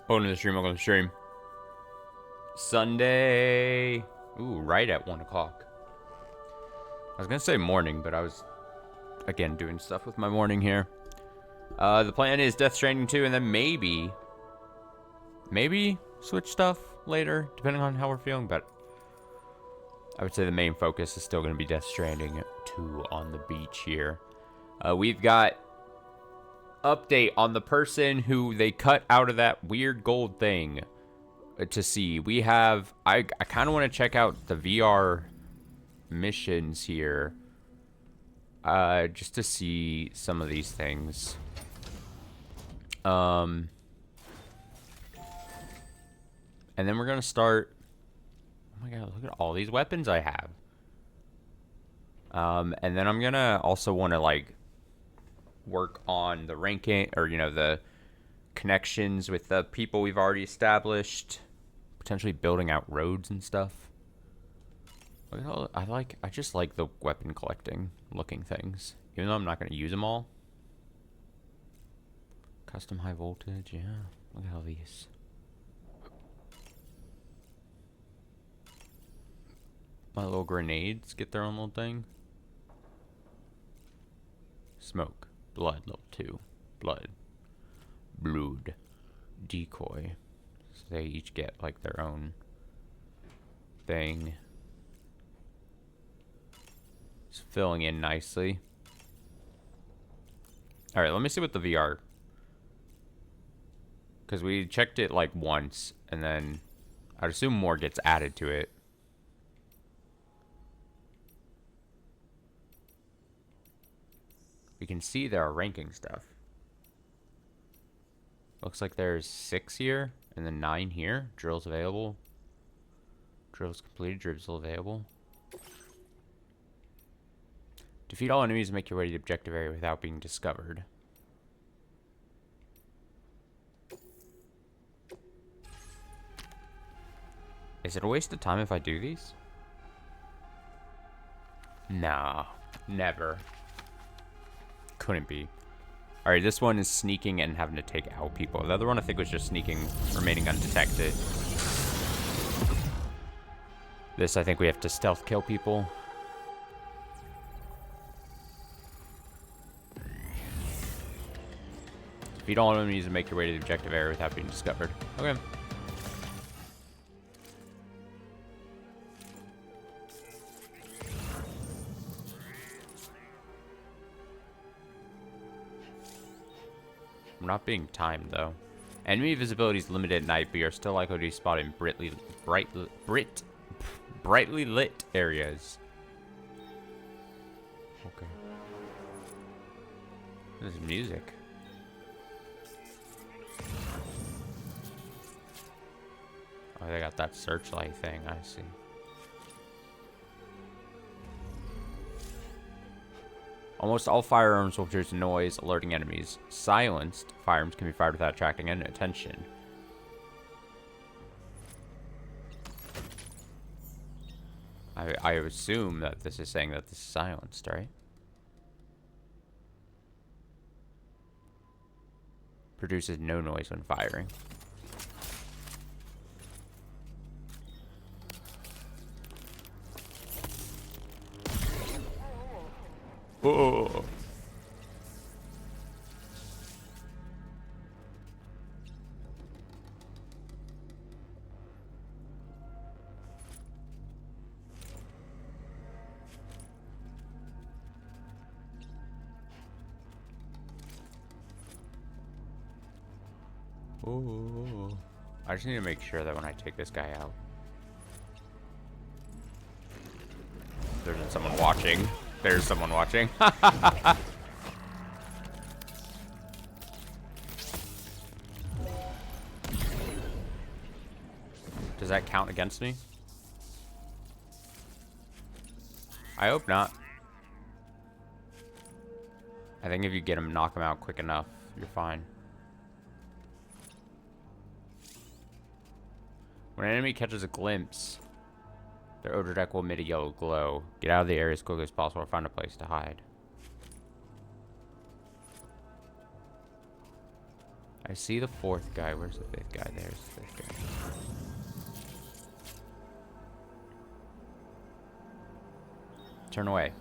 Welcome to the stream. Welcome to the stream. Sunday. Ooh, right at 1 o'clock. I was gonna say morning, but I was, again, doing stuff with my morning here. The plan is Death Stranding 2, and then maybe switch stuff later, depending on how we're feeling, but I would say the main focus is still gonna be Death Stranding 2 on the beach here. We've got update on the person who they cut out of that weird gold thing to see. We have, I kind of want to check out the VR missions here, just to see some of these things. And then we're gonna start. Oh my god, look at all these weapons I have. And then I'm gonna also want to like work on the ranking, or the connections with the people we've already established, potentially building out roads and stuff. Look at all, I just like the weapon collecting looking things, even though I'm not going to use them all. Custom high voltage, yeah. Look at all these. My little grenades get their own little thing. Smoke. Blood, level 2. Blood. Blood. Decoy. So they each get like their own thing. It's filling in nicely. Alright, let me see what the VR... Because we checked it like once, and then I'd assume more gets added to it. We can see there are ranking stuff. Looks like there's 6 here, and then 9 here. Drills available. Drills completed, drills available. Defeat all enemies and make your way to the objective area without being discovered. Is it a waste of time if I do these? Nah, never. Couldn't be. Alright, this one is sneaking and having to take out people. The other one I think was just sneaking, remaining undetected. This I think we have to stealth kill people. Defeat all enemies and make your way to the objective area without being discovered. Okay. I'm not being timed, though. Enemy visibility is limited at night, but you're still likely to be spotted in brightly lit areas. Okay. This is music. Oh, they got that searchlight thing, I see. Almost all firearms will produce noise, alerting enemies. Silenced firearms can be fired without attracting any attention. I assume that this is saying that this is silenced, right? Produces no noise when firing. Oh. Oh. I just need to make sure that when I take this guy out, there isn't someone watching. There's someone watching. Does that count against me? I hope not. I think if you get him, knock him out quick enough, you're fine. When an enemy catches a glimpse, their odor deck will emit a yellow glow. Get out of the area as quickly as possible or find a place to hide. I see the fourth guy. Where's the fifth guy? There's the fifth guy. Turn away.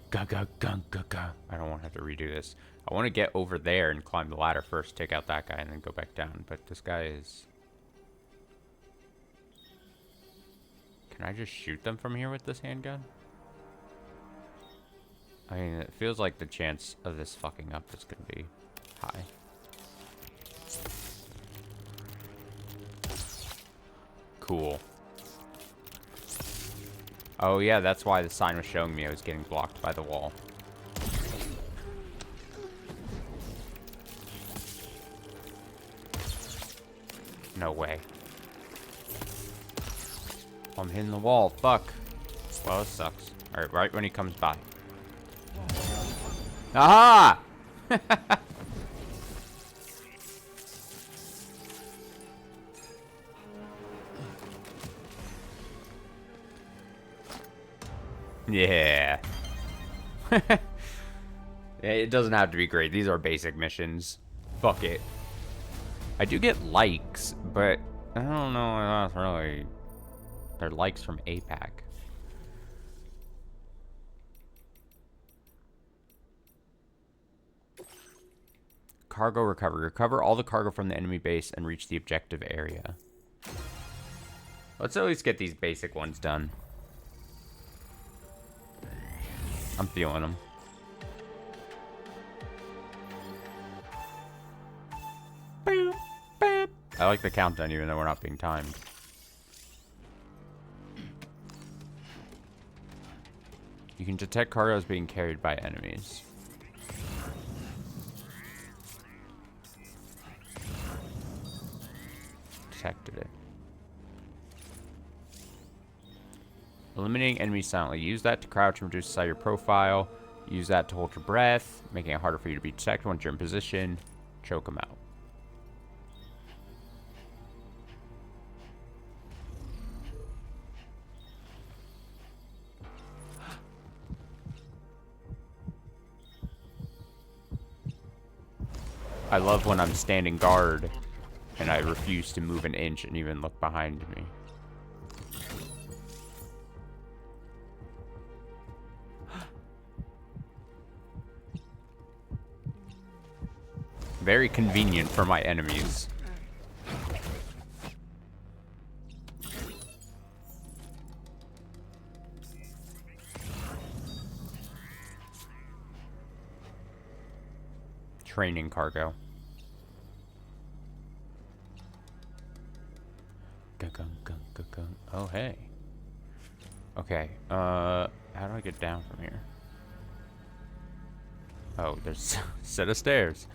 Ga ga ga ga ga. I don't want to have to redo this. I want to get over there and climb the ladder first, take out that guy, and then go back down. But this guy is... Can I just shoot them from here with this handgun? I mean, it feels like the chance of this fucking up is going to be high. Cool. Oh yeah, that's why the sign was showing me I was getting blocked by the wall. No way. I'm hitting the wall. Fuck. Well, this sucks. Alright, right when he comes by. Aha! Yeah. It doesn't have to be great. These are basic missions. Fuck it. I do get likes, but I don't know. That's really... They're likes from APAC. Cargo recovery. Recover all the cargo from the enemy base and reach the objective area. Let's at least get these basic ones done. I'm feeling them. I like the countdown even though we're not being timed. You can detect cargoes being carried by enemies. Detected it. Eliminating enemies silently. Use that to crouch and reduce the size of your profile. Use that to hold your breath, making it harder for you to be detected once you're in position. Choke them out. I love when I'm standing guard and I refuse to move an inch and even look behind me. Very convenient for my enemies. Training cargo. Oh, hey. Okay, how do I get down from here? Oh, there's a set of stairs.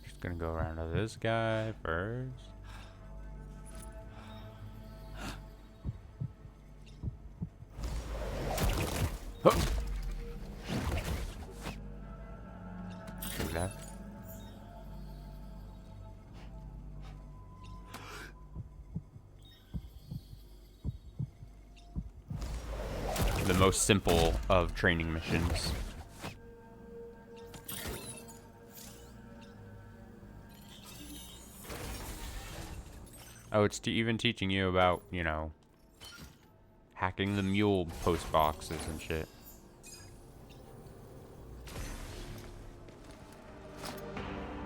Just gonna go around to this guy first. The most simple of training missions. Oh, it's even teaching you about, you know, hacking the mule post boxes and shit.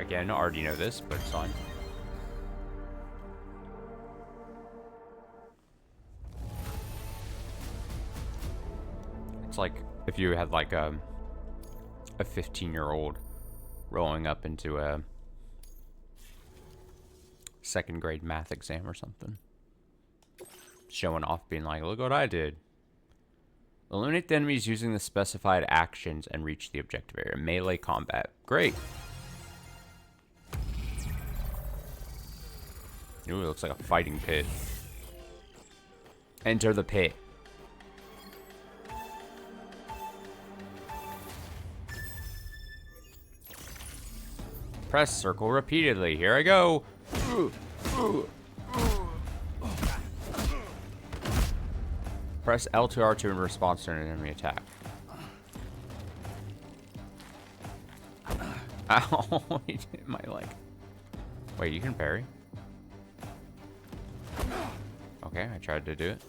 Again, I already know this, but it's fine. It's like if you had like a 15-year-old rolling up into a second grade math exam or something. Showing off, being like, look what I did. Eliminate the enemies using the specified actions and reach the objective area. Melee combat. Great. Ooh, it looks like a fighting pit. Enter the pit. Press circle repeatedly. Here I go. Press L2 R2 in response to an enemy attack. Ow, he hit my leg. Wait, you can parry? Okay, I tried to do it.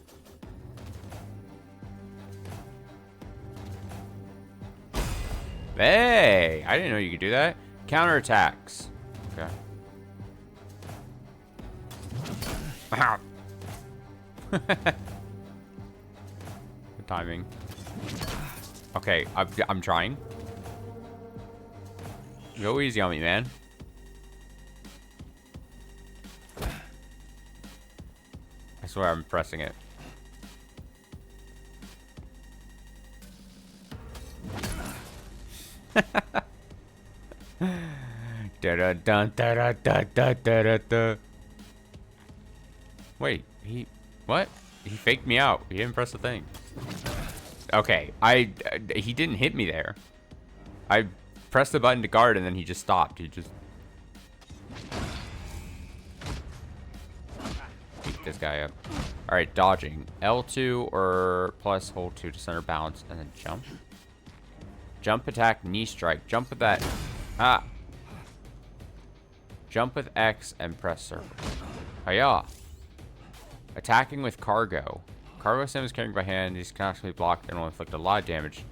Hey, I didn't know you could do that. Counterattacks. Okay. Ow. Good timing. Okay, I'm trying. Go easy on me, man. I swear I'm pressing it. Wait, what? He faked me out. He didn't press the thing. Okay, he didn't hit me there. I pressed the button to guard and then he just stopped. He just beat this guy up. All right, dodging. L2 or plus hold 2 to center balance and then jump. Jump, attack, knee strike. Jump with that. Ah. Jump with X and press circle. Hiya. Attacking with cargo. Cargo sim is carried by hand. These can actually block and will inflict a lot of damage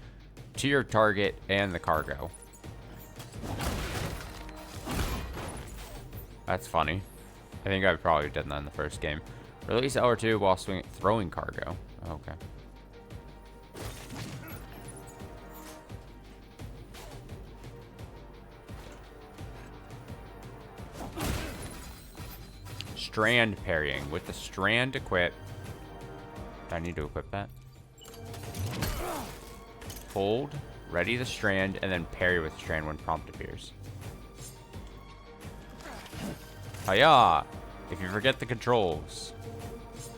to your target and the cargo. That's funny. I think I've probably done that in the first game. Release L2 while throwing cargo. Okay. Strand parrying. With the strand equipped. Do I need to equip that? Hold, ready the strand, and then parry with strand when prompt appears. Hiya! If you forget the controls. Is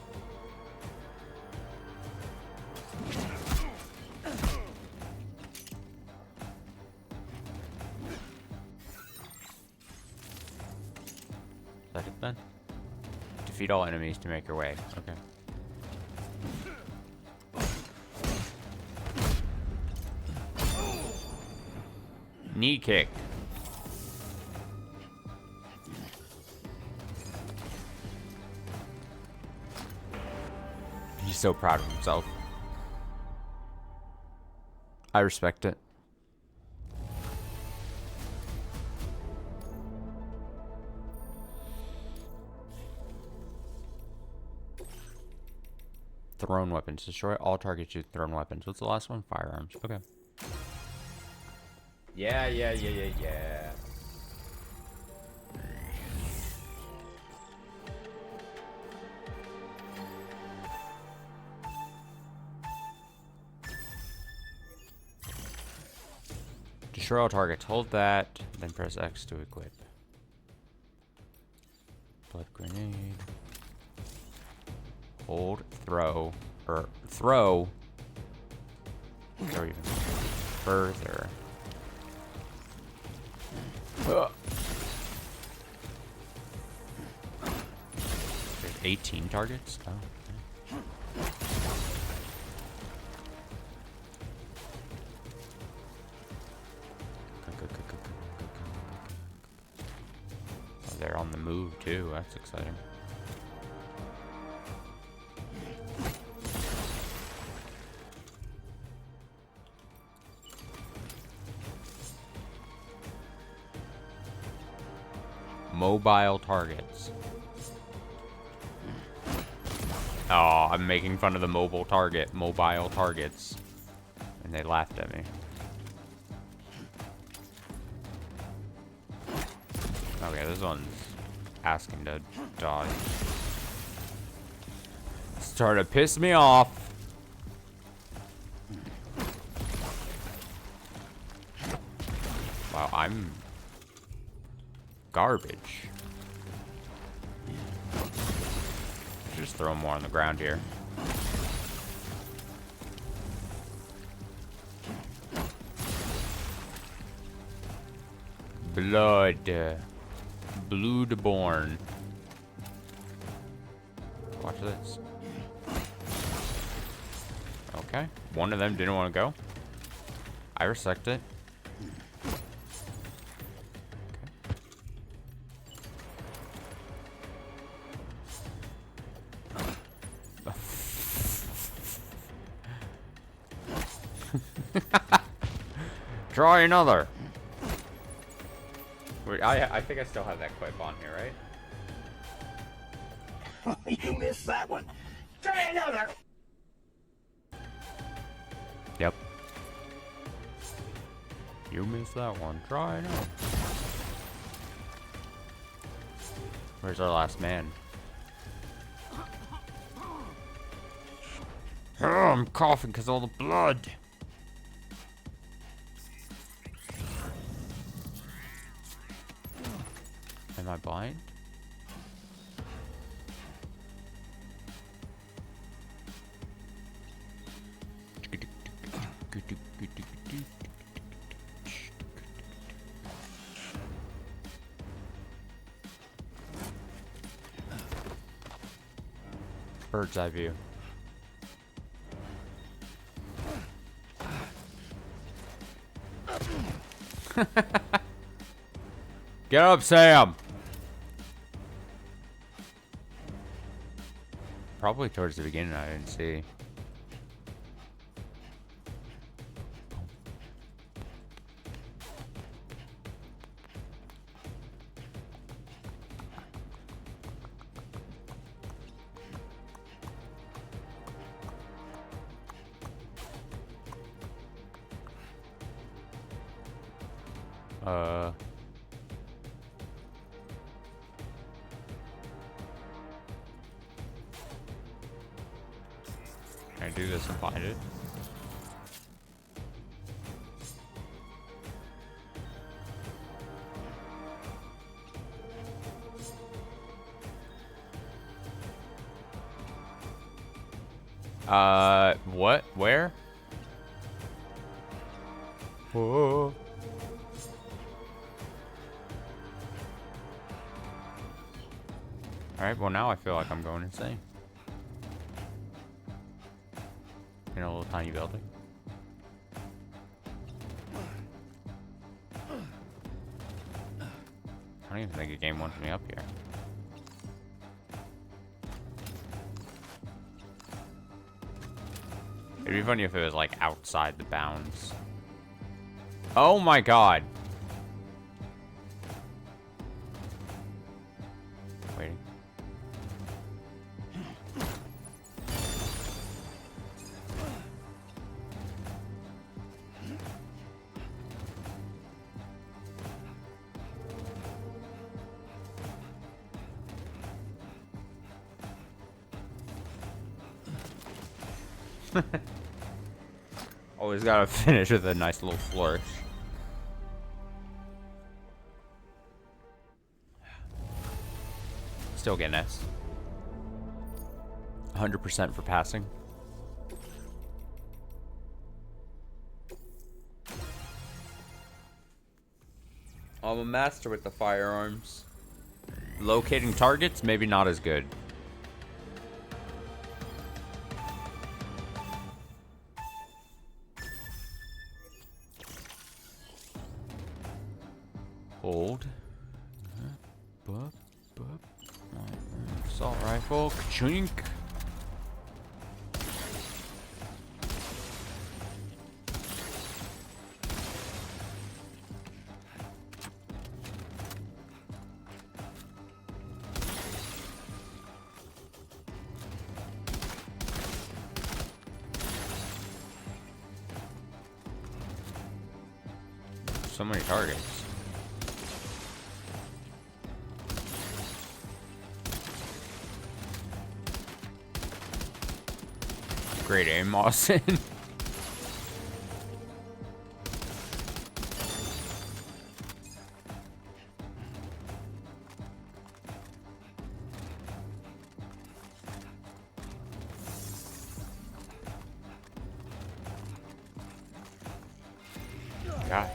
that it then? Defeat all enemies to make your way. Okay. Knee kick. He's so proud of himself. I respect it. Thrown weapons. Destroy all targets with thrown weapons. What's the last one? Firearms. Okay. Yeah. Destroy all targets. Hold that, then press X to equip. Blood grenade. Hold, throw, or throw. Or even further. There's 18 targets? Oh, okay. Oh, they're on the move too. That's exciting. Mobile targets. Oh, I'm making fun of the mobile targets. And they laughed at me. Okay, this one's asking to dodge. Started to piss me off. Wow, I'm garbage. Just throw more on the ground here. Blood. Bloodborne. Watch this. Okay. One of them didn't want to go. I respect it. Try another. Wait, I think I still have that clip on here, right? You missed that one. Try another. Yep. You missed that one. Try another. Where's our last man? Oh, I'm coughing because of all the blood. Am I blind? Bird's eye view. Get up, Sam! Probably towards the beginning, I didn't see. Can I do this and find it? What? Where? Whoa. Alright, well now I feel like I'm going insane. In a little tiny building. I don't even think a game wants me up here. It'd be funny if it was like outside the bounds. Oh my god. Waiting. Always gotta finish with a nice little flourish. Still getting S. 100% for passing. I'm a master with the firearms. Locating targets, maybe not as good. Hold. Assault rifle. Ka-chink. So many targets. Great aim, Austin. Gosh.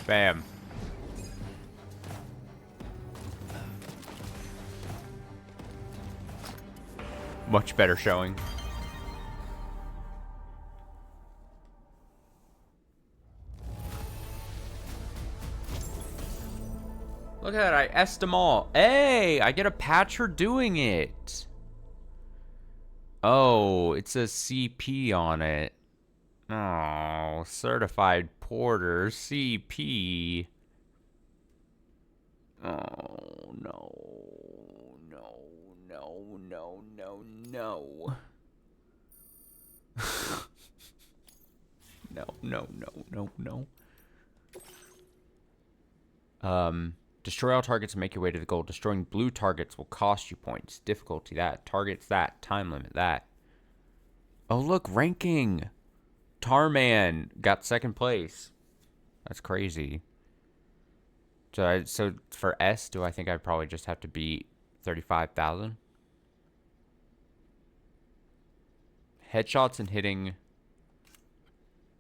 Bam. Much better showing. Look at that, I S'd them all. Hey, I get a patch for doing it. Oh, it says CP on it. Oh, certified porter, CP. Oh, no. No, no, no, no, no. No, no, no, no, no. Destroy all targets and make your way to the goal. Destroying blue targets will cost you points. Difficulty that. Targets that. Time limit that. Oh, look, ranking. Tarman got second place. That's crazy. So for S, do I think I'd probably just have to beat 35,000? Headshots and hitting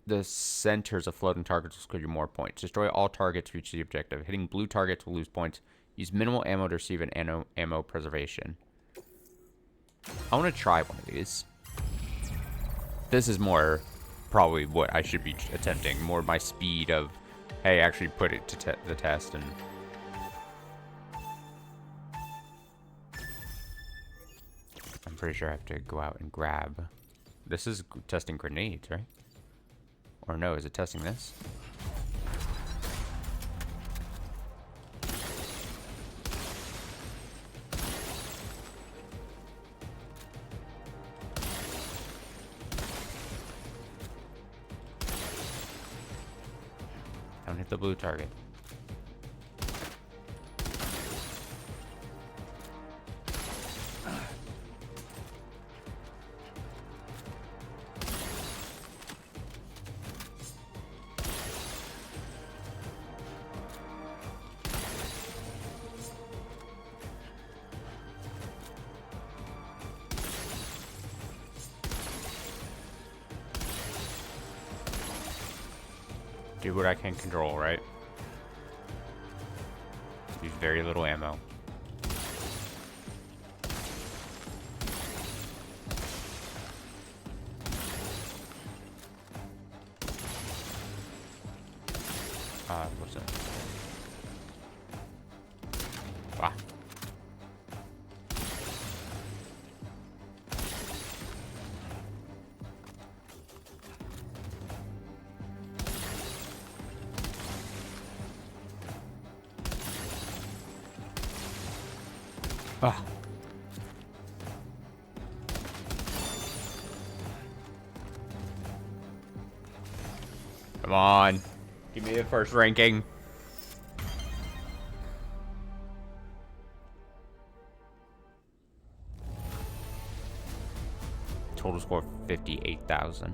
the centers of floating targets will score you more points. Destroy all targets to reach the objective. Hitting blue targets will lose points. Use minimal ammo to receive an ammo preservation. I want to try one of these. This is more probably what I should be attempting. More my speed of, hey, actually put it to the test. And I'm pretty sure I have to go out and grab. This is testing grenades, right? Or no, is it testing this? Don't hit the blue target. Do what I can control, right? Use very little ammo. What's that? Ah. Ah. Come on. Give me the first ranking. Total score 58,000.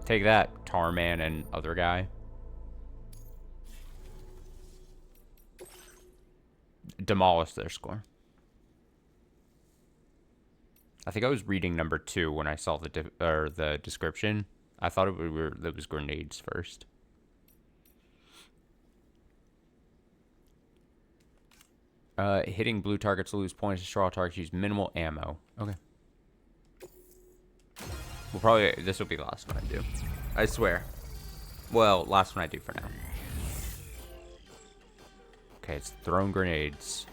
Take that, Tarman and other guy. Demolish their score. I think I was reading number 2 when I saw the description. I thought it was grenades first. Hitting blue targets to lose points. Destroy all targets. Use minimal ammo. Okay. We'll probably this will be the last one I do. I swear. Well, last one I do for now. Okay, it's throwing grenades.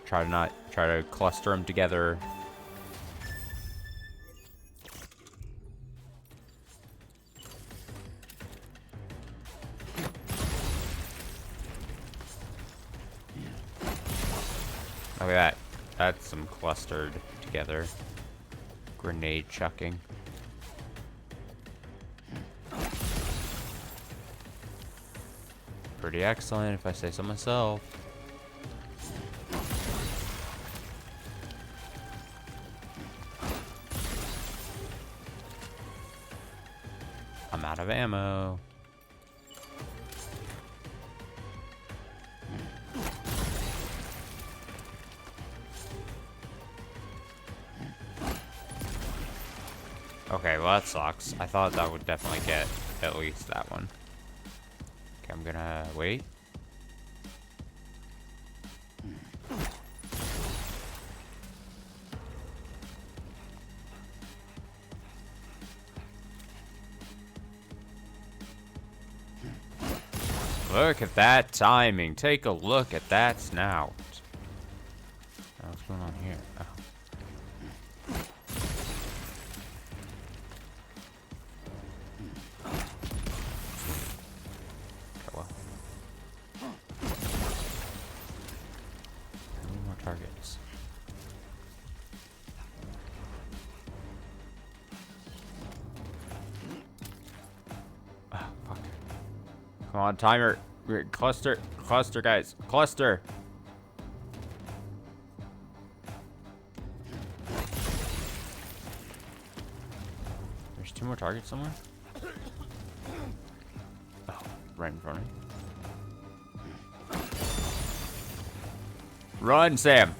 Try to cluster them together. Look at that. That's some clustered together grenade chucking. Pretty excellent, if I say so myself. I'm out of ammo. Okay, well that sucks. I thought that would definitely get at least that one. Okay, I'm gonna wait. Look at that timing. Take a look at that snout. Oh, what's going on here? Oh. Okay, well. I need more targets. Oh, fuck. Come on, timer. Cluster. Cluster, guys. Cluster. There's 2 more targets somewhere? Oh, right in front of me. Run, Sam.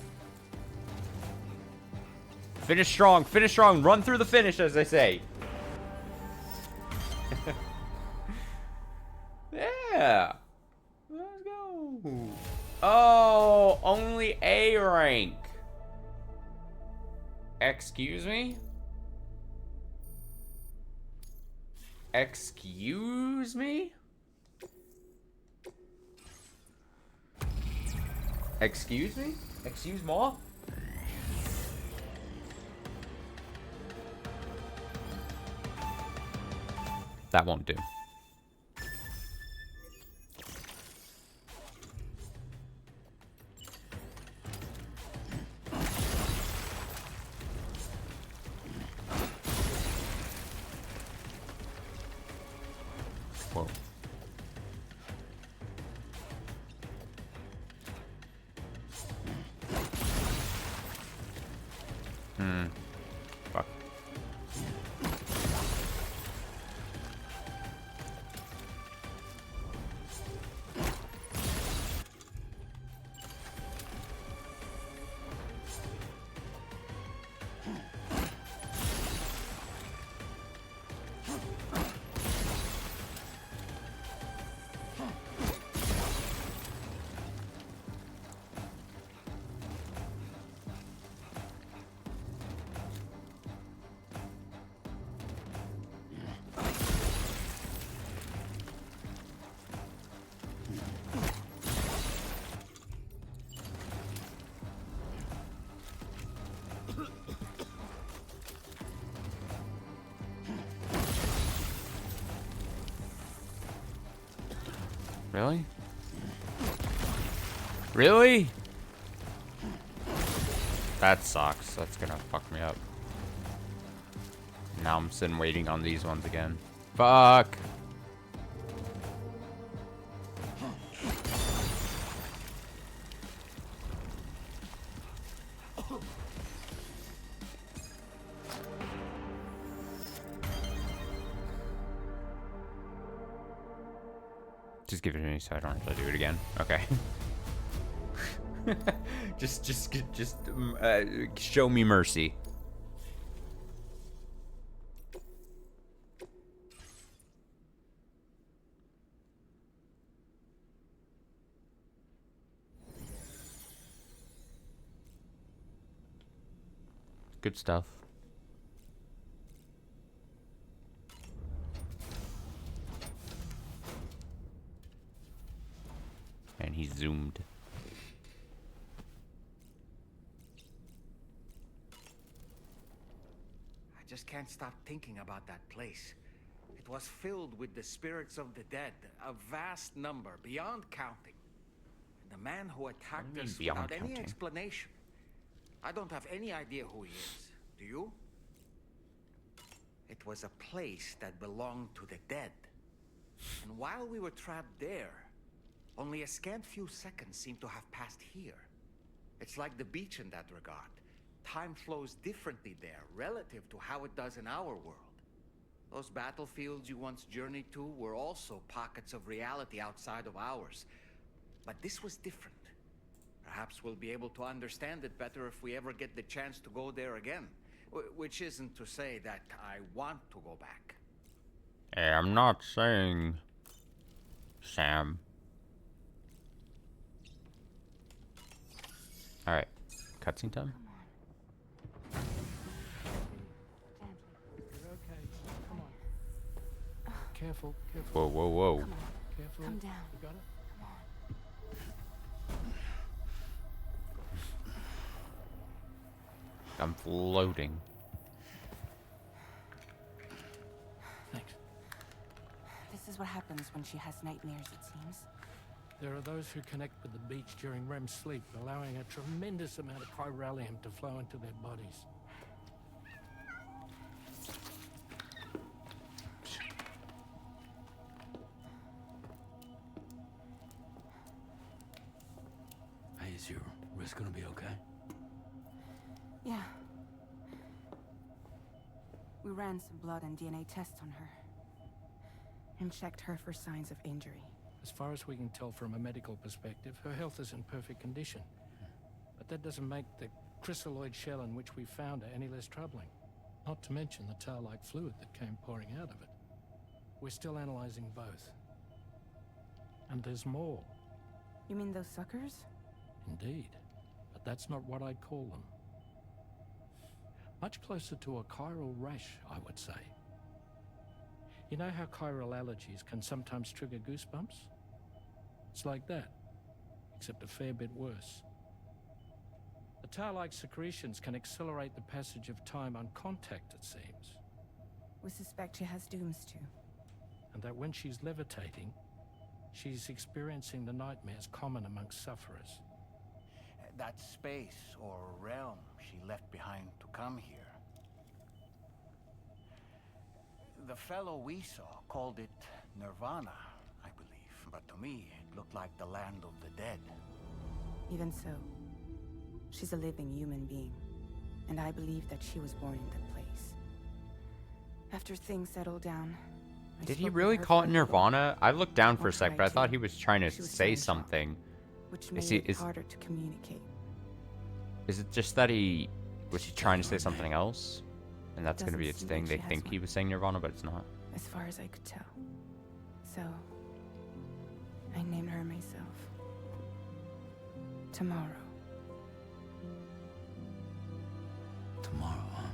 Finish strong. Finish strong. Run through the finish, as they say. Yeah. Let's go. Oh, only A rank. Excuse me? Excuse me? Excuse me? Excuse more? That won't do. Whoa. Fuck. Really? Really? That sucks. That's gonna fuck me up. Now I'm sitting waiting on these ones again. Fuck. Just give it to me so I don't have to do it again. Okay. just show me mercy. Good stuff. And he zoomed. I just can't stop thinking about that place. It was filled with the spirits of the dead, a vast number, beyond counting. And the man who attacked us without any explanation. I don't have any idea who he is. Do you? It was a place that belonged to the dead. And while we were trapped there, only a scant few seconds seem to have passed here. It's like the beach in that regard. Time flows differently there, relative to how it does in our world. Those battlefields you once journeyed to were also pockets of reality outside of ours. But this was different. Perhaps we'll be able to understand it better if we ever get the chance to go there again. Which isn't to say that I want to go back. Hey, I'm not saying Sam. Alright. Cutscene time? You're okay. Come on. Careful, careful. Whoa, whoa, whoa. Come on. Careful. Come down. You got it? Come on. I'm floating. Thanks. This is what happens when she has nightmares, it seems. There are those who connect with the beach during REM sleep, allowing a tremendous amount of chiralium to flow into their bodies. Hey, is your wrist gonna be okay? Yeah. We ran some blood and DNA tests on her. And checked her for signs of injury. As far as we can tell from a medical perspective, her health is in perfect condition. But that doesn't make the chrysaloid shell in which we found her any less troubling. Not to mention the tar-like fluid that came pouring out of it. We're still analyzing both. And there's more. You mean those suckers? Indeed. But that's not what I'd call them. Much closer to a chiral rash, I would say. You know how chiral allergies can sometimes trigger goosebumps? It's like that, except a fair bit worse. The tar-like secretions can accelerate the passage of time on contact, it seems. We suspect she has dooms too. And that when she's levitating, she's experiencing the nightmares common amongst sufferers. That space or realm she left behind to come here. The fellow we saw called it Nirvana, I believe. But to me, it looked like the land of the dead. Even so, she's a living human being. And I believe that she was born in that place. After things settled down, I Did he spoke with really her call for it a little, Nirvana? I looked down for Or a sec, tried but I thought to. he was trying to She was say still in shock, something. which Is made he- it is- harder to communicate. Is it just that he... Was he trying to say something else? And that's going to be Doesn't its seem thing. like They she has think he one. was saying Nirvana, but it's not. As far as I could tell. So, I named her myself. Tomorrow. Tomorrow, huh?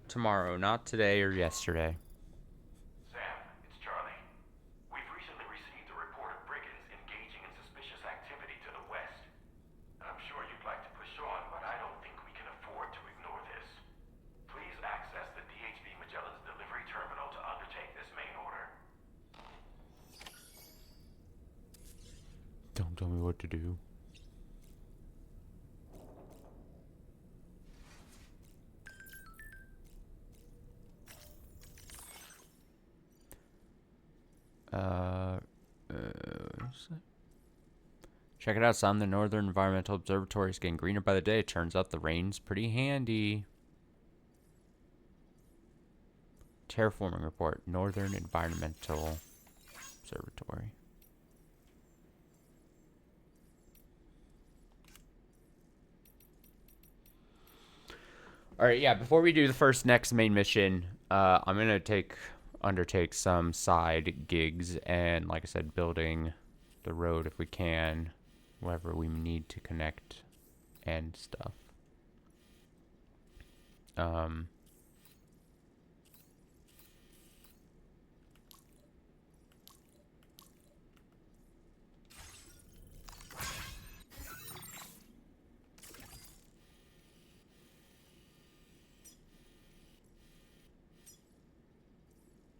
Tomorrow, not today or yesterday. Sam, it's Charlie. We've recently received a report of brigands engaging in suspicious activity to the west. I'm sure you'd like to push on, but I don't think we can afford to ignore this. Please access the DHB Magellan's delivery terminal to undertake this main order. Don't tell me what to do. Check it out, son. The Northern Environmental Observatory is getting greener by the day. Turns out the rain's pretty handy. Terraforming report. Northern Environmental Observatory. Alright, yeah, before we do the next main mission, I'm going to undertake some side gigs and, like I said, building the road if we can, wherever we need to connect and stuff.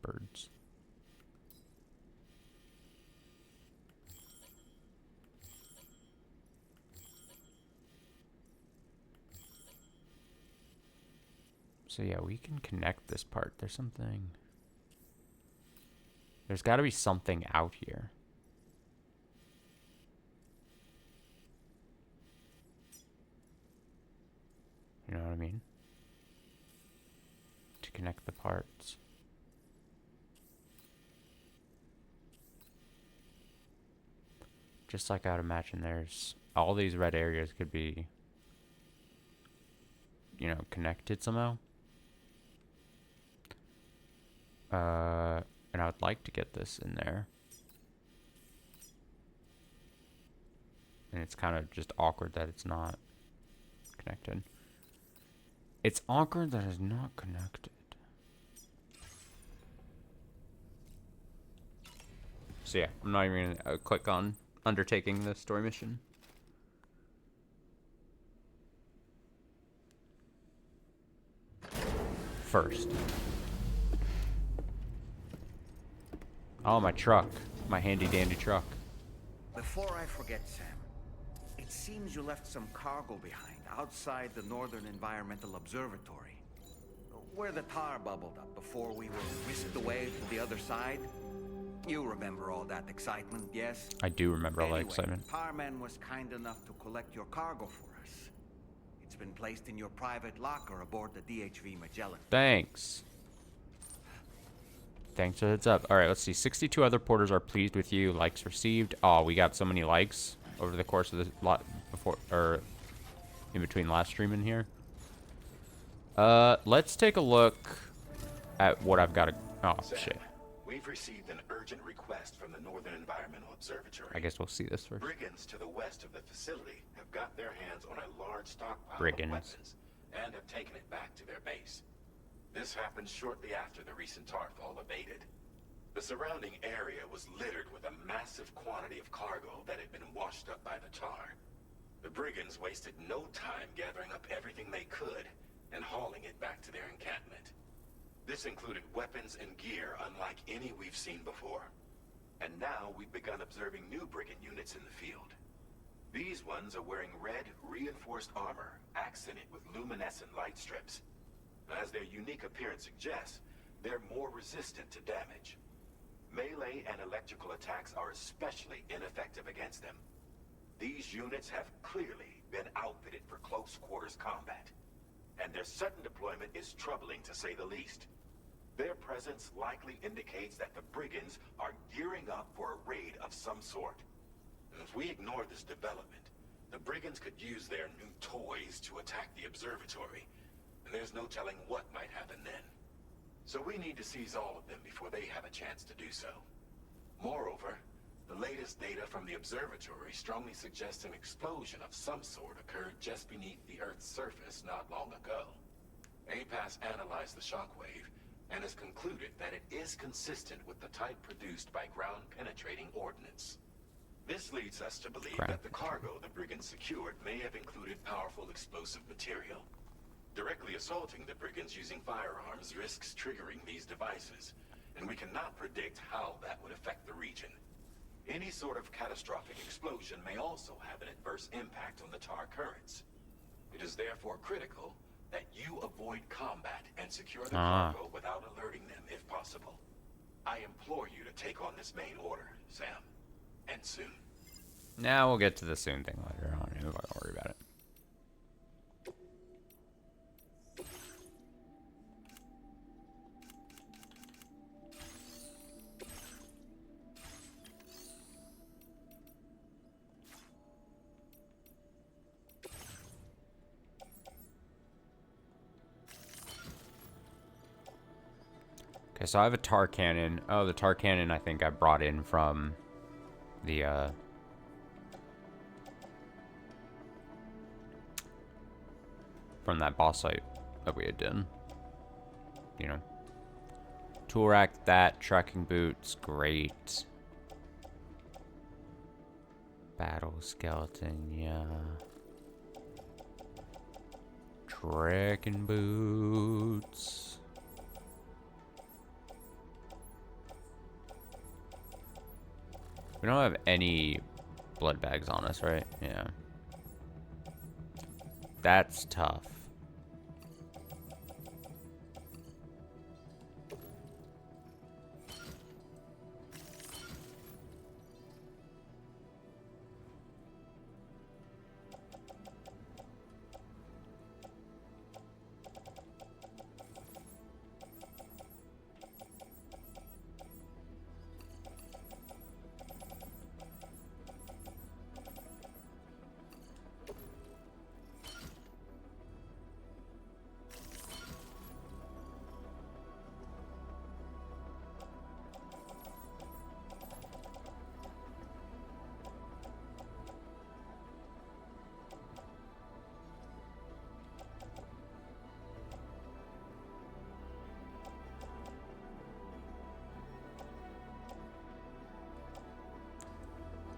Birds. So yeah, we can connect this part. There's something. There's got to be something out here. You know what I mean? To connect the parts. Just like I'd imagine there's all these red areas could be you know, connected somehow. And I would like to get this in there. And it's kind of just awkward that it's not connected. It's awkward that it's not connected. So yeah, I'm not even gonna click on undertaking the story mission. First. Oh, my truck. My handy dandy truck. Before I forget, Sam, it seems you left some cargo behind outside the Northern Environmental Observatory, where the tar bubbled up before we were whisked away to the other side. You remember all that excitement, yes? I do remember all that Anyway, excitement. Tarman was kind enough to collect your cargo for us. It's been placed in your private locker aboard the DHV Magellan. Thanks. Thanks for the heads up. All right, let's see. 62 other porters are pleased with you. Likes received. Oh, we got so many likes over the course of this lot before or in between last stream and here. Let's take a look at what I've got to. Oh shit. We've received an urgent request from the Northern Environmental Observatory. I guess we'll see this first. Brigands to the west of the facility have got their hands on a large stockpile Brigands. of weapons and have taken it back to their base. This happened shortly after the recent Tarfall abated. The surrounding area was littered with a massive quantity of cargo that had been washed up by the tar. The brigands wasted no time gathering up everything they could and hauling it back to their encampment. This included weapons and gear unlike any we've seen before. And now we've begun observing new brigand units in the field. These ones are wearing red, reinforced armor, accented with luminescent light strips. As their unique appearance suggests, they're more resistant to damage. Melee and electrical attacks are especially ineffective against them. These units have clearly been outfitted for close quarters combat, and their sudden deployment is troubling to say the least. Their presence likely indicates that the brigands are gearing up for a raid of some sort. If we ignore this development, the brigands could use their new toys to attack the observatory, and there's no telling what might happen then. So we need to seize all of them before they have a chance to do so. Moreover, the latest data from the observatory strongly suggests an explosion of some sort occurred just beneath the Earth's surface not long ago. APAS analyzed the shockwave and has concluded that it is consistent with the type produced by ground-penetrating ordnance. This leads us to believe that the cargo the brigands secured may have included powerful explosive material. Directly assaulting the brigands using firearms risks triggering these devices, and we cannot predict how that would affect the region. Any sort of catastrophic explosion may also have an adverse impact on the tar currents. It is therefore critical that you avoid combat and secure the cargo without alerting them if possible. I implore you to take on this main order, Sam. And soon. Now we'll get to the soon thing later on. Don't worry about it. Okay, so I have a tar cannon. Oh, the tar cannon I think I brought in from the from that boss fight that we had done. You know. Tool rack, that, trekking boots, great. Battle skeleton, yeah. Trekking boots. We don't have any blood bags on us, right? Yeah. That's tough.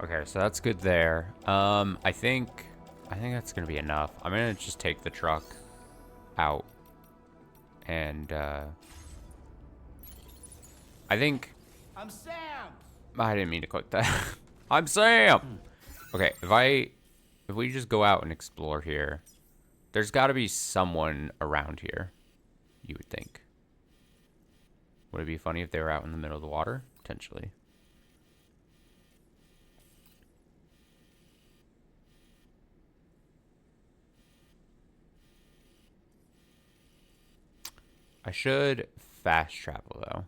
Okay, so that's good there. I think that's gonna be enough. I'm gonna just take the truck out, and I think I'm Sam. I didn't mean to click that. I'm Sam. Okay, if we just go out and explore here, there's got to be someone around here. You would think. Would it be funny if they were out in the middle of the water? Potentially. I should fast travel, though.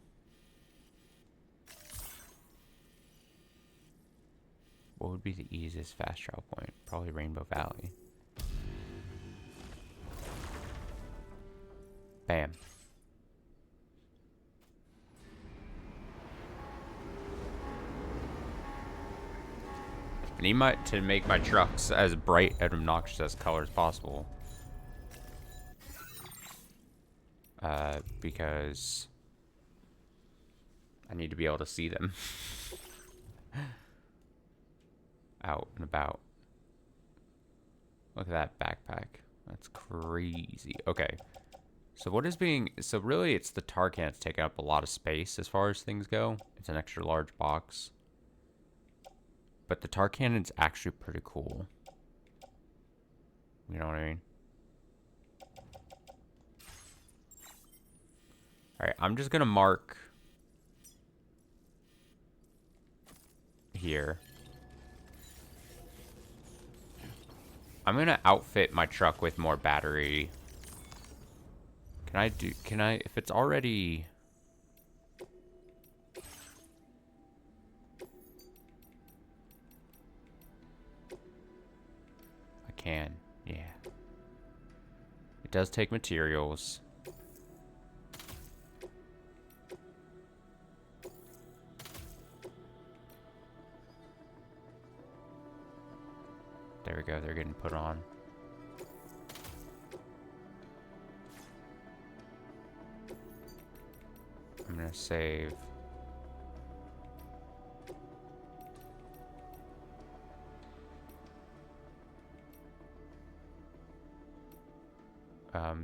What would be the easiest fast travel point? Probably Rainbow Valley. Bam. I need to make my trucks as bright and obnoxious as color as possible. Because I need to be able to see them out and about. Look at that backpack. That's crazy. Okay. So what is being... So really it's the Tarkan that's taking up a lot of space as far as things go. It's an extra large box. But the Tarkan's actually pretty cool. You know what I mean? Alright, I'm just gonna mark here. I'm gonna outfit my truck with more battery. Can I, if it's already... I can, yeah. It does take materials. There we go, they're getting put on. I'm gonna save.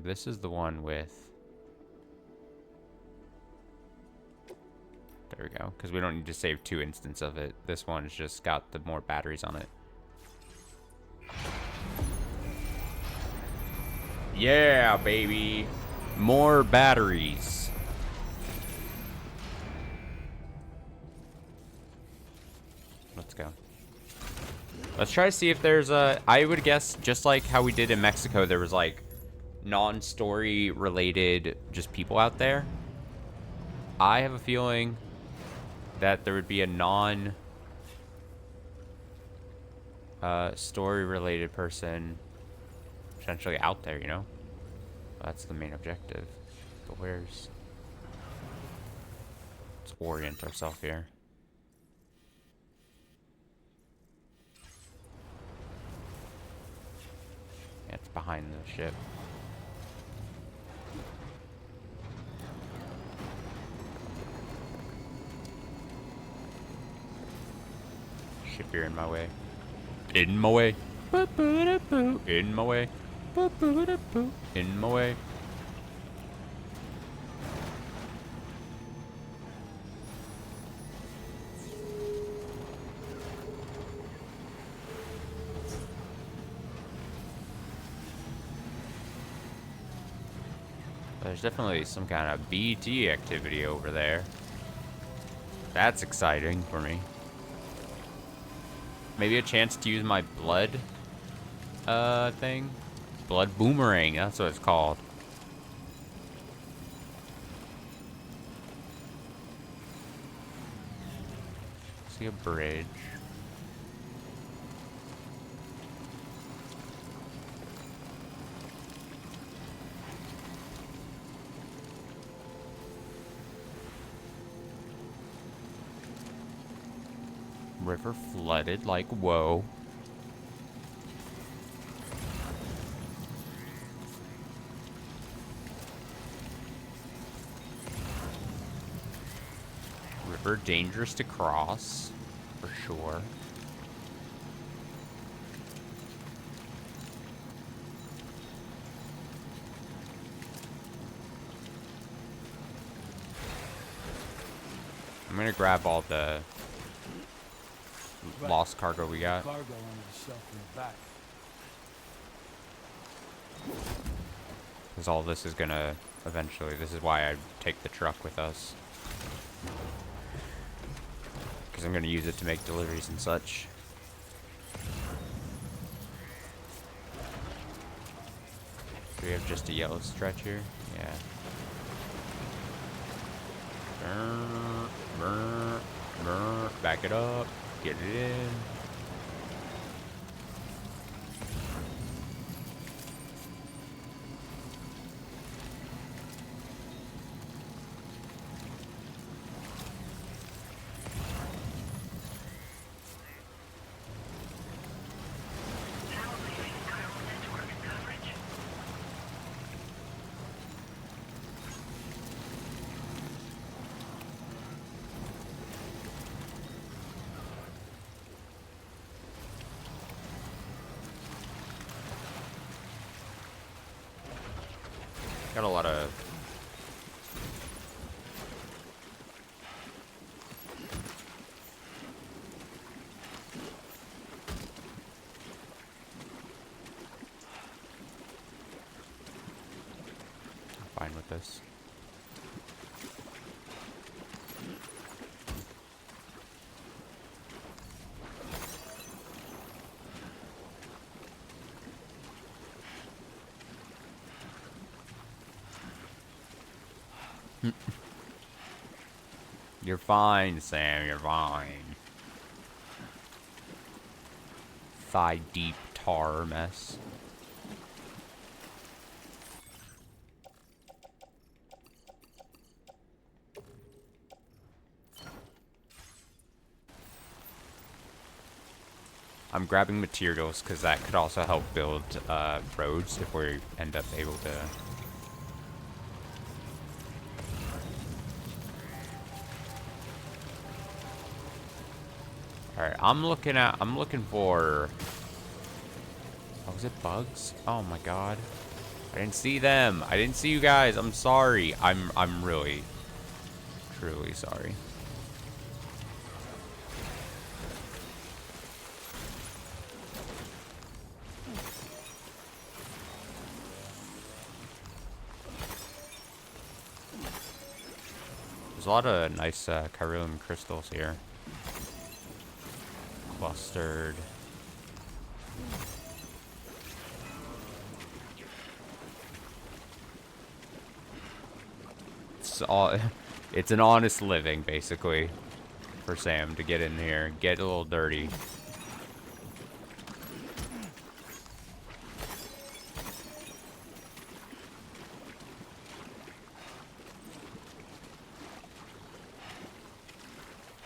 This is the one with... There we go, because we don't need to save 2 instances of it. This one's just got the more batteries on it. Yeah, baby. More batteries. Let's go. Let's try to see if there's a... I would guess, just like how we did in Mexico, there was like non-story related just people out there. I have a feeling that there would be a story related person potentially out there, you know? That's the main objective. But where's... Let's orient ourselves here. Yeah, it's behind the ship. Ship, you're in my way. In my way. In my way. In my way. There's definitely some kind of BT activity over there. That's exciting for me. Maybe a chance to use my blood thing. Blood boomerang, that's what it's called. See a bridge. River flooded, like whoa. River dangerous to cross, for sure. I'm gonna grab all the lost cargo we got. Cargo on the shelf in the back. Because all this is gonna eventually. This is why I take the truck with us. Because I'm gonna use it to make deliveries and such. Do we have just a yellow stretch here? Yeah. Back it up. Get it in. Got a lot of I'm fine with this. You're fine, Sam. You're fine. Thigh deep tar mess. I'm grabbing materials because that could also help build roads if we end up able to. Alright, I'm looking for. Oh, was it bugs? Oh my god. I didn't see them. I didn't see you guys. I'm sorry. I'm really, truly sorry. There's a lot of nice Carillion crystals here. Clustered. It's an honest living, basically, for Sam to get in here, get a little dirty.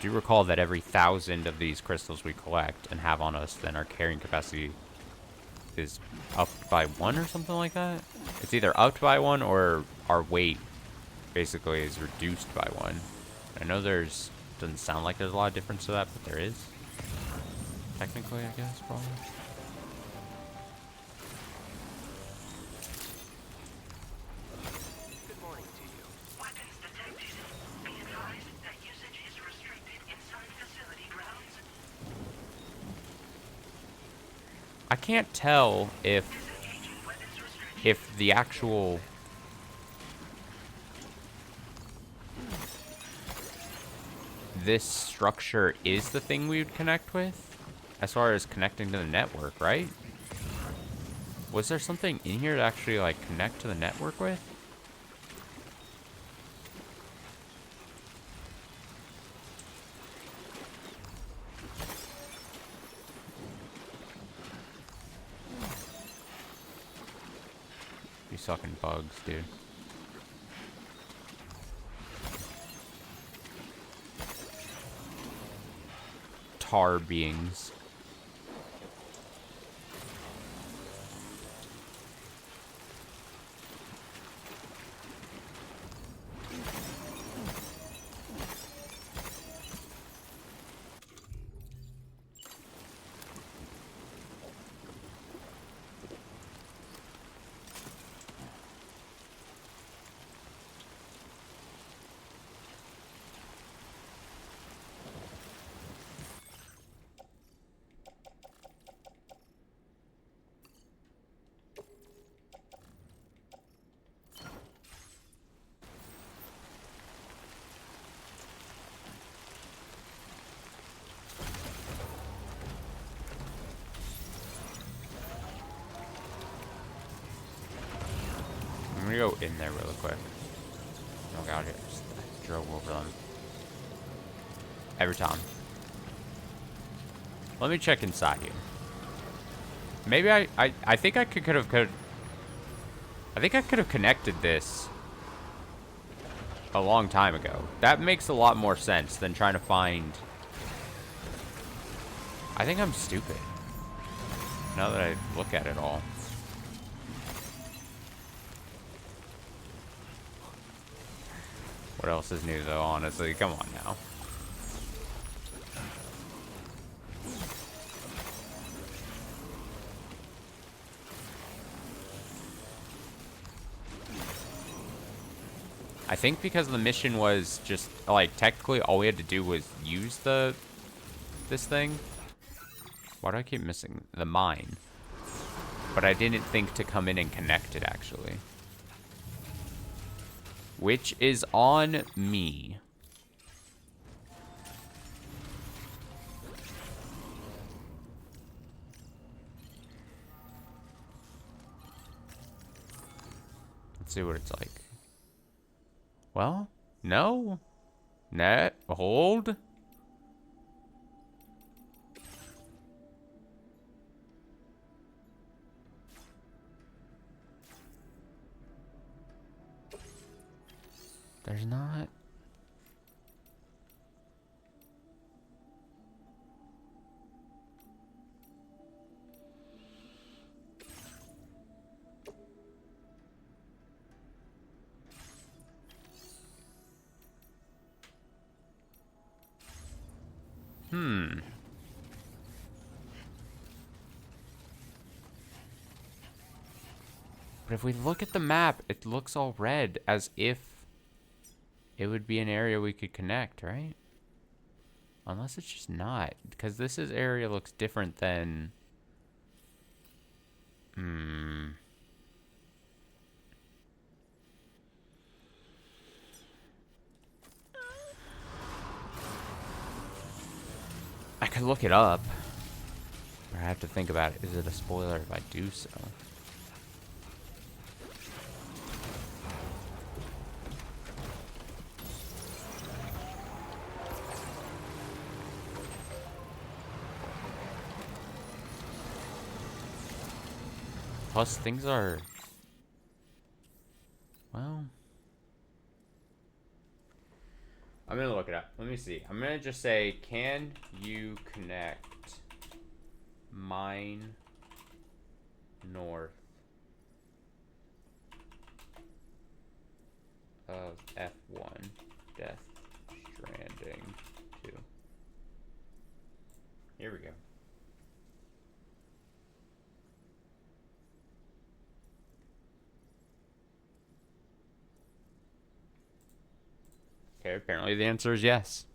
Do recall that every 1,000 of these crystals we collect and have on us, then our carrying capacity is upped by 1 or something like that? It's either upped by 1 or our weight basically is reduced by 1. I know doesn't sound like there's a lot of difference to that, but there is. Technically, I guess, probably. Good morning to you. Weapons detected. Be advised that usage is restricted inside facility grounds. I can't tell if the actual this structure is the thing we would connect with as far as connecting to the network, right? Was there something in here to actually like connect to the network with? You sucking bugs, dude. Tar beings. gonna go in there really quick. Oh god, I just drove over them. Every time. Let me check inside here. Maybe I think I could have I think I could have connected this a long time ago. That makes a lot more sense than trying to find. I think I'm stupid. Now that I look at it all. What else is new though, honestly? Come on now. I think because the mission was just, like, technically all we had to do was use this thing. Why do I keep missing the mine? But I didn't think to come in and connect it, actually. Which is on me. Let's see what it's like. Well, no. Net, hold. There's not. But if we look at the map, it looks all red, as if it would be an area we could connect, right? Unless it's just not, because this area looks different than... I could look it up. But I have to think about it. Is it a spoiler if I do so? Plus, things are... Well... I'm gonna look it up. Let me see. I'm gonna just say, can you connect mine north of F1 Death Stranding 2? Here we go. Okay, apparently the answer is yes.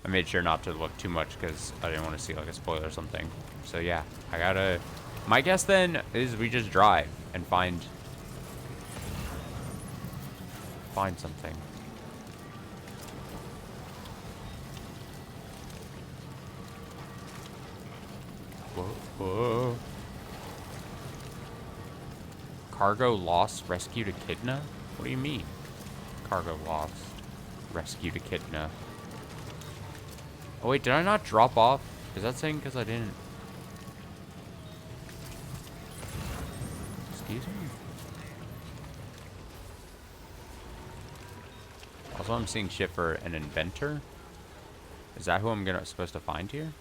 I made sure not to look too much because I didn't want to see like a spoiler or something. So yeah, I gotta... My guess then is we just drive and find something. Whoa, whoa. Cargo lost, rescued echidna? What do you mean? Cargo lost. Rescued echidna. Oh wait, did I not drop off? Is that saying because I didn't? Excuse me? Also, I'm seeing shit for an inventor. Is that who I'm supposed to find here?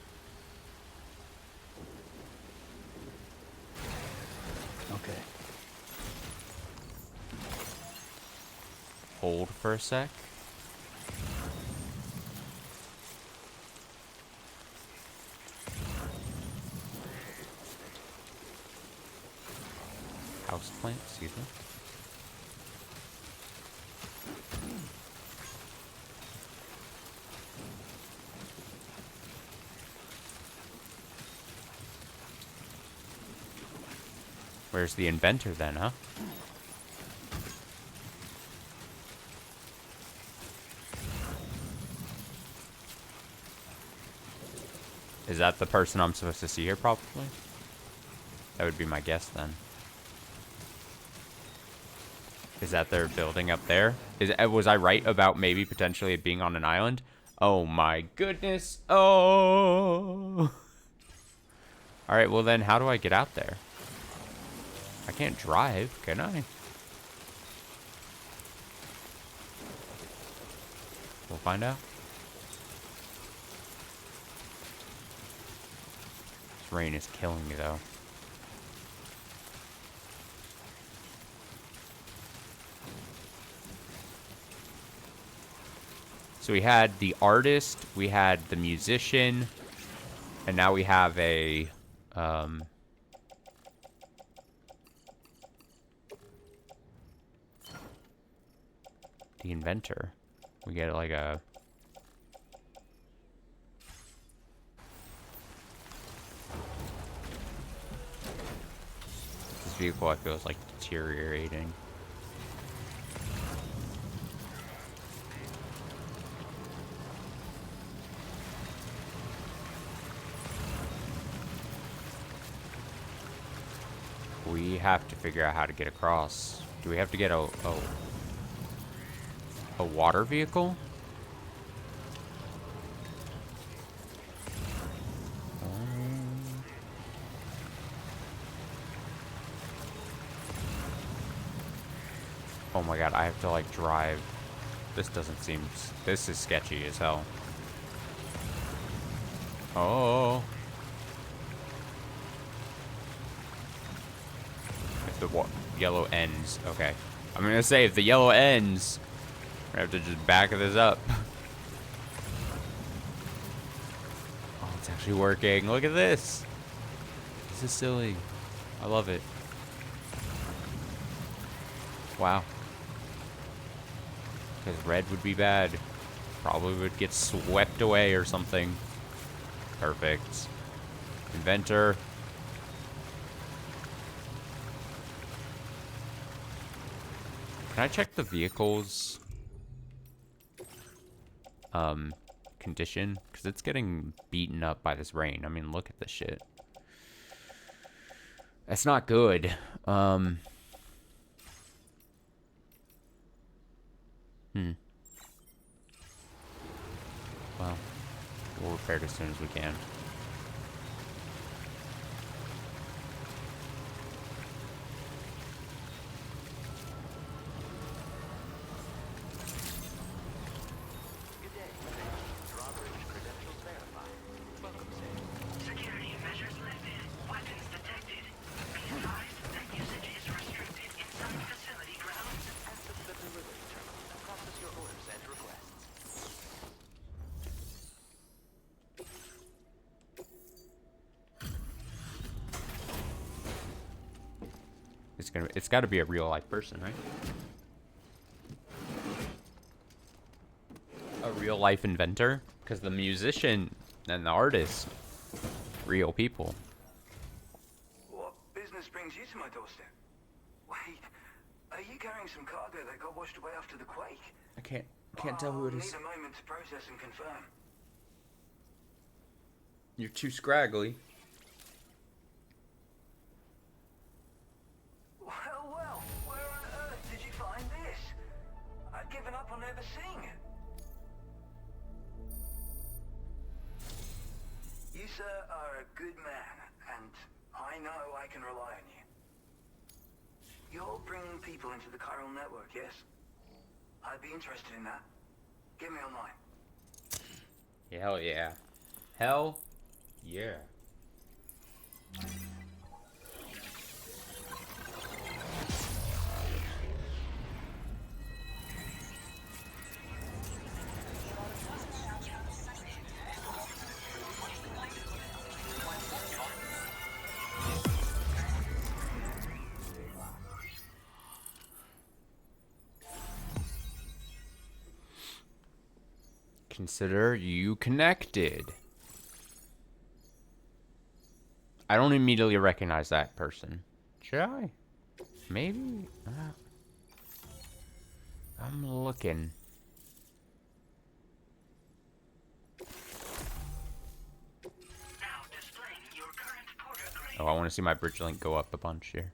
Okay. Hold for a sec. Houseplant, excuse me. Where's the inventor then, huh? Is that the person I'm supposed to see here, probably? That would be my guess then. Is that their building up there? Was I right about maybe potentially it being on an island? Oh my goodness. Oh. Alright, well then how do I get out there? I can't drive, can I? We'll find out. This rain is killing me though. So we had the artist, we had the musician, and now we have a, the inventor. We get like a... This vehicle I feel is like deteriorating. We have to figure out how to get across. Do we have to get a water vehicle? Oh my god, I have to like drive. This doesn't seem... This is sketchy as hell. Oh. If the yellow ends. Okay. I'm gonna say if the yellow ends, I have to just back this up. Oh, it's actually working. Look at this. This is silly. I love it. Wow. Because red would be bad. Probably would get swept away or something. Perfect. Inventor. Can I check the vehicle's condition? Because it's getting beaten up by this rain. I mean, look at this shit. That's not good. Well, we'll repair it as soon as we can. Security measures lifted. Weapons detected. Be advised that usage is restricted inside facility grounds. Access the delivery terminal to process your orders and requests. It's got to be a real life person, right? A real life inventor, because the musician and the artist, real people. What business brings you to my doorstep? Wait, are you carrying some cargo that got washed away after the quake? I can't tell who it is. Need a moment to process and confirm. You're too scraggly. Well, where on earth did you find this? I've given up on ever seeing it. You, sir, are a good man, and I know I can rely on you. You're bringing people into the chiral network, yes? I'd be interested in that. Get me online. Hell yeah. Hell yeah. Consider you connected. I don't immediately recognize that person. Should I? Maybe? I'm looking. Now displaying your current porter grade. Oh, I want to see my bridge link go up a bunch here.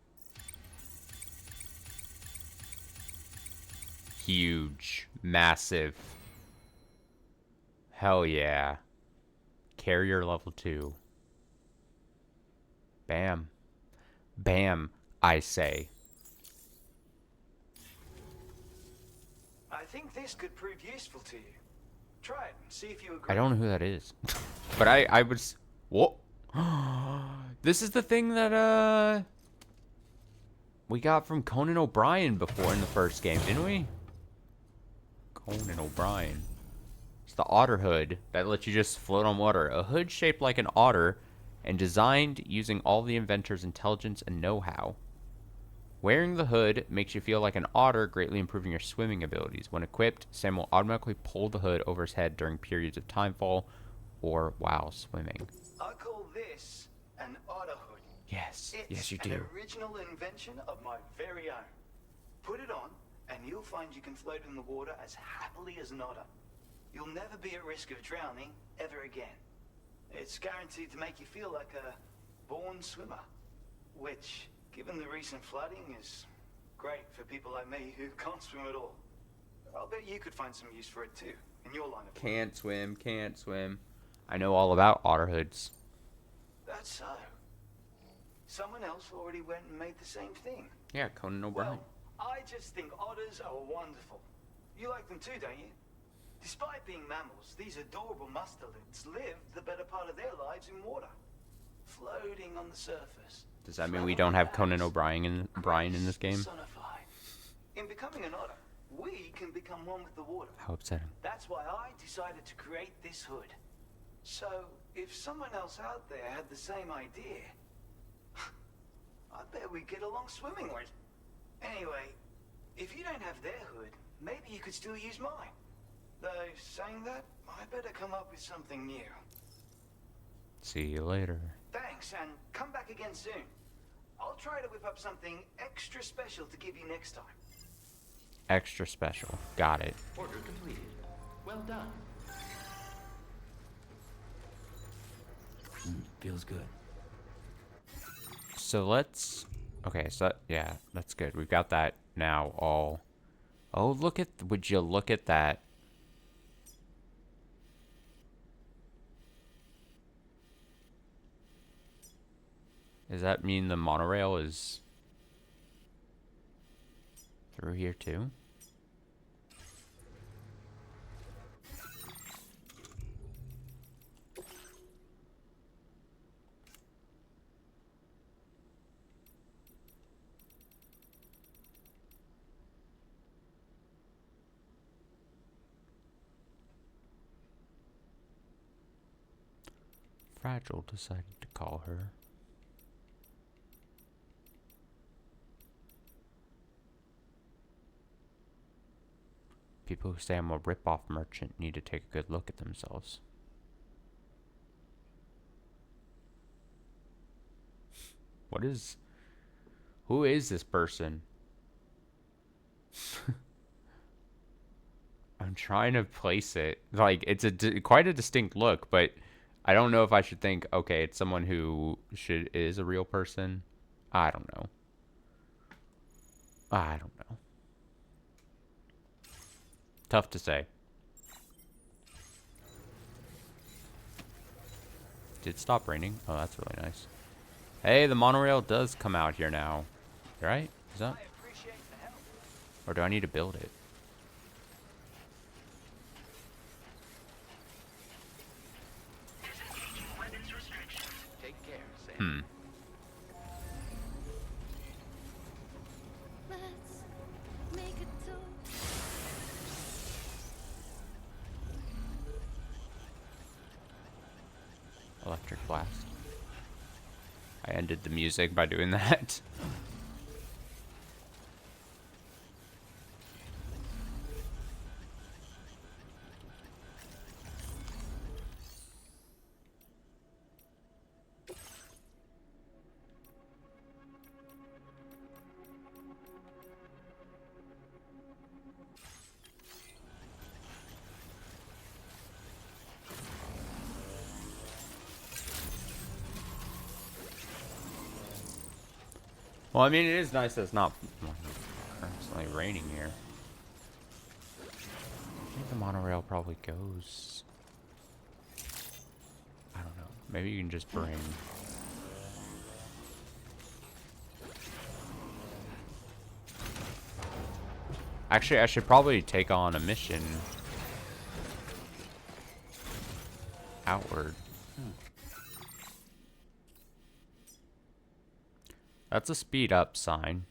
huge, massive. Hell yeah. Carrier level 2. Bam. Bam, I say. I think this could prove useful to you. Try it and see if you agree. I don't know who that is. But I was... Whoa. This is the thing that, we got from Conan O'Brien before in the first game, didn't we? Conan O'Brien. It's the otter hood that lets you just float on water. A hood shaped like an otter and designed using all the inventor's intelligence and know-how. Wearing the hood makes you feel like an otter, greatly improving your swimming abilities. When equipped, Sam will automatically pull the hood over his head during periods of timefall or while swimming. I call this an otter hood. Yes, It's yes you an do. original invention of my very own. Put it on, and you'll find you can float in the water as happily as an otter. You'll never be at risk of drowning ever again. It's guaranteed to make you feel like a born swimmer, which, given the recent flooding, is great for people like me who can't swim at all. I'll bet you could find some use for it too, in your line of work. Can't swim, can't swim. I know all about otter hoods. That's so. Someone else already went and made the same thing. Yeah, Conan O'Brien. Well, I just think otters are wonderful. You like them too, don't you? Despite being mammals, these adorable mustelids live the better part of their lives in water, floating on the surface. Does that mean we don't have Conan O'Brien in this game? Personified. In becoming an otter, we can become one with the water. How upsetting. That's why I decided to create this hood. So, if someone else out there had the same idea, I bet we'd get along swimmingly. Anyway, if you don't have their hood, maybe you could still use mine. Though, saying that, I better come up with something new. See you later. Thanks, and come back again soon. I'll try to whip up something extra special to give you next time. Extra special. Got it. Order completed. Well done. Feels good. So let's... Okay, so yeah, that's good. We've got that now all... Oh, look at... Would you look at that? Does that mean the monorail is through here too? Fragile decided to call her. People who say I'm a rip-off merchant need to take a good look at themselves. What is... Who is this person? I'm trying to place it. Like, it's quite a distinct look, but I don't know if I should think, okay, it's someone who is a real person. I don't know. I don't know. Tough to say. Did it stop raining? Oh, that's really nice. Hey, the monorail does come out here now. Right? Is that? Or do I need to build it? Disengaging weapons restrictions. Take care, Sam. Let's make a toast. Electric blast. I ended the music by doing that. Well, I mean, it is nice that it's not constantly raining here. think the monorail probably goes. I don't know. Maybe you can just bring. Actually, I should probably take on a mission outward. That's a speed up sign.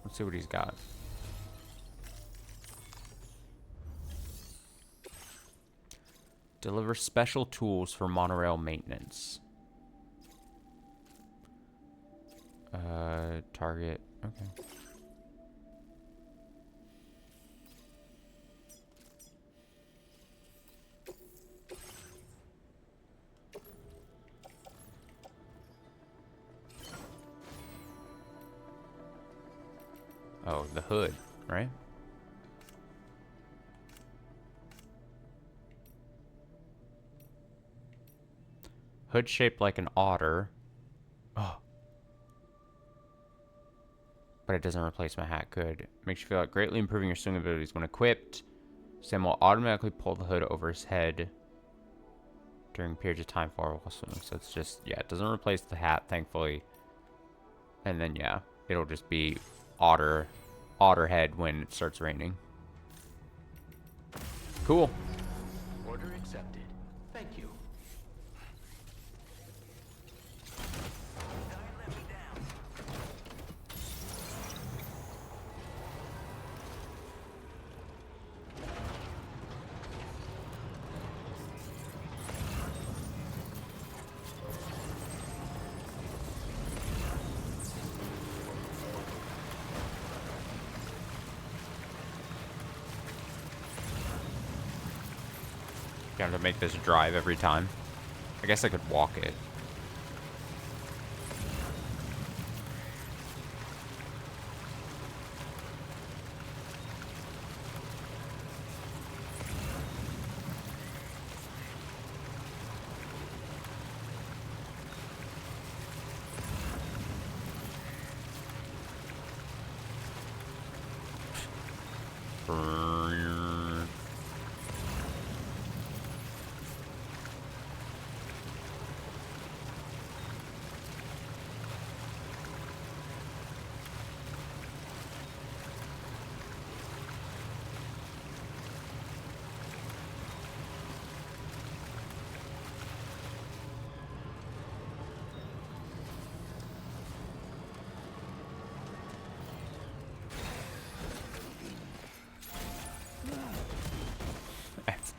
Let's see what he's got. Deliver special tools for monorail maintenance. Target. Okay. Oh, the hood, right? Hood shaped like an otter. Oh. But it doesn't replace my hat. Good. Makes you feel like greatly improving your swing abilities when equipped. Sam will automatically pull the hood over his head during periods of time while swimming. So it's just, yeah, it doesn't replace the hat, thankfully. And then, yeah, it'll just be otter head when it starts raining. Cool. Order accepted. Thank you. Don't let me down. Got to make this drive every time. I guess I could walk it.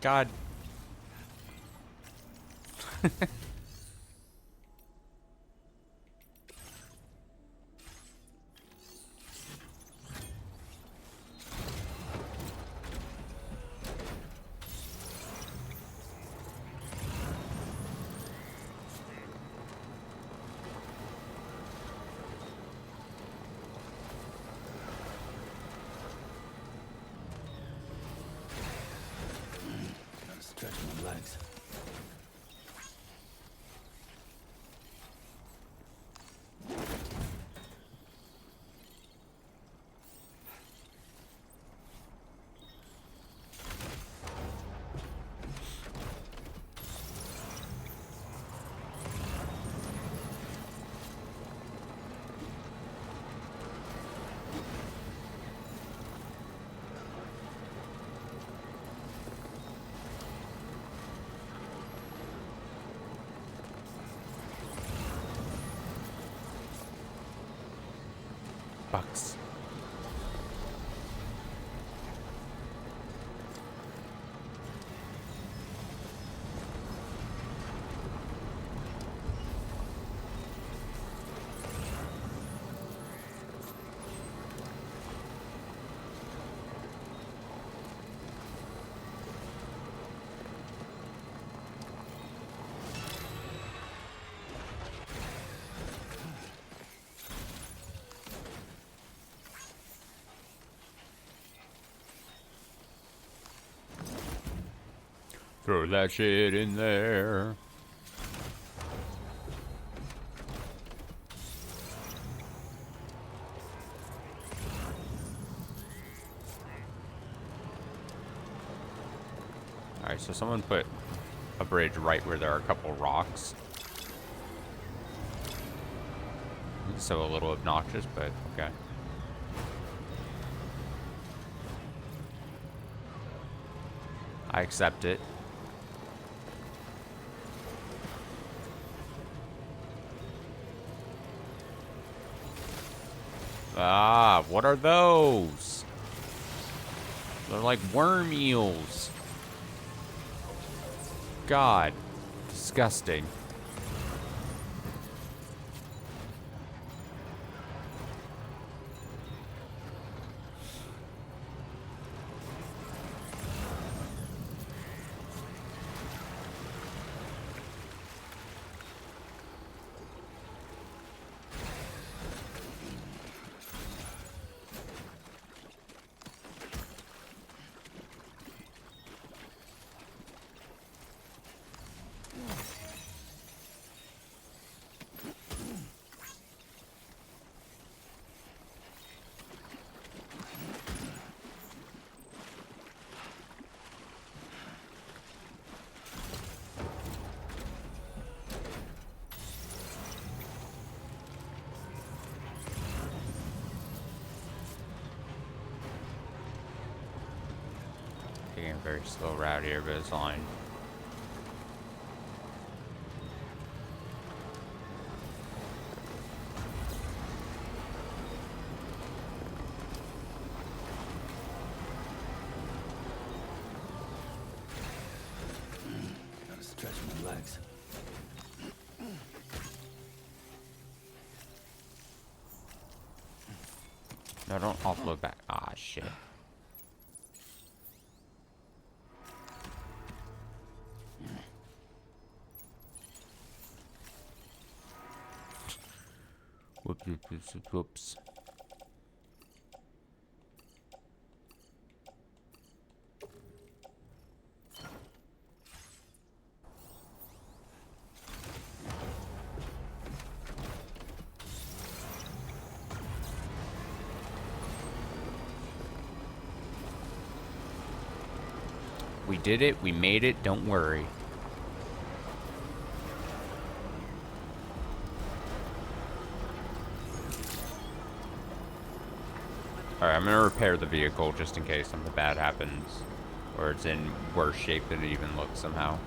God. Stretch my legs. Bucks. Throw that shit in there. Alright, so someone put a bridge right where there are a couple rocks. So a little obnoxious, but okay. I accept it. Ah, what are those? They're like worm eels. God, disgusting. Taking a very slow route here, but it's fine. Gotta stretch my legs. No, don't offload back. Ah, shit. Whoops, whoops, whoops, whoops. We did it. We made it. Don't worry. Alright, I'm gonna repair the vehicle just in case something bad happens. Or it's in worse shape than it even looks somehow.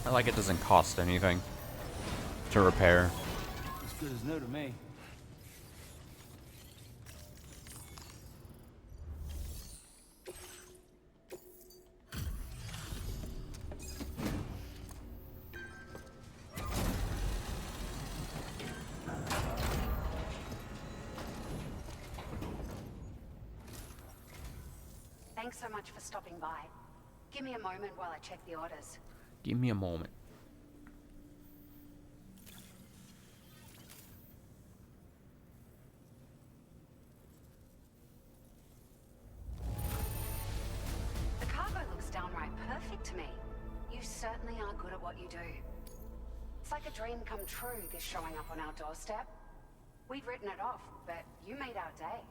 I like it doesn't cost anything to repair. As good as new to me. Thanks so much for stopping by. Give me a moment while I check the orders. Give me a moment. The cargo looks downright perfect to me. You certainly are good at what you do. It's like a dream come true, this showing up on our doorstep. We'd written it off, but you made our day.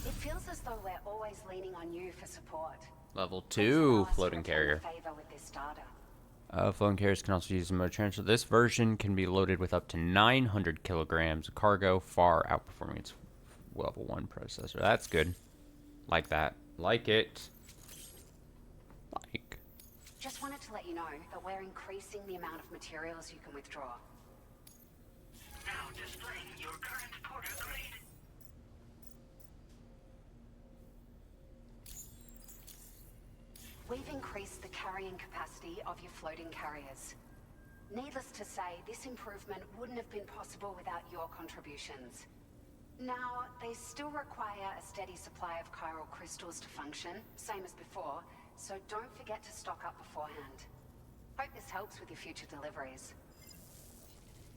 It feels as though we're always leaning on you for support. Level Please 2 allow us to floating return carrier. the favor with this data. Floating carriers can also use remote transfer. This version can be loaded with up to 900 kilograms of cargo, far outperforming its level 1 processor. That's good. Like that. Like it. Like. Just wanted to let you know that we're increasing the amount of materials you can withdraw. Now displaying your current porter grade. We've increased the carrying capacity of your floating carriers. Needless to say, this improvement wouldn't have been possible without your contributions. Now, they still require a steady supply of chiral crystals to function, same as before, so don't forget to stock up beforehand. Hope this helps with your future deliveries.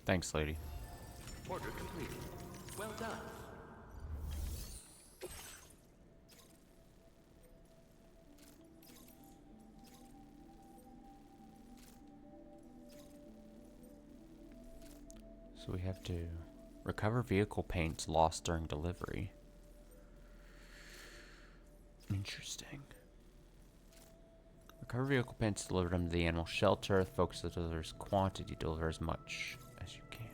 Thanks, lady. Order completed. Well done. So we have to recover vehicle paints lost during delivery. Interesting. Recover vehicle paints, deliver them to the animal shelter. Focus the deliver's quantity, deliver as much as you can.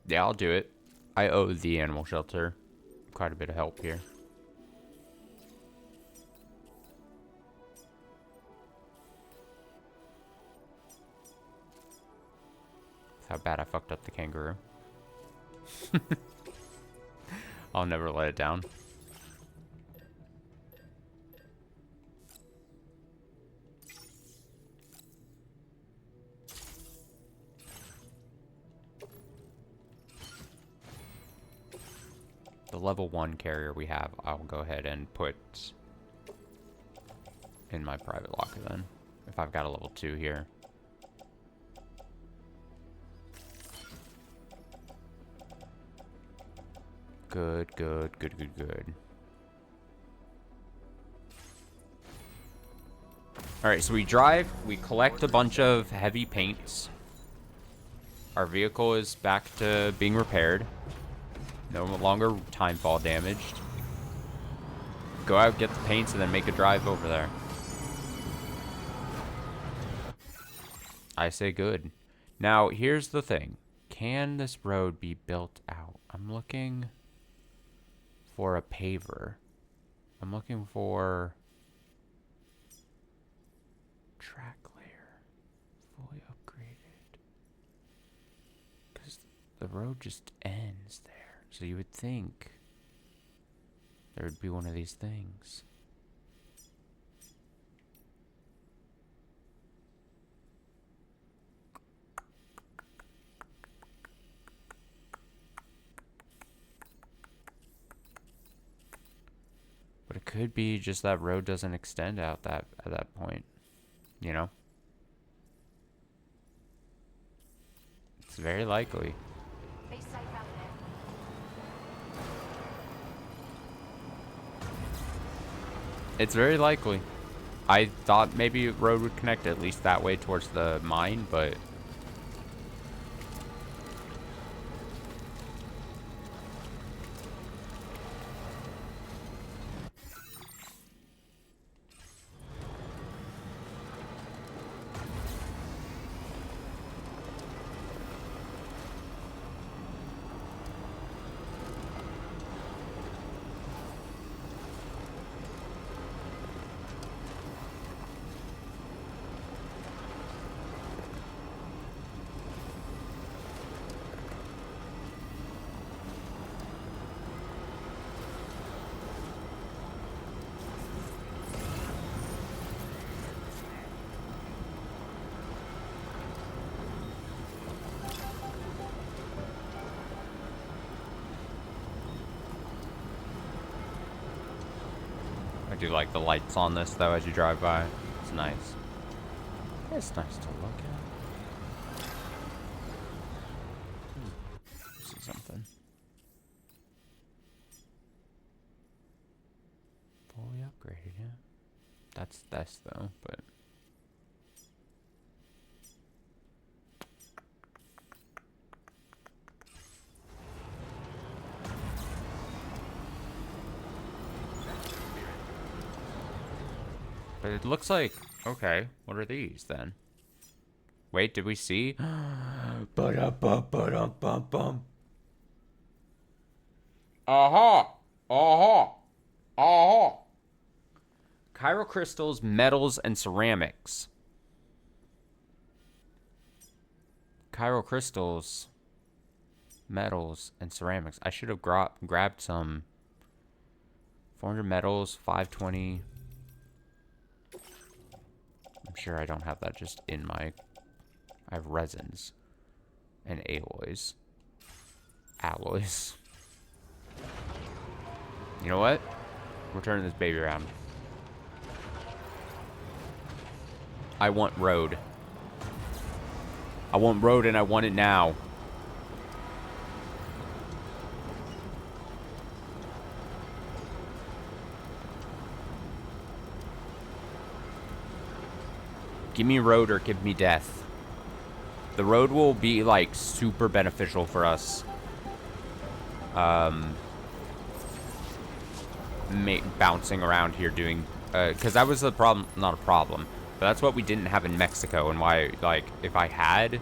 Yeah, I'll do it. I owe the animal shelter quite a bit of help here. That's how bad I fucked up the kangaroo. I'll never let it down. The level 1 carrier we have, I'll go ahead and put in my private locker then, if I've got a level 2 here. Good, good, good, good, good. Alright, so we drive, we collect a bunch of heavy paints. Our vehicle is back to being repaired. No longer time fall damaged. Go out, get the paints, and then make a drive over there. I say good. Now, here's the thing. Can this road be built out? I'm looking for a paver. I'm looking for track layer. Fully upgraded. Because the road just ends there. So you would think there would be one of these things. But it could be just that road doesn't extend out at that point, you know? It's very likely. Be safe out there. It's very likely. I thought maybe a road would connect at least that way towards the mine, but I do like the lights on this though as you drive by. It's nice. It's nice to look at. See something. Fully upgraded, yeah. That's this though, but it looks like Okay, what are these then? Wait, did we see? Ba-da-ba-ba-dum-bum-bum. Aha! Aha! Aha! Chiral crystals, metals, and ceramics. Chiral crystals, metals, and ceramics. I should have grabbed some. 400 metals, 520. I'm sure I don't have that just in my... I have resins and alloys. Alloys. You know what? We're turning this baby around. I want road. I want road and I want it now. Give me road or give me death. The road will be like super beneficial for us. Bouncing around here doing, because that was the problem, not a problem, but that's what we didn't have in Mexico, and why, like, if I had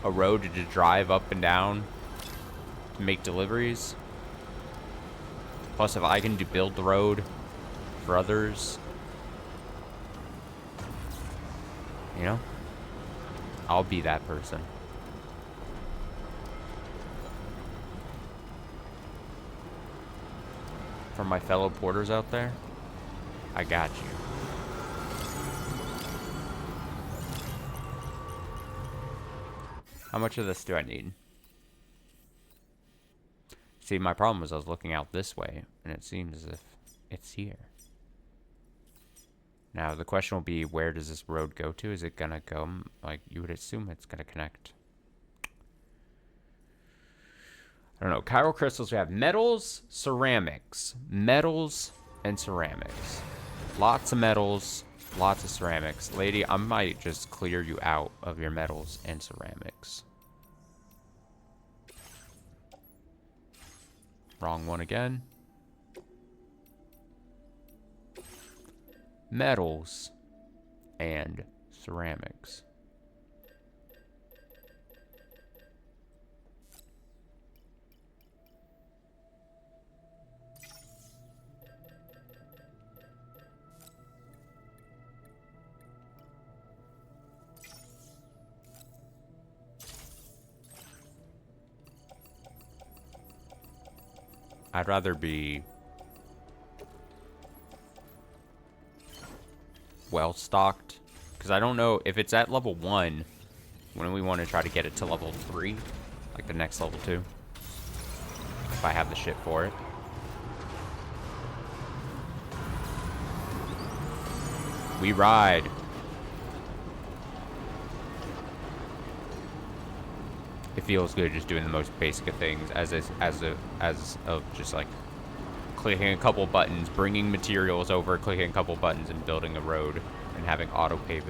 a road to just drive up and down to make deliveries, plus if I can build the road for others, you know, I'll be that person. For my fellow porters out there, I got you. How much of this do I need? See, my problem was I was looking out this way, and it seems as if it's here. Now, the question will be, where does this road go to? Is it gonna go, like, you would assume it's gonna connect. I don't know. Chiral crystals, we have metals, ceramics. Metals and ceramics. Lots of metals, lots of ceramics. Lady, I might just clear you out of your metals and ceramics. Wrong one again. Metals and ceramics. I'd rather be well stocked, because I don't know if it's at level 1 when we want to try to get it to level 3, like the next level 2, if I have the shit for it. We ride. It feels good just doing the most basic of things as of just like clicking a couple buttons, bringing materials over, clicking a couple buttons, and building a road, and having auto pave.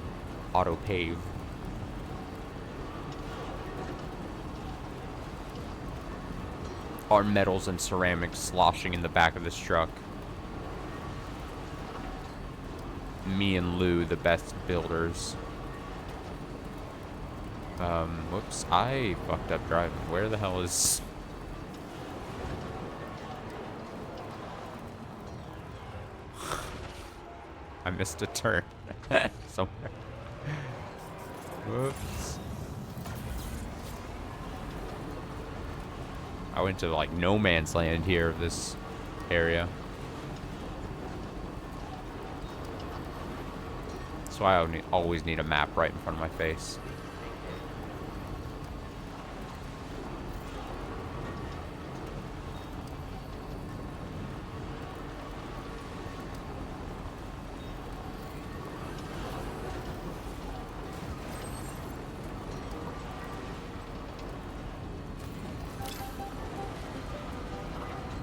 Our metals and ceramics sloshing in the back of this truck. Me and Lou, the best builders. Whoops, I fucked up driving. Where the hell is... I missed a turn somewhere. Whoops. I went to like no man's land here of this area. That's why I always need a map right in front of my face.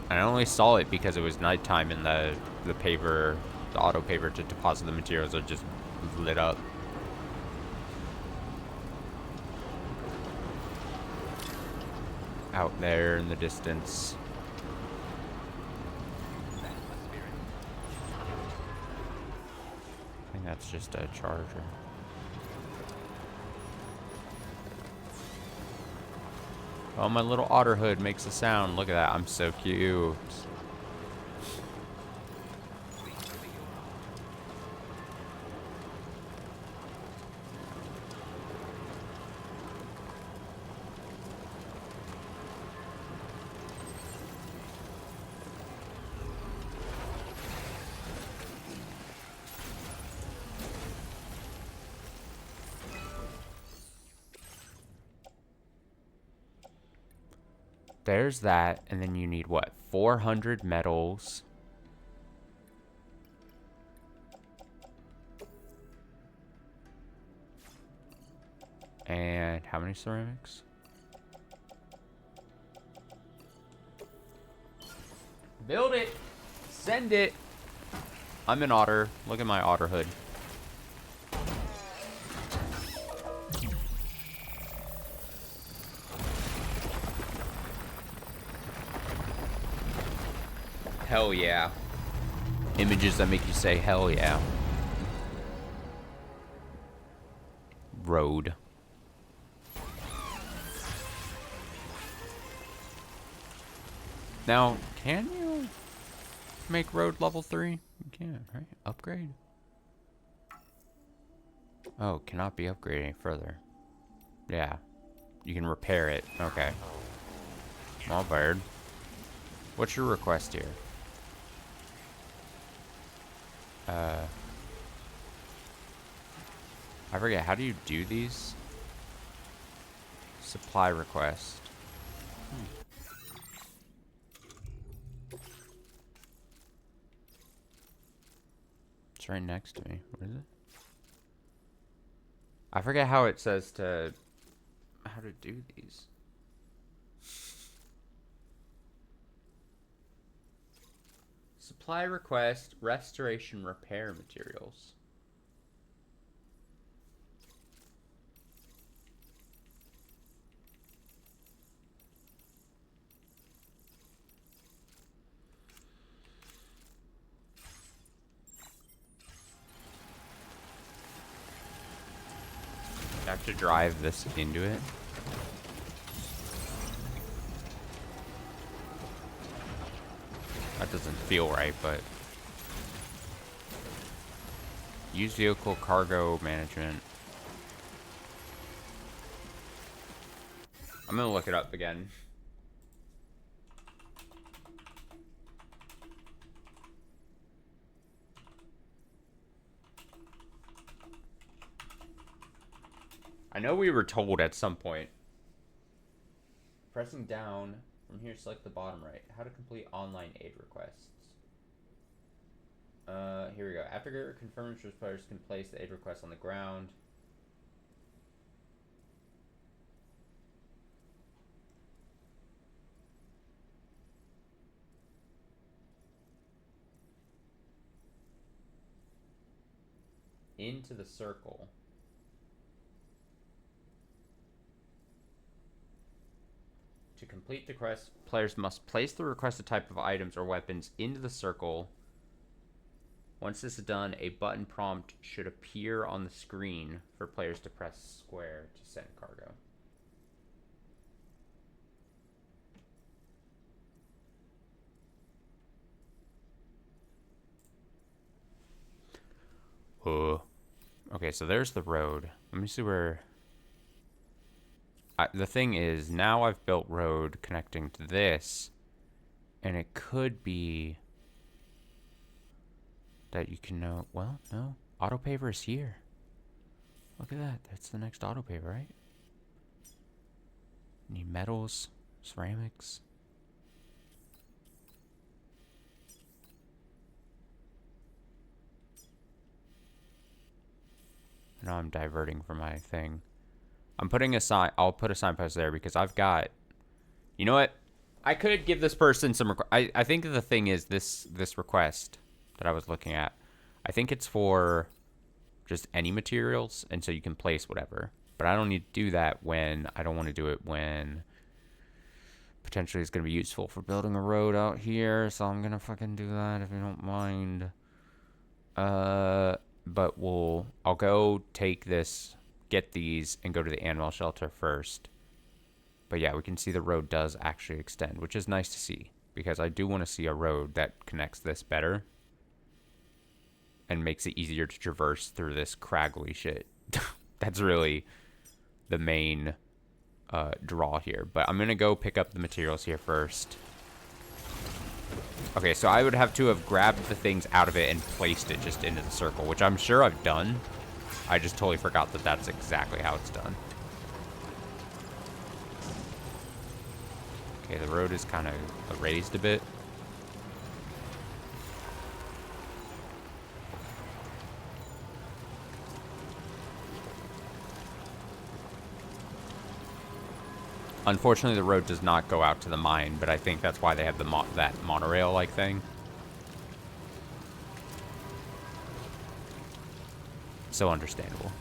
I only saw it because it was nighttime and the paver, the auto paver to deposit the materials are just lit up. Out there in the distance. I think that's just a charger. Oh, my little otter hood makes a sound. Look at that. I'm so cute. There's that, and then you need what? 400 metals. And how many ceramics? Build it! Send it! I'm an otter. Look at my otter hood. Hell yeah. Images that make you say hell yeah. Road. Now, can you make road level 3? You can, right? Upgrade? Oh, cannot be upgraded any further. Yeah. You can repair it. Okay. Well, bird. What's your request here? I forget, how do you do these? Supply request. It's right next to me. What is it? I forget how it says to... how to do these. Supply request, restoration, repair materials. I have to drive this into it. That doesn't feel right, but... use vehicle cargo management. I'm gonna look it up again. I know we were told at some point. Pressing down from here, select the bottom right. How to complete online aid requests. Here we go. After confirming which players can place the aid request on the ground. Into the circle. To complete the quest, players must place the requested type of items or weapons into the circle. Once this is done, a button prompt should appear on the screen for players to press square to send cargo. Okay, so there's the road. Let me see where... the thing is, now I've built road connecting to this, and it could be that you can know... well, no. Autopaver is here. Look at that. That's the next autopaver, right? Need metals, ceramics. I know I'm diverting from my thing. I'm putting a sign. I'll put a signpost there because I've got... you know what? I could give this person some... I think the thing is this request that I was looking at. I think it's for just any materials, and so you can place whatever. But I don't need to do that when... I don't want to do it when... potentially it's going to be useful for building a road out here. So I'm going to fucking do that if you don't mind. but I'll go take this, get these, and go to the animal shelter first. But yeah, we can see the road does actually extend, which is nice to see, because I do want to see a road that connects this better and makes it easier to traverse through this craggly shit. That's really the main draw here. But I'm going to go pick up the materials here first. Okay, so I would have to have grabbed the things out of it and placed it just into the circle, which I'm sure I've done. I just totally forgot that that's exactly how it's done. Okay, the road is kind of raised a bit. Unfortunately, the road does not go out to the mine, but I think that's why they have the that monorail-like thing. So understandable.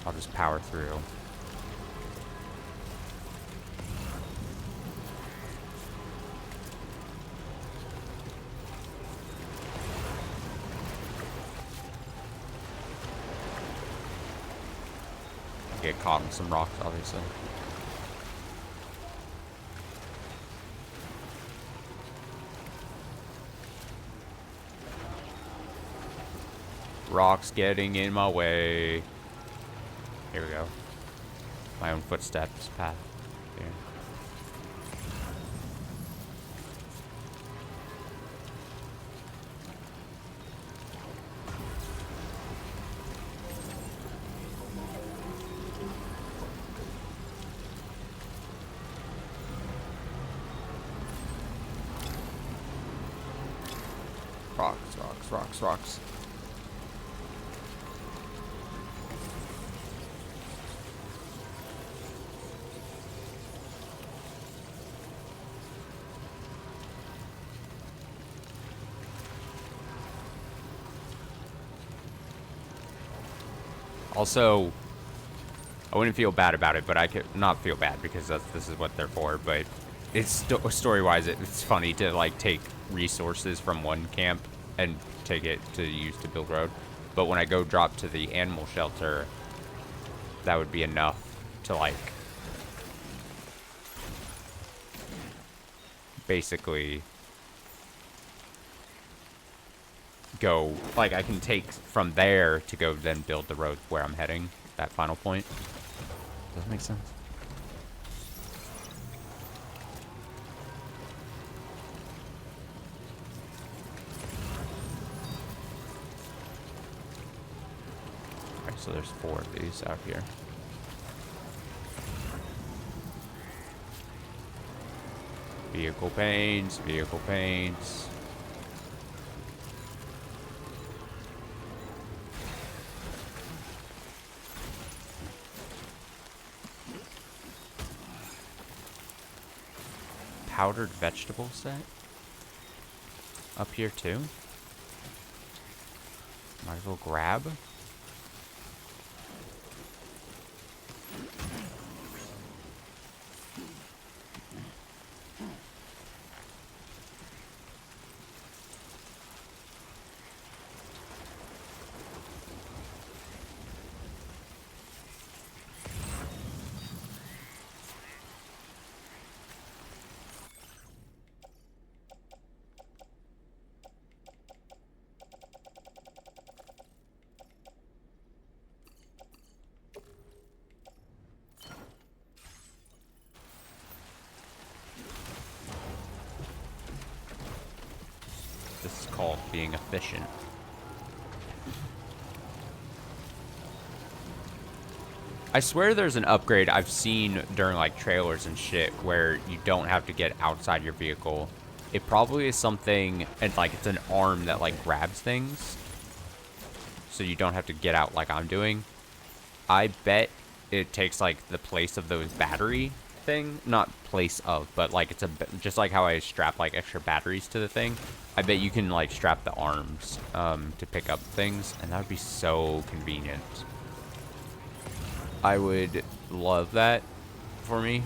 I'll just power through. Get caught in some rocks, obviously. Rocks getting in my way. Here we go. My own footsteps path. Here. Rocks. Also, I wouldn't feel bad about it, but I could not feel bad because this is what they're for. But it's story-wise, it's funny to like take resources from one camp and take it to use to build road. But when I go drop to the animal shelter, that would be enough to like basically go, like I can take from there to go then build the road where I'm heading, that final point. Does that make sense? Alright, so there's 4 of these out here. Vehicle paints. Powdered vegetable set up here too. Might as well grab. This is called being efficient. I swear there's an upgrade I've seen during like trailers and shit where you don't have to get outside your vehicle. It probably is something, and like it's an arm that like grabs things, so you don't have to get out like I'm doing. I bet it takes like the place of those battery thing, not place of, but like it's just like how I strap like extra batteries to the thing. I bet you can like strap the arms to pick up things, and that would be so convenient. I would love that for me.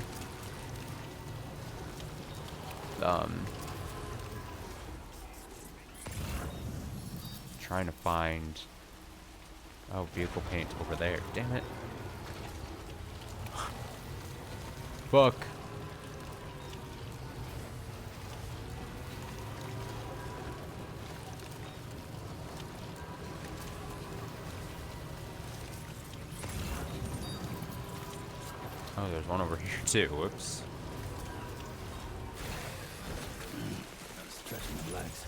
trying to find... Oh, vehicle paint over there. Damn it. Fuck. Oh, there's one over here too. Whoops. Stretch my legs.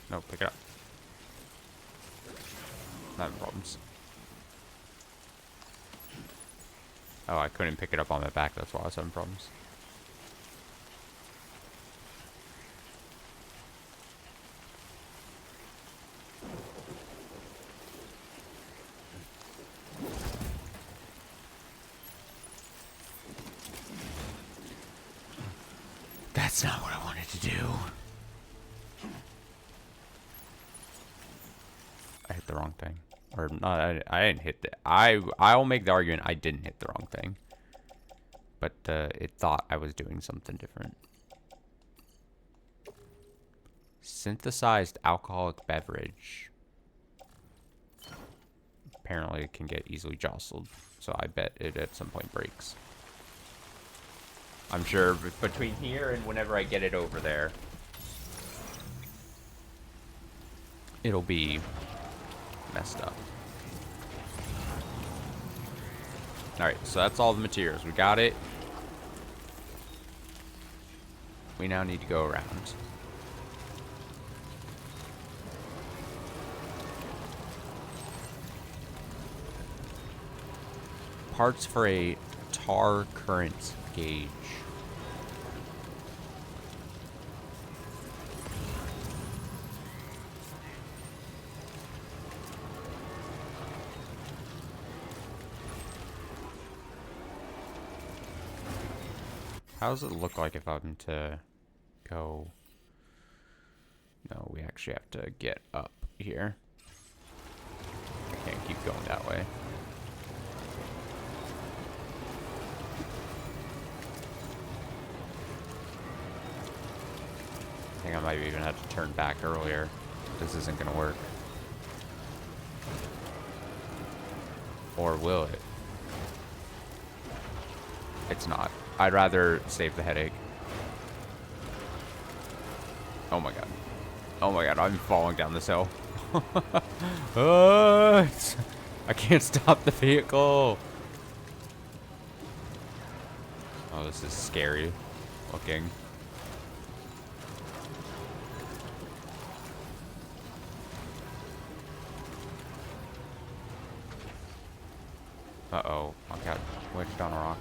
No, pick it up. Not having problems. Oh, I couldn't pick it up on my back. That's why I was having problems. That's not what I wanted to do. I hit the wrong thing. Or not, I didn't hit the... I'll make the argument I didn't hit the wrong thing. But it thought I was doing something different. Synthesized alcoholic beverage. Apparently it can get easily jostled. So I bet it at some point breaks. I'm sure between here and whenever I get it over there, it'll be messed up. Alright, so that's all the materials. We got it. We now need to go around. Parts for a tar current gauge. How does it look like if I'm to go? No, we actually have to get up here. I can't keep going that way. I think I might even have to turn back earlier. This isn't gonna work. Or will it? It's not. I'd rather save the headache. Oh my god. Oh my god, I'm falling down this hill. I can't stop the vehicle. Oh, this is scary looking. Uh-oh. I got wedged on a rock.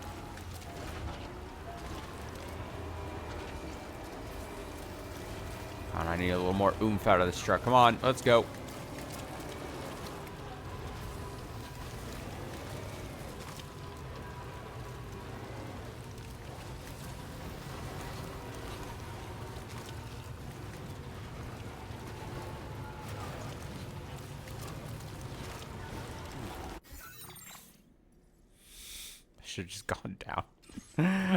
I need a little more oomph out of this truck. Come on, let's go. I should have just gone down.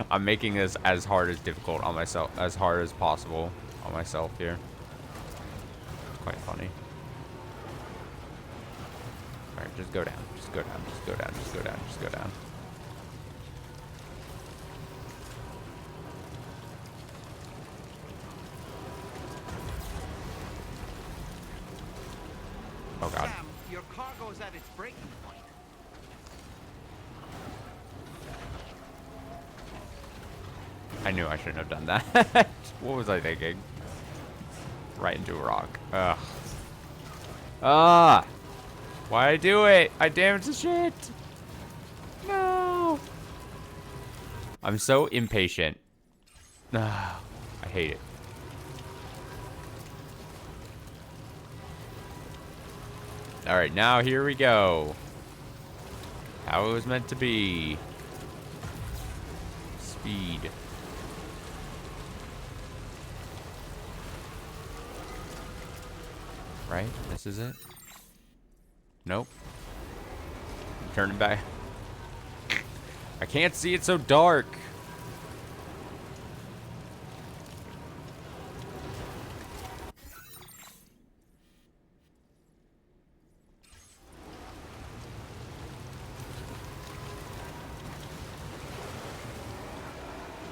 I'm making this as hard as difficult on myself, as hard as possible on myself here. It's quite funny. Alright, just go down. Just go down. Just go down. Just go down. Just go down. Oh god. Sam, your cargo's at its breaking point. I knew I shouldn't have done that. What was I thinking? Right into a rock. Ugh. Ah! Why'd I do it? I damaged the shit! No! I'm so impatient. Ah, I hate it. Alright, now here we go. How it was meant to be. Speed. Right? This is it? Nope. Turn it back. I can't see, it's so dark.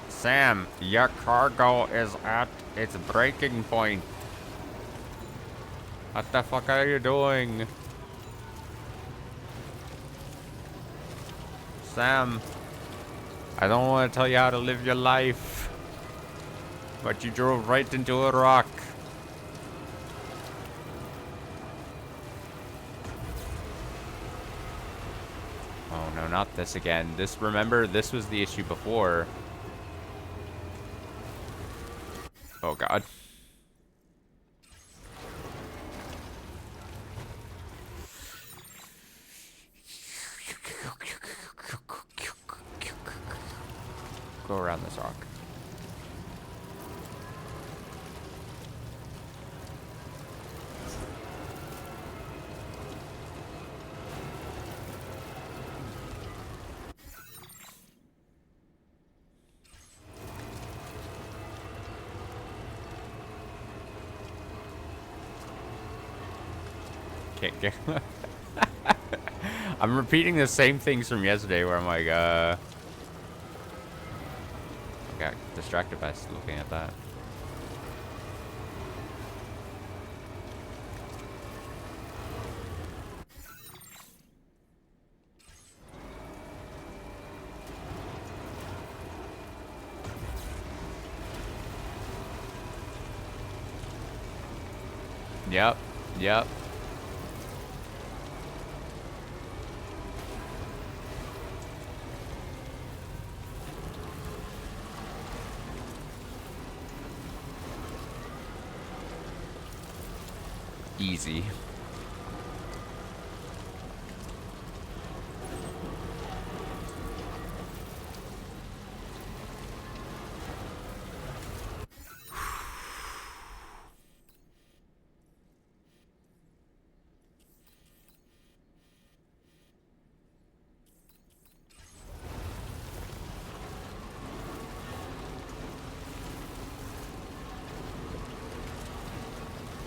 Sam, your cargo is at its breaking point. What the fuck are you doing? Sam, I don't want to tell you how to live your life, but you drove right into a rock. Oh no, not this again. This, remember, this was the issue before. Oh god. Go around this rock. Can't get. I'm repeating the same things from yesterday where I'm like, I got distracted by looking at that. Yep, yep. Easy.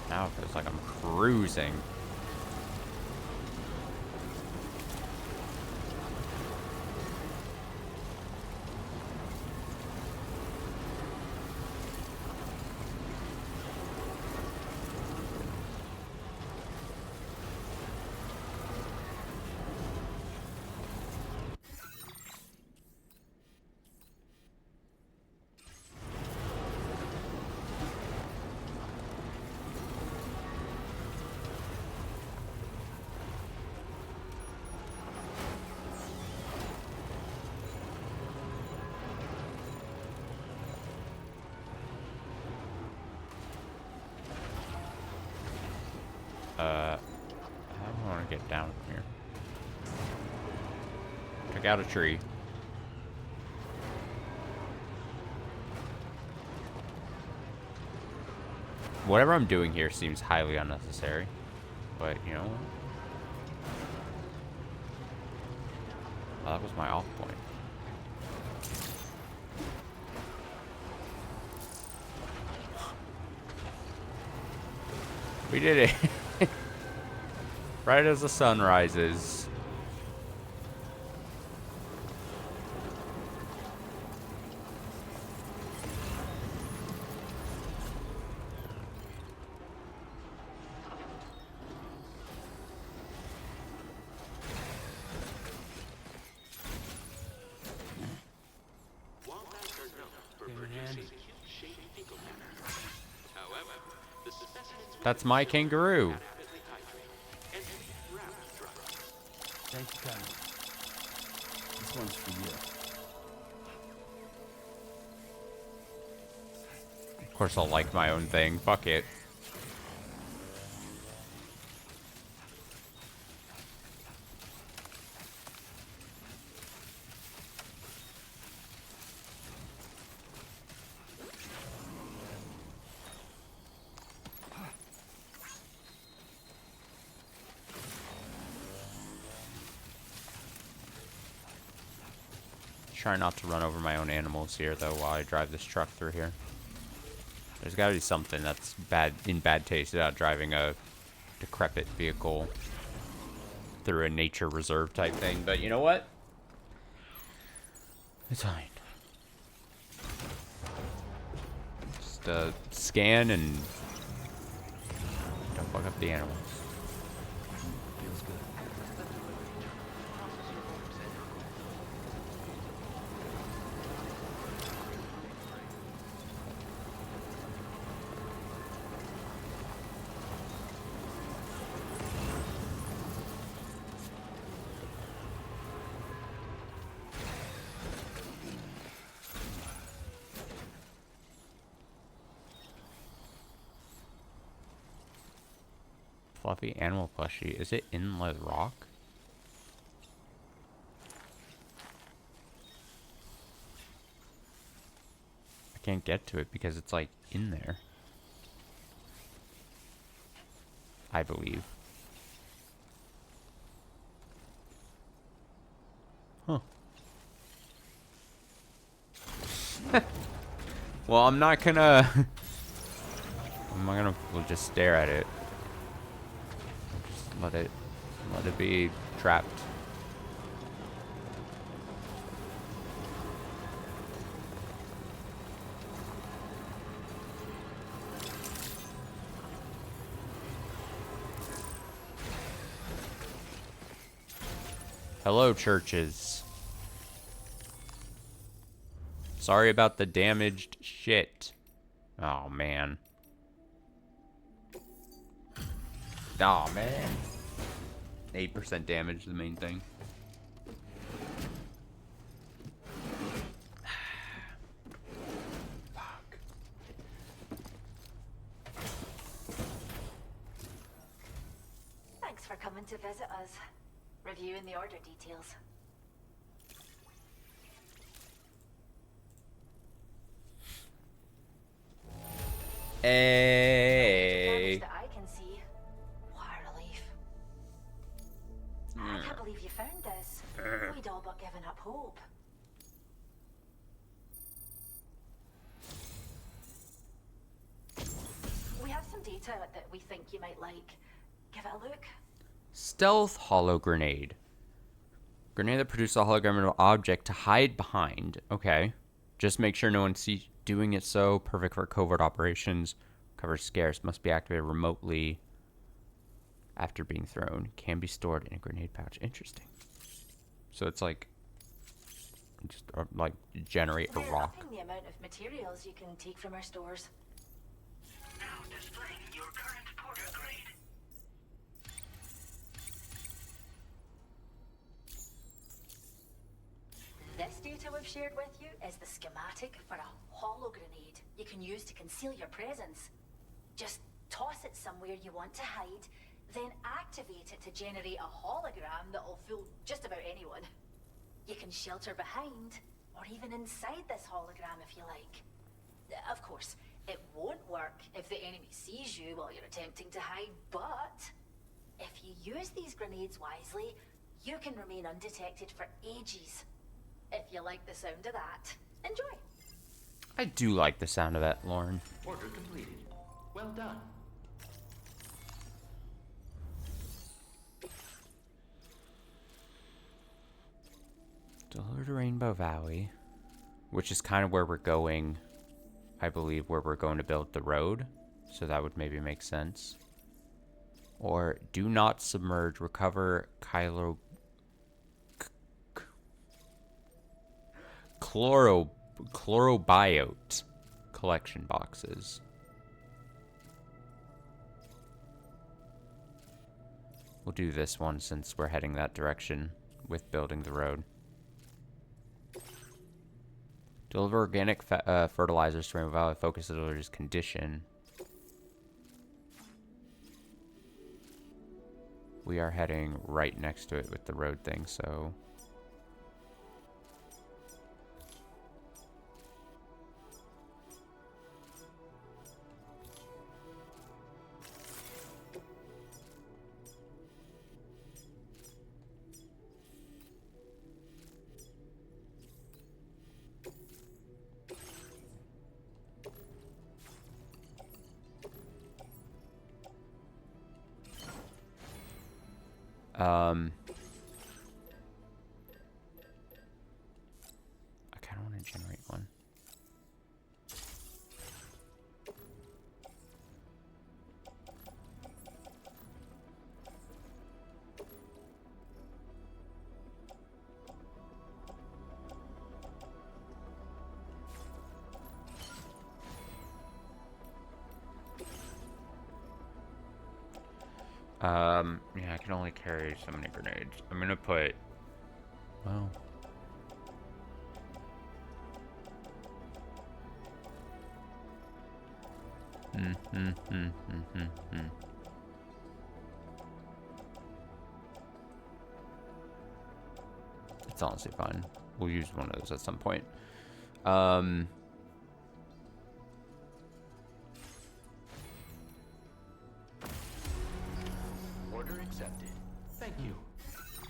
Now it feels like I'm cruising. I don't want to get down from here. Took out a tree. Whatever I'm doing here seems highly unnecessary, but you know what? Oh, that was my off point. We did it. Right as the sun rises. That's my kangaroo. Thank you, Kyle. This one's for you. Of course I'll like my own thing. Fuck it. Try not to run over my own animals here, though, while I drive this truck through here. There's got to be something that's in bad taste about driving a decrepit vehicle through a nature reserve type thing. But you know what? It's fine. Just scan and don't fuck up the animals. Feels good. Fluffy animal plushie. Is it in the rock? I can't get to it because it's like in there. I believe. Huh. Well, I'm not gonna... we'll just stare at it. Let it be trapped. Hello, churches. Sorry about the damaged shit. Oh, man. Oh, man. 8% damage, the main thing. Fuck. Thanks for coming to visit us. Reviewing the order details. Hey. That I can see. What a relief. I can't believe you found this. We'd all but given up hope. We have some data that we think you might like. Give it a look. Stealth holo grenade. Grenade that produces a hologram object to hide behind. Okay. Just make sure no one sees doing it so. Perfect for covert operations. Cover scarce. Must be activated remotely after being thrown. Can be stored in a grenade pouch. Interesting. So it's like just like generate a rock. Upping the amount of materials you can take from our stores. Now displaying your current porter grade. This data we've shared with you is the schematic for a holo grenade you can use to conceal your presence. Just toss it somewhere you want to hide, then activate it to generate a hologram that'll fool just about anyone. You can shelter behind, or even inside this hologram if you like. Of course, it won't work if the enemy sees you while you're attempting to hide, but if you use these grenades wisely, you can remain undetected for ages. If you like the sound of that, enjoy. I do like the sound of that, Lauren. Order completed. Well done. Deliver to Rainbow Valley, which is kind of where we're going. I believe where we're going to build the road, so that would maybe make sense. Or do not submerge. Recover chlorobiote collection boxes. We'll do this one since we're heading that direction with building the road. Deliver organic fertilizers to Rainbow Valley. Focus the delivery's condition. We are heading right next to it with the road thing, so... I kind of want to generate one. Yeah, I can only carry so many grenades. I'm gonna put, well, It's honestly fine. We'll use one of those at some point. Order accepted. Thank you.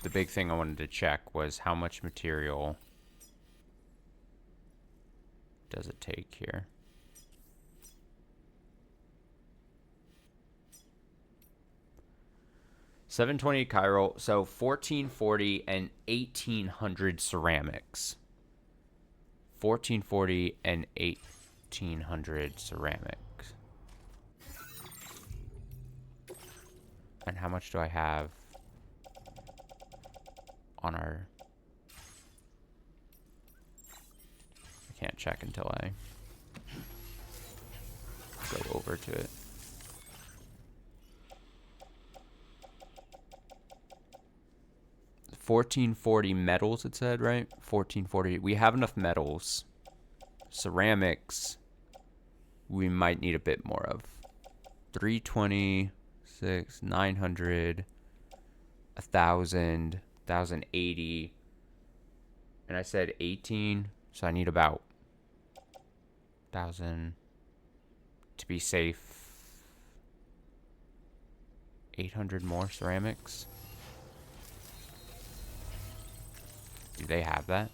The big thing I wanted to check was how much material does it take here? $720 chiral, so 1440 and 1800 ceramics. 1440 and 1800 ceramics. And how much do I have on our... I can't check until I go over to it. $1440 metals, it said, right? 1440. We have enough metals. Ceramics, we might need a bit more of. 320, 900, 1,000, 1,080. And I said 18, so I need about 1,000 to be safe. 800 more ceramics. Do they have that?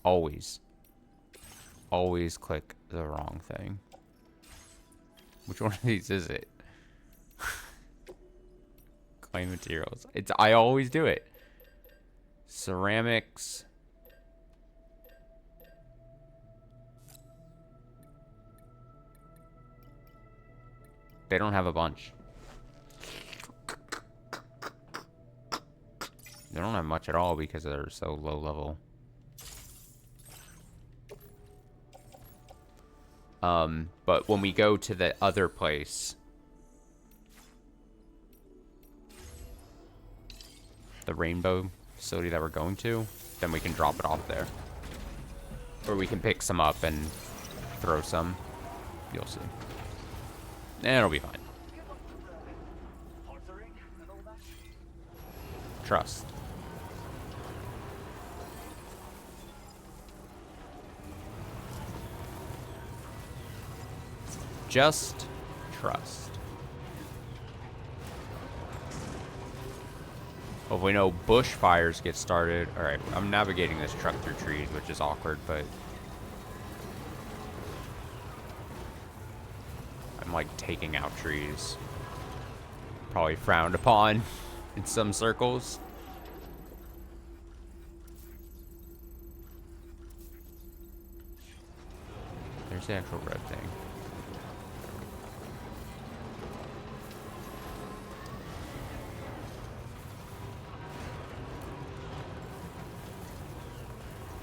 Always click the wrong thing. Which one of these is it? Claim materials. I always do it. Ceramics. They don't have a bunch. They don't have much at all because they're so low level. But when we go to the other place, the rainbow facility that we're going to, then we can drop it off there. Or we can pick some up and throw some. You'll see. It'll be fine. Trust. Just trust. Well, if we know bushfires get started. Alright, I'm navigating this truck through trees, which is awkward, but I'm like taking out trees. Probably frowned upon in some circles. There's the actual red thing.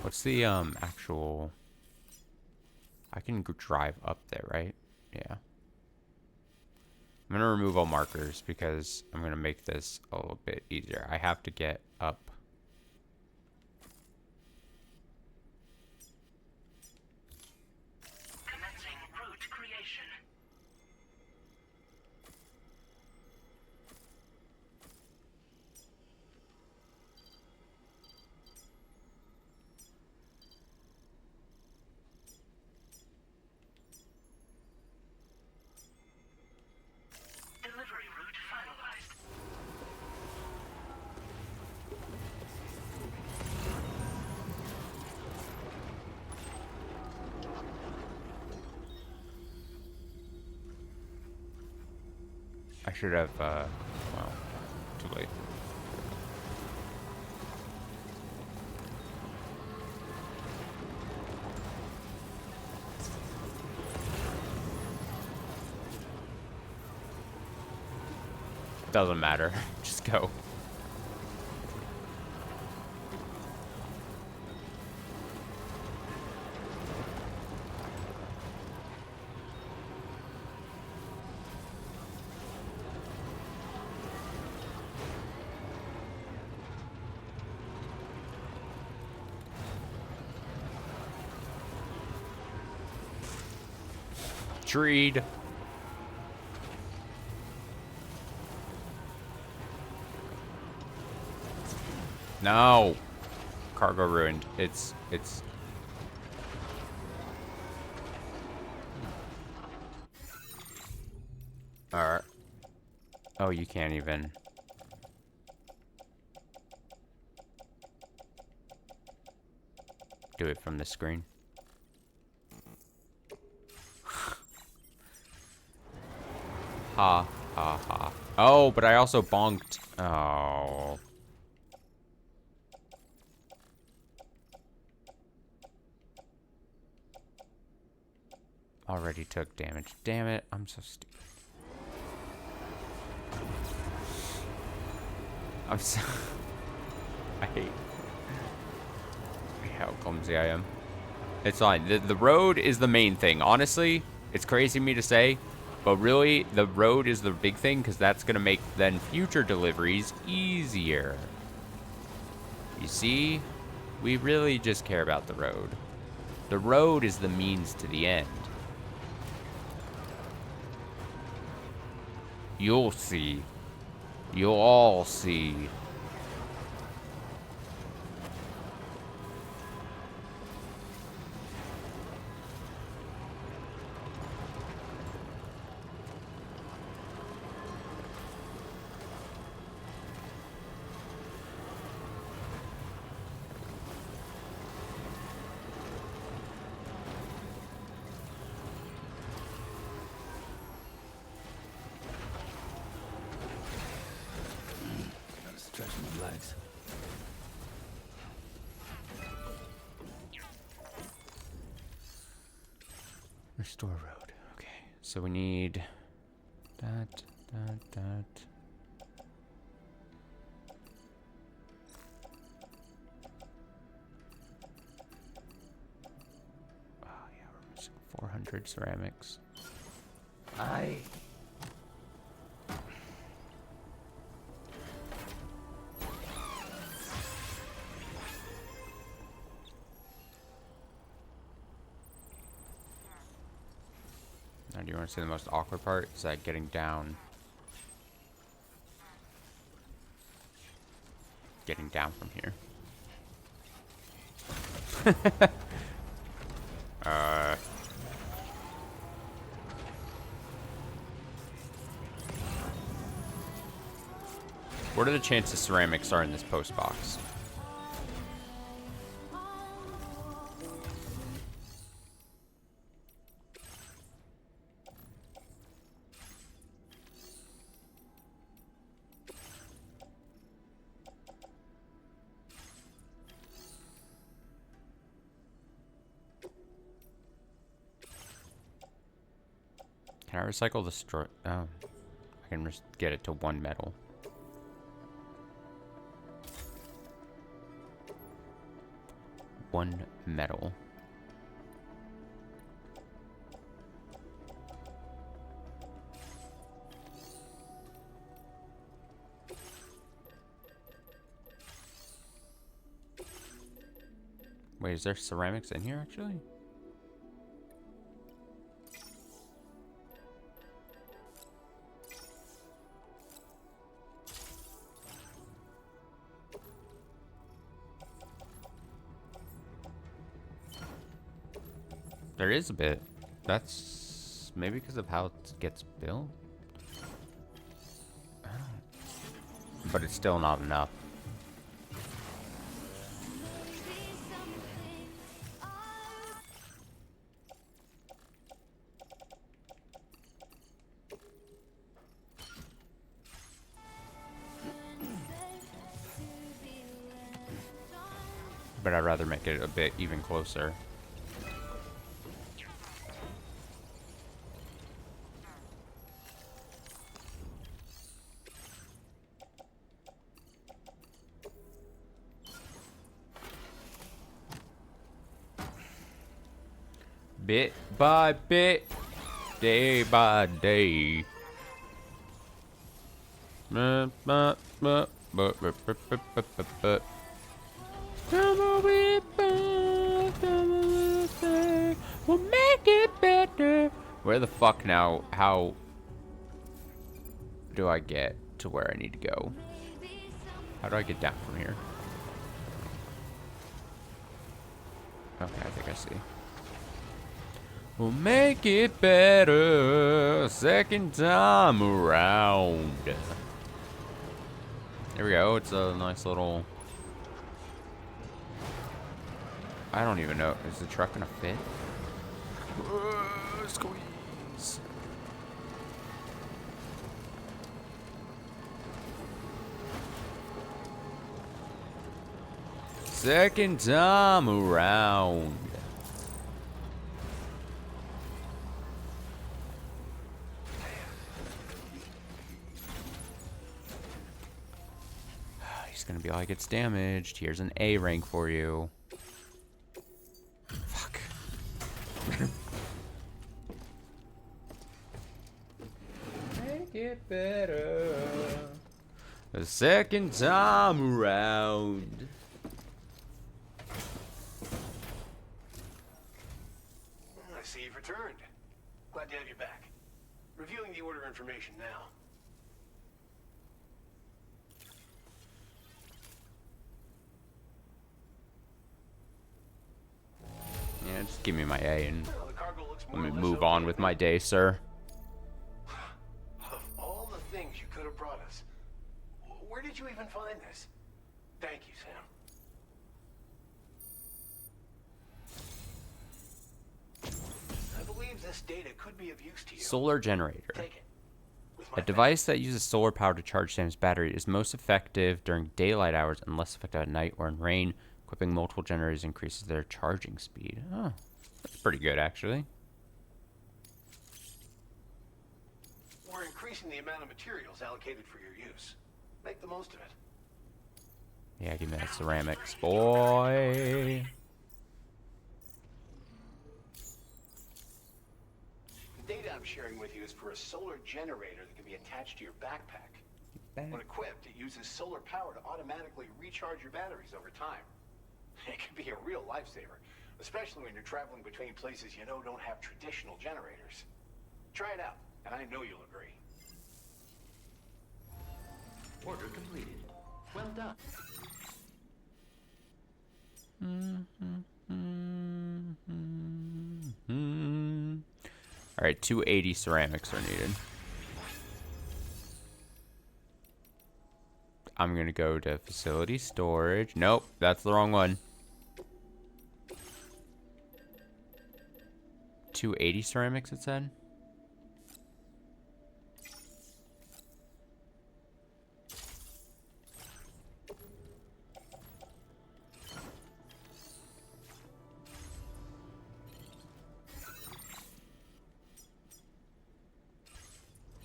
What's the actual... I can drive up there, right? Yeah. I'm gonna remove all markers because I'm gonna make this a little bit easier. I have to get up. Commencing route creation. Delivery route finalized. I should have, well, too late. Doesn't matter. Just go. Treed. No. Cargo ruined. It's. Alright. Oh, you can't even. Do it from the screen. Ha, ha, ha. Oh, but I also bonked. Oh. Already took damage. Damn it, I'm so stupid. I'm so... I hate how clumsy I am. It's fine. The road is the main thing. Honestly, it's crazy me to say, but really, the road is the big thing because that's going to make then future deliveries easier. You see? We really just care about the road. The road is the means to the end. You'll see. You'll all see. Stretch my legs. Restore road. Okay, so we need that. Oh yeah, we're missing 400 ceramics. Now, do you want to see the most awkward part? Is that getting down? Getting down from here. What are the chances ceramics are in this post box? Can I recycle the straw? Oh, I can just get it to 1 metal. One metal. Wait, is there ceramics in here actually? There is a bit. That's maybe because of how it gets built. But it's still not enough. but I'd rather make it a bit even closer. Bit by bit, day by day. We'll make it better. Where the fuck now? How do I get to where I need to go? How do I get down from here? Okay, I think I see. We'll make it better second time around. There we go. It's a nice little... I don't even know. Is the truck gonna fit? Squeeze. Second time around. He's gonna be like, it's damaged. Here's an A rank for you. Fuck. Make it better the second time around. I see you've returned. Glad to have you back. Reviewing the order information now. Yeah, just give me my A and let me move on with my day, sir. Of all the things you could have brought us, where did you even find this? Thank you, Sam. I believe this data could be of use to you. Solar generator. Take it. A device that uses solar power to charge Sam's battery is most effective during daylight hours and less effective at night or in rain. Equipping multiple generators increases their charging speed. Oh, that's pretty good, actually. We're increasing the amount of materials allocated for your use. Make the most of it. Yeah, give me that ceramics, boy. The data I'm sharing with you is for a solar generator that can be attached to your backpack. When equipped, it uses solar power to automatically recharge your batteries over time. It can be a real lifesaver, especially when you're traveling between places you know don't have traditional generators. Try it out, and I know you'll agree. Order completed. Well done. All right, 280 ceramics are needed. I'm gonna go to facility storage. Nope, that's the wrong one. 280 ceramics, it said.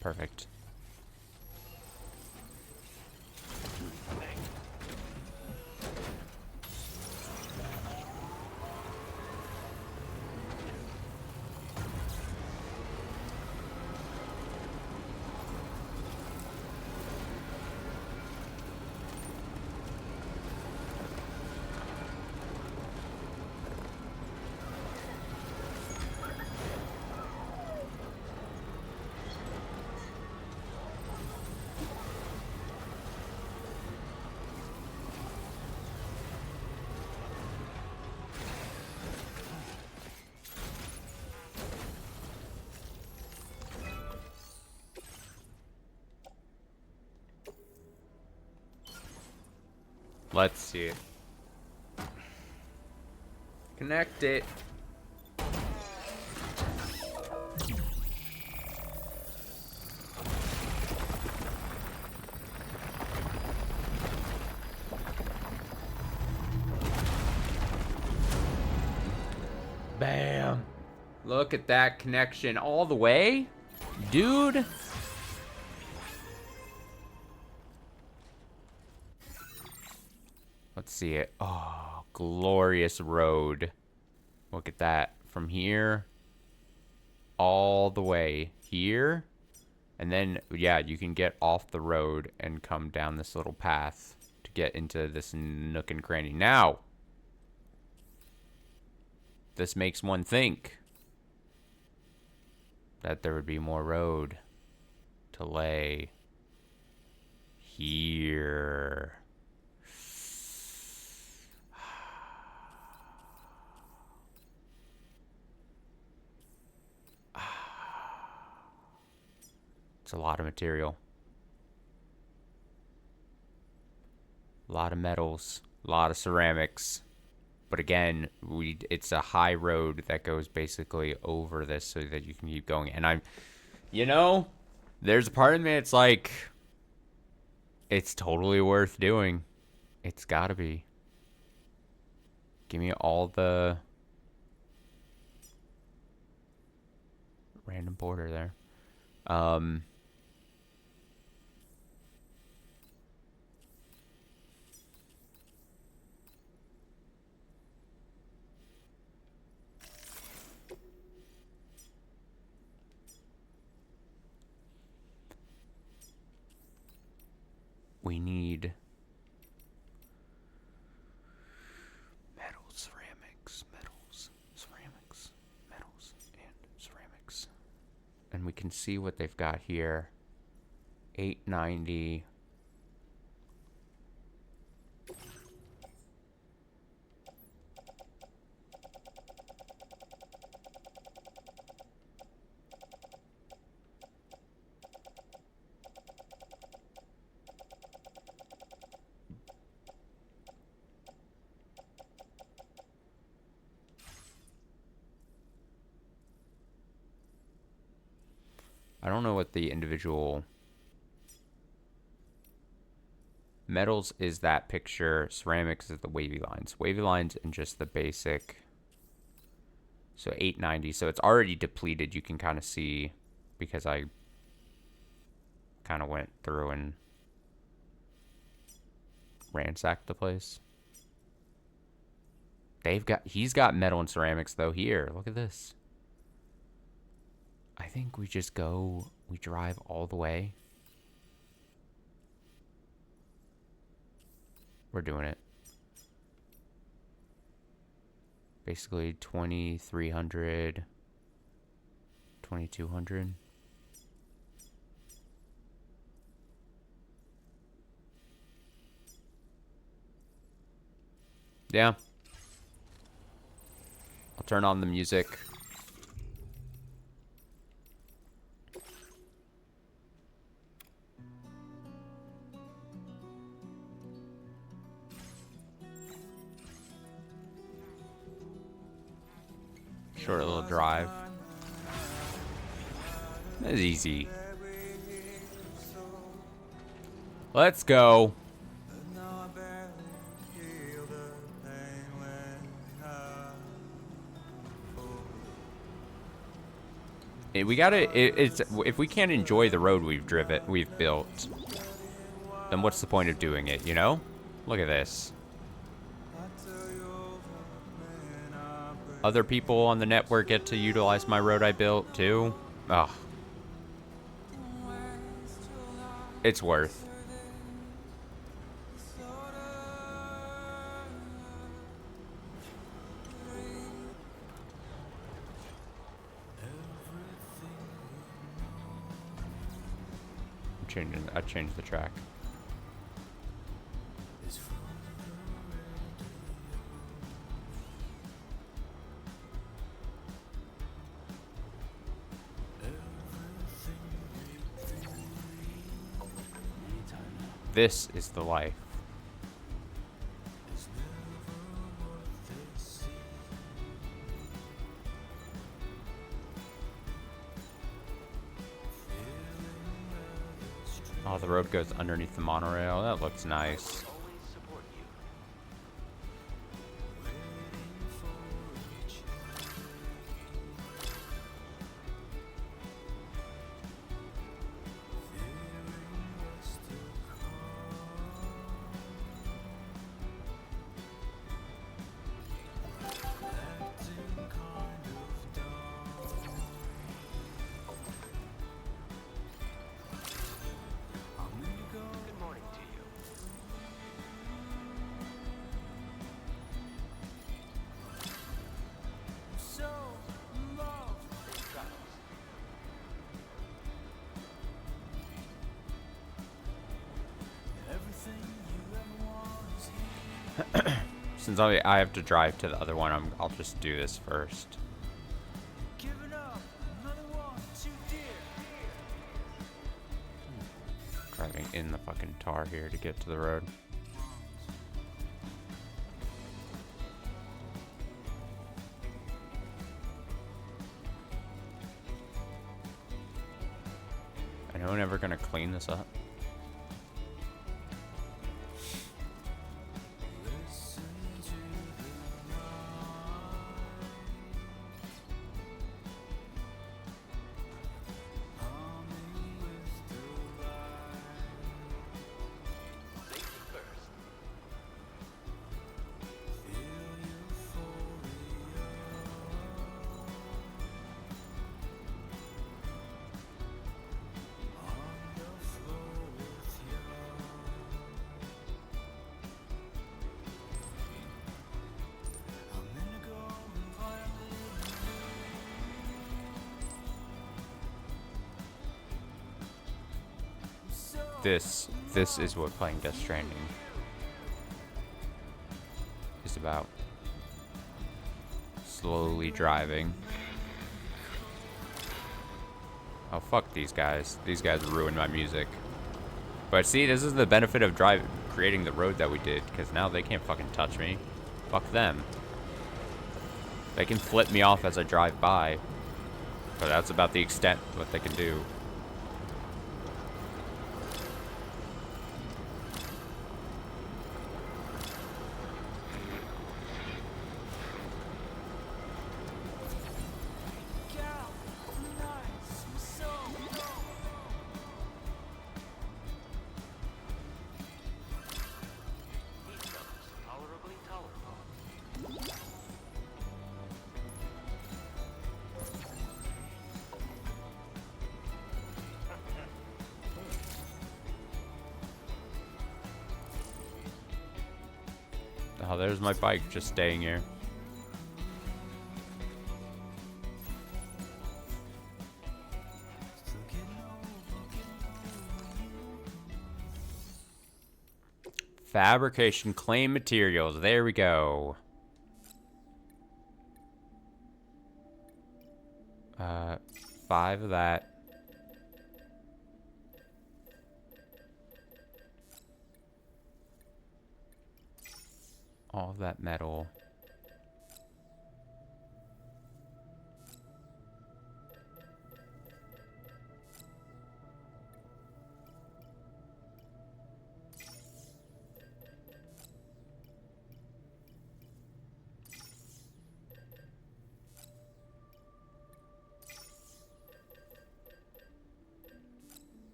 Perfect. Let's see it. Connect it. Look at that connection all the way. Dude. Let's see it. Oh, glorious road. Look at that. From here all the way here. And then, yeah, you can get off the road and come down this little path to get into this nook and cranny. Now, this makes one think that there would be more road to lay here. It's a lot of material. A lot of metals. A lot of ceramics. But again, it's a high road that goes basically over this so that you can keep going. And you know, there's a part of me it's like, it's totally worth doing. It's gotta be. Give me all the random border there. We need metals, ceramics, metals, ceramics, metals, and ceramics. And we can see what they've got here. 890. I don't know what the individual metals is that picture. Ceramics is the wavy lines. Wavy lines and just the basic. So 890. So it's already depleted. You can kind of see because I kind of went through and ransacked the place. He's got metal and ceramics though here. Look at this. I think we drive all the way. We're doing it. Basically 2,300, 2,200. Yeah. I'll turn on the music. Short little drive. That's easy. Let's go. We gotta. It's if we can't enjoy the road we've built, then what's the point of doing it? You know? Look at this. Other people on the network get to utilize my road I built too. Ugh. It's worth. I changed the track. This is the life. Oh, the road goes underneath the monorail. That looks nice. Since I have to drive to the other one, I'll just do this first. Driving in the fucking tar here to get to the road. I know I'm never gonna clean this up. This is what playing Death Stranding is about. Slowly driving. Oh, fuck these guys. These guys ruined my music. But see, this is the benefit of creating the road that we did, because now they can't fucking touch me. Fuck them. They can flip me off as I drive by, but that's about the extent of what they can do. Oh, there's my bike just staying here. Fabrication claim materials. There we go. 5 of that. All of that metal.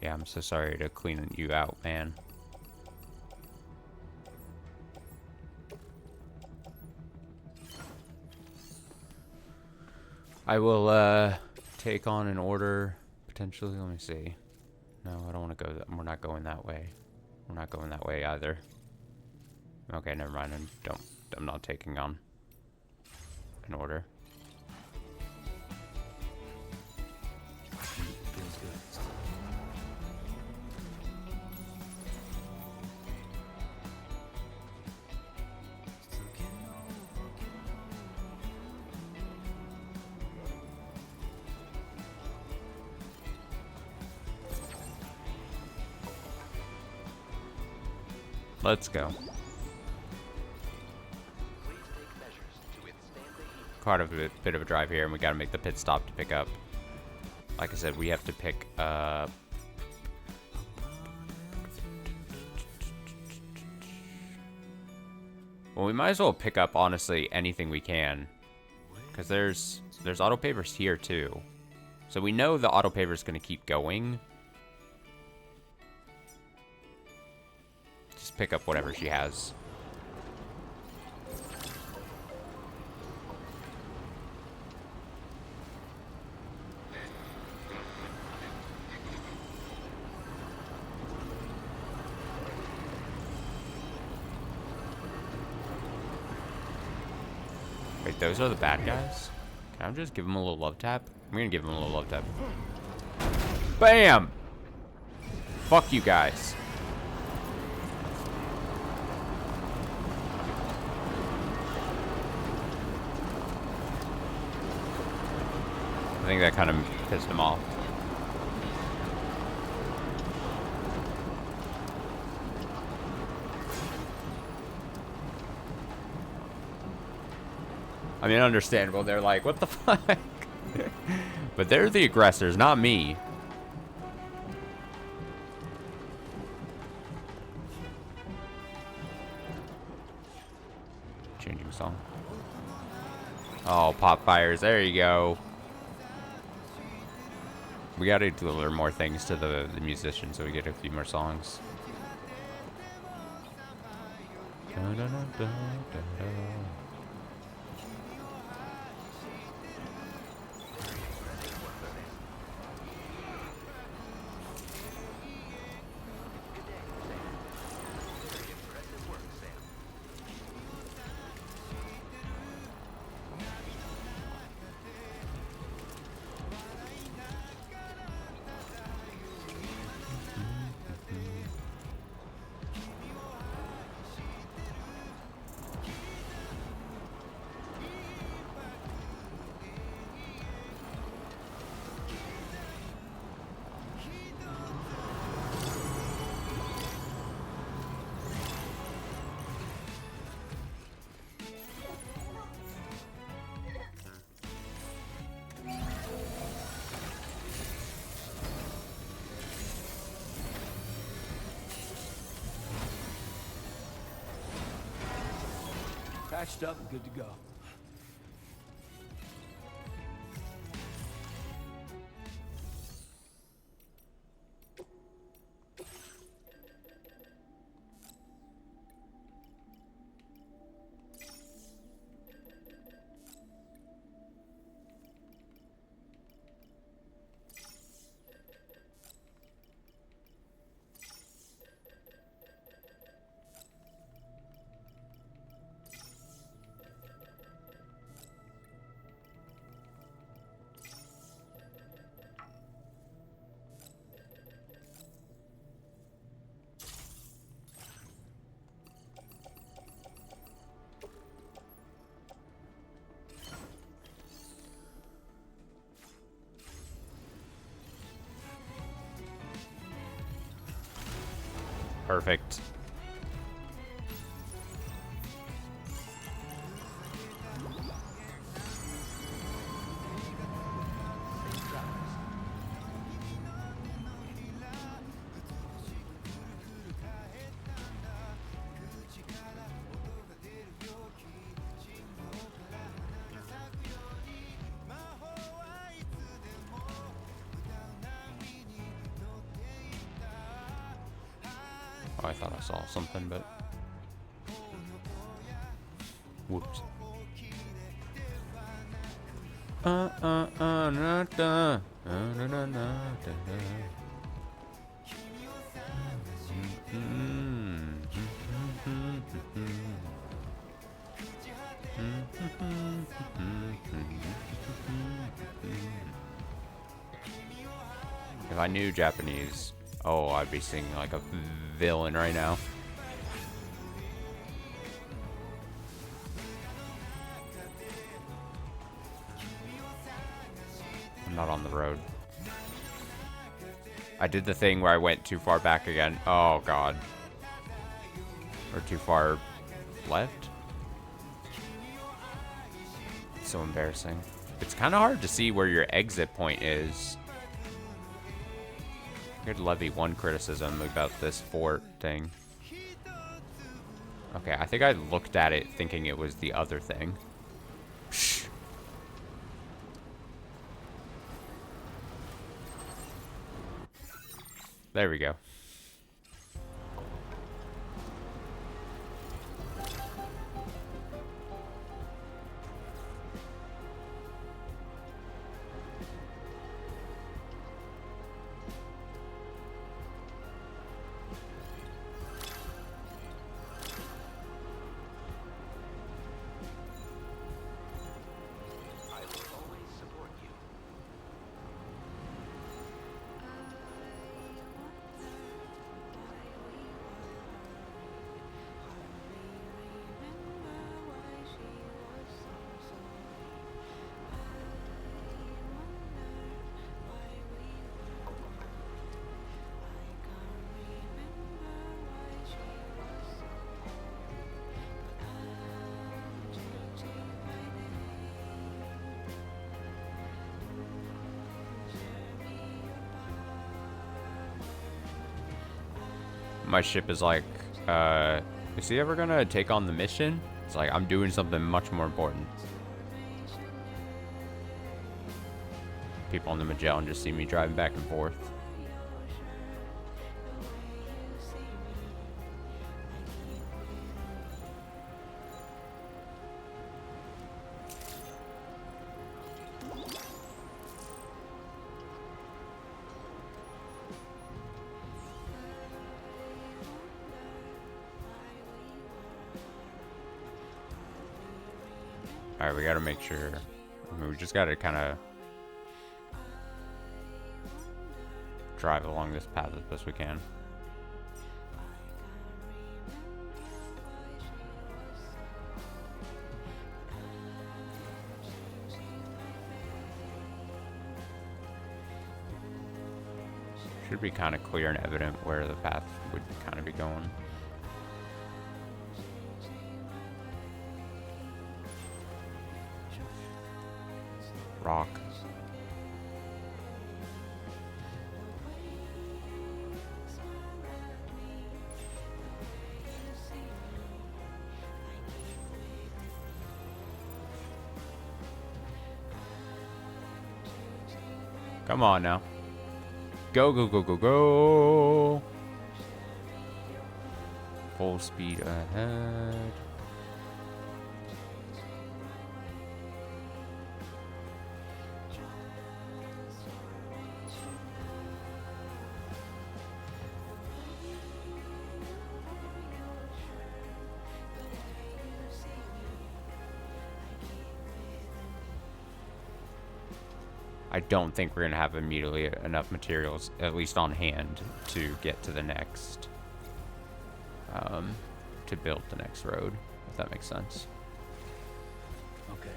Yeah, I'm so sorry to clean you out, man. I will take on an order potentially. Let me see. No, I don't want to go. We're not going that way. We're not going that way either. Okay, never mind. I'm not taking on an order. Let's go. Quite a bit of a drive here, and we gotta make the pit stop to pick up. Like I said, we have to pick up. Well, we might as well pick up, honestly, anything we can. Because there's auto pavers here, too. So we know the auto paver is gonna keep going. Just pick up whatever she has. Wait, those are the bad guys? Can I just give him a little love tap? I'm gonna give him a little love tap. Bam! Fuck you guys. I think that kind of pissed him off. I mean, understandable. They're like, what the fuck? But they're the aggressors, not me. Changing song. Oh, pop fires. There you go. We gotta deliver more things to the musicians so we get a few more songs. Patched up and good to go. Perfect. Oh, I thought I saw something, but whoops. If I knew Japanese, oh, I'd be singing like a villain right now. I'm not on the road. I did the thing where I went too far back again. Oh, God. Or too far left? It's so embarrassing. It's kind of hard to see where your exit point is. I could levy one criticism about this fort thing. Okay, I think I looked at it thinking it was the other thing. Shh. There we go. my ship is like, is he ever gonna take on the mission? It's like, I'm doing something much more important. People on the Magellan just see me driving back and forth. Alright, we gotta make sure. I mean, we just gotta kind of drive along this path as best we can. Should be kind of clear and evident where the path would kind of be going. Rock. Come on now. Go, go, go, go, go. Full speed ahead. I don't think we're going to have immediately enough materials, at least on hand, to get to the next, to build the next road, if that makes sense. Okay.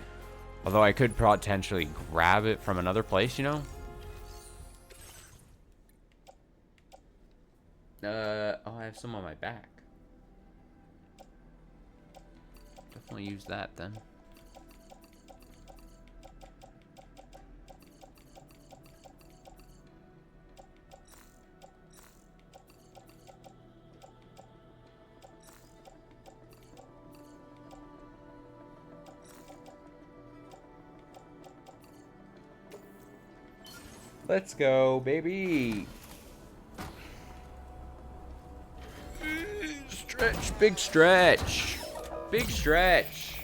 Although I could potentially grab it from another place, you know? Oh, I have some on my back. Definitely use that then. Let's go, baby. Stretch, big stretch. Big stretch.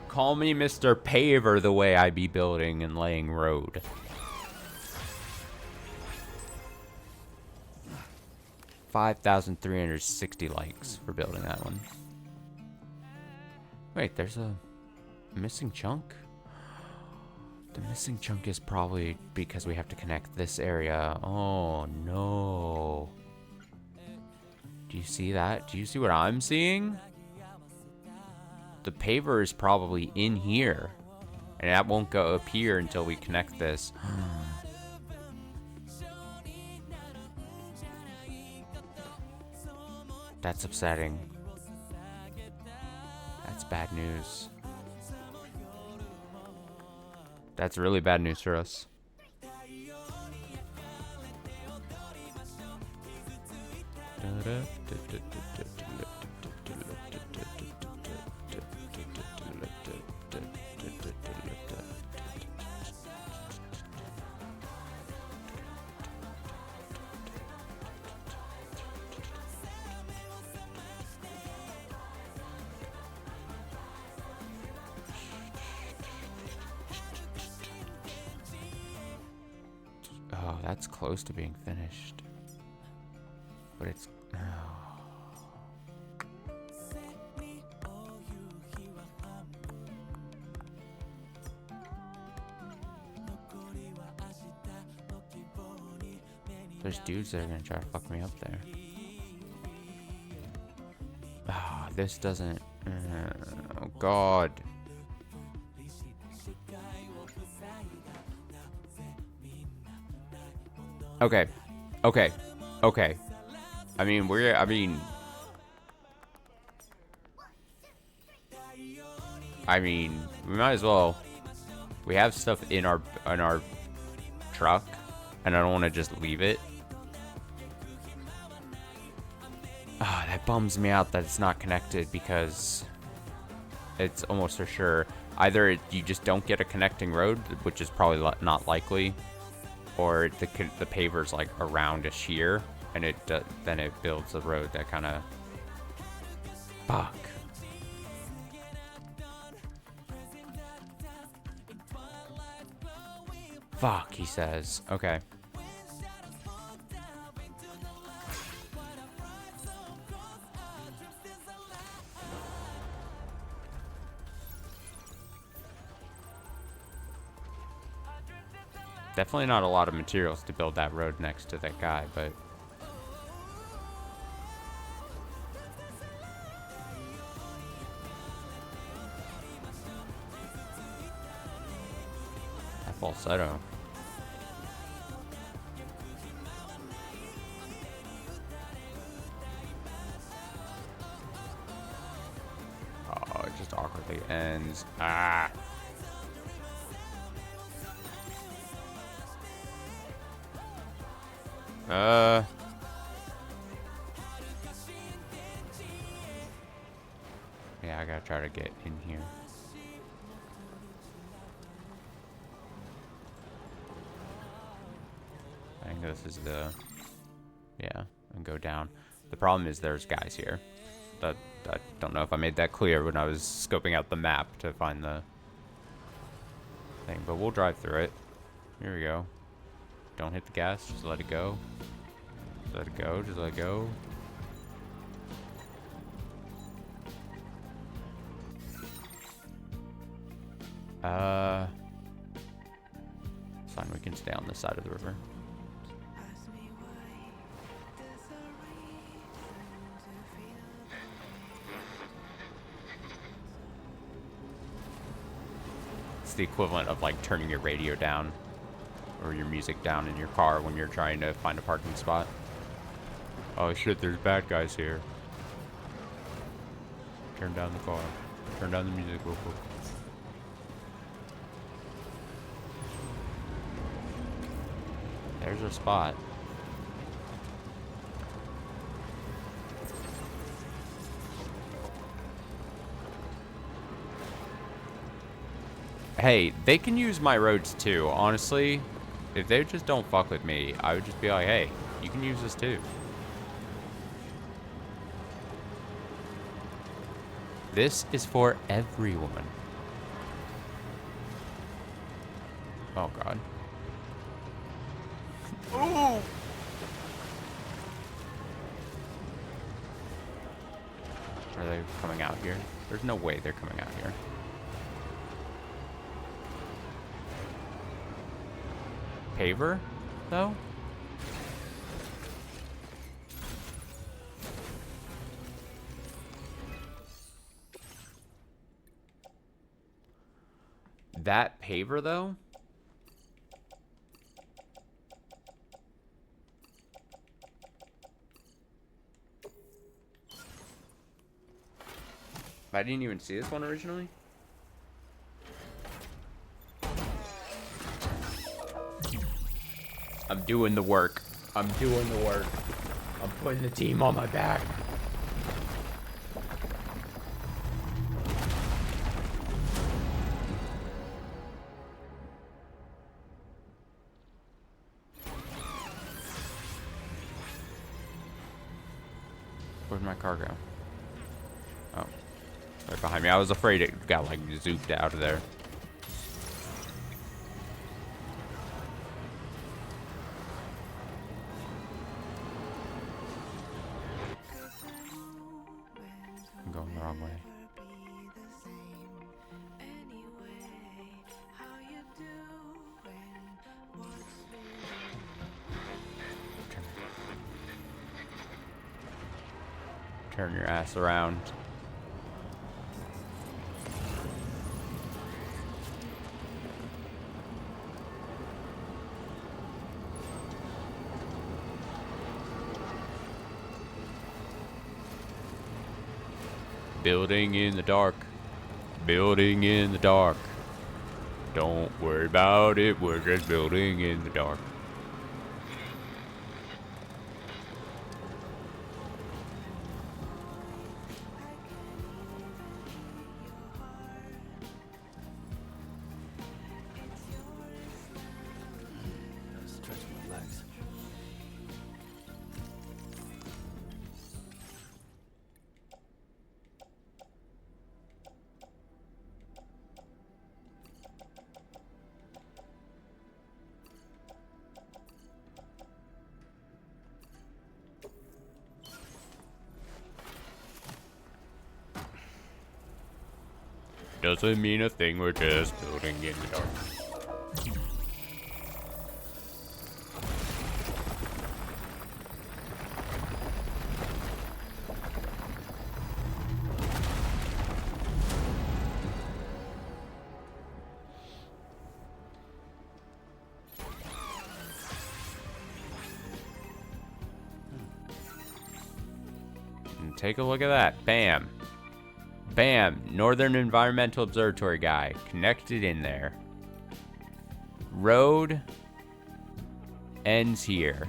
Call me Mr. Paver the way I be building and laying road. $5,360 likes for building that one. Wait, there's a missing chunk? The missing chunk is probably because we have to connect this area. Oh, no. Do you see that? Do you see what I'm seeing? The paver is probably in here. And that won't go up here until we connect this. That's upsetting. That's bad news. That's really bad news for us. Oh, that's close to being finished. But it's... Oh. There's dudes that are gonna try to fuck me up there. Ah, oh, this doesn't... oh, God. Okay. Okay. Okay. I mean, I mean, we might as well. We have stuff in our truck, and I don't want to just leave it. Ah, that bums me out that it's not connected, because it's almost for sure either you just don't get a connecting road, which is probably not likely, or the paver's like around a shear, and then it builds a road that kind of fuck. Fuck, he says. Okay. Definitely not a lot of materials to build that road next to that guy, but... that falsetto. Oh, it just awkwardly ends. Ah! Yeah, I gotta try to get in here. I think this is the... yeah, and go down. The problem is there's guys here. I don't know if I made that clear when I was scoping out the map to find the thing, but we'll drive through it. Here we go. Don't hit the gas, just let it go. Just let it go, just let it go. It's fine, we can stay on this side of the river. It's the equivalent of like turning your radio down or your music down in your car when you're trying to find a parking spot. Oh shit, there's bad guys here. Turn down the car. Turn down the music real quick. There's our spot. Hey, they can use my roads too, honestly. If they just don't fuck with me, I would just be like, hey, you can use this too. This is for everyone. Oh god. Ooh! Are they coming out here? There's no way they're coming out here. Paver, though? That paver, though? I didn't even see this one originally. I'm doing the work. I'm doing the work. I'm putting the team on my back. Where'd my car go? Oh. Right behind me. I was afraid it got like zooped out of there. I'm going the wrong way. Turn your ass around. Building in the dark. building in the dark. Don't worry about it, we're just building in the dark. Stretch my legs. Doesn't mean a thing, we're just building in the dark. And take a look at that. Bam. Bam! Northern Environmental Observatory guy. Connected in there. Road ends here.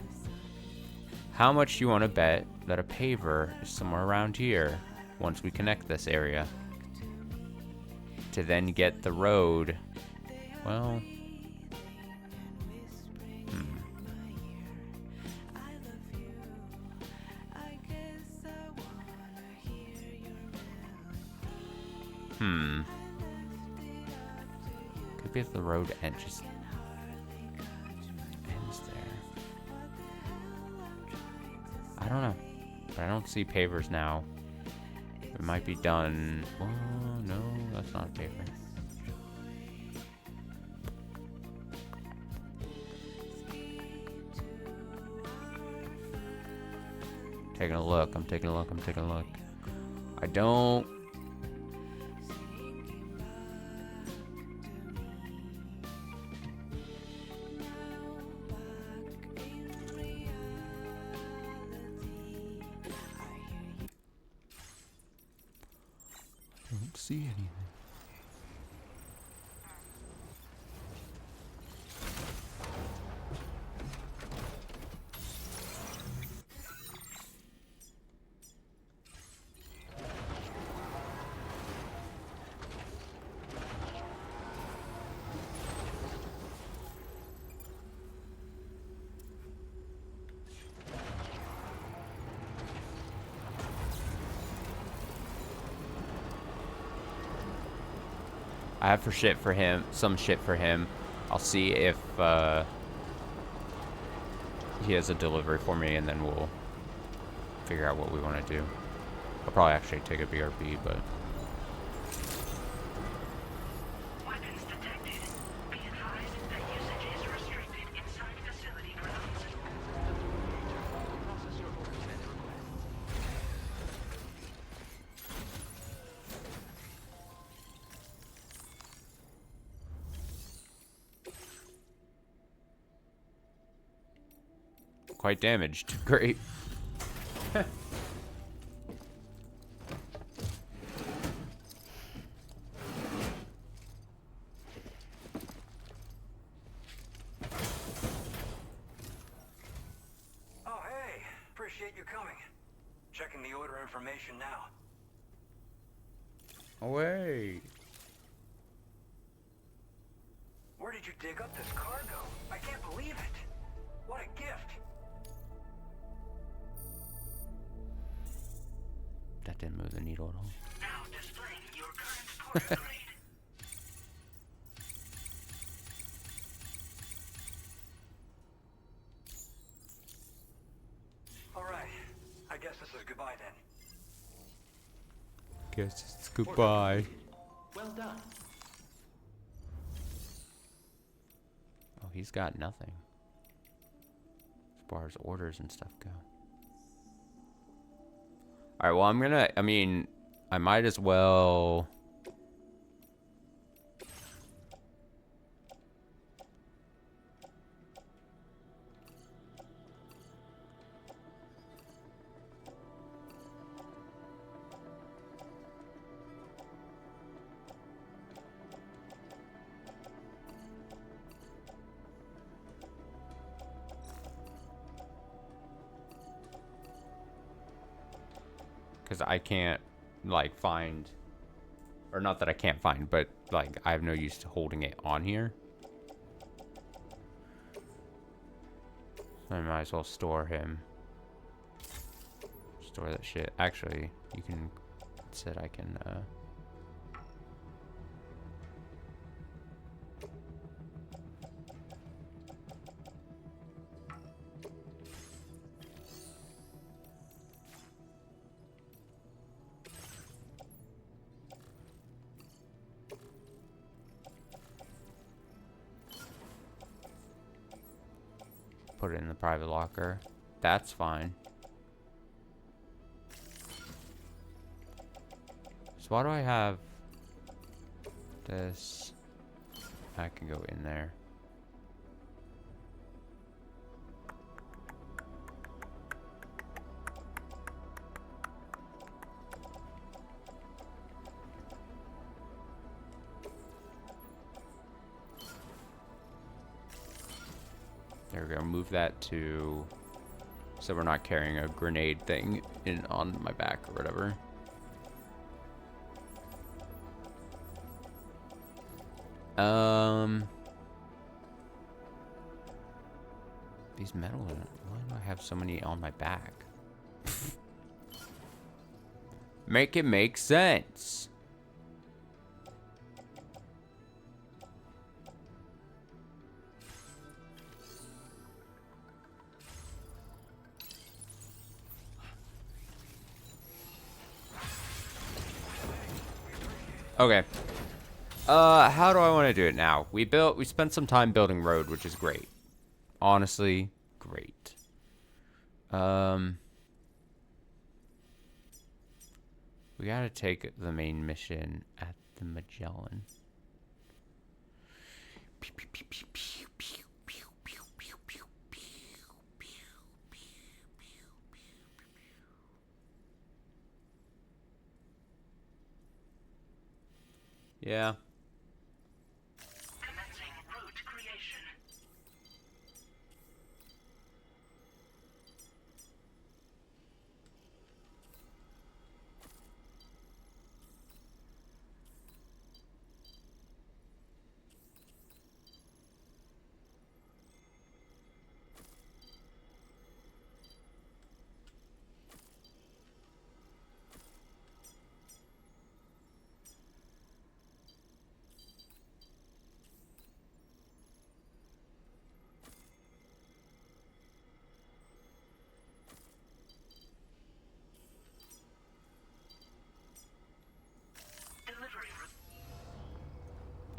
How much do you want to bet that a paver is somewhere around here once we connect this area? To then get the road. Well... Could be if the road ends there. I don't know. But I don't see pavers now. It might be done. Oh, no, that's not a paver. Taking a look. I'm taking a look. I'm taking a look. I don't... see anything. I have some shit for him. I'll see if he has a delivery for me, and then we'll figure out what we want to do. I'll probably actually take a BRB, but... Weapons detected. Be advised that usage is restricted inside facility grounds. Process your orders and requests. Quite damaged. Great. Oh, hey. Appreciate you coming. Checking the order information now. Away. Where did you dig up this cargo? I can't believe it. What a gift. That didn't move the needle at all. Now displaying your current port grade. All right. I guess this is goodbye then. Guess it's goodbye. Well done. Oh, he's got nothing. As far as orders and stuff go. Alright, well, I might as well... because I can't, like, find... Or not that I can't find, but, like, I have no use to holding it on here. So I might as well store him. Store that shit. Actually, you can... It said I can, put it in the private locker. That's fine. So why do I have this? I can go in there. There we go. Move that to... So we're not carrying a grenade thing in on my back or whatever. These metal... Why do I have so many on my back? Make it make sense. Okay. How do I want to do it now? We spent some time building road, which is great. Honestly, great. We gotta take the main mission at the Magellan. Yeah. Commencing route creation.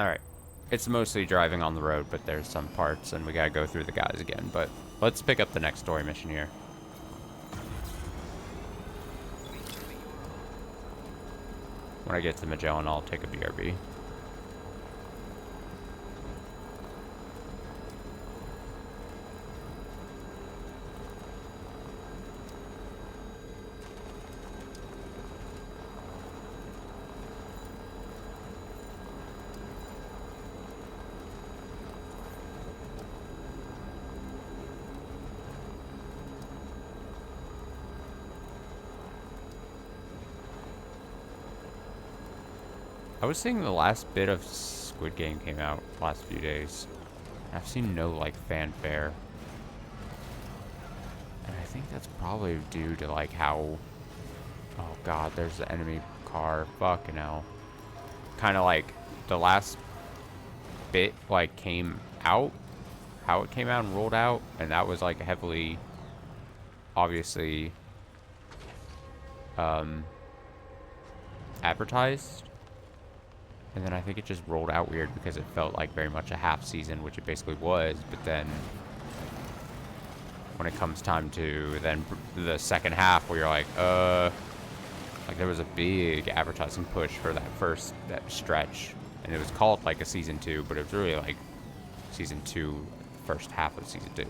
Alright. It's mostly driving on the road, but there's some parts, and we gotta go through the guys again. But let's pick up the next story mission here. When I get to Magellan, I'll take a BRB. I was seeing the last bit of Squid Game came out the last few days. I've seen no, like, fanfare. And I think that's probably due to, like, how... Oh, God, there's the enemy car. Fucking hell. Kind of, like, the last bit, like, came out. How it came out and rolled out. And that was, like, heavily... Obviously... advertised. And then I think it just rolled out weird because it felt like very much a half season, which it basically was. But then when it comes time to then the second half where you're like there was a big advertising push for that stretch. And it was called like a season 2, but it was really like season 2, first half of season 2.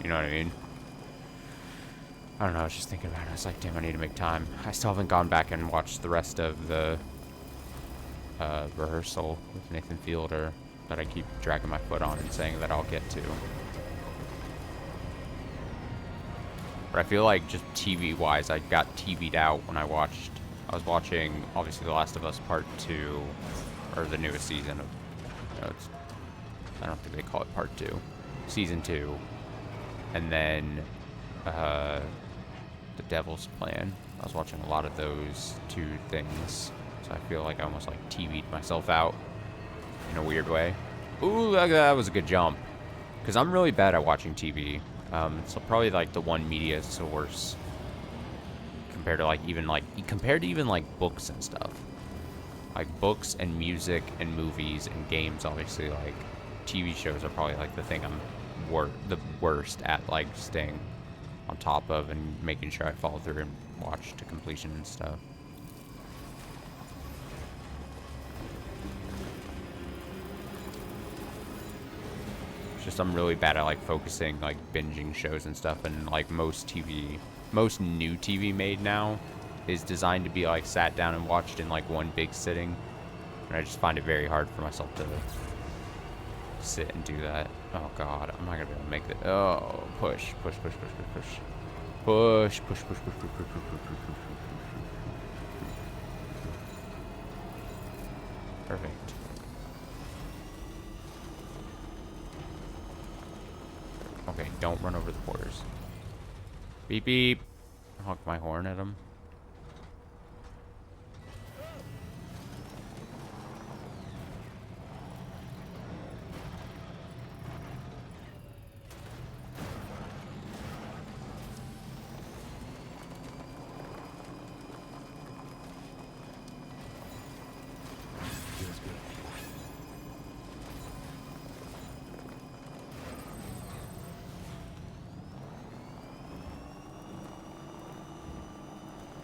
You know what I mean? I don't know, I was just thinking about it. I was like, damn, I need to make time. I still haven't gone back and watched the rest of the rehearsal with Nathan Fielder that I keep dragging my foot on and saying that I'll get to. But I feel like just TV-wise, I got TV'd out when I was watching, obviously, The Last of Us Part 2, or the newest season of, I don't think they call it Part 2, Season 2, and then, The Devil's Plan. I was watching a lot of those two things, so I feel like I almost, like, TV'd myself out in a weird way. Ooh, that was a good jump. Because I'm really bad at watching TV. So probably like the one media source compared to even books and stuff. Like books and music and movies and games, obviously, like TV shows are probably like the thing I'm the worst at, like staying on top of and making sure I follow through and watch to completion and stuff. It's just I'm really bad at like focusing, like binging shows and stuff, and like most new TV made now is designed to be like sat down and watched in like one big sitting, and I just find it very hard for myself to sit and do that. Oh god, I'm not gonna be able to make that. Oh, push. Perfect. Okay, don't run over the porters. Beep beep. Honk my horn at him.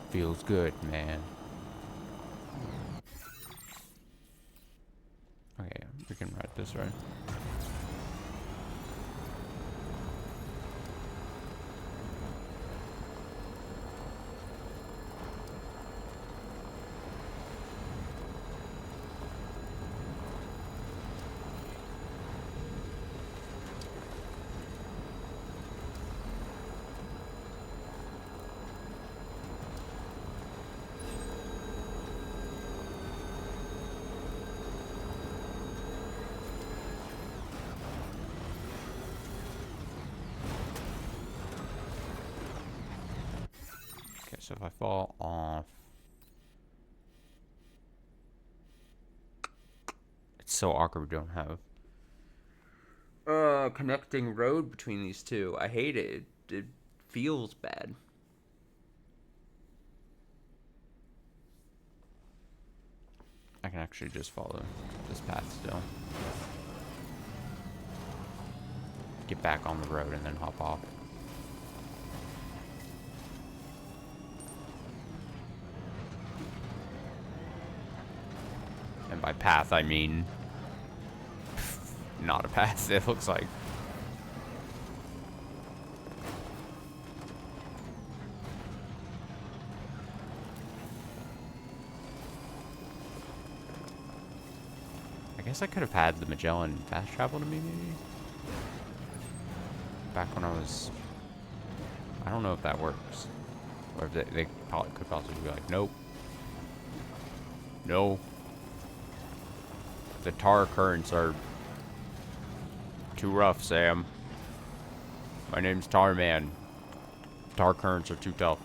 Feels good, man. Okay, we can ride this, right? So if I fall off, it's so awkward we don't have connecting road between these two. I hate it. It feels bad. I can actually just follow this path still. Get back on the road and then hop off. And by path, I mean not a path, it looks like. I guess I could have had the Magellan fast travel to me, maybe? Back when I was... I don't know if that works. Or if they probably could possibly be like, nope. No. The tar currents are too rough, Sam. My name's Tarman. Tar currents are too tough.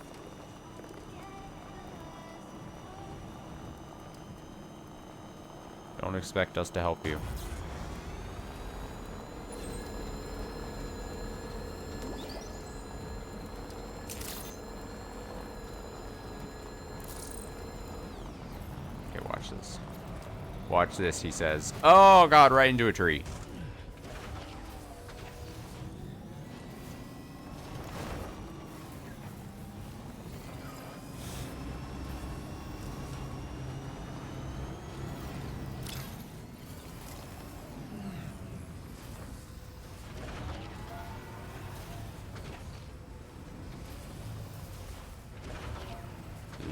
Don't expect us to help you. Okay, watch this. Watch this, he says. Oh god, right into a tree.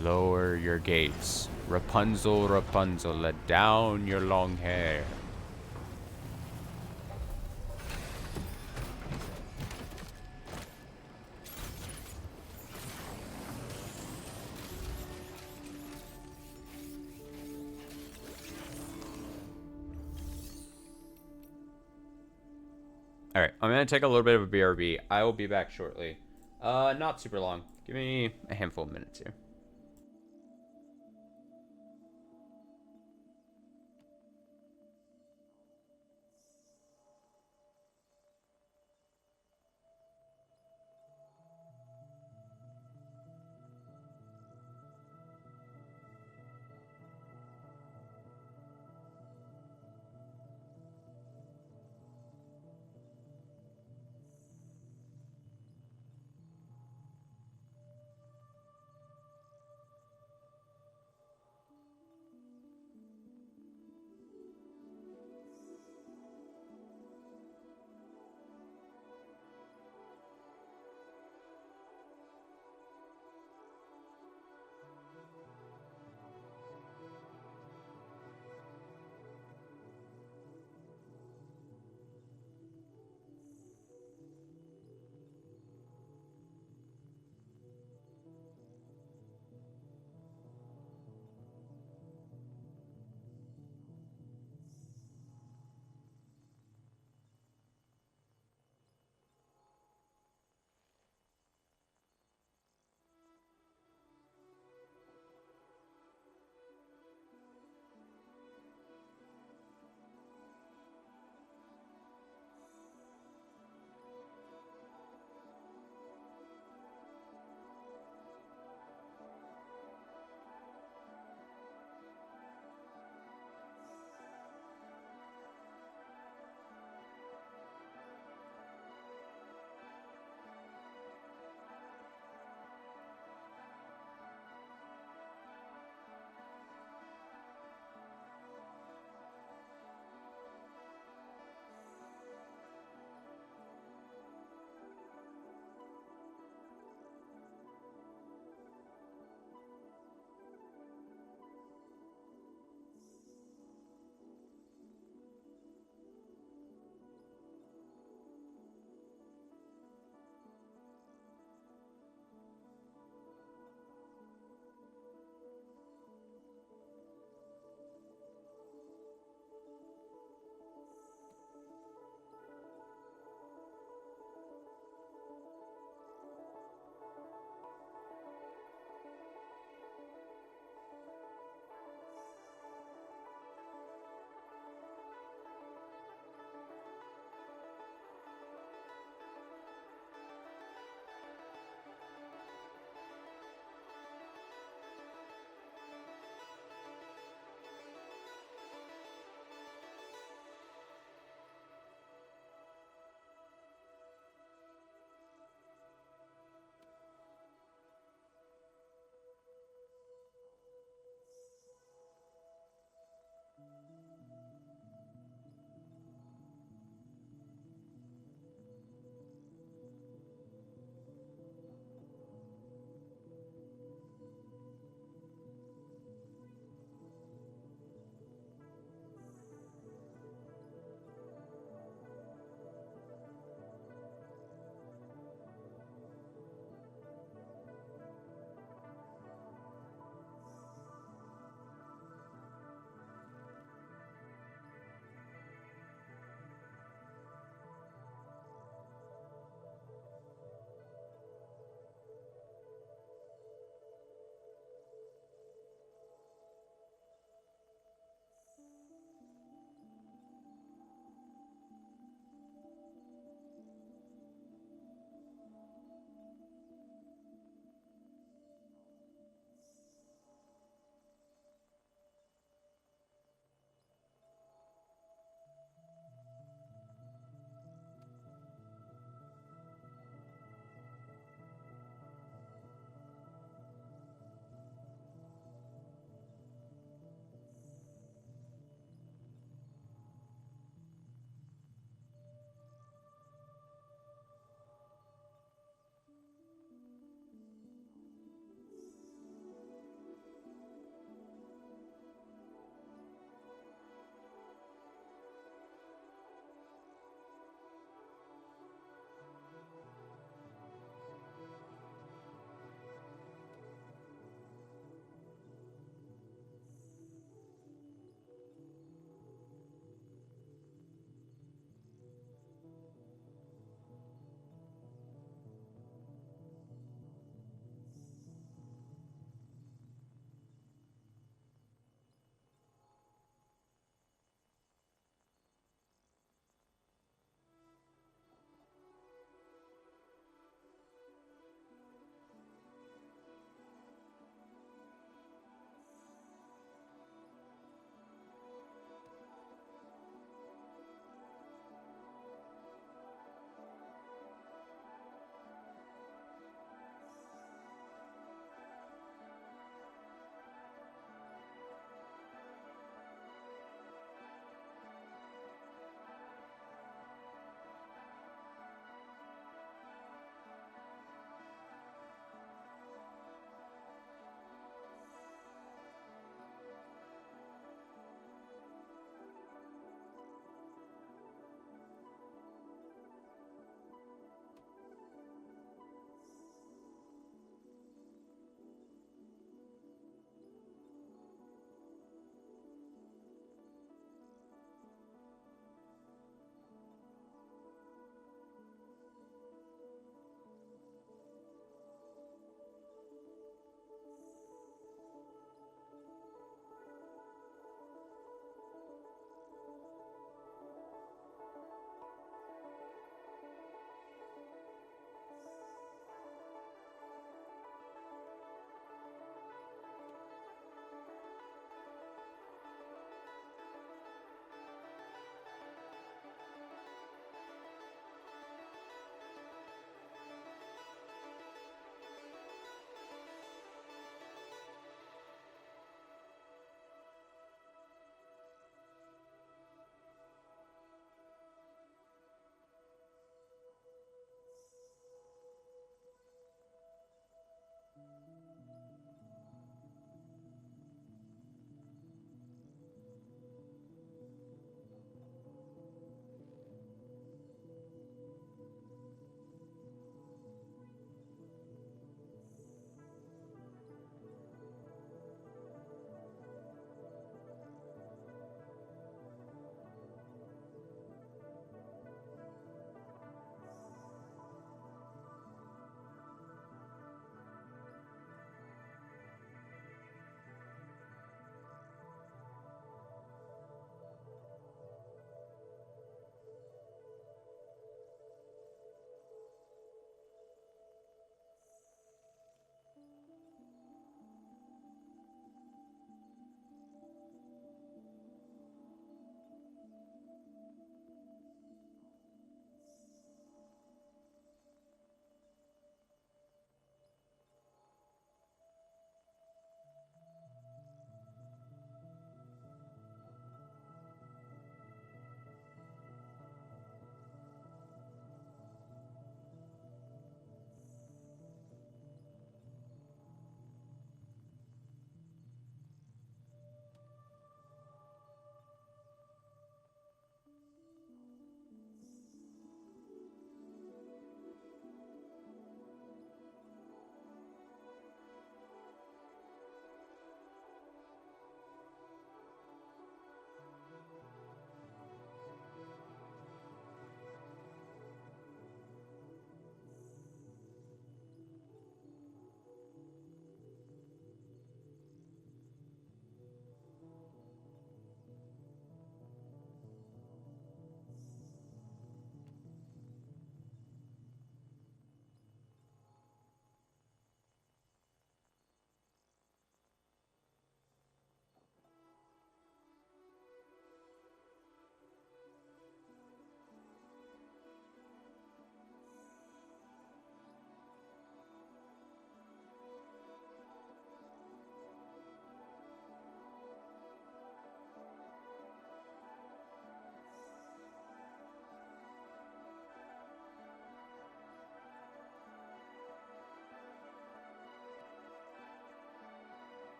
Lower your gates. Rapunzel, Rapunzel, let down your long hair. Alright, I'm going to take a little bit of a BRB. I will be back shortly. Not super long. Give me a handful of minutes here.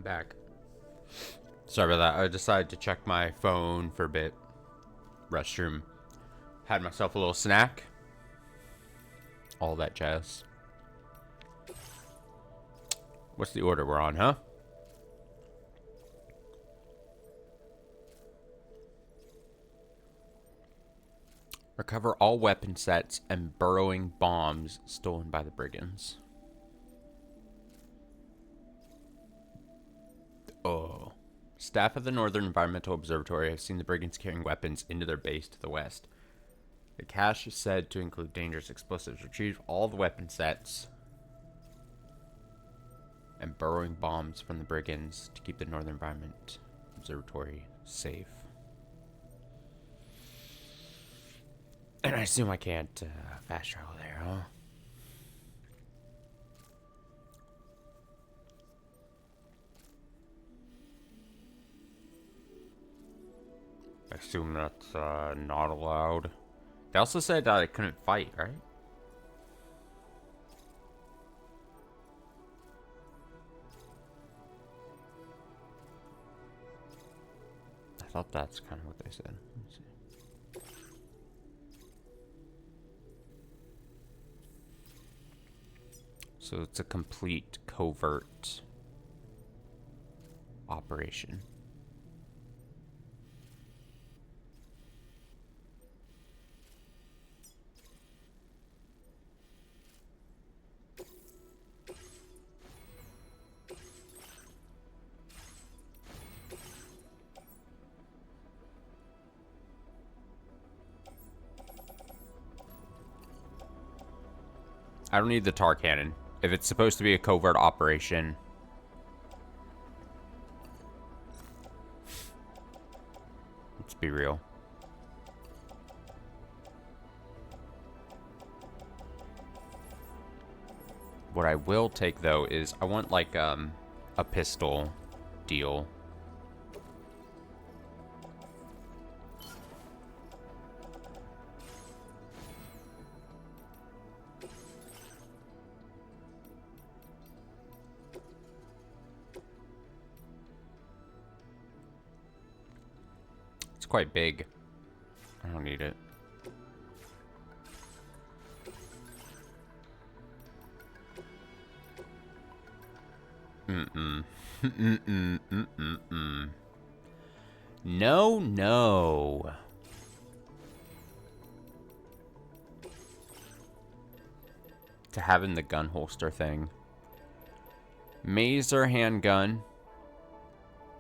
back. Sorry about that. I decided to check my phone for a bit. Restroom. Had myself a little snack. All that jazz. What's the order we're on, huh? Recover all weapon sets and burrowing bombs stolen by the brigands. Oh. Staff of the Northern Environmental Observatory have seen the brigands carrying weapons into their base to the west. The cache is said to include dangerous explosives. Retrieve all the weapon sets and burrowing bombs from the brigands to keep the Northern Environment Observatory safe. And I assume I can't fast travel there, huh? I assume that's not allowed. They also said that I couldn't fight, right? I thought that's kind of what they said. Let me see. So it's a complete covert operation. I don't need the tar cannon. If it's supposed to be a covert operation, let's be real. What I will take though is I want like a pistol deal. It's quite big. I don't need it. No, no. To having the gun holster thing. Maser handgun.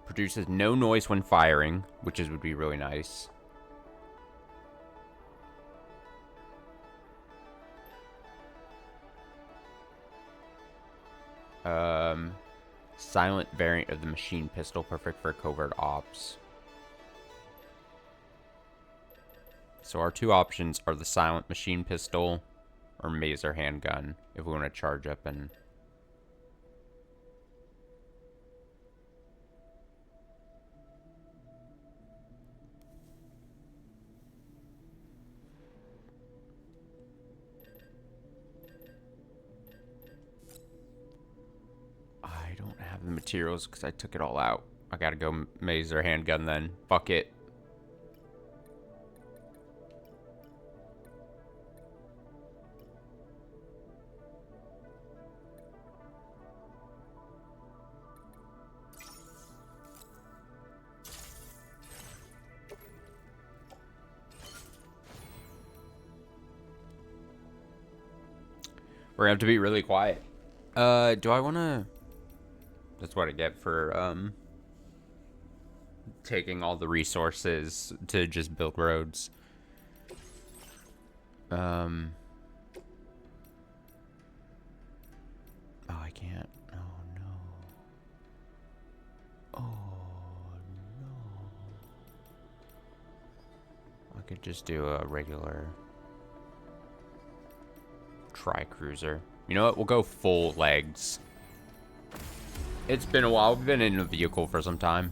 Produces no noise when firing, which would be really nice. Silent variant of the machine pistol, perfect for covert ops. So our two options are the silent machine pistol or Maser handgun if we want to charge up and... I don't have the materials because I took it all out. I gotta go Maser handgun then. Fuck it. We're gonna have to be really quiet. Do I wanna... That's what I get for, taking all the resources to just build roads. Oh, I can't. Oh, no. Oh, no. I could just do a regular tri-cruiser. You know what? We'll go full legs. It's been a while. We've been in a vehicle for some time.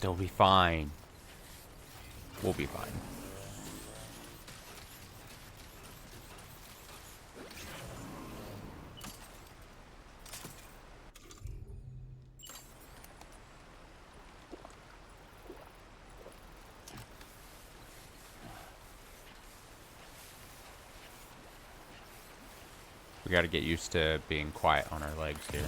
They'll be fine. We'll be fine. We gotta get used to being quiet on our legs here.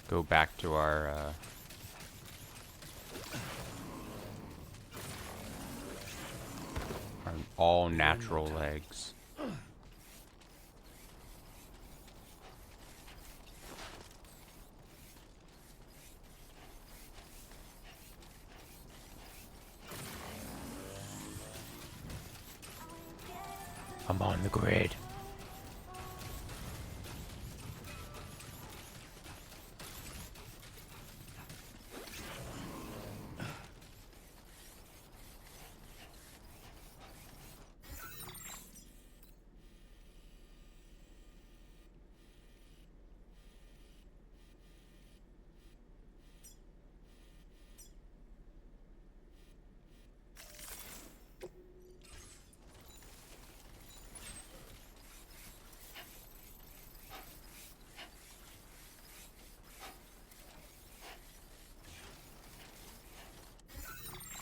Go back to our all natural legs. I'm on the grid.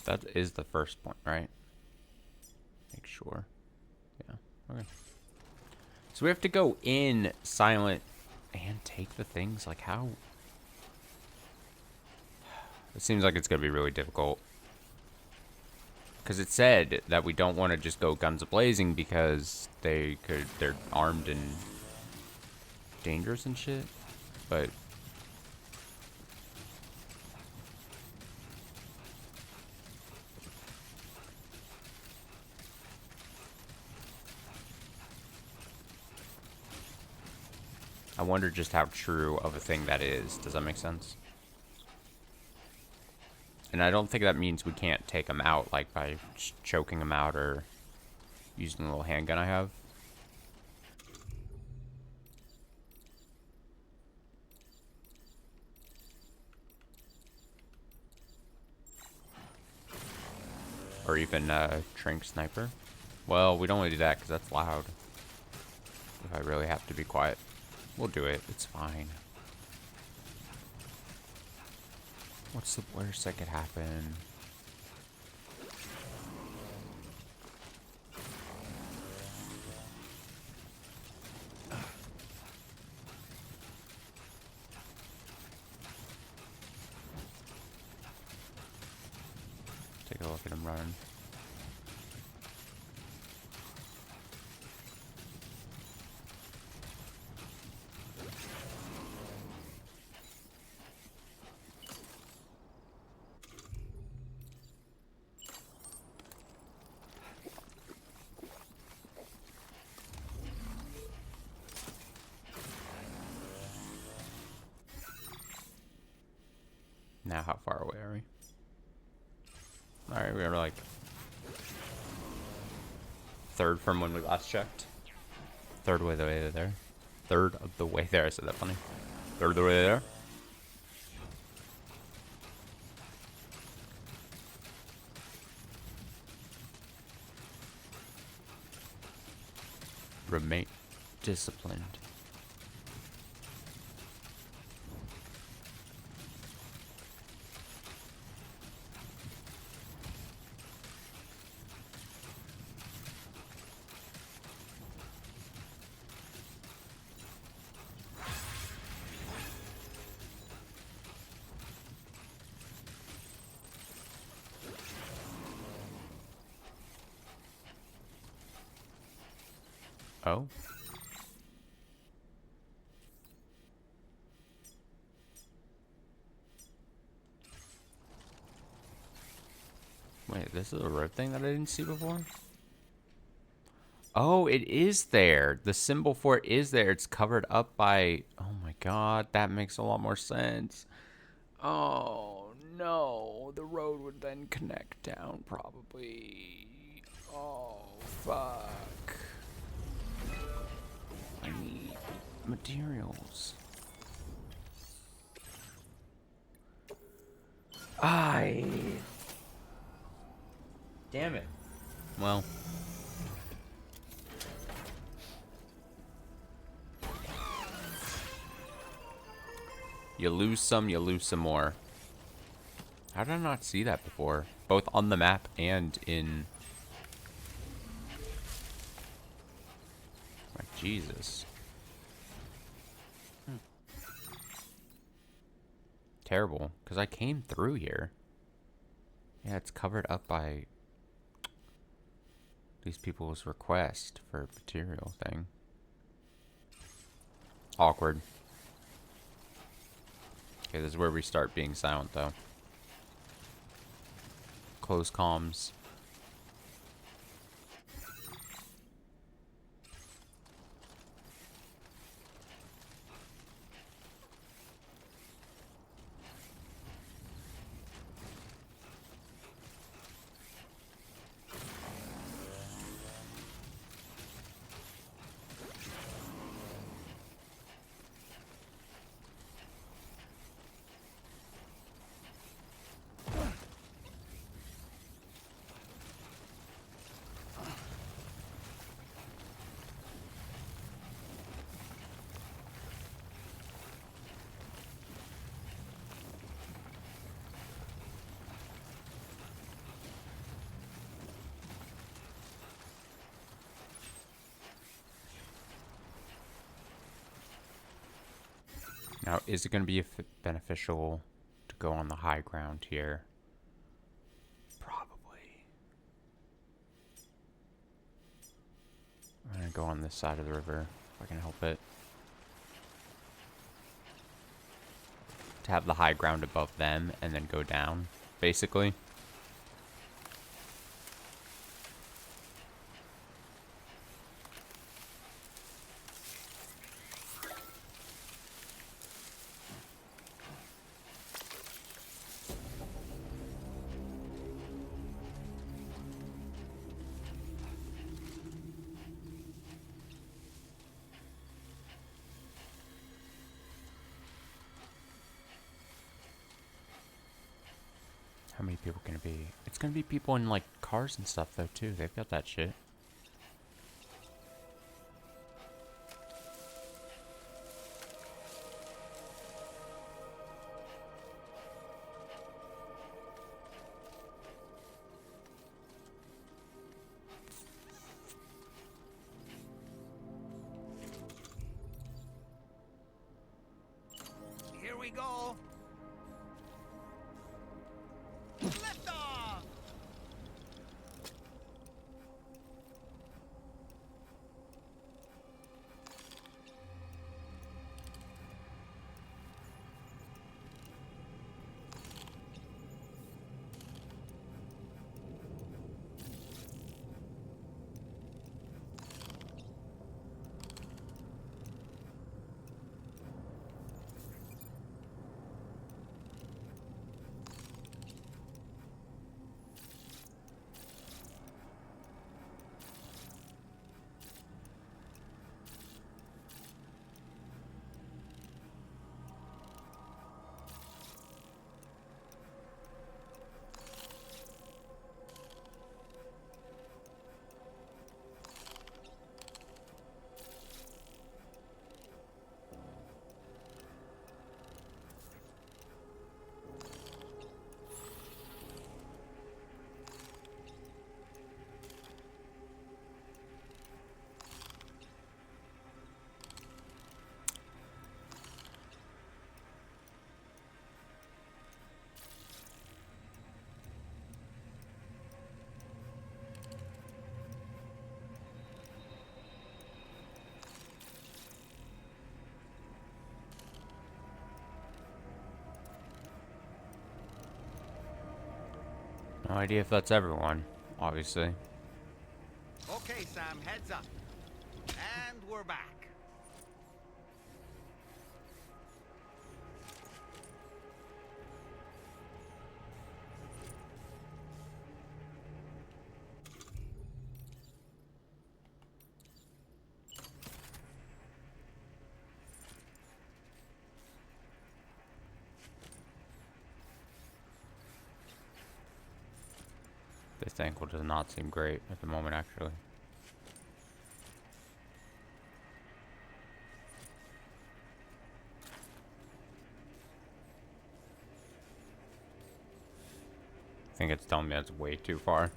That is the first point, right? Make sure. Yeah. Okay. So we have to go in silent and take the things. Like how? It seems like it's gonna be really difficult. Because it said that we don't want to just go guns a-blazing because they're armed and dangerous and shit. But I wonder just how true of a thing that is. Does that make sense? And I don't think that means we can't take them out, like by choking them out or using the little handgun I have. Or even Trank Sniper. Well, we don't want to do that because that's loud. If I really have to be quiet, we'll do it. It's fine. What's the worst that could happen? Take a look at him running. Now, how far away are we? Alright, we are like third from when we last checked. Third of the way there. Third of the way there. I said that funny. Third of the way there. Remain disciplined. Oh. Wait, this is a road thing that I didn't see before? Oh, it is there. The symbol for it is there. It's covered up by... Oh my god, that makes a lot more sense. Oh, no. The road would then connect down, probably. Oh, fuck. I need materials. Damn it. Well... You lose some more. How did I not see that before? Both on the map and in... Like, Jesus. Terrible, because I came through here. Yeah, it's covered up by these people's request for material thing. Awkward. Okay, this is where we start being silent, though. Close comms. Now, is it going to be beneficial to go on the high ground here? Probably. I'm going to go on this side of the river, if I can help it. To have the high ground above them, and then go down, basically. How many people can it be? It's gonna be people in, like, cars and stuff, though, too. They've got that shit. Here we go. Lift off. No idea if that's everyone, obviously. Okay, Sam, heads up. And we're back. This ankle does not seem great at the moment, actually. I think it's telling me that's way too far.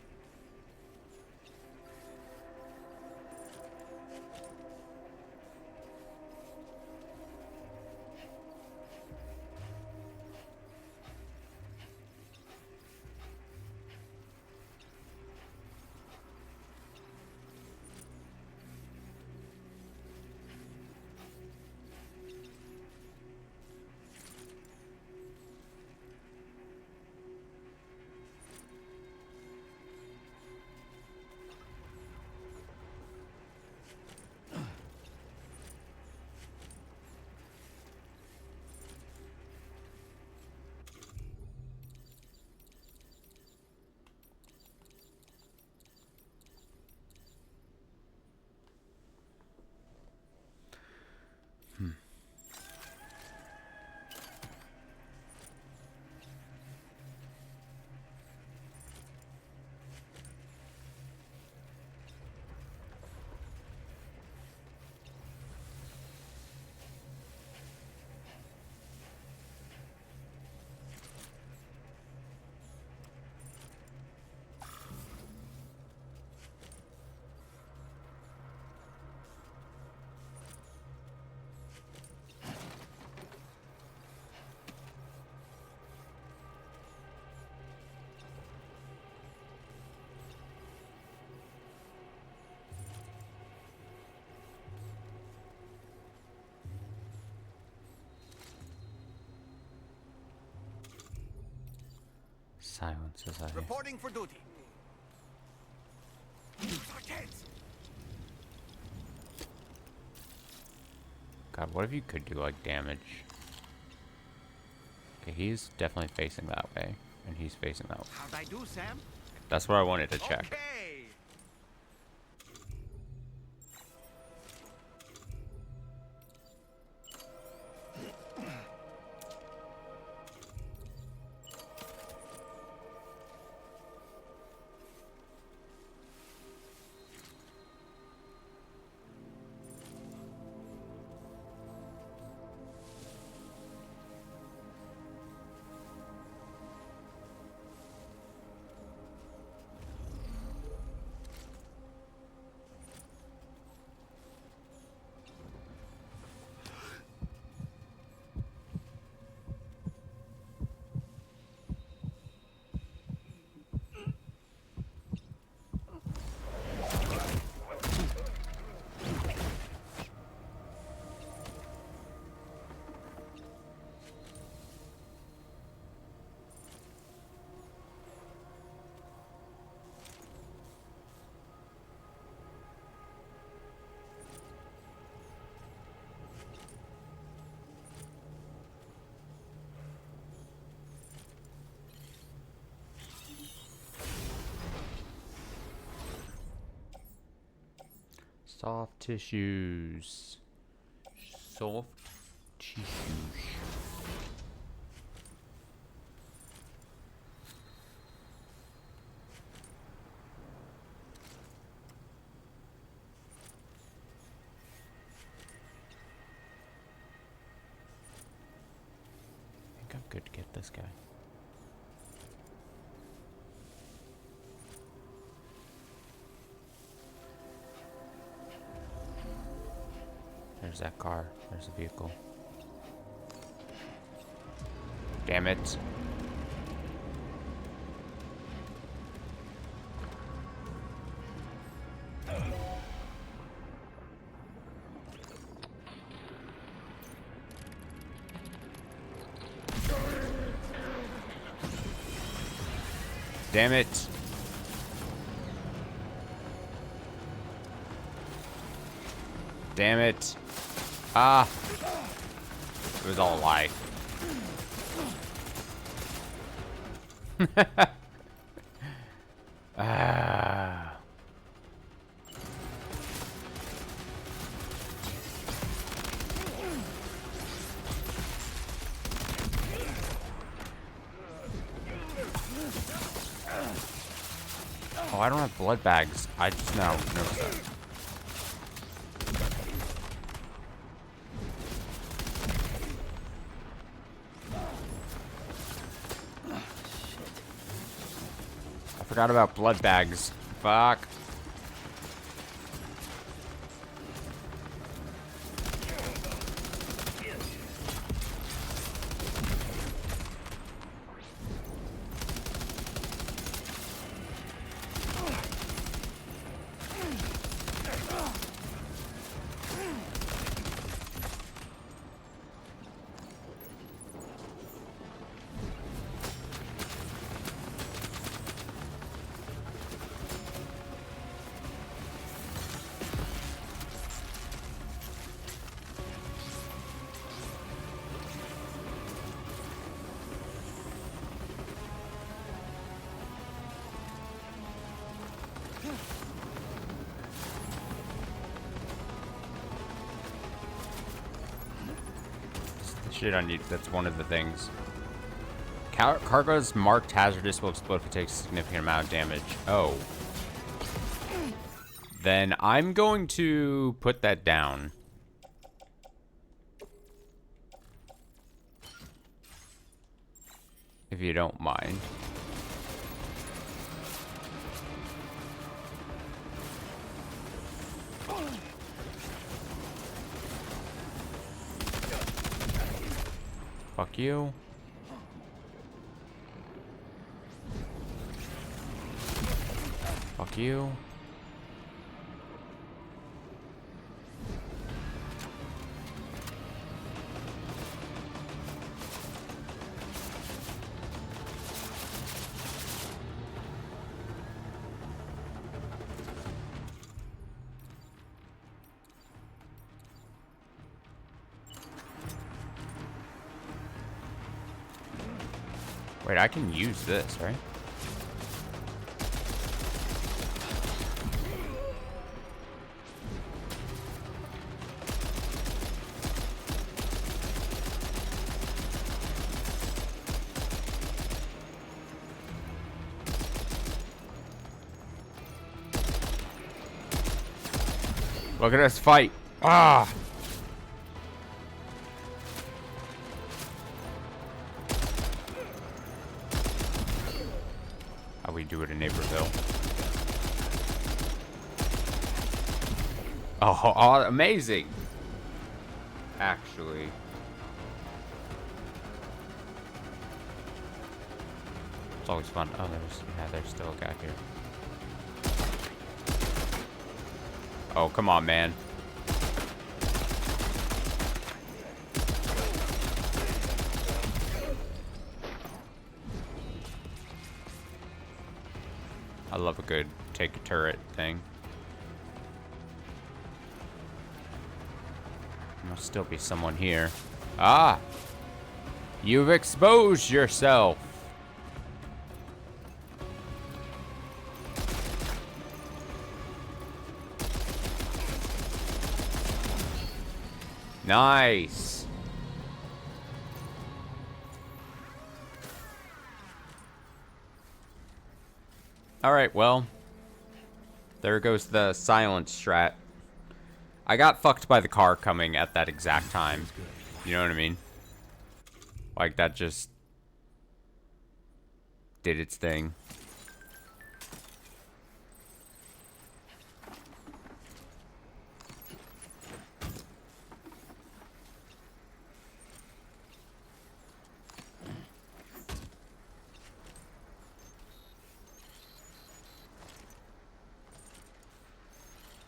Silence as I... Reporting for duty. Use our kids. God, what if you could do, like, damage? Okay, he's definitely facing that way. And he's facing that way. How'd I do, Sam? That's what I wanted to check. Okay. Soft tissues. Soft tissues. I think I'm good to get this guy. There's that car. There's the vehicle. Damn it. Damn it. Damn it. Ah. It was all a lie. Ah. Oh, I don't have blood bags. I just now noticed that. I forgot about blood bags. Fuck. Shit, I need. That's one of the things. Cargo's marked hazardous will explode if it takes a significant amount of damage. Oh. Then I'm going to put that down. If you don't mind. Fuck you. Fuck you. Wait, I can use this, right? Look at us fight. Ah! How we do it in Naperville. Oh, amazing. Actually. It's always fun. Oh, there's still a guy here. Oh, come on, man. I love a good take a turret thing. There must still be someone here. Ah! You've exposed yourself! Nice! Alright, well. There goes the silent strat. I got fucked by the car coming at that exact time. You know what I mean? Like, that just did its thing.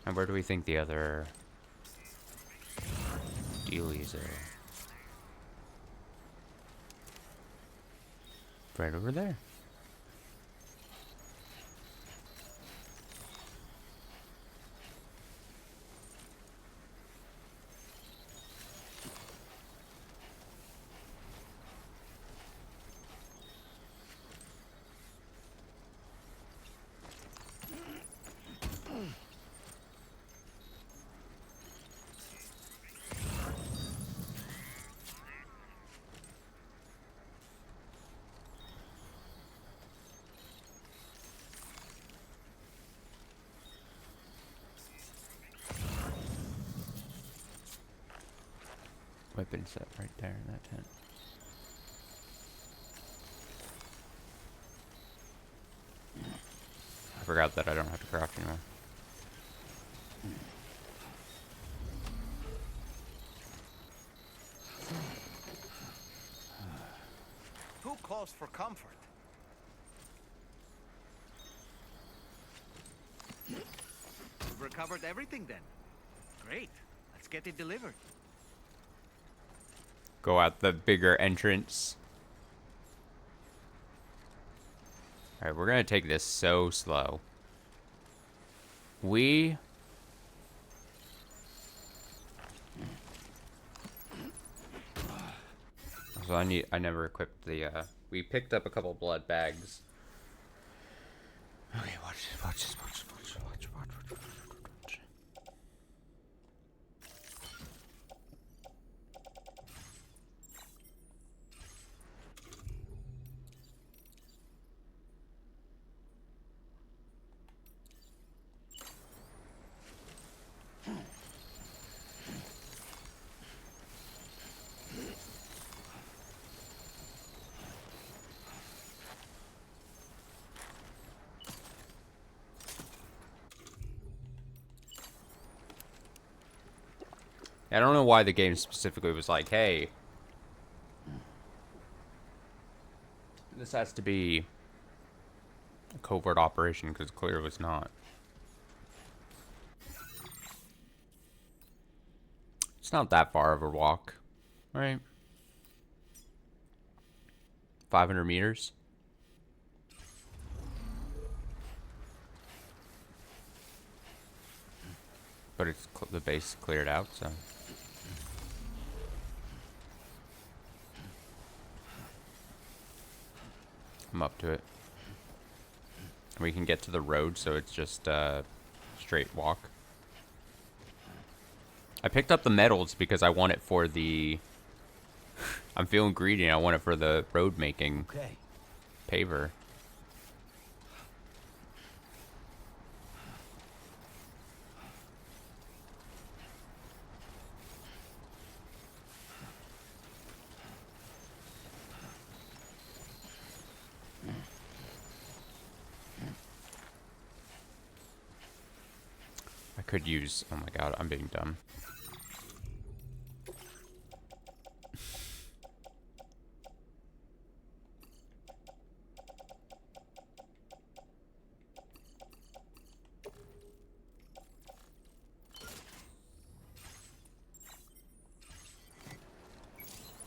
And where do we think the other dealies are? Right over there. weapon set right there in that tent. I forgot that I don't have to craft anymore. Too close for comfort. We've recovered everything then. Great. Let's get it delivered. Go out the bigger entrance. Alright, we're gonna take this so slow. So I never equipped the, we picked up a couple blood bags. Okay, watch this. I don't know why the game specifically was like, hey, this has to be a covert operation, because clear it was not. It's not that far of a walk, right? 500 meters. But it's the base cleared out, so. I'm up to it. We can get to the road, so it's just a straight walk. I picked up the metals because I want it for the... I'm feeling greedy and I want it for the road making paver. I could use... Oh my god, I'm being dumb.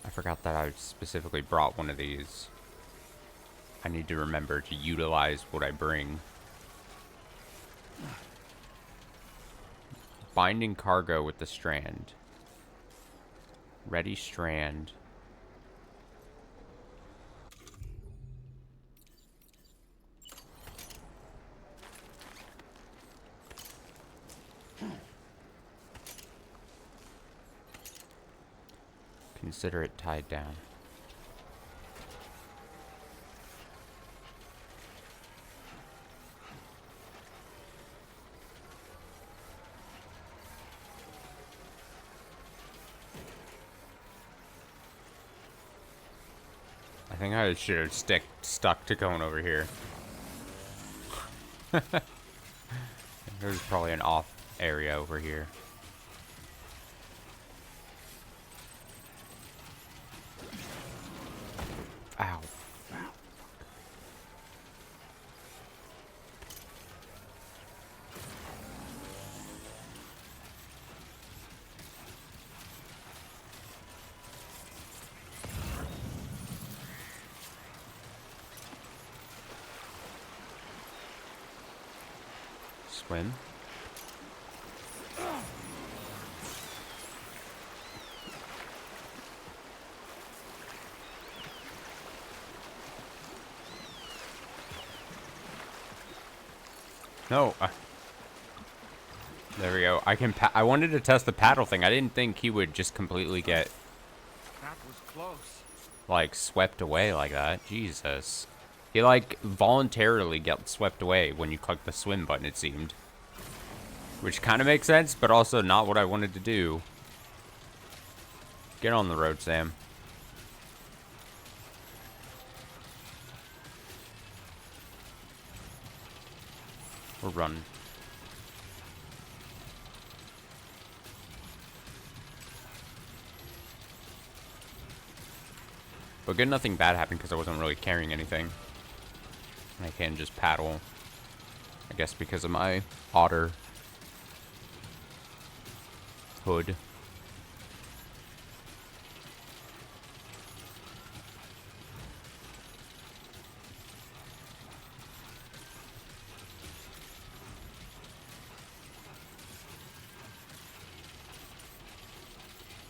I forgot that I specifically brought one of these. I need to remember to utilize what I bring. Binding cargo with the strand. Ready strand. Consider it tied down. I think I should have stuck to going over here. There's probably an off area over here. Ow. Swim. No. There we go. I wanted to test the paddle thing. I didn't think he would just completely get... That was close. Like, swept away like that. Jesus. He, like, voluntarily got swept away when you click the swim button, it seemed. Which kind of makes sense, but also not what I wanted to do. Get on the road, Sam. We're running. But good, nothing bad happened because I wasn't really carrying anything. I can just paddle. I guess because of my otter hood.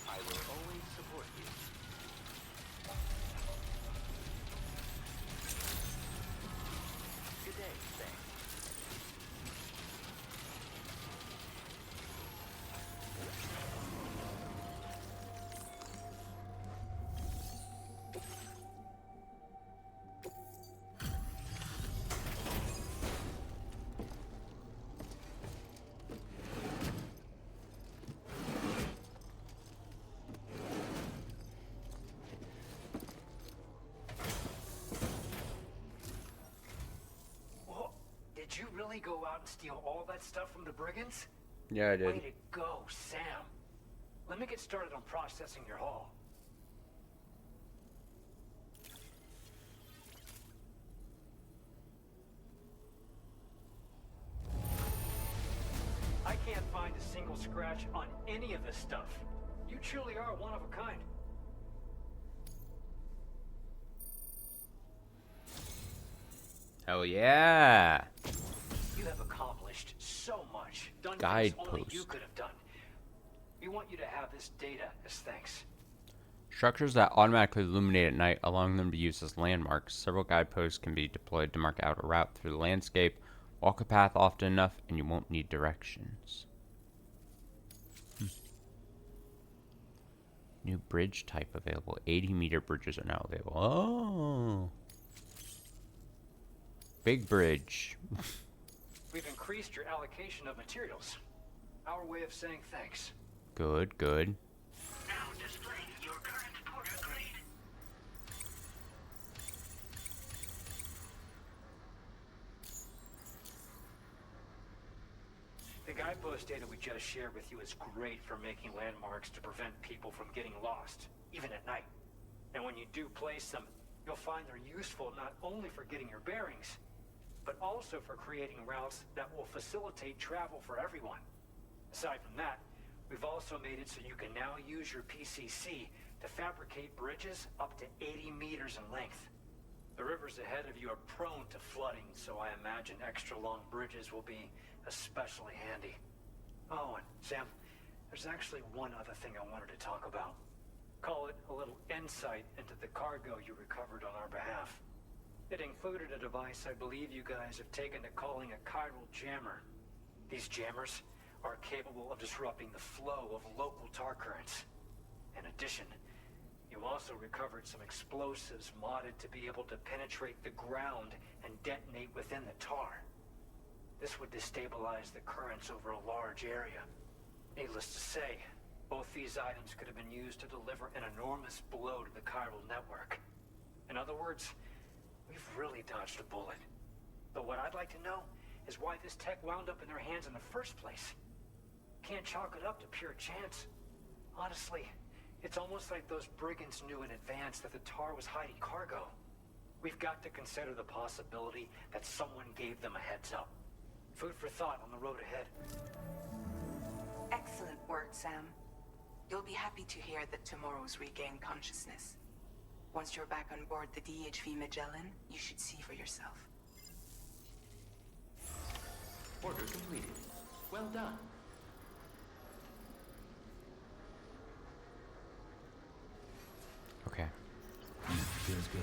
I will always support you. Good day, Sam. Whoa, did you really go out and steal all that stuff from the brigands? Yeah, I did. Way to go, Sam. Let me get started on processing your haul. I can't find a single scratch on any of this stuff. You truly are one of a kind. Hell yeah. You have accomplished so much. Done things Guidepost. only you could have done. We want you to have this data as thanks. Structures that automatically illuminate at night, allowing them to be used as landmarks. Several guideposts can be deployed to mark out a route through the landscape. Walk a path often enough, and you won't need directions. New bridge type available. 80-meter bridges are now available. Oh. Big bridge. We've increased your allocation of materials. Our way of saying thanks. Good, good. Now displaying your current porter grade. The guidepost data we just shared with you is great for making landmarks to prevent people from getting lost, even at night. And when you do place them, you'll find they're useful not only for getting your bearings, but also for creating routes that will facilitate travel for everyone. Aside from that, we've also made it so you can now use your PCC to fabricate bridges up to 80 meters in length. The rivers ahead of you are prone to flooding, so I imagine extra long bridges will be especially handy. Oh, and Sam, there's actually one other thing I wanted to talk about. Call it a little insight into the cargo you recovered on our behalf. It included a device I believe you guys have taken to calling a chiral jammer. These jammers are capable of disrupting the flow of local tar currents. In addition, you also recovered some explosives modded to be able to penetrate the ground and detonate within the tar. This would destabilize the currents over a large area. Needless to say, both these items could have been used to deliver an enormous blow to the chiral network. In other words, we've really dodged a bullet. But what I'd like to know is why this tech wound up in their hands in the first place. Can't chalk it up to pure chance. Honestly, it's almost like those brigands knew in advance that the tar was hiding cargo. We've got to consider the possibility that someone gave them a heads up. Food for thought on the road ahead. Excellent work, Sam. You'll be happy to hear that tomorrow's regained consciousness. Once you're back on board the DHV Magellan, you should see for yourself. Order completed. Well done. Okay. Feels good.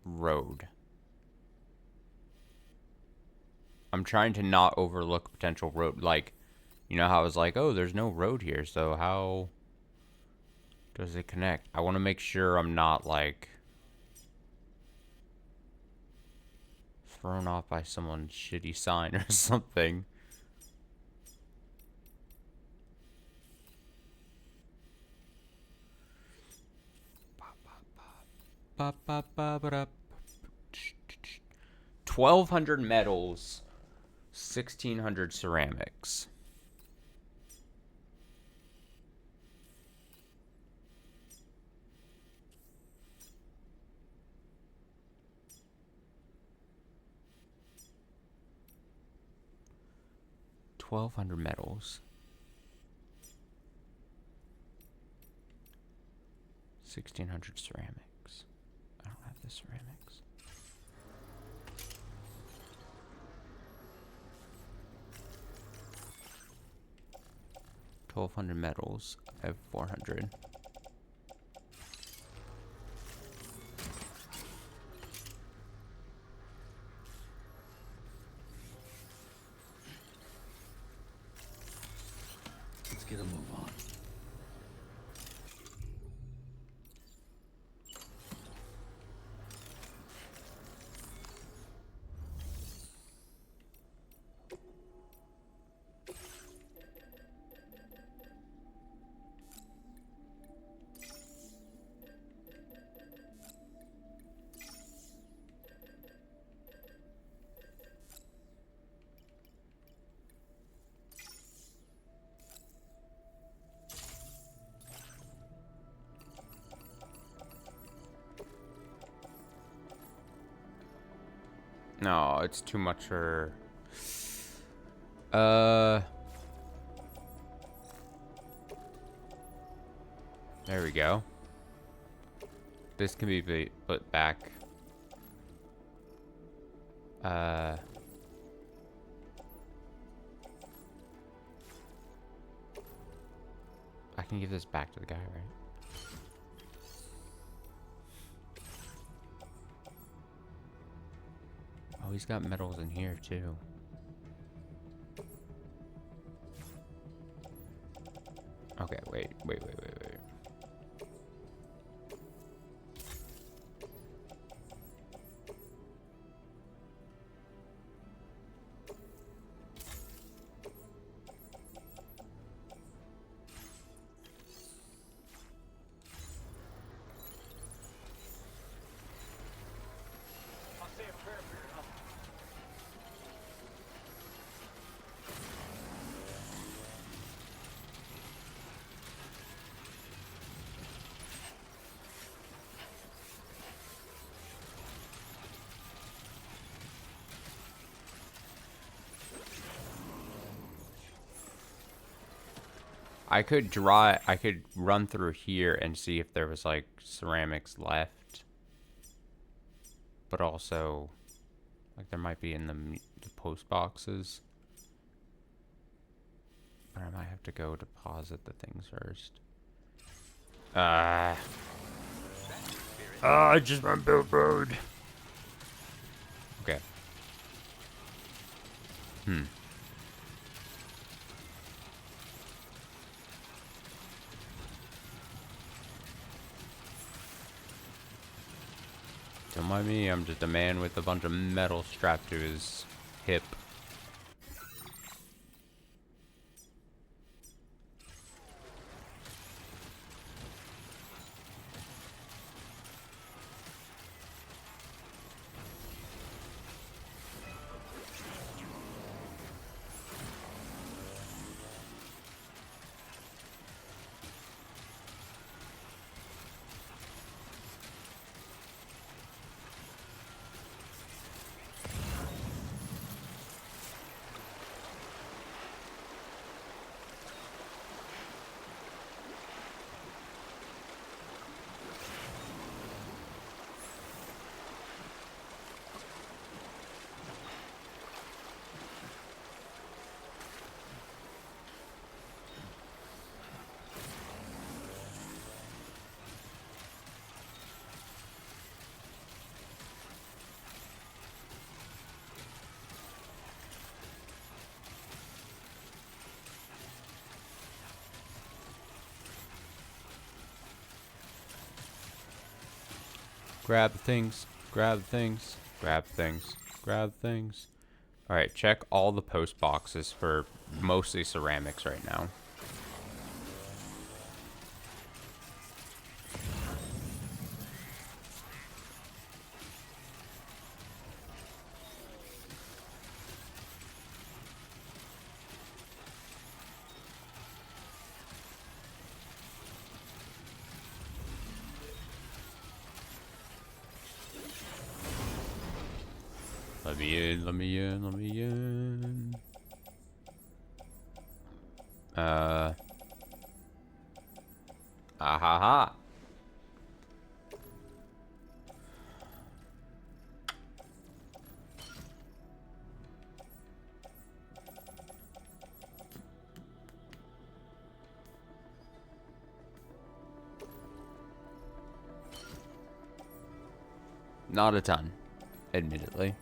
Road. I'm trying to not overlook potential road. Like, you know how I was like, oh, there's no road here, so how does it connect? I want to make sure I'm not, like, thrown off by someone's shitty sign or something. Ba, ba, ba, ba, da. 1,200 metals, 1,600 ceramics. $1,200 metals, 1,600 ceramics. I don't have the ceramics. $1,200 metals. I have 400. Let's get a move on. No, it's too much for... There we go. This can be put back. I can give this back to the guy, right? Oh, he's got metals in here too. Okay, wait. I could run through here and see if there was like ceramics left. But also, like there might be in the post boxes. But I might have to go deposit the things first. I just went Build Road. Okay. Don't mind me, I'm just a man with a bunch of metal strapped to his hip. Grab the things, grab the things, grab the things, grab things. Alright, check all the post boxes for mostly ceramics right now. Let me in, let me in, let me in. Ahaha. Not a ton, admittedly.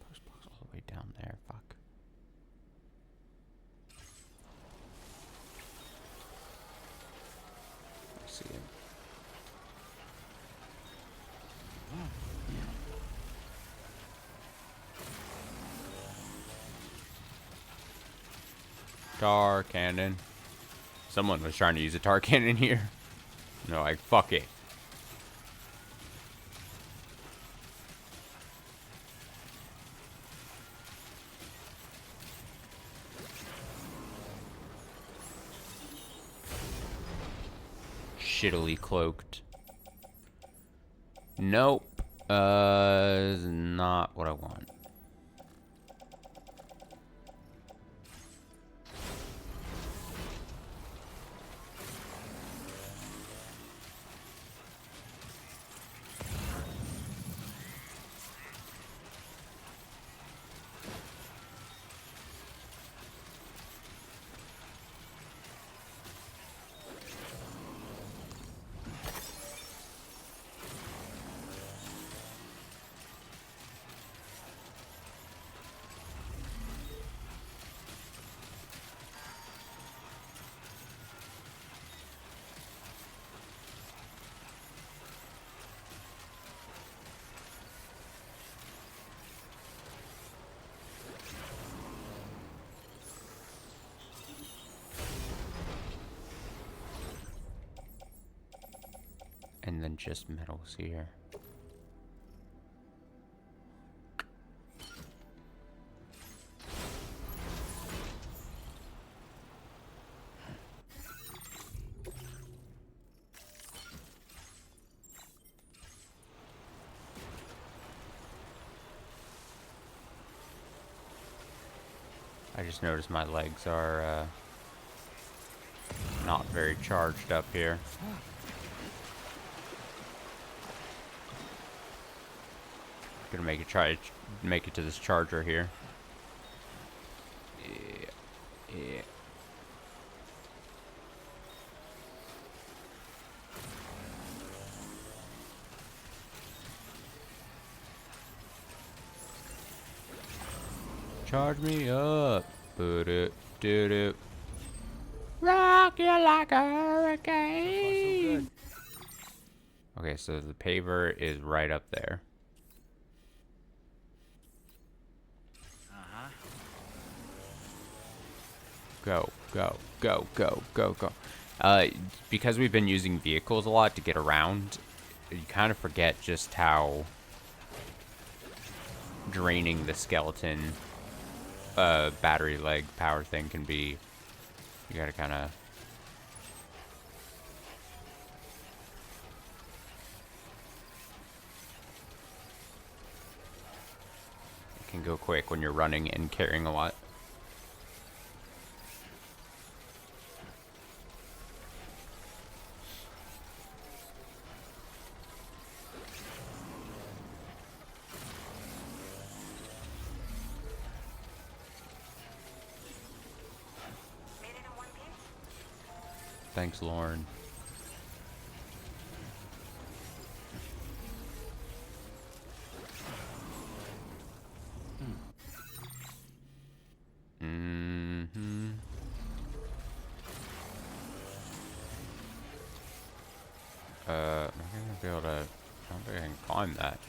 Post box all the way down there, fuck. I see it. Tar cannon. Someone was trying to use a tar cannon here. No, like, fuck it. Shittily cloaked. Nope. Is not what I want. And then just metals here. I just noticed my legs are not very charged up here. Gonna try to make it to this charger here. Yeah. Charge me up. Do-do-do-do. Rock you like a hurricane. Okay, so the paver is right up there. Go, go, go, go, go, go. Because we've been using vehicles a lot to get around, you kind of forget just how draining the skeleton battery leg power thing can be. You gotta kind of... It can go quick when you're running and carrying a lot. Thanks, Lauren. Mm-hmm. I'm not gonna be able to. I don't think I can climb that.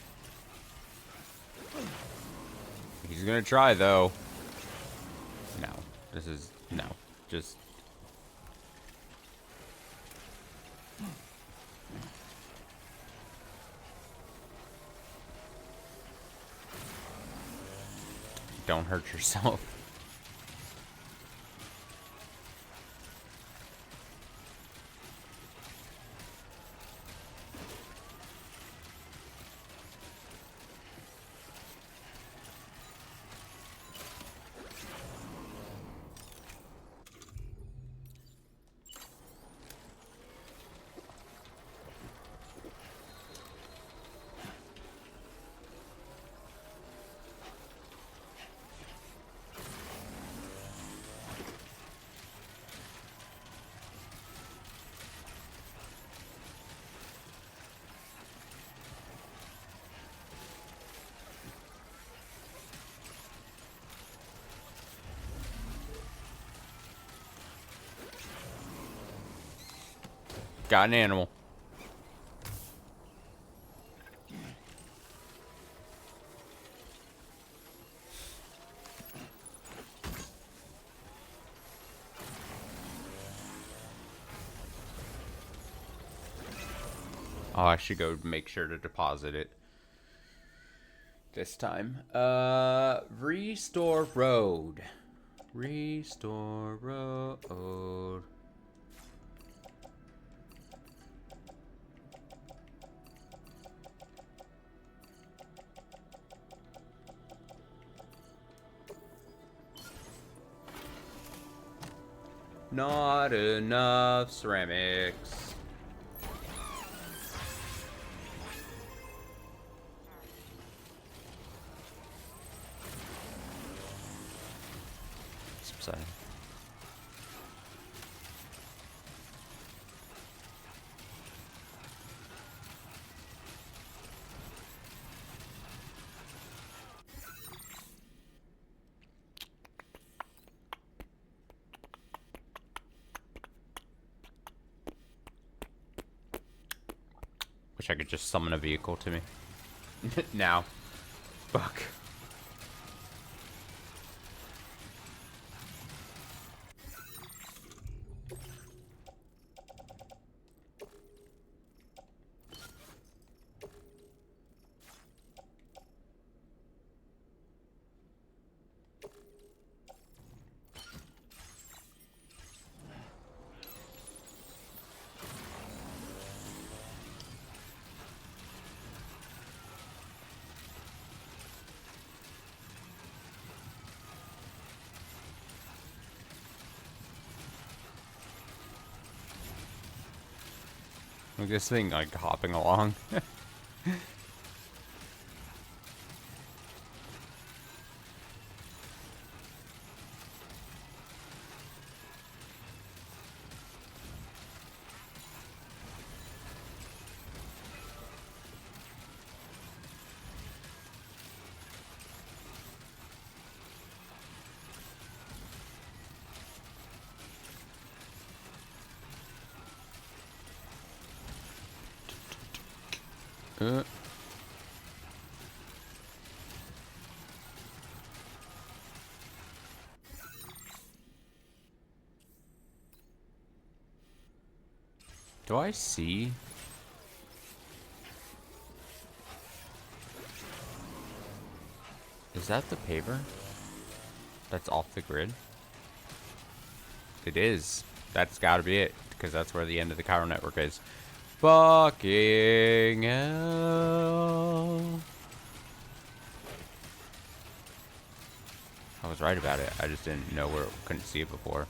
He's gonna try though. No, this is no. Just. Don't hurt yourself. Got an animal. Oh, I should go make sure to deposit it this time. Restore road. Restore road. Not enough ceramics. Sorry. Wish I could just summon a vehicle to me. Now. Fuck. Look at this thing, like, hopping along. Do I see? Is that the paver? That's off the grid? It is. That's gotta be it, because that's where the end of the chiral network is. Fucking hell. I was right about it. I just didn't know where, couldn't see it before.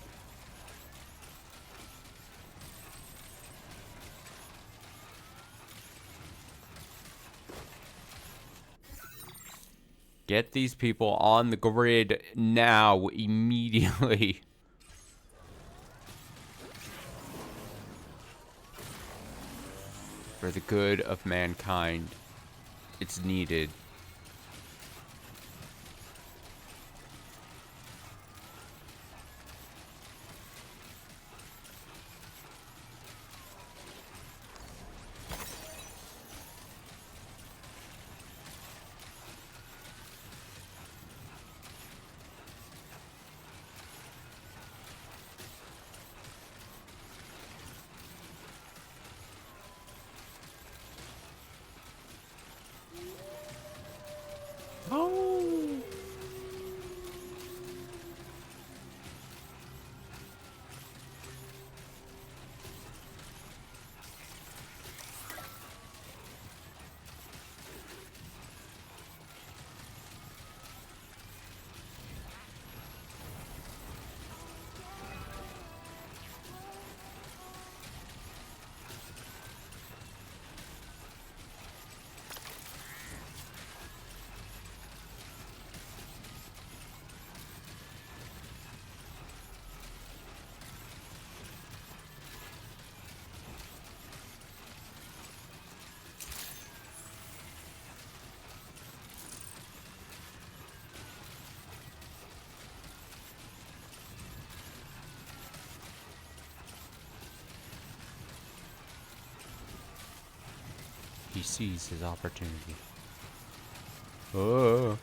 Get these people on the grid now, immediately. For the good of mankind, it's needed. Oh. He sees his opportunity. Oh.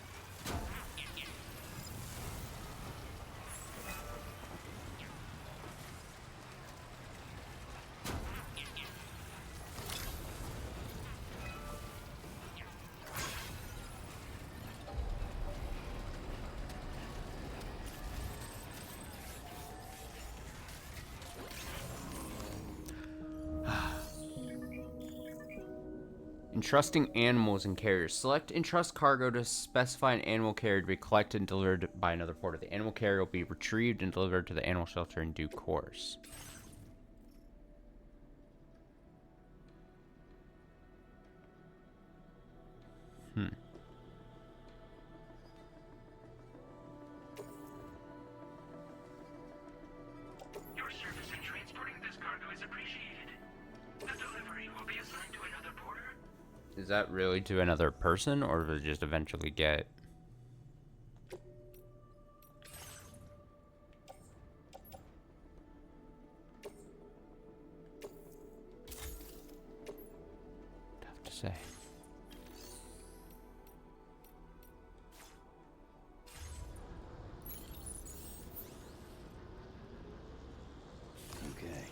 Entrusting animals and carriers. Select entrust cargo to specify an animal carrier to be collected and delivered by another porter. The animal carrier will be retrieved and delivered to the animal shelter in due course. Your service in transporting this cargo is appreciated. The delivery will be assigned to another porter. Is that really to another person, or does it just eventually get... Tough to say. Okay.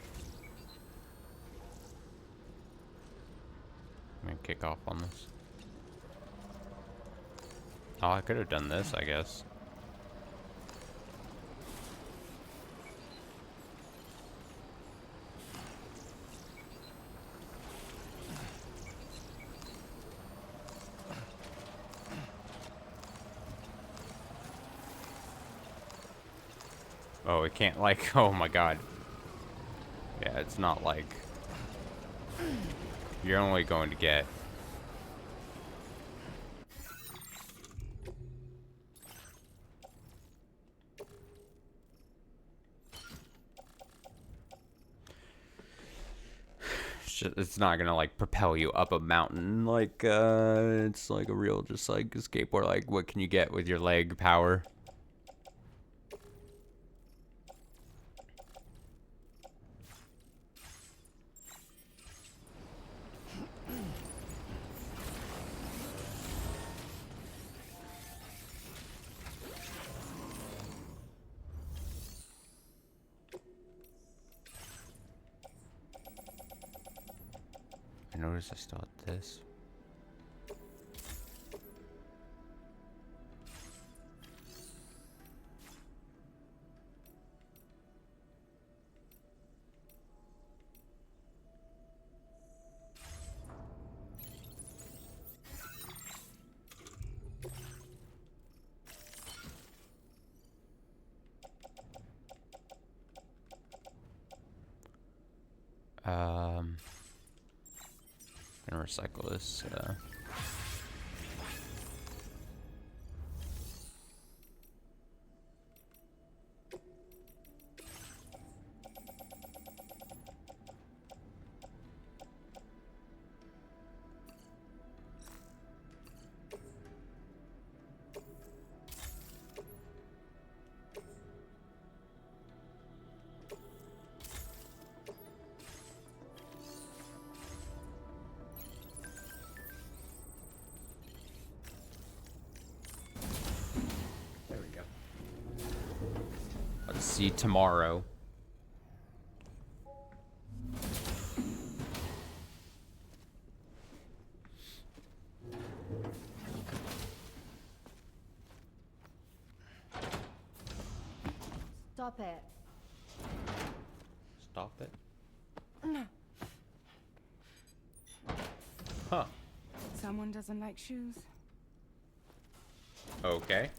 I'm gonna kick off on this. Oh, I could have done this, I guess. Oh, it can't, like, oh my god. Yeah, it's not like... You're only going to get... It's not gonna, like, propel you up a mountain, like, it's like a real, just, like, a skateboard, like, what can you get with your leg power? I noticed I still had this. Gonna recycle this, see tomorrow. Stop it. Stop it. Huh. Someone doesn't like shoes. Okay.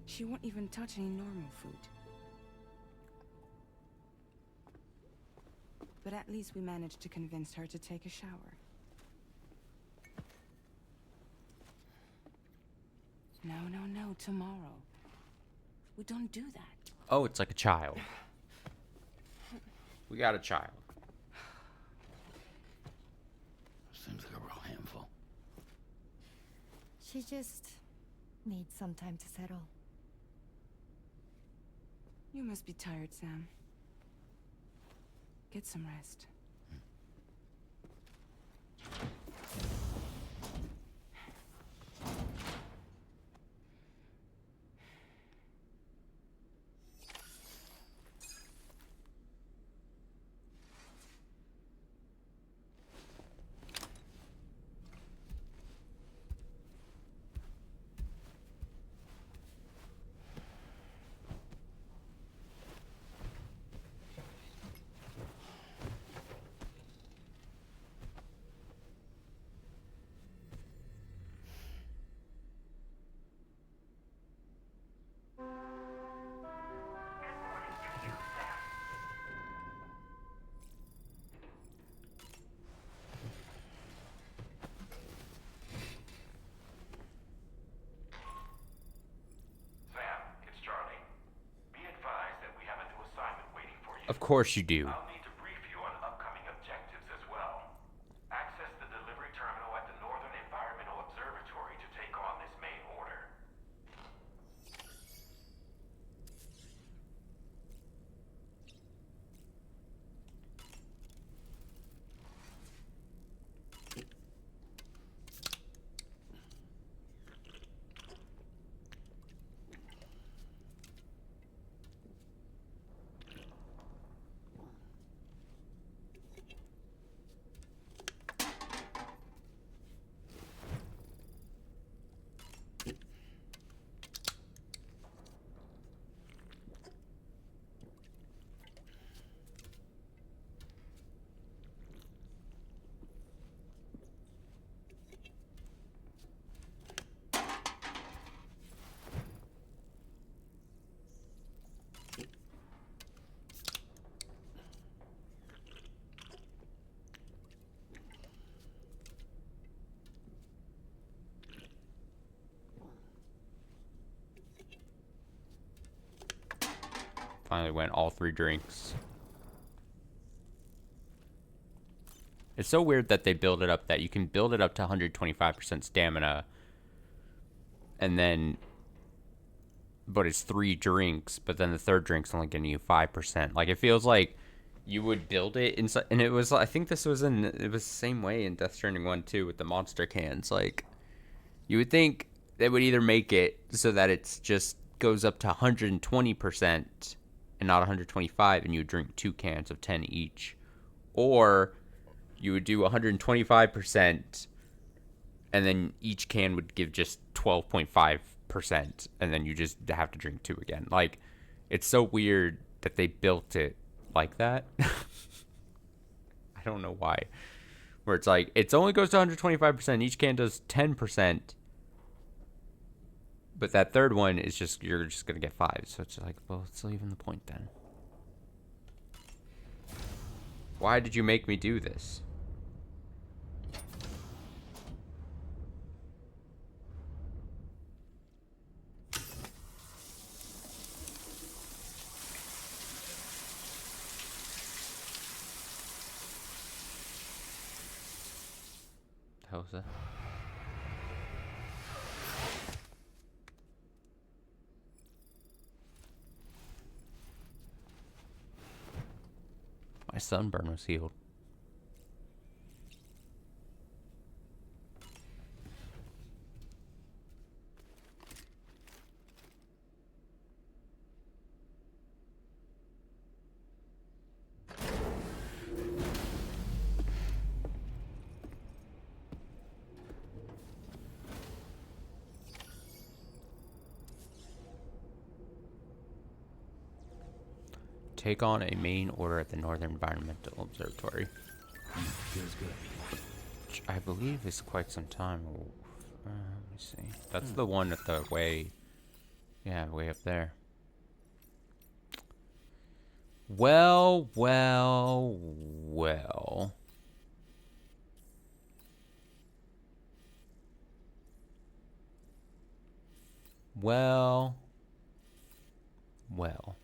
She won't even touch any normal food. But at least we managed to convince her to take a shower. No, no, no, tomorrow. We don't do that. Oh, it's like a child. We got a child. Seems like a real handful. She just needs some time to settle. You must be tired, Sam. Get some rest. Of course you do. I'll need to brief you on upcoming objectives as well. Access the delivery terminal at the Northern Environmental Observatory to take on this main order. Finally went all 3 drinks. It's so weird that they build it up that you can build it up to 125% stamina. And then... But it's 3 drinks, but then the 3rd drink's only getting you 5%. Like, it feels like you would build it inside... And it was... I think this was in... It was the same way in Death Stranding 1, too, with the monster cans. Like, you would think they would either make it so that it's just goes up to 120%... and not 125, and you would drink 2 cans of 10 each. Or you would do 125%, and then each can would give just 12.5%, and then you just have to drink 2 again. Like, it's so weird that they built it like that. I don't know why. Where it's like, it only goes to 125%, each can does 10%, but that 3rd one is just, you're just going to get 5. So it's like, well, it's not even the point then. Why did you make me do this? The hell was that? My sunburn was healed. take on a main order at the Northern Environmental Observatory. Feels good. Which I believe is quite some time. Let me see. That's the one at the way... Yeah, way up there. Well, well, well. Well, well.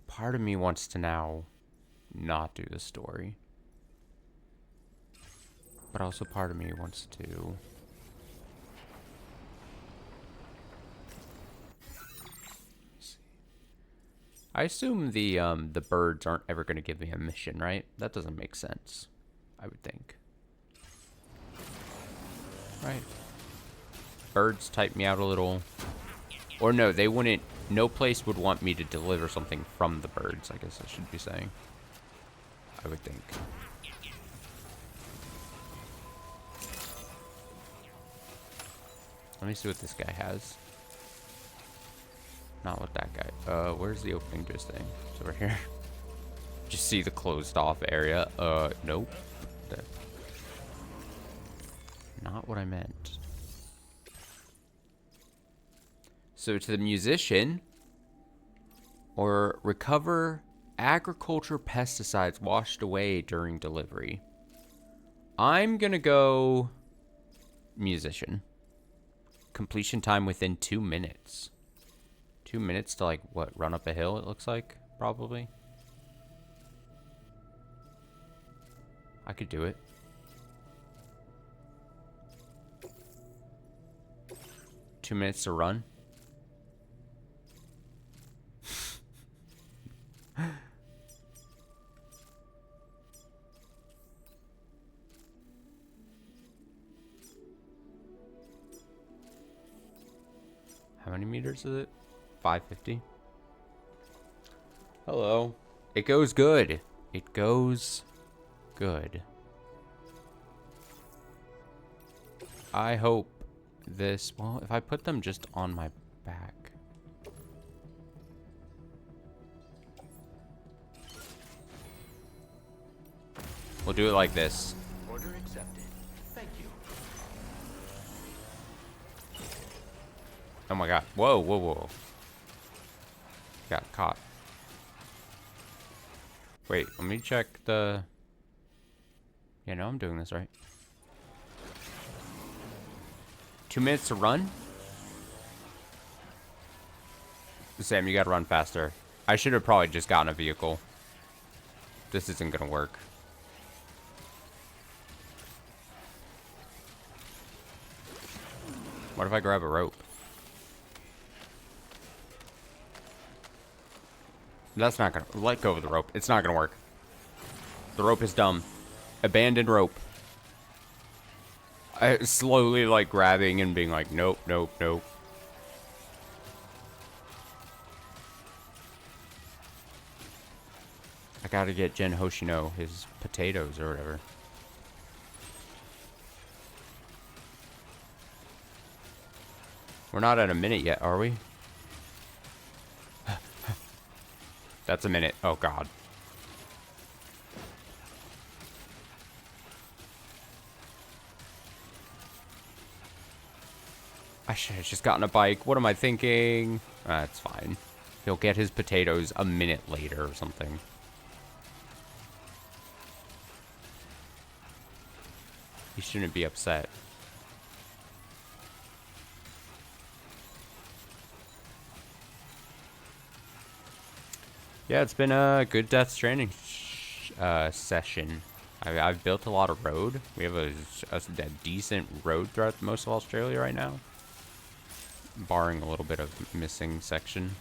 Part of me wants to now not do the story. But also part of me wants to... I assume the birds aren't ever going to give me a mission, right? That doesn't make sense, I would think. Right. Birds type me out a little. Or no, they wouldn't... No place would want me to deliver something from the birds, I guess I should be saying. I would think. Let me see what this guy has. Not what that guy. Where's the opening to this thing? It's over here. Just see the closed off area. Nope. Not what I meant. So to the musician, or recover agriculture pesticides washed away during delivery. I'm gonna go musician. Completion time within 2 minutes. 2 minutes to, like, what, run up a hill, it looks like, probably. I could do it. Two minutes to run. How many meters is it? 550. Hello. It goes good. It goes good. I hope this... Well, if I put them just on my back... We'll do it like this. Order accepted. Thank you. Oh my god. Whoa, whoa, whoa. Got caught. Wait, let me check the... Yeah, no, I'm doing this right. 2 minutes to run? Sam, you gotta run faster. I should have probably just gotten a vehicle. This isn't gonna work. What if I grab a rope? That's not gonna... Let go of the rope. It's not gonna work. The rope is dumb. Abandoned rope. I slowly, like, grabbing and being like, nope, nope, nope. I gotta get Jen Hoshino his potatoes or whatever. We're not at a minute yet, are we? That's a minute. Oh, God. I should have just gotten a bike. What am I thinking? That's fine. He'll get his potatoes a minute later or something. He shouldn't be upset. Yeah, it's been a good Death Stranding session. I've built a lot of road. We have a decent road throughout most of Australia right now. Barring a little bit of missing section.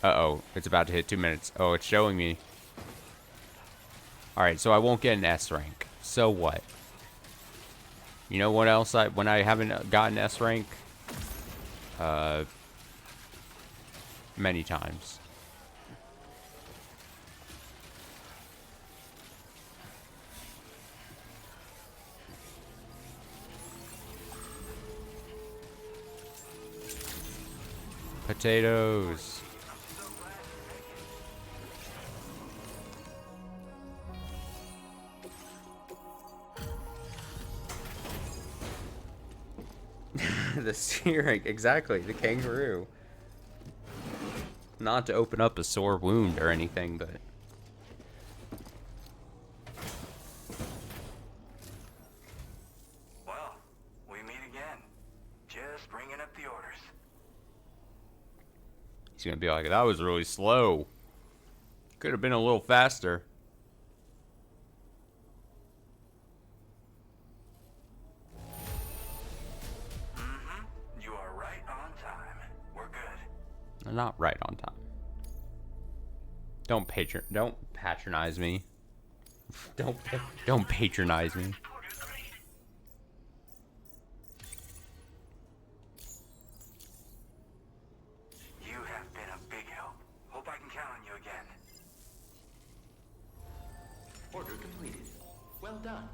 Uh-oh, it's about to hit 2 minutes. Oh, it's showing me. Alright, so I won't get an S rank. So what? You know what else when I haven't gotten S rank? Many times. Potatoes. The steering, exactly, the kangaroo. Not to open up a sore wound or anything, but... Well, we meet again. Just bringing up the orders. He's gonna be like, that was really slow. Could have been a little faster. You are right on time. We're good. I'm not right on time. Don't patronize me. Don't patronize me. You have been a big help. Hope I can count on you again. Order completed. Well done.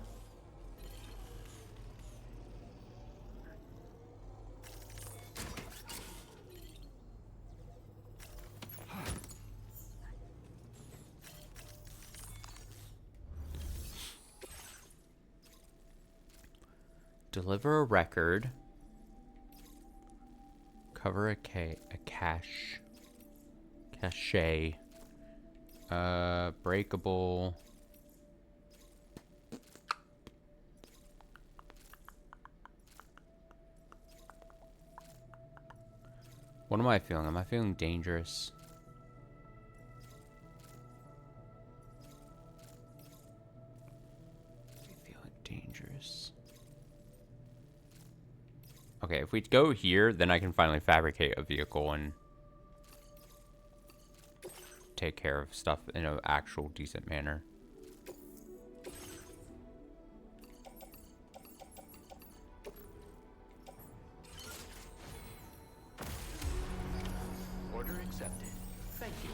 Deliver a record. Cover a cache. Cache. Breakable. What am I feeling? Am I feeling dangerous? I feel dangerous. Okay, if we go here, then I can finally fabricate a vehicle and take care of stuff in an actual decent manner. Order accepted. Thank you.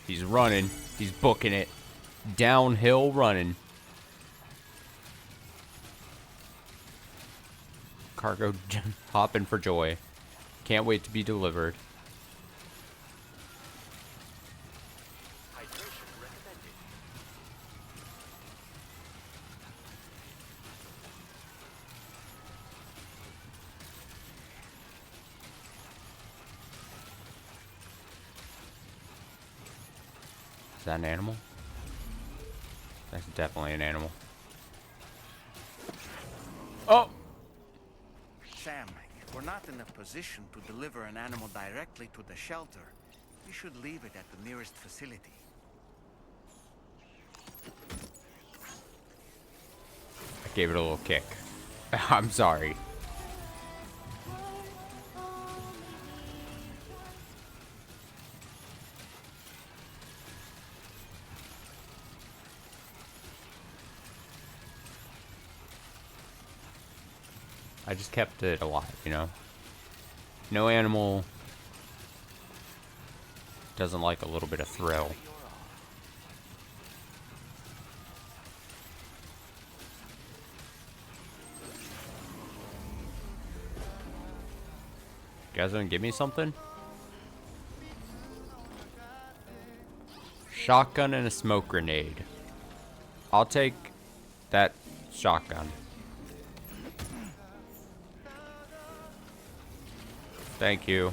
He's running. He's booking it. Downhill running. Cargo hopping for joy. Can't wait to be delivered. Hydration recommended. Is that an animal? That's definitely an animal. Oh! Sam, if we're not in a position to deliver an animal directly to the shelter, we should leave it at the nearest facility. I gave it a little kick. I'm sorry. I just kept it alive, you know? No animal doesn't like a little bit of thrill. You guys gonna give me something? Shotgun and a smoke grenade. I'll take that shotgun. Thank you.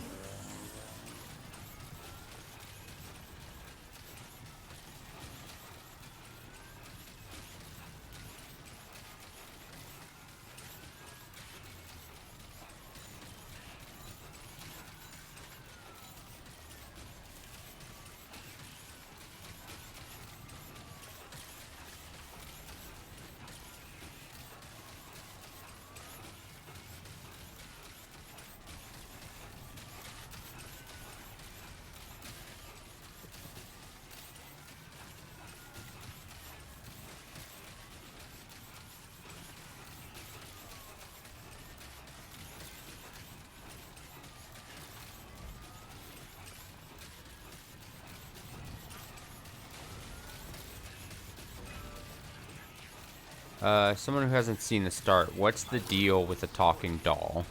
Someone who hasn't seen the start. What's the deal with the talking doll?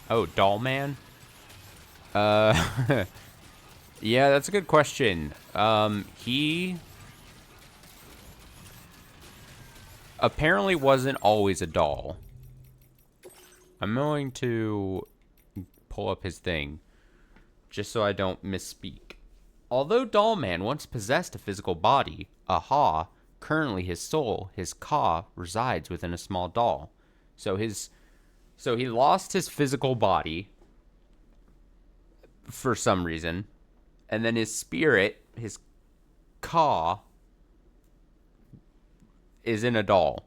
Oh, Doll Man? Yeah, that's a good question. He apparently wasn't always a doll. I'm going to pull up his thing, just so I don't misspeak. Although Doll Man once possessed a physical body, aha, currently his soul, his ka, resides within a small doll. So he lost his physical body for some reason, and then his spirit, his ka, is in a doll.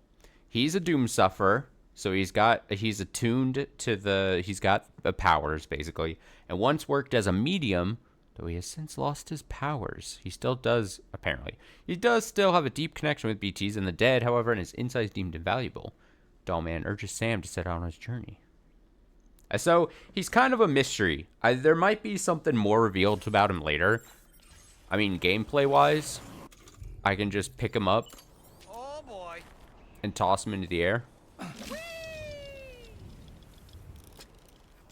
He's a doom sufferer, so he's attuned to he's got the powers basically, and once worked as a medium, though he has since lost his powers. He still does, apparently. He does still have a deep connection with BTs and the dead, however, and his insight is deemed invaluable. Dollman urges Sam to set out on his journey. So he's kind of a mystery. There might be something more revealed about him later. I mean, gameplay-wise, I can just pick him up and toss him into the air.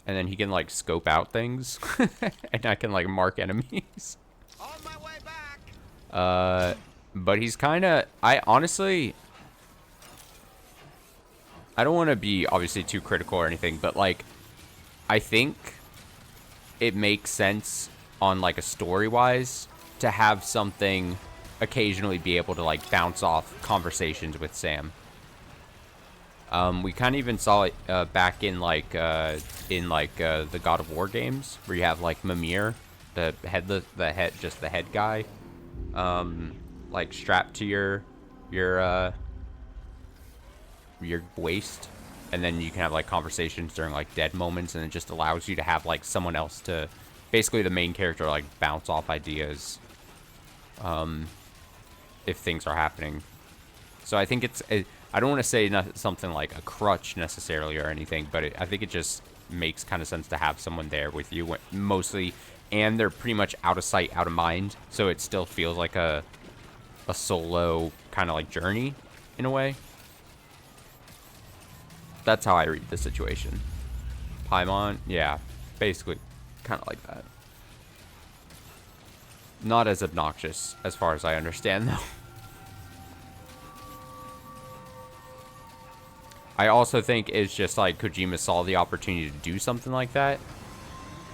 And then he can, like, scope out things. And I can, like, mark enemies. On my way back. But he's kind of... I don't want to be, obviously, too critical or anything, but, like, I think it makes sense on, like, a story-wise to have something occasionally be able to, like, bounce off conversations with Sam. We kind of even saw it back in the God of War games, where you have like Mimir, the head guy, like strapped to your waist, and then you can have like conversations during like dead moments, and it just allows you to have like someone else to, basically the main character, like bounce off ideas, if things are happening. So I think I don't want to say something like a crutch necessarily or anything, but I think it just makes kind of sense to have someone there with you mostly, and they're pretty much out of sight, out of mind, so it still feels like a solo kind of like journey in a way. That's how I read the situation. Paimon, yeah, basically kind of like that. Not as obnoxious as far as I understand though. I also think it's just like Kojima saw the opportunity to do something like that,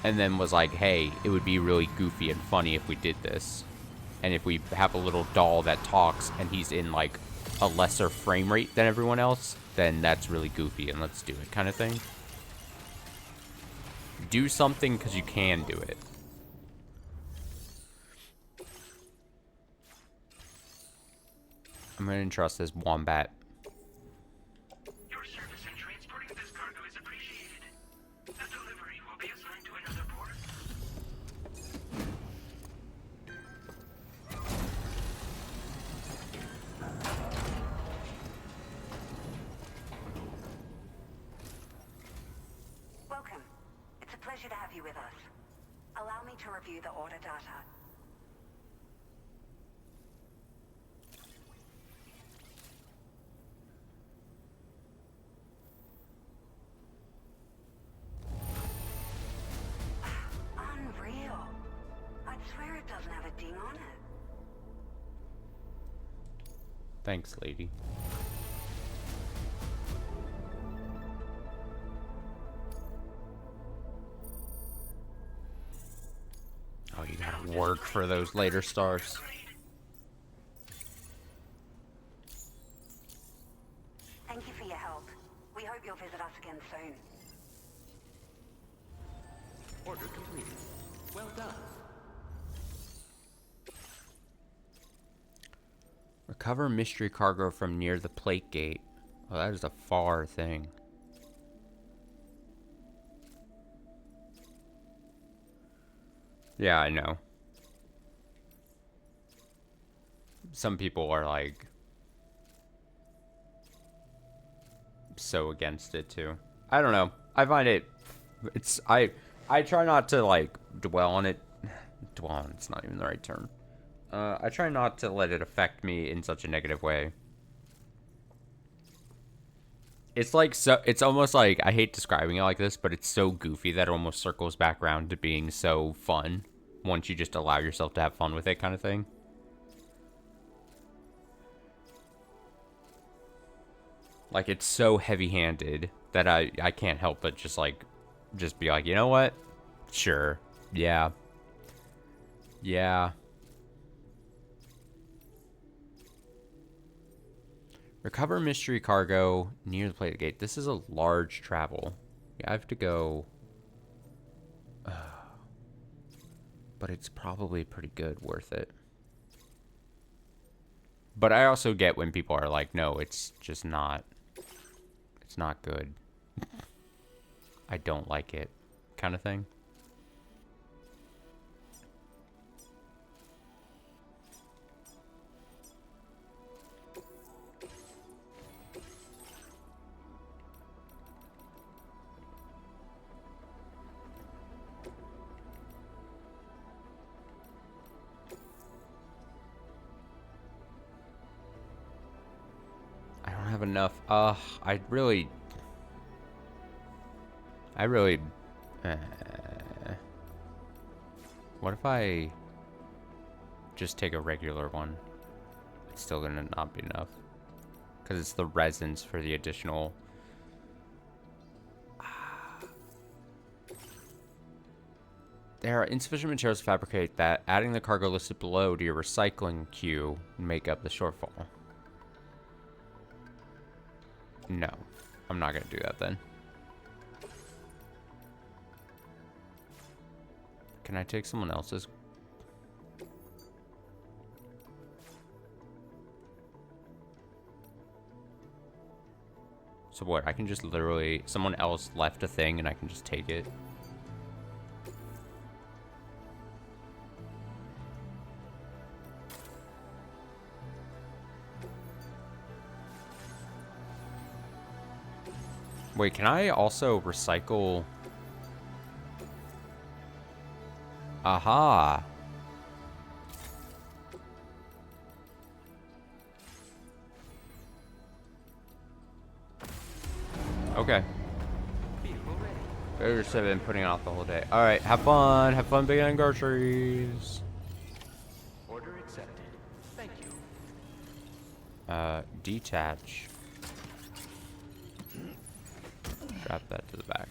and then was like, hey, it would be really goofy and funny if we did this. And if we have a little doll that talks and he's in like a lesser frame rate than everyone else, then that's really goofy and let's do it kind of thing. Do something because you can do it. I'm going to entrust this wombat. Your service in transporting this cargo is appreciated. The delivery will be assigned to another port. Welcome. It's a pleasure to have you with us. Allow me to review the order data. Unreal. I'd swear it doesn't have a ding on it. Thanks, lady. Oh, you gotta work for those later stars. Thank you for your help. We hope you'll visit us again soon. Order completed. Well done. Recover mystery cargo from near the plate gate. Oh, that is a far thing. Yeah, I know. Some people are like so against it too. I don't know. I find it's I try not to like dwell on it. Dwell on it's not even the right term. I try not to let it affect me in such a negative way. It's like so. It's almost like I hate describing it like this, but it's so goofy that it almost circles back around to being so fun once you just allow yourself to have fun with it, kind of thing. Like it's so heavy-handed that I can't help but just be like, you know what? Sure. Yeah. Yeah. Recover mystery cargo near the plate gate. This is a large travel. Yeah, I have to go. But it's probably pretty good, worth it. But I also get when people are like, no, it's just not. It's not good. I don't like it, kind of thing. I don't have enough. I really. What if I just take a regular one? It's still gonna not be enough. Because it's the resins for the additional. There are insufficient materials to fabricate that. Adding the cargo listed below to your recycling queue will make up the shortfall. No, I'm not gonna do that then. Can I take someone else's? So what? I can just literally... Someone else left a thing and I can just take it. Wait, can I also recycle... Aha! Okay. Better have been putting it off the whole day. Alright, have fun. Have fun picking groceries. Order accepted. Thank you. Detach. Drop that to the back.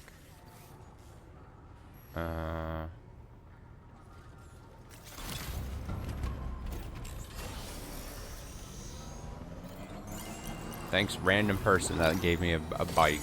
Thanks, random person that gave me a bike.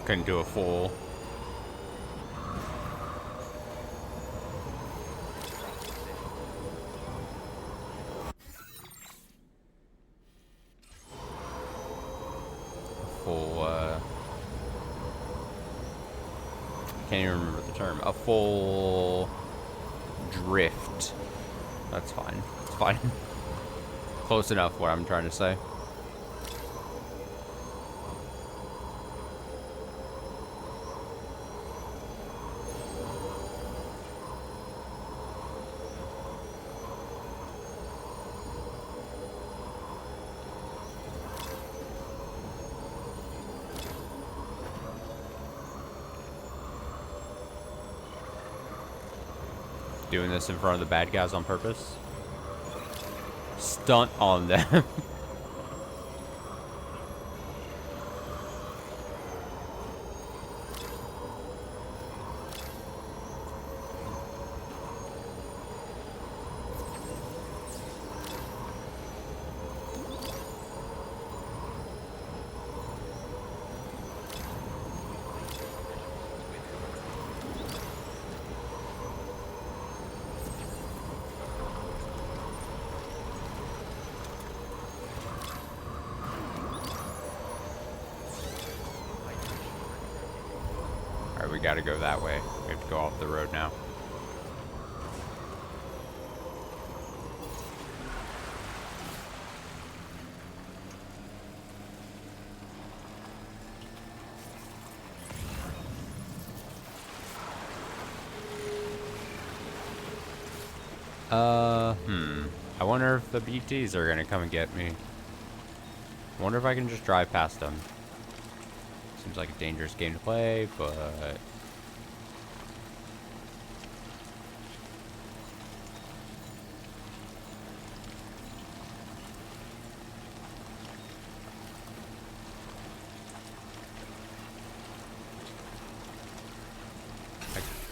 Couldn't do a full. Can't even remember the term. A full drift. That's fine. It's fine. Close enough what I'm trying to say. Doing this in front of the bad guys on purpose. Stunt on them. we gotta go that way. We have to go off the road now. I wonder if the BTs are gonna come and get me. I wonder if I can just drive past them. Seems like a dangerous game to play, but...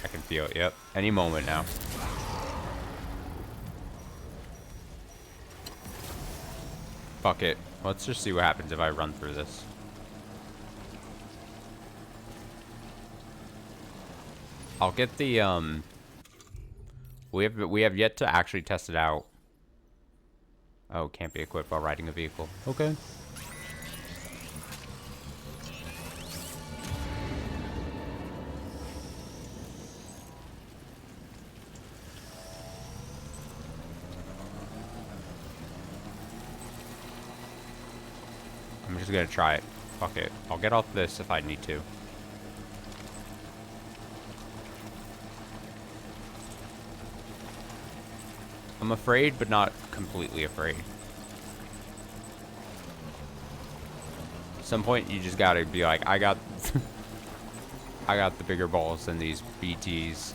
I can feel it, yep. Any moment now. Fuck it. Let's just see what happens if I run through this. I'll get the, we have yet to actually test it out. Oh, can't be equipped while riding a vehicle. Okay. I'm just gonna try it. Fuck it. I'll get off this if I need to. I'm afraid, but not completely afraid. At some point, you just gotta be like, I got the bigger balls than these BTs.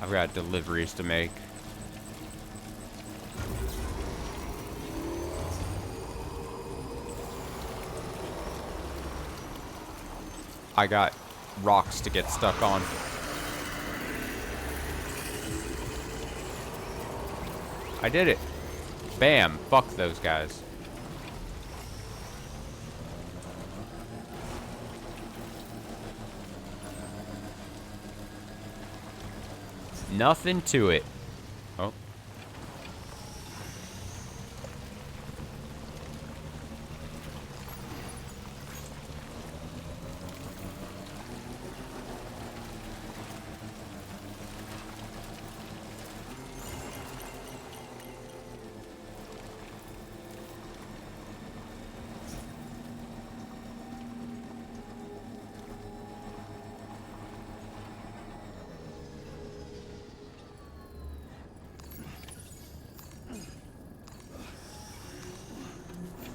I've got deliveries to make. I got rocks to get stuck on. I did it. Bam. Fuck those guys. Nothing to it. Oh.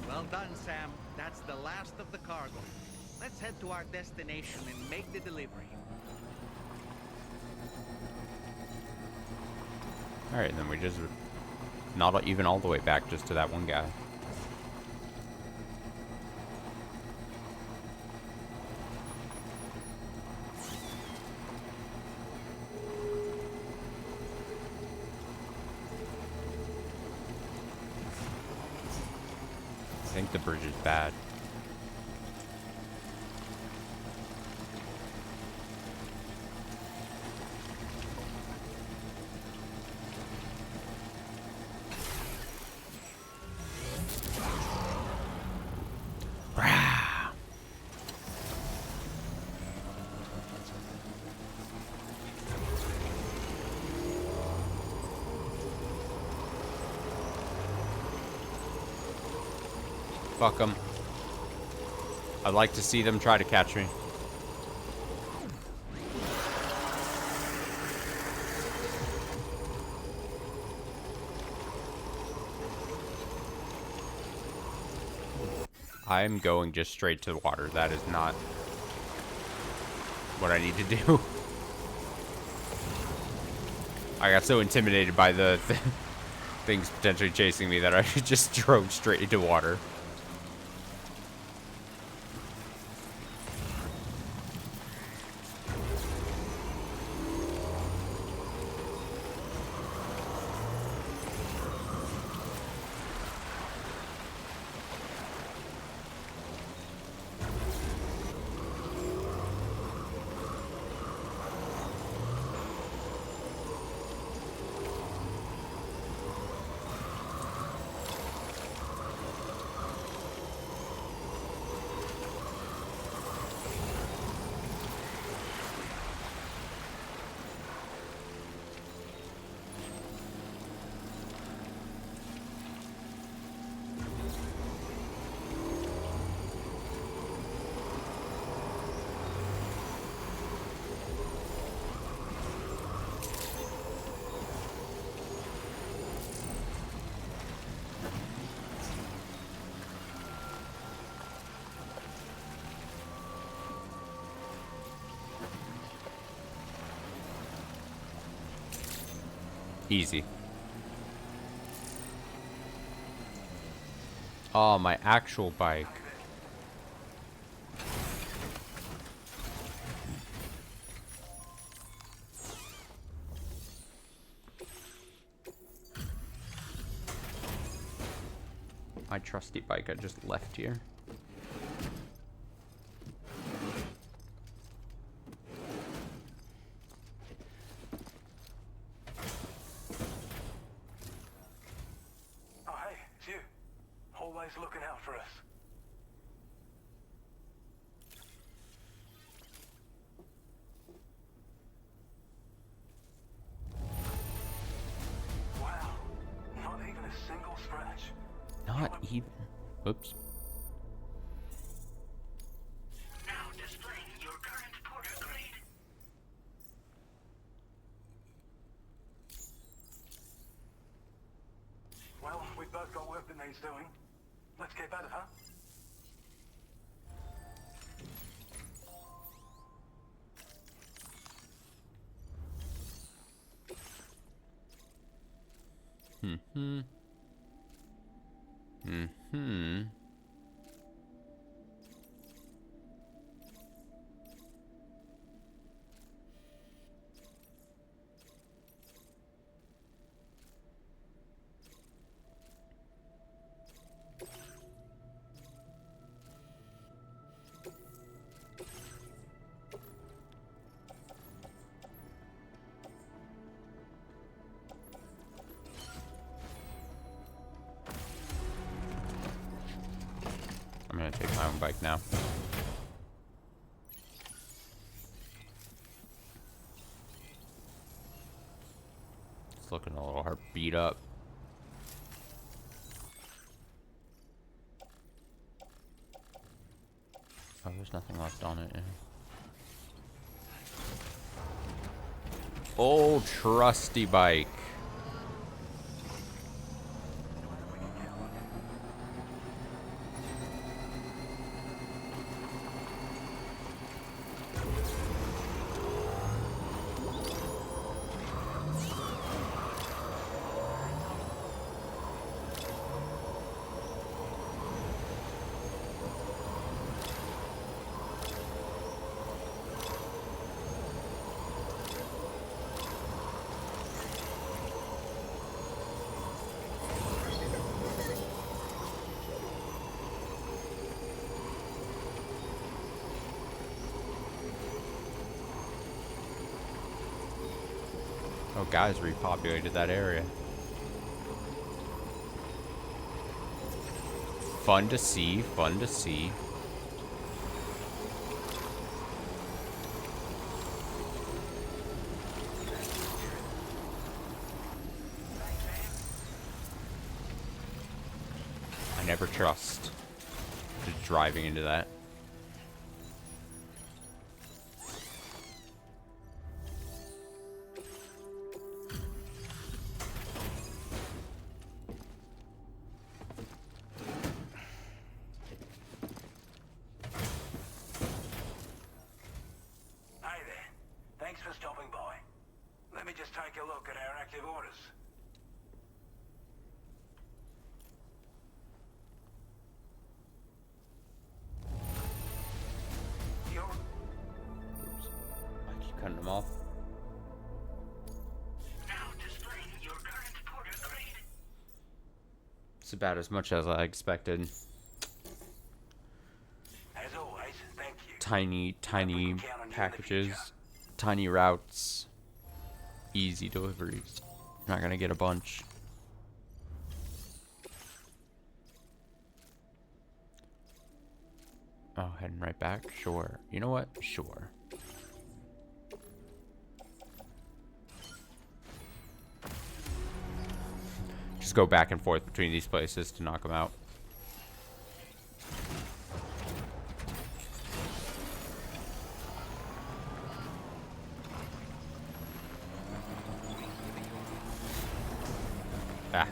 Well done, Sam. That's the last of the cargo. Let's head to our destination and make the delivery. Alright, then we just... Not even all the way back, just to that one guy. I think the bridge is bad. Fuck them. I'd like to see them try to catch me. I'm going just straight to the water. That is not what I need to do. I got so intimidated by the things potentially chasing me that I just drove straight into water. Easy. Oh, my actual bike. My trusty bike I just left here. Oh, hey, it's you. Always looking out for us. Wow, not even a single scratch. Not even. Oops. Now displaying your current porter grade. Well, we've both got work that needs doing. Let's get at it, huh? Mm-hmm. Mm-hmm. I'm gonna take my own bike now. It's looking a little hard beat up. Oh, there's nothing left on it. Yeah. Old trusty bike. Oh, guys repopulated that area. Fun to see, fun to see. I never trust just driving into that. Hey there. Thanks for stopping by. Let me just take a look at our active orders. You're... Oops. I keep cutting them off. Now displaying your current porter grade. It's about as much as I expected. As always, thank you. Tiny Count on you in the packages, future. tiny routes, easy deliveries. You're not gonna get a bunch. Oh, heading right back? Sure. You know what? Sure. Just go back and forth between these places to knock them out. Ah.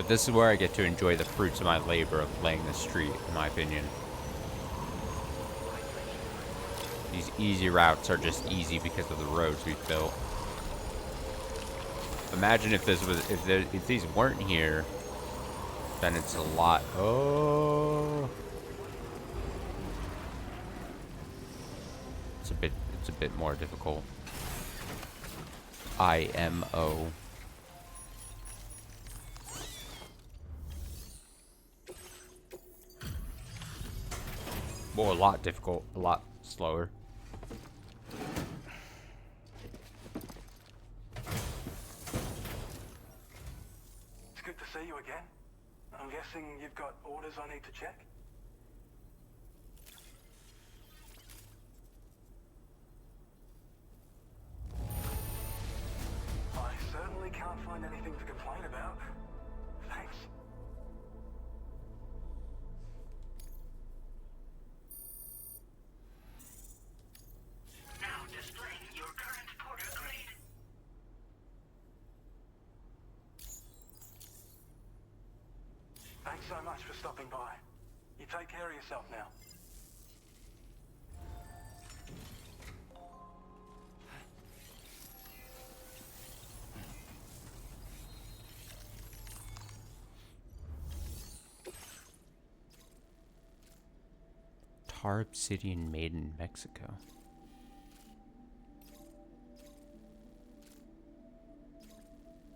But this is where I get to enjoy the fruits of my labor of laying the street, in my opinion. These easy routes are just easy because of the roads we've built. Imagine if this was, if these weren't here, then it's a lot. Oh, it's a bit more difficult. IMO. Well, a lot difficult, a lot slower. It's good to see you again. I'm guessing you've got orders I need to check? I certainly can't find anything to complain about. Thanks. Now displaying your current porter grade. Thanks so much for stopping by. You take care of yourself now. Tar Obsidian made in Mexico.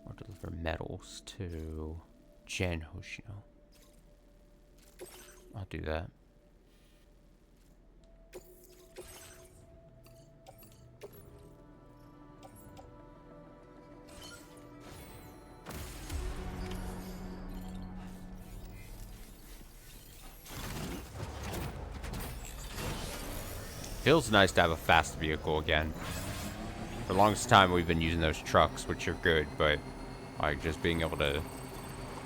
Or deliver metals to Jen Hoshino. I'll do that. Feels nice to have a fast vehicle again. For the longest time we've been using those trucks, which are good, but like just being able to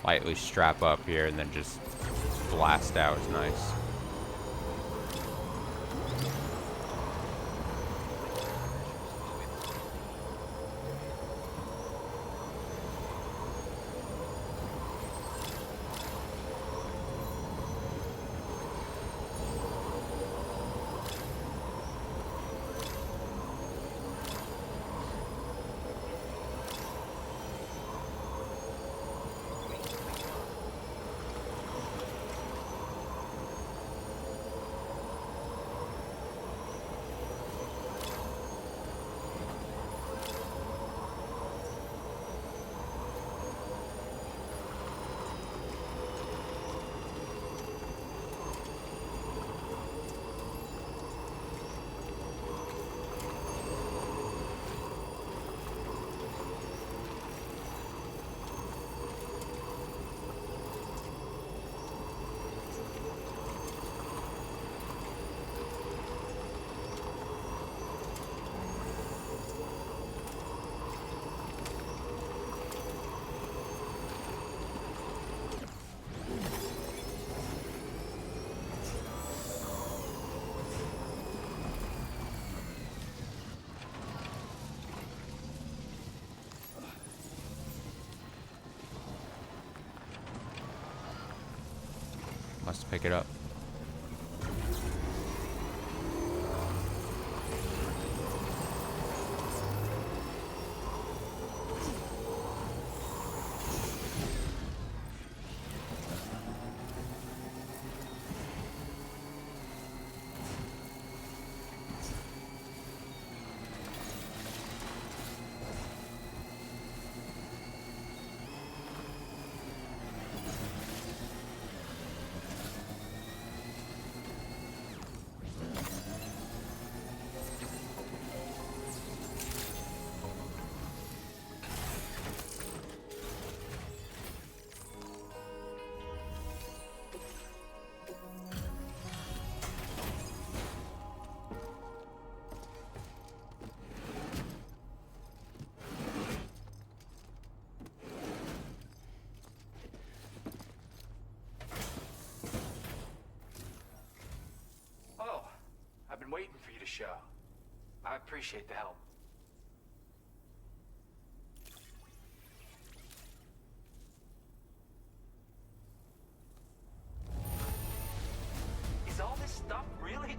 lightly strap up here and then just blast out is nice. Must pick it up. I've been waiting for you to show. I appreciate the help.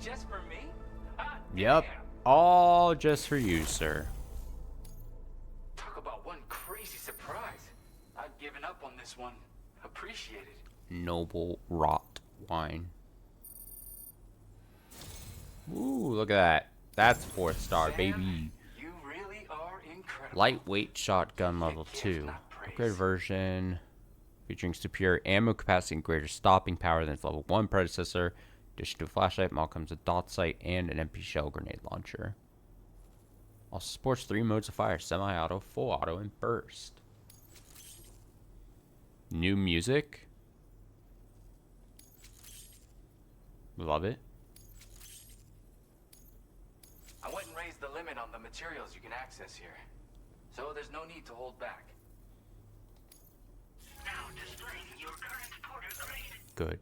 just for me? Yep. All just for you, sir. Talk about one crazy surprise. I've given up on this one. Appreciate it. Noble rot wine. Ooh, look at that. That's 4th star, Sam, baby. You really are incredible. Lightweight shotgun level 2. Upgraded version. Featuring superior ammo capacity and greater stopping power than its level 1 predecessor. Addition to a flashlight, model comes with dot sight and an MP shell grenade launcher. Also supports 3 modes of fire: semi-auto, full auto, and burst. New music. Love it. I went and raised the limit on the materials you can access here. So there's no need to hold back. Now displaying your current porter grade. Good.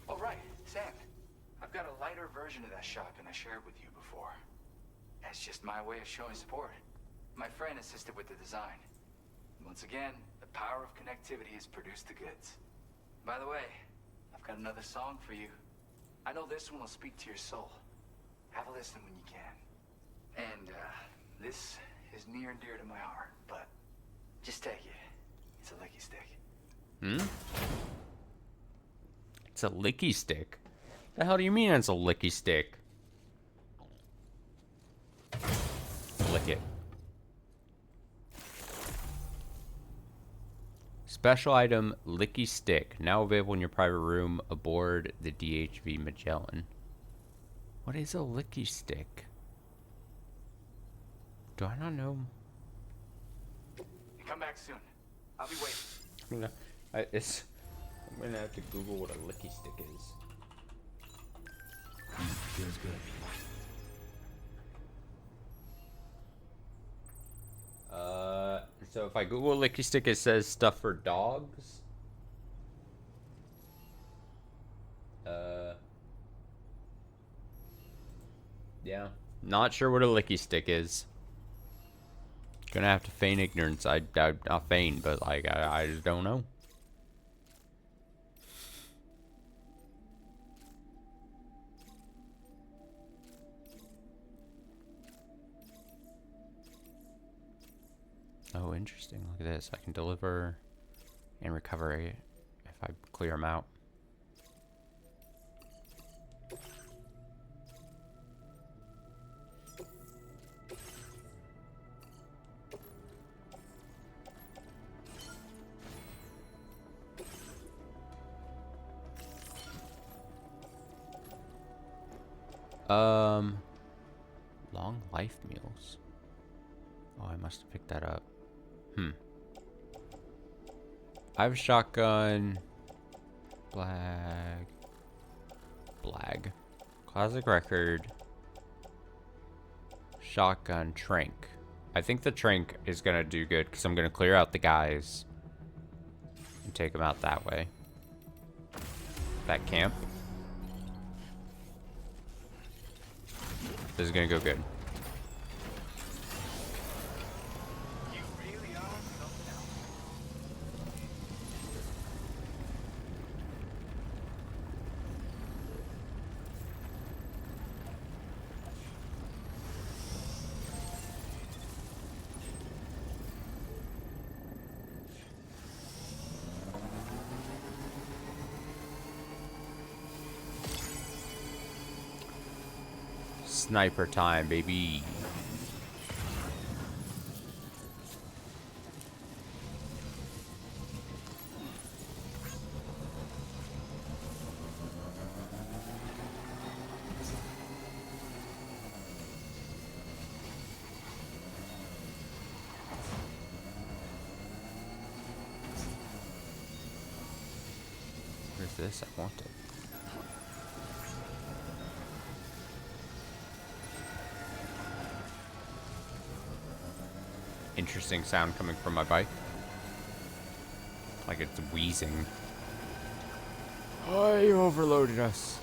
Oh, right, Sam. I've got a lighter version of that shotgun I shared with you before. That's just my way of showing support. My friend assisted with the design. Once again, the power of connectivity has produced the goods. By the way, I've got another song for you. I know this one will speak to your soul. Have a listen when you can. And, this is near and dear to my heart, but just take it. It's a licky stick. It's a licky stick. The hell do you mean it's a licky stick? Lick it. Special item, licky stick. Now available in your private room aboard the DHV Magellan. What is a licky stick? Do I not know? Come back soon. I'll be waiting. I'm gonna have to Google what a licky stick is. Feels good. So if I Google licky stick, it says stuff for dogs. Yeah, not sure what a licky stick is. Gonna have to feign ignorance. I not feign, but like I just don't know. Oh, interesting. Look at this. I can deliver and recover it if I clear them out. Long life meals. Oh, I must have picked that up. I have a shotgun. Blag. Classic record. Shotgun. Trank. I think the trank is gonna do good because I'm gonna clear out the guys and take them out that way. That camp. This is gonna go good. You really are something else. Sniper time, baby. Where's this? I want it. Interesting sound coming from my bike. Like it's wheezing. Oh, you overloaded us.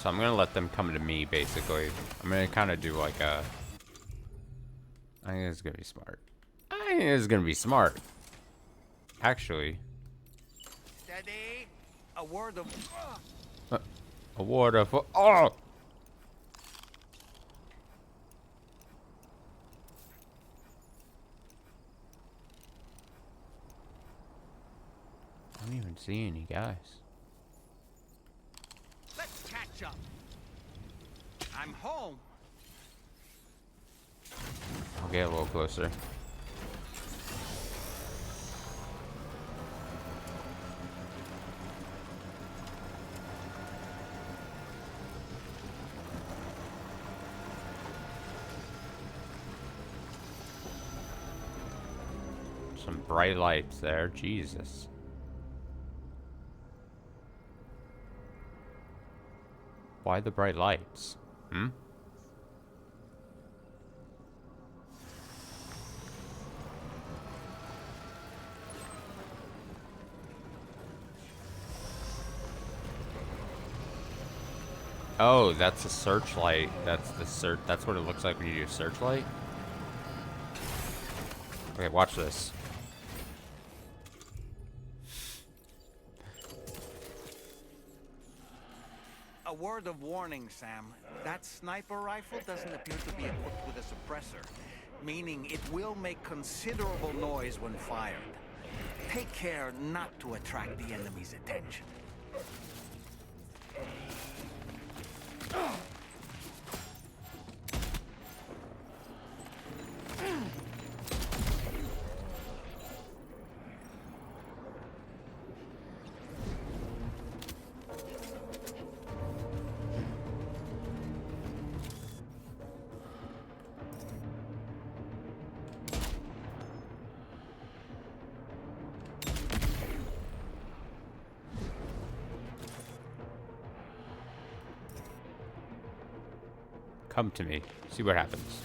So I'm gonna let them come to me, basically. I'm gonna kind of do like a... I think it's gonna be smart. I think it's gonna be smart. Actually. Steady. A word of... A word of... Oh! I don't even see any guys. Let's catch up. I'm home. I'll get a little closer. Some bright lights there, Jesus. Why the bright lights? Hmm? Oh, that's a searchlight. That's what it looks like when you do a searchlight. Okay, watch this. A word of warning, Sam. That sniper rifle doesn't appear to be equipped with a suppressor, meaning it will make considerable noise when fired. Take care not to attract the enemy's attention. Come to me. See what happens.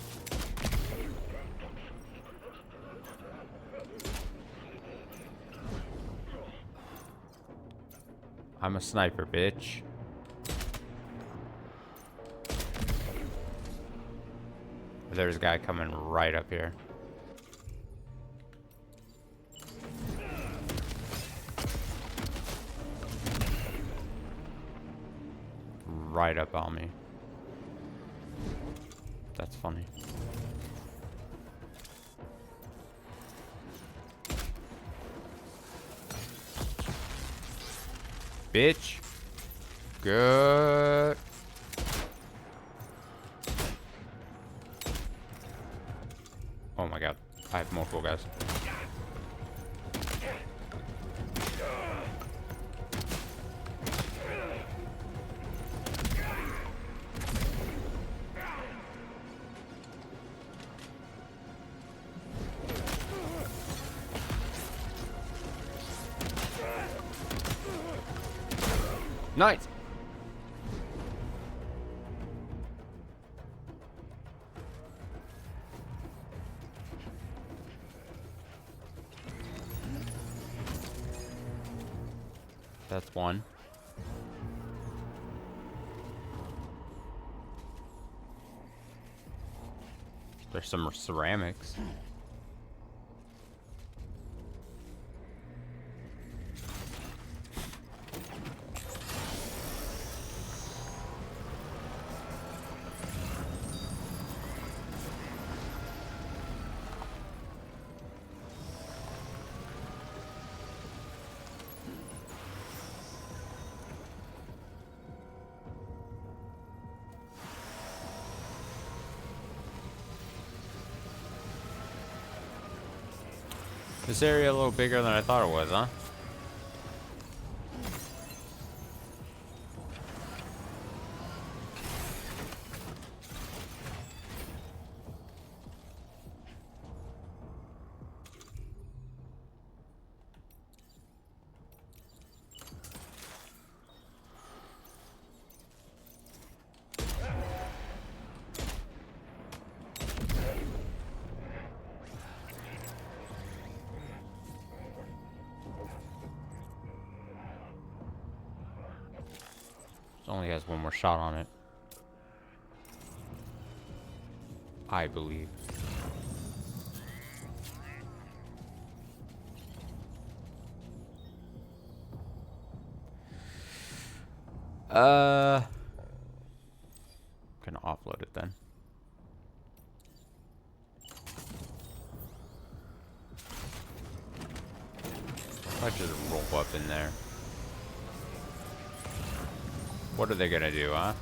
I'm a sniper, bitch. There's a guy coming right up here. Right up on me. That's funny. Bitch. Good. Oh my god. I have multiple guys. Nice. That's one. There's some ceramics. This area a little bigger than I thought it was, huh? It only has one more shot on it. I believe. Gonna offload it then. I just roll up in there. What are they gonna do, huh?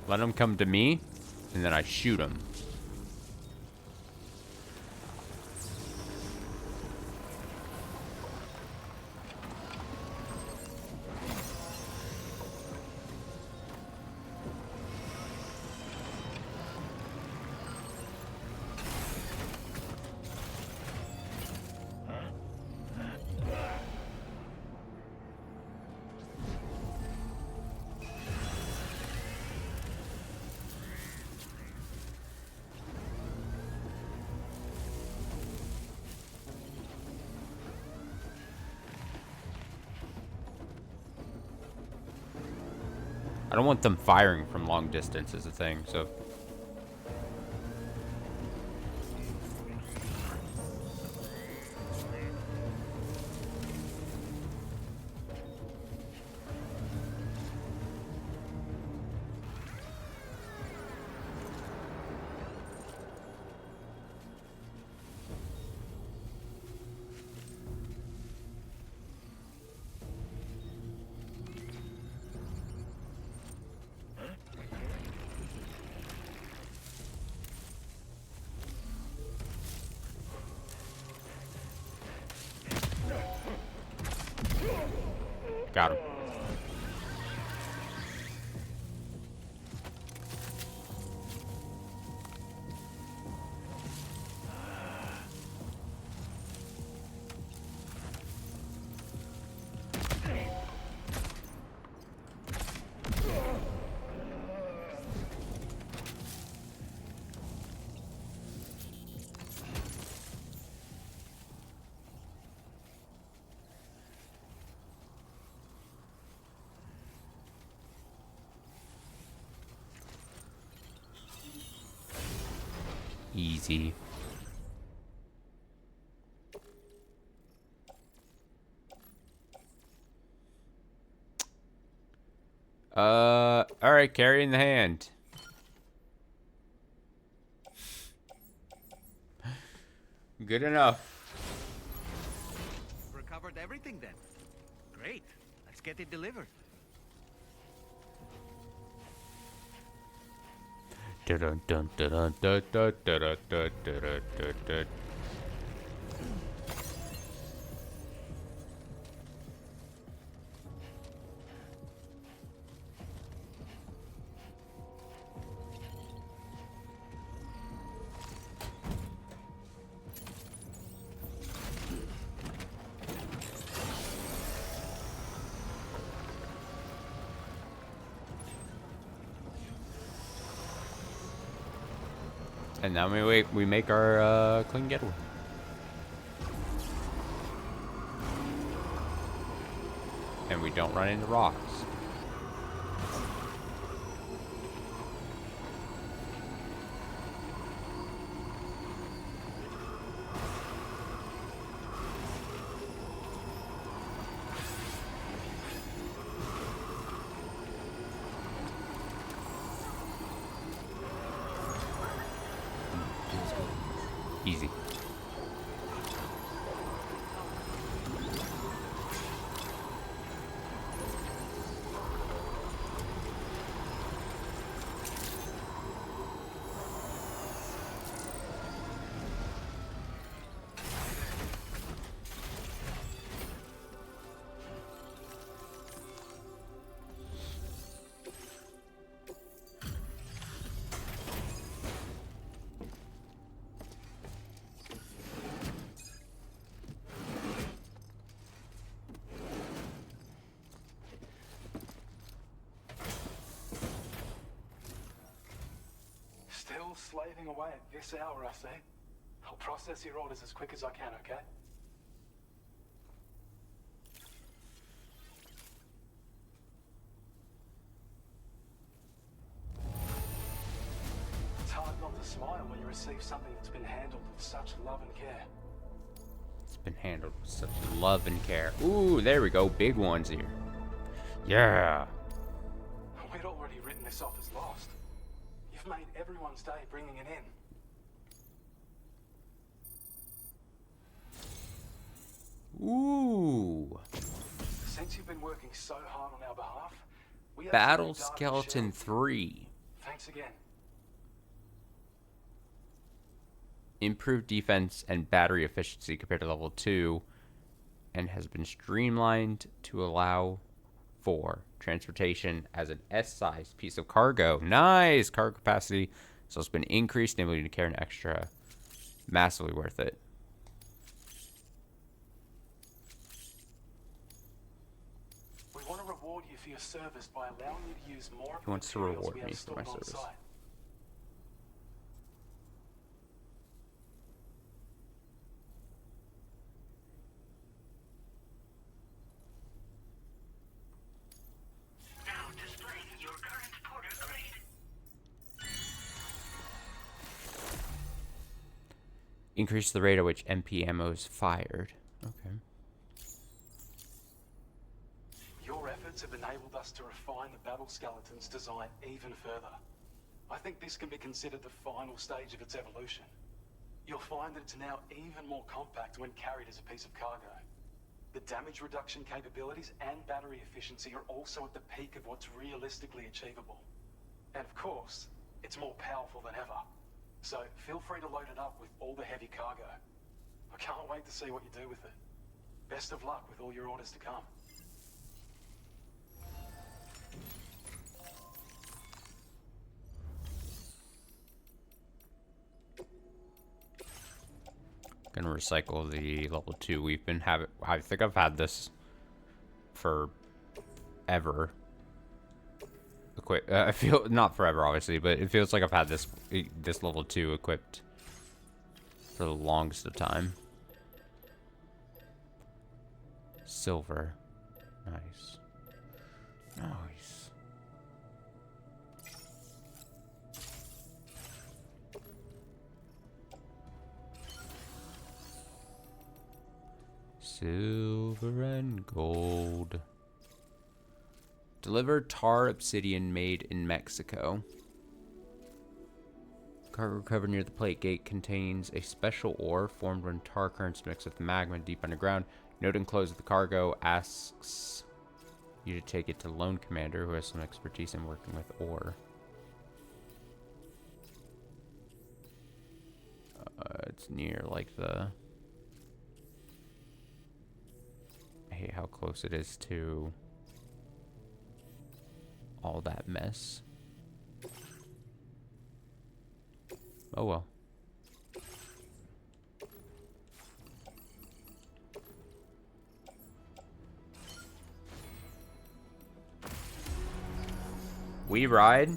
Let them come to me, and then I shoot them. I don't want them firing from long distance is a thing, so... Got him. Easy. Alright, carry in the hand. Good enough. Recovered everything then. Great. Let's get it delivered. Dun dun dun dun dun dun dun dun dun dun. And now we make our clean getaway. And we don't run into rocks. Easy. Still slaving away at this hour, I say. I'll process your orders as quick as I can, okay? It's hard not to smile when you receive something that's been handled with such love and care. It's been handled with such love and care. Ooh, there we go. Big ones here. Yeah. We'd already written this off as lost. You've made everyone's day bringing it in. Ooh. Since you've been working so hard on our behalf, we have Battle some dark Skeleton shells. 3. Thanks again. Improved defense and battery efficiency compared to level 2, and has been streamlined to allow for transportation as an S-sized piece of cargo. Nice! Cargo capacity. So it's been increased, enabling you to carry an extra. Massively worth it. We want to reward you for your service by allowing you to use more of He the wants to materials reward we me have for my stored on service. site. Now displaying your current porter grade. Increase the rate at which MP ammo is fired. Okay. Your efforts have enabled us to refine the battle skeleton's design even further. I think this can be considered the final stage of its evolution. You'll find that it's now even more compact when carried as a piece of cargo. The damage reduction capabilities and battery efficiency are also at the peak of what's realistically achievable. And of course, it's more powerful than ever. So feel free to load it up with all the heavy cargo. I can't wait to see what you do with it. Best of luck with all your orders to come. Gonna recycle the level 2. We've been having. I think I've had this for ever. I feel not forever, obviously, but it feels like I've had this level 2 equipped for the longest of time. Silver, nice, nice. Silver and gold. Deliver tar obsidian made in Mexico. Cargo recovered near the plate gate contains a special ore formed when tar currents mix with magma deep underground. Note enclosed with the cargo asks you to take it to Lone Commander, who has some expertise in working with ore. It's near like the... I hate how close it is to all that mess. Oh well. We ride.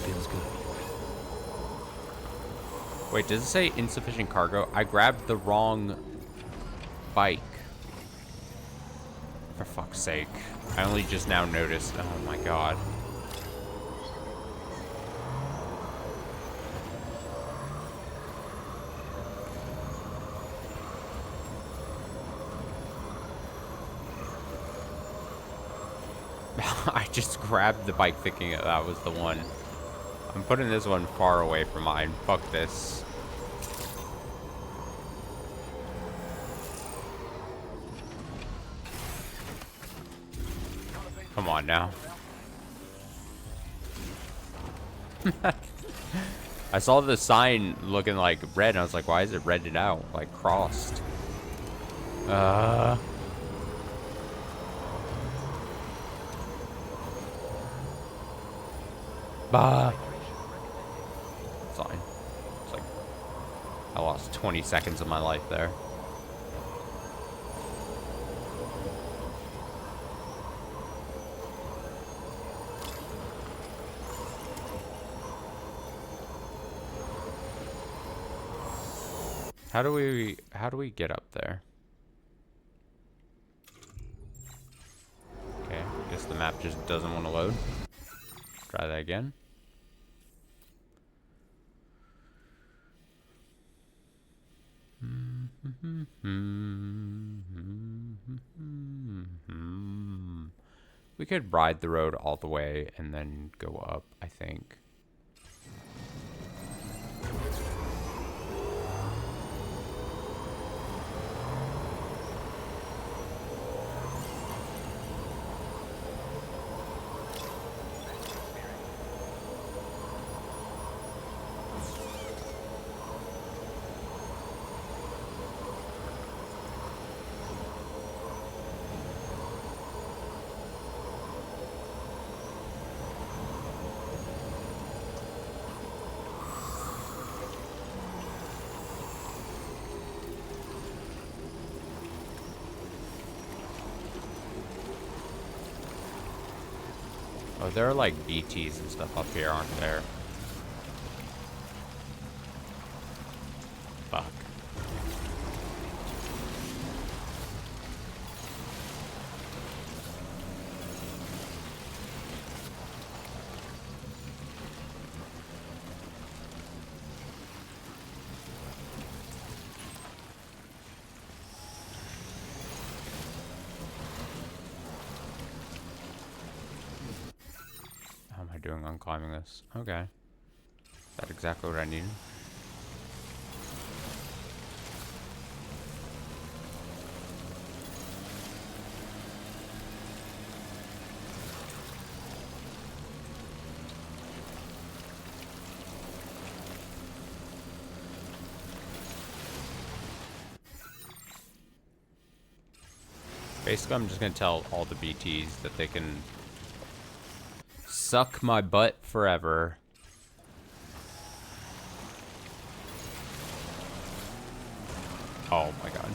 Feels good. Wait, does it say insufficient cargo? I grabbed the wrong bike. For fuck's sake. I only just now noticed. Oh my god. I just grabbed the bike thinking that was the one. I'm putting this one far away from mine. Fuck this. Come on now. I saw the sign looking like red, and I was like, why is it redded out? Like crossed. Bah. Fine. It's like I lost 20 seconds of my life there. How do we get up there? Okay, I guess the map just doesn't want to load. Try that again. We could ride the road all the way and then go up, I think. Oh, there are like BTs and stuff up here, aren't there? Fuck. How am I doing on climbing this? Okay. That's exactly what I needed. Basically, I'm just gonna tell all the BTs that they can suck my butt forever. Oh my god.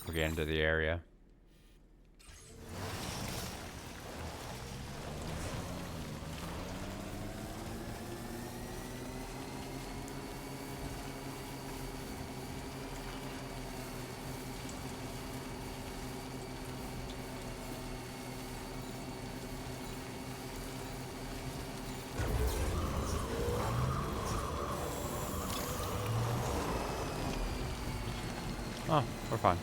We're getting to the area. Oh, we're fine.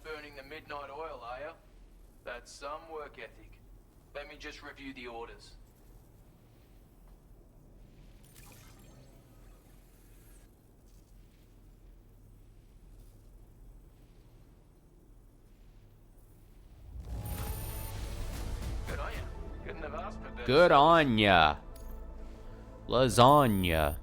Burning the midnight oil, are you? That's some work ethic. Let me just review the orders. Good on ya. Couldn't have asked for better. Good on ya. Lasagna.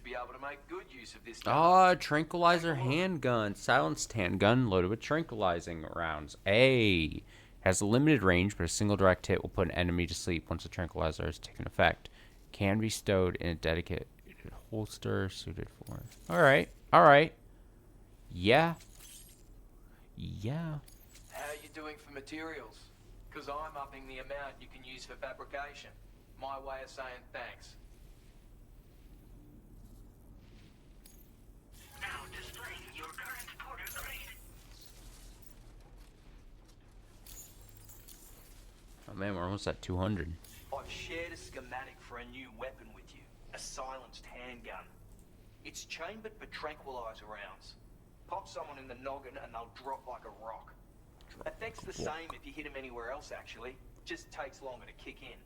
Be able to make good use of this. Ah, tranquilizer handgun. Silenced handgun loaded with tranquilizing rounds. A. Has a limited range, but a single direct hit will put an enemy to sleep once the tranquilizer has taken effect. Can be stowed in a dedicated holster suited for. Alright. Alright. Yeah. Yeah. How are you doing for materials? Because I'm upping the amount you can use for fabrication. My way of saying thanks. Now displaying your current porter grade. Oh man, we're almost at 200. I've shared a schematic for a new weapon with you. A silenced handgun. It's chambered for tranquilizer rounds. Pop someone in the noggin and they'll drop like a rock. Effect's the same if you hit them anywhere else, actually. Just takes longer to kick in.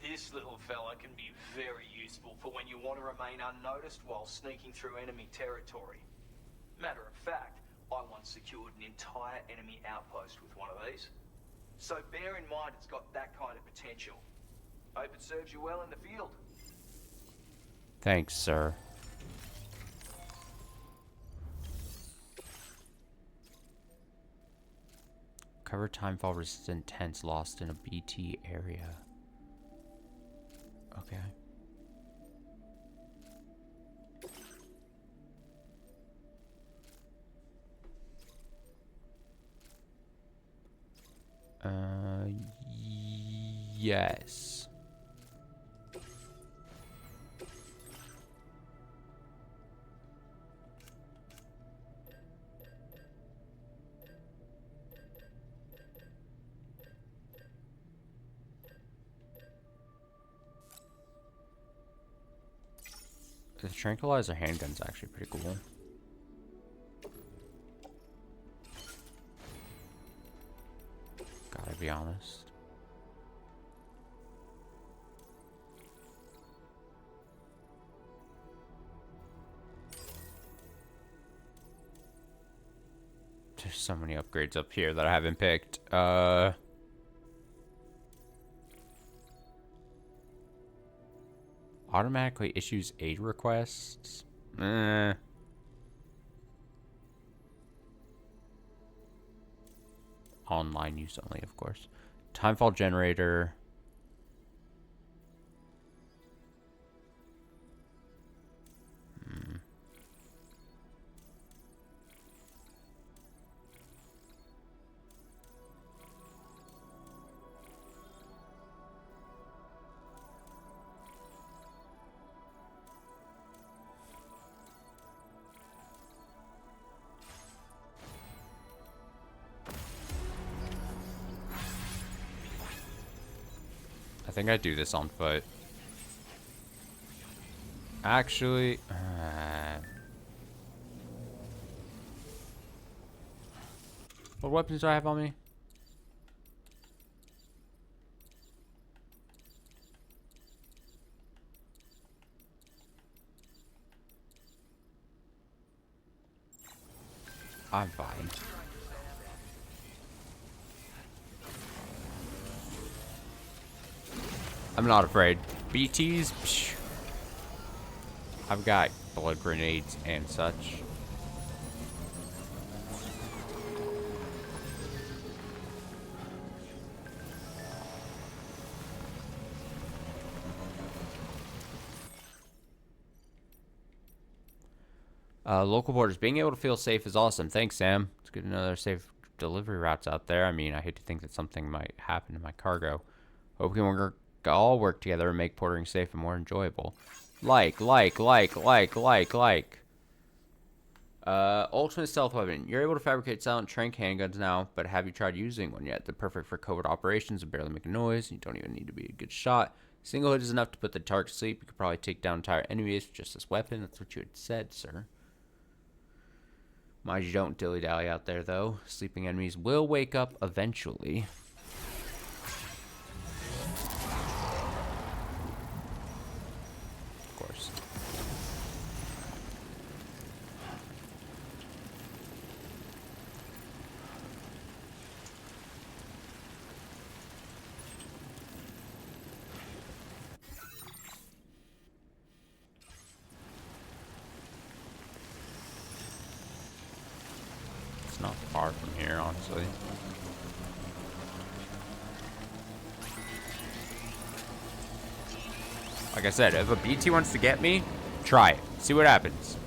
This little fella can be very useful for when you want to remain unnoticed while sneaking through enemy territory. Matter of fact, I once secured an entire enemy outpost with one of these. So bear in mind it's got that kind of potential. Hope it serves you well in the field. Thanks, sir. Cover timefall resistant tents lost in a BT area. Okay. Yes. The tranquilizer handgun's actually pretty cool. Gotta be honest. There's so many upgrades up here that I haven't picked. Automatically issues aid requests. Online use only, of course. Timefall generator. I think I do this on foot. Actually, what weapons do I have on me? I'm fine. I'm not afraid. BTs, psh. I've got blood grenades and such. Local borders. Being able to feel safe is awesome. Thanks, Sam. It's good to know there are safe delivery routes out there. I mean, I hate to think that something might happen to my cargo. Hope we can all work together and make portering safe and more enjoyable. Ultimate stealth weapon. You're able to fabricate silent trank handguns now, but have you tried using one yet? They're perfect for covert operations and barely make a noise. You don't even need to be a good shot. Single hit is enough to put the target to sleep. You could probably take down entire enemies with just this weapon. That's what you had said, sir. Mind you, don't dilly-dally out there, though. Sleeping enemies will wake up eventually. Of course. It's not far from here, honestly. Like I said, if a BT wants to get me, try it. See what happens.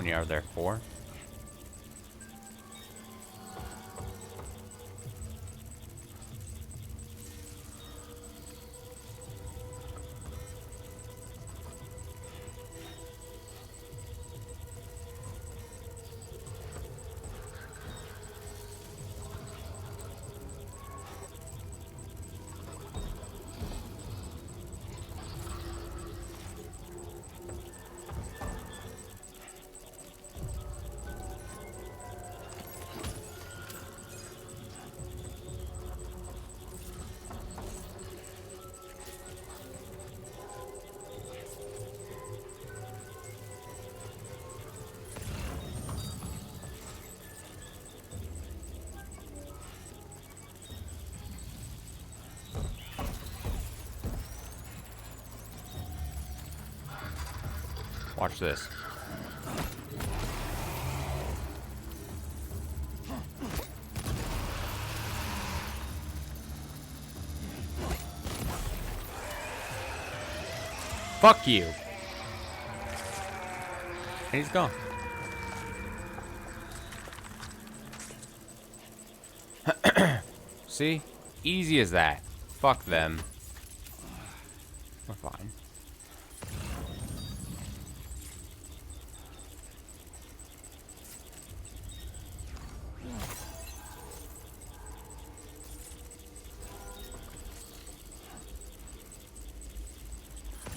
many are there? 4? Watch this. Fuck you. And he's gone. See? Easy as that. Fuck them. We're fine.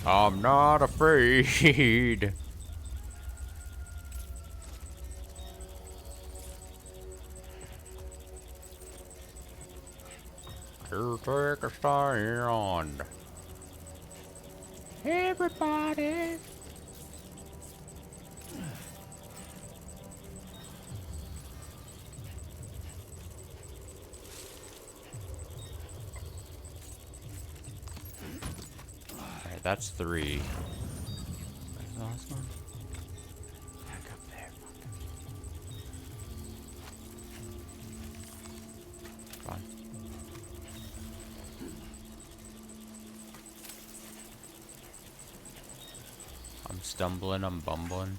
I'm not afraid. To take a stand. Everybody. Alright, that's 3. Where's the last one? Back up there. Fine. I'm stumbling, I'm bumbling.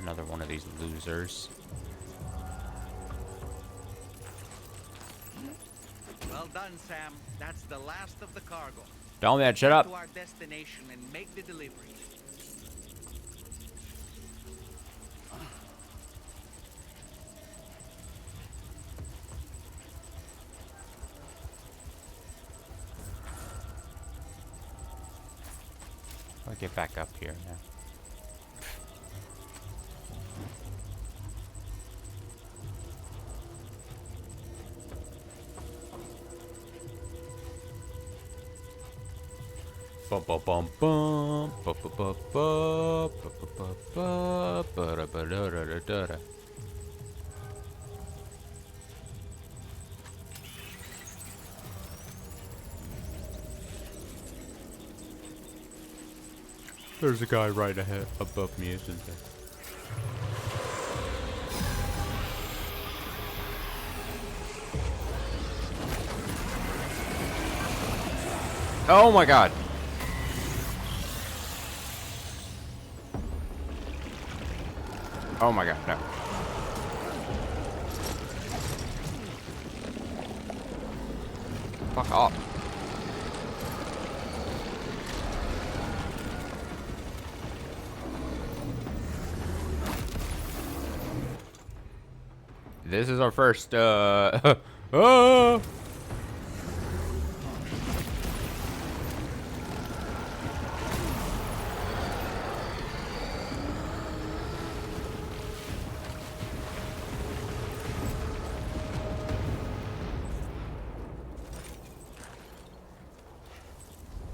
Another one of these losers. Well done, Sam. That's the last of the cargo. Tell me that, shut up. To our destination and make the delivery. I'll get back up here now. Bum bum bum bum ba ba ba ba ba ba ba ba ba da da da da da. There's a guy right ahead above me, isn't there? Oh my god. Oh my god, no. Fuck off. This is our first, oh!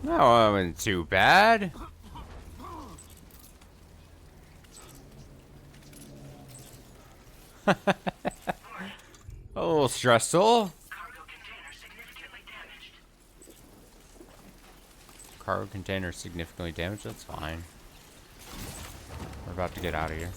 No, it wasn't too bad. A little stressful. Cargo container significantly damaged. That's fine. We're about to get out of here.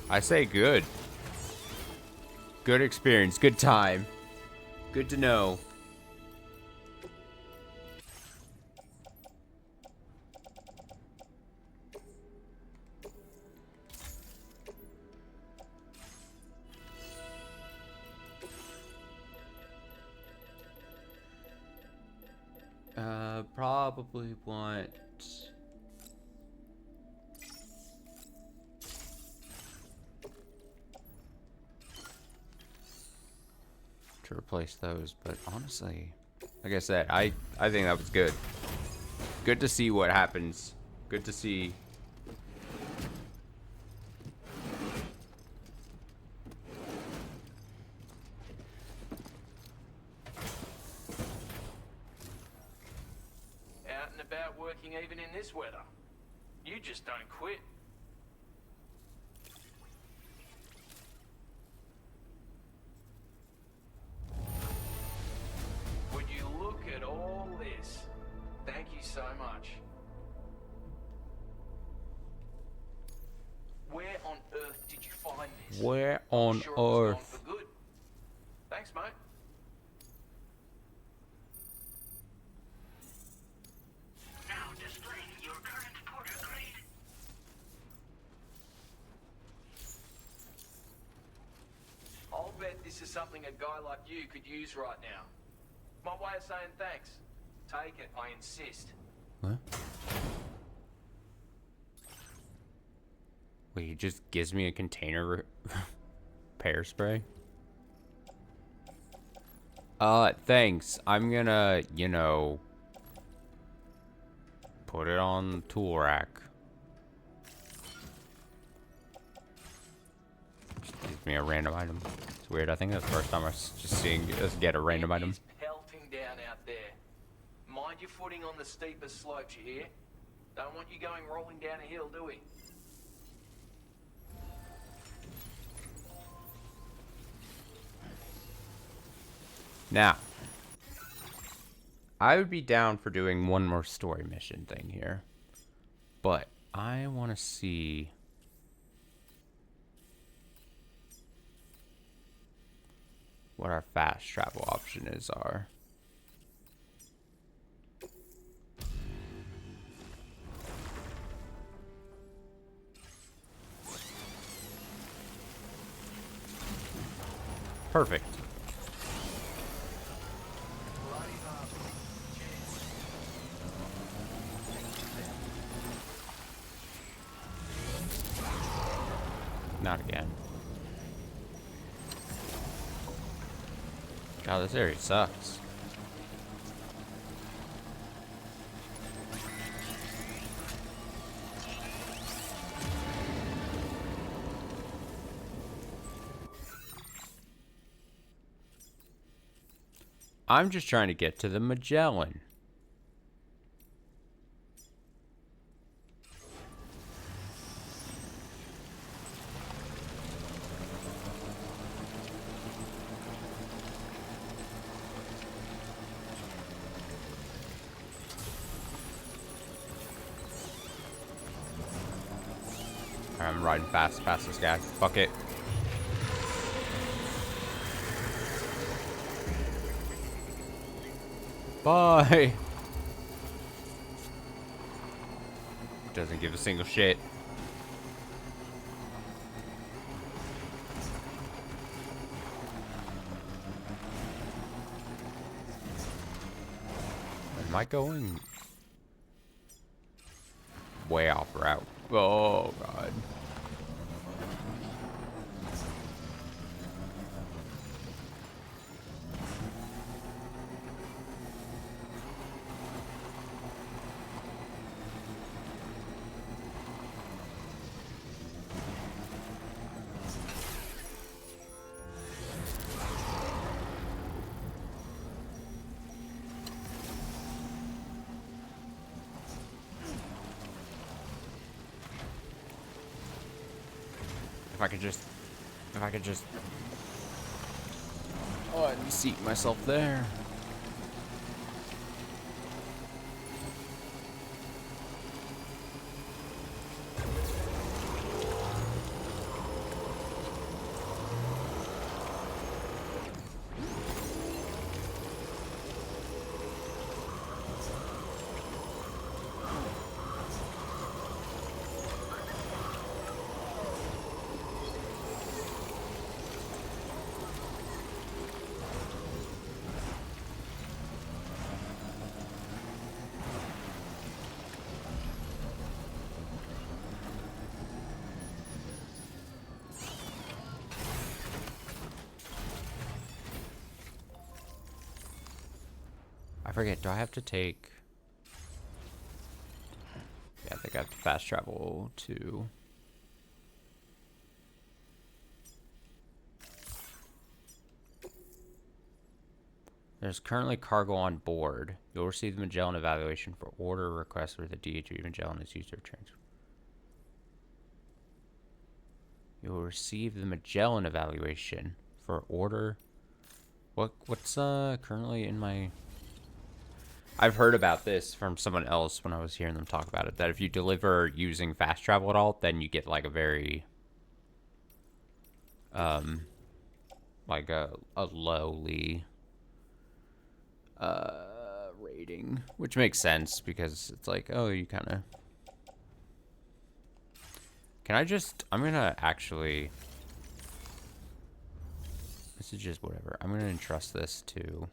I say good. Good experience, good time. Good to know. Probably want to replace those, but honestly, like I said, I think that was good. Good to see what happens. Good to see. Out and about working even in this weather. You just don't quit. Would you look at all this? Thank you so much. Where on earth did you find this? Where on Sure it was gone earth? for good. Thanks, mate. Now displaying your current porter grade. I'll bet this is something a guy like you could use right now. My way of saying thanks. Take it, I insist. What? Wait, he just gives me a container pear spray? Thanks. I'm gonna, you know, put it on the tool rack. Just gives me a random item. It's weird. I think that's the first time I was just seeing us get a random item. It's pelting down out there. Mind your footing on the steeper slopes, you hear? Don't want you going rolling down a hill, do we? Now, I would be down for doing one more story mission thing here, but I want to see what our fast travel options are. Perfect. Not again. God, this area sucks. I'm just trying to get to the Magellan. I'm riding fast past this guy. Fuck it. Bye. Doesn't give a single shit. Am I going way off route? Oh god. If I could just unseat myself there. forget, do I have to take... Yeah, I think I have to fast travel to... There's currently cargo on board. You'll receive the Magellan evaluation for order request where the DHV Magellan is used to transfer. You'll receive the Magellan evaluation for order. What's currently in my... I've heard about this from someone else when I was hearing them talk about it, that if you deliver using fast travel at all, then you get like a very like a lowly rating, which makes sense because it's like, oh, you kind of... Can I just... I'm gonna actually... This is just whatever. I'm gonna entrust this to...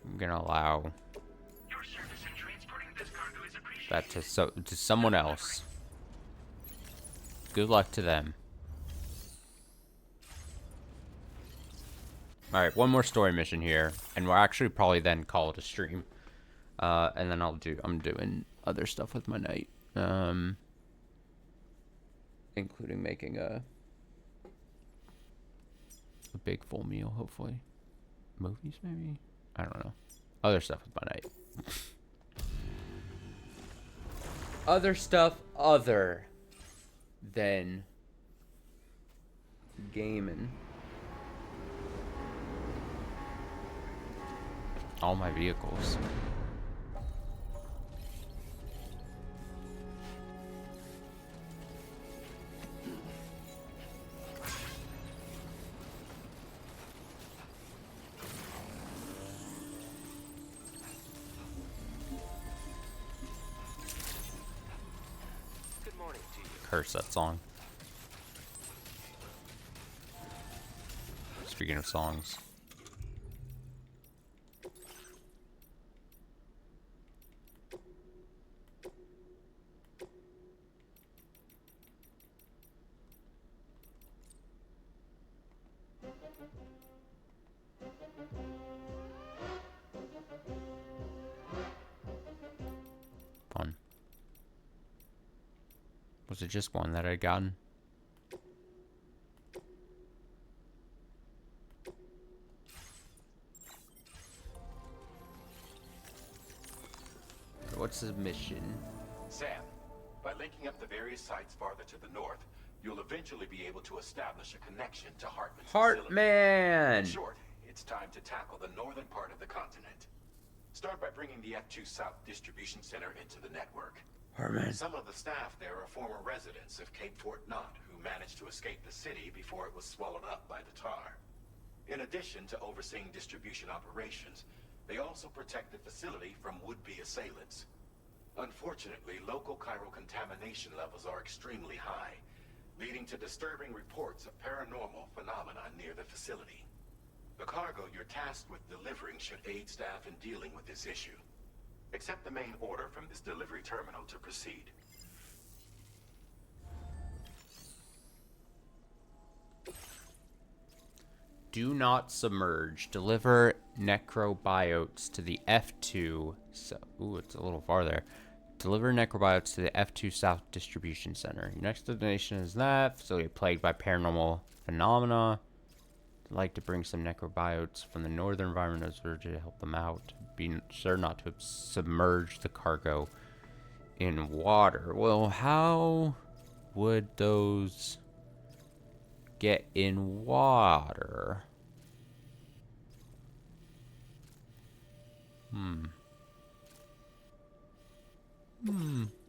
I'm gonna allow that to someone else. Good luck to them. Alright, one more story mission here, and we'll actually probably then call it a stream. And then I'm doing other stuff with my night. Including making a big full meal, hopefully. Movies, maybe? I don't know. Other stuff with my night. Other stuff other than gaming. All my vehicles. Curse that song. Speaking of songs. Fun. Was it just one that I'd gotten? What's the mission? Sam, by linking up the various sites farther to the north, you'll eventually be able to establish a connection to Hartman's facility. In short, it's time to tackle the northern part of the continent. Start by bringing the F2 South Distribution Center into the network. Hartman. Some of the staff there are former residents of Cape Fort Knot who managed to escape the city before it was swallowed up by the tar. In addition to overseeing distribution operations, they also protect the facility from would-be assailants. Unfortunately, local chiral contamination levels are extremely high, leading to disturbing reports of paranormal phenomena near the facility. The cargo you're tasked with delivering should aid staff in dealing with this issue. Accept the main order from this delivery terminal to proceed. Do not submerge. Deliver necrobiotes to the F2. Ooh, it's a little farther. Deliver necrobiotes to the F2 South Distribution Center. Your next destination is that facility plagued by paranormal phenomena. I'd like to bring some necrobiotes from the northern environment to help them out. Be sure not to submerge the cargo in water. Well, how would those get in water? Commencing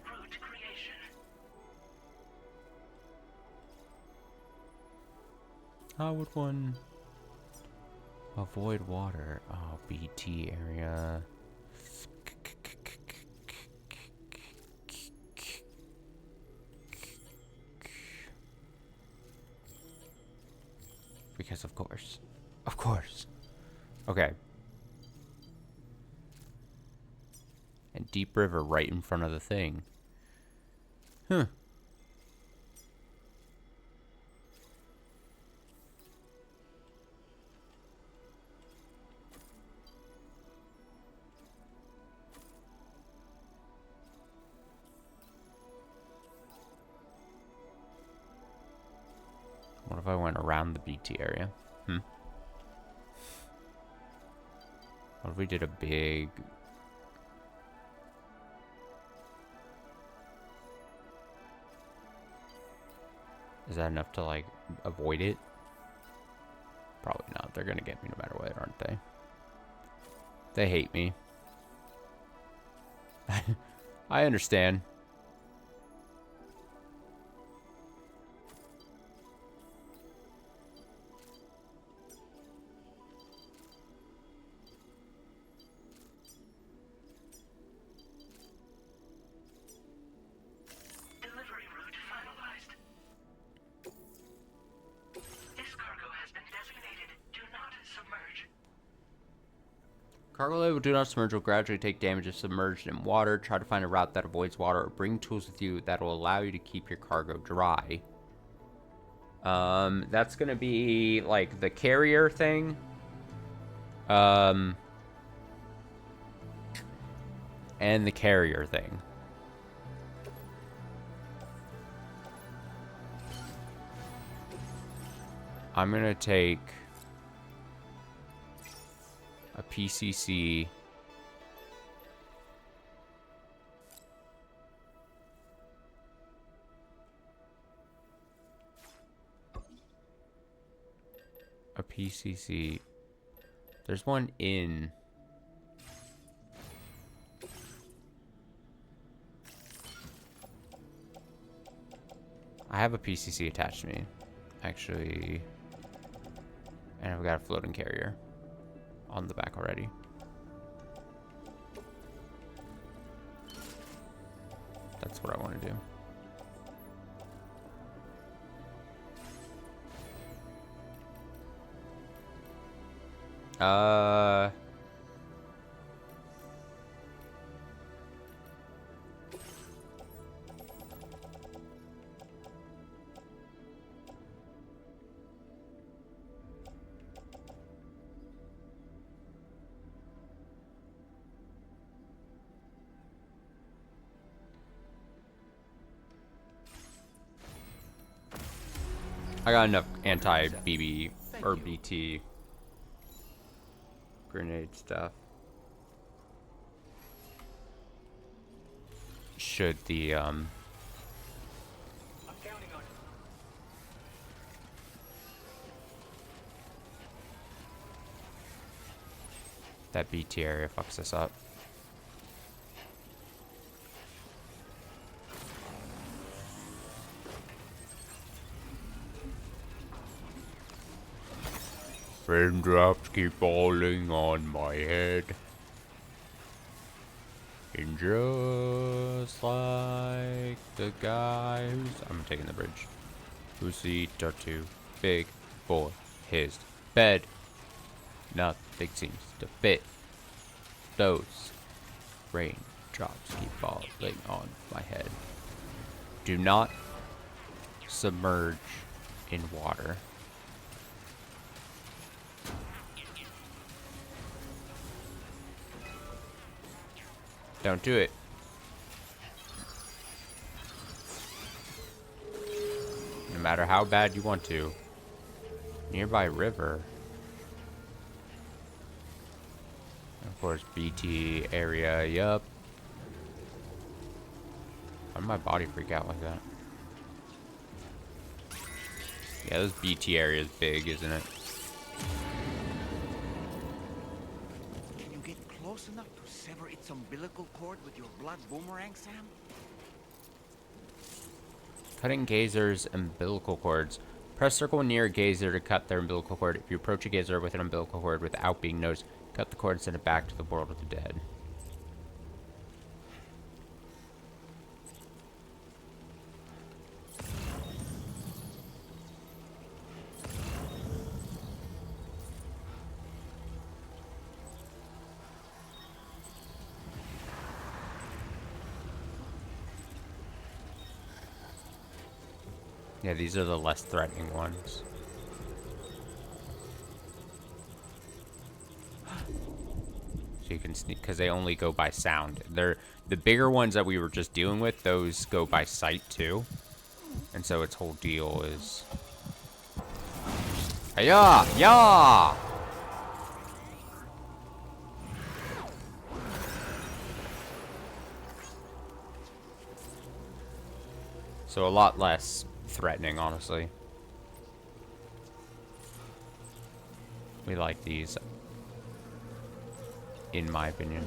route creation. How would one avoid water? Oh, BT area. Because of course. Of course. Okay. And deep river right in front of the thing. Huh. What if I went around the BT area? What if we did a big... Is that enough to, like, avoid it? Probably not. They're gonna get me no matter what, aren't they? They hate me. I understand. Delivery route finalized. This cargo has been designated Do Not Submerge. Cargo label do not submerge will gradually take damage if submerged in water. Try to find a route that avoids water or bring tools with you that will allow you to keep your cargo dry. That's gonna be like the carrier thing. And the carrier thing. I'm gonna take a PCC. A PCC. There's one in... I have a PCC attached to me, actually. And I've got a floating carrier on the back already. That's what I want to do. I got enough anti-BB or BT grenade stuff. Should the I'm counting on you. that BT area fucks us up. Raindrops keep falling on my head. And just like the guy who's... I'm taking the bridge. Whose feet are too big for his bed. Nothing seems to fit. Those raindrops keep falling on my head. Do not submerge in water. Don't do it. No matter how bad you want to. Nearby river. Of course, BT area, yup. Why did my body freak out like that? Yeah, this BT area is big, isn't it? Can you get close enough to sever its umbilical cord with your blood boomerang, Sam? Cutting gazers' umbilical cords. Press circle near a gazer to cut their umbilical cord. If you approach a gazer with an umbilical cord without being noticed, cut the cord and send it back to the world of the dead. Yeah, these are the less threatening ones. So you can sneak, because they only go by sound. They're the bigger ones that we were just dealing with, those go by sight too. And so its whole deal is... Hiya! Yeah! So a lot less threatening, honestly. We like these, in my opinion.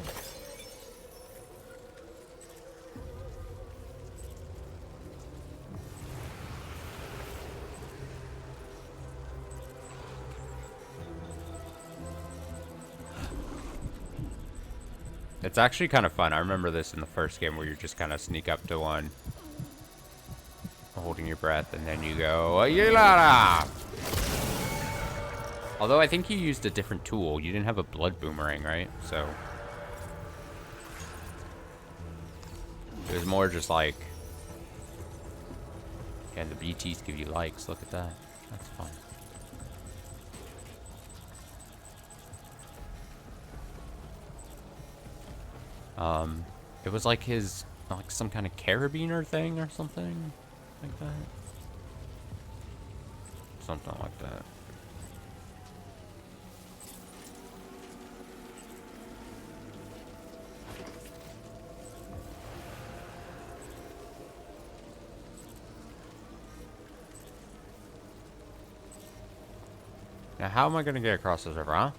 It's actually kind of fun. I remember this in the first game where you just kind of sneak up to one, holding your breath, and then you go, Ayala! Although I think you used a different tool. You didn't have a blood boomerang, right? So it was more just like, yeah, the BTs give you likes. Look at that. That's fun. It was like his, like some kind of carabiner thing or something like that. Something like that. Now, how am I going to get across this river, huh?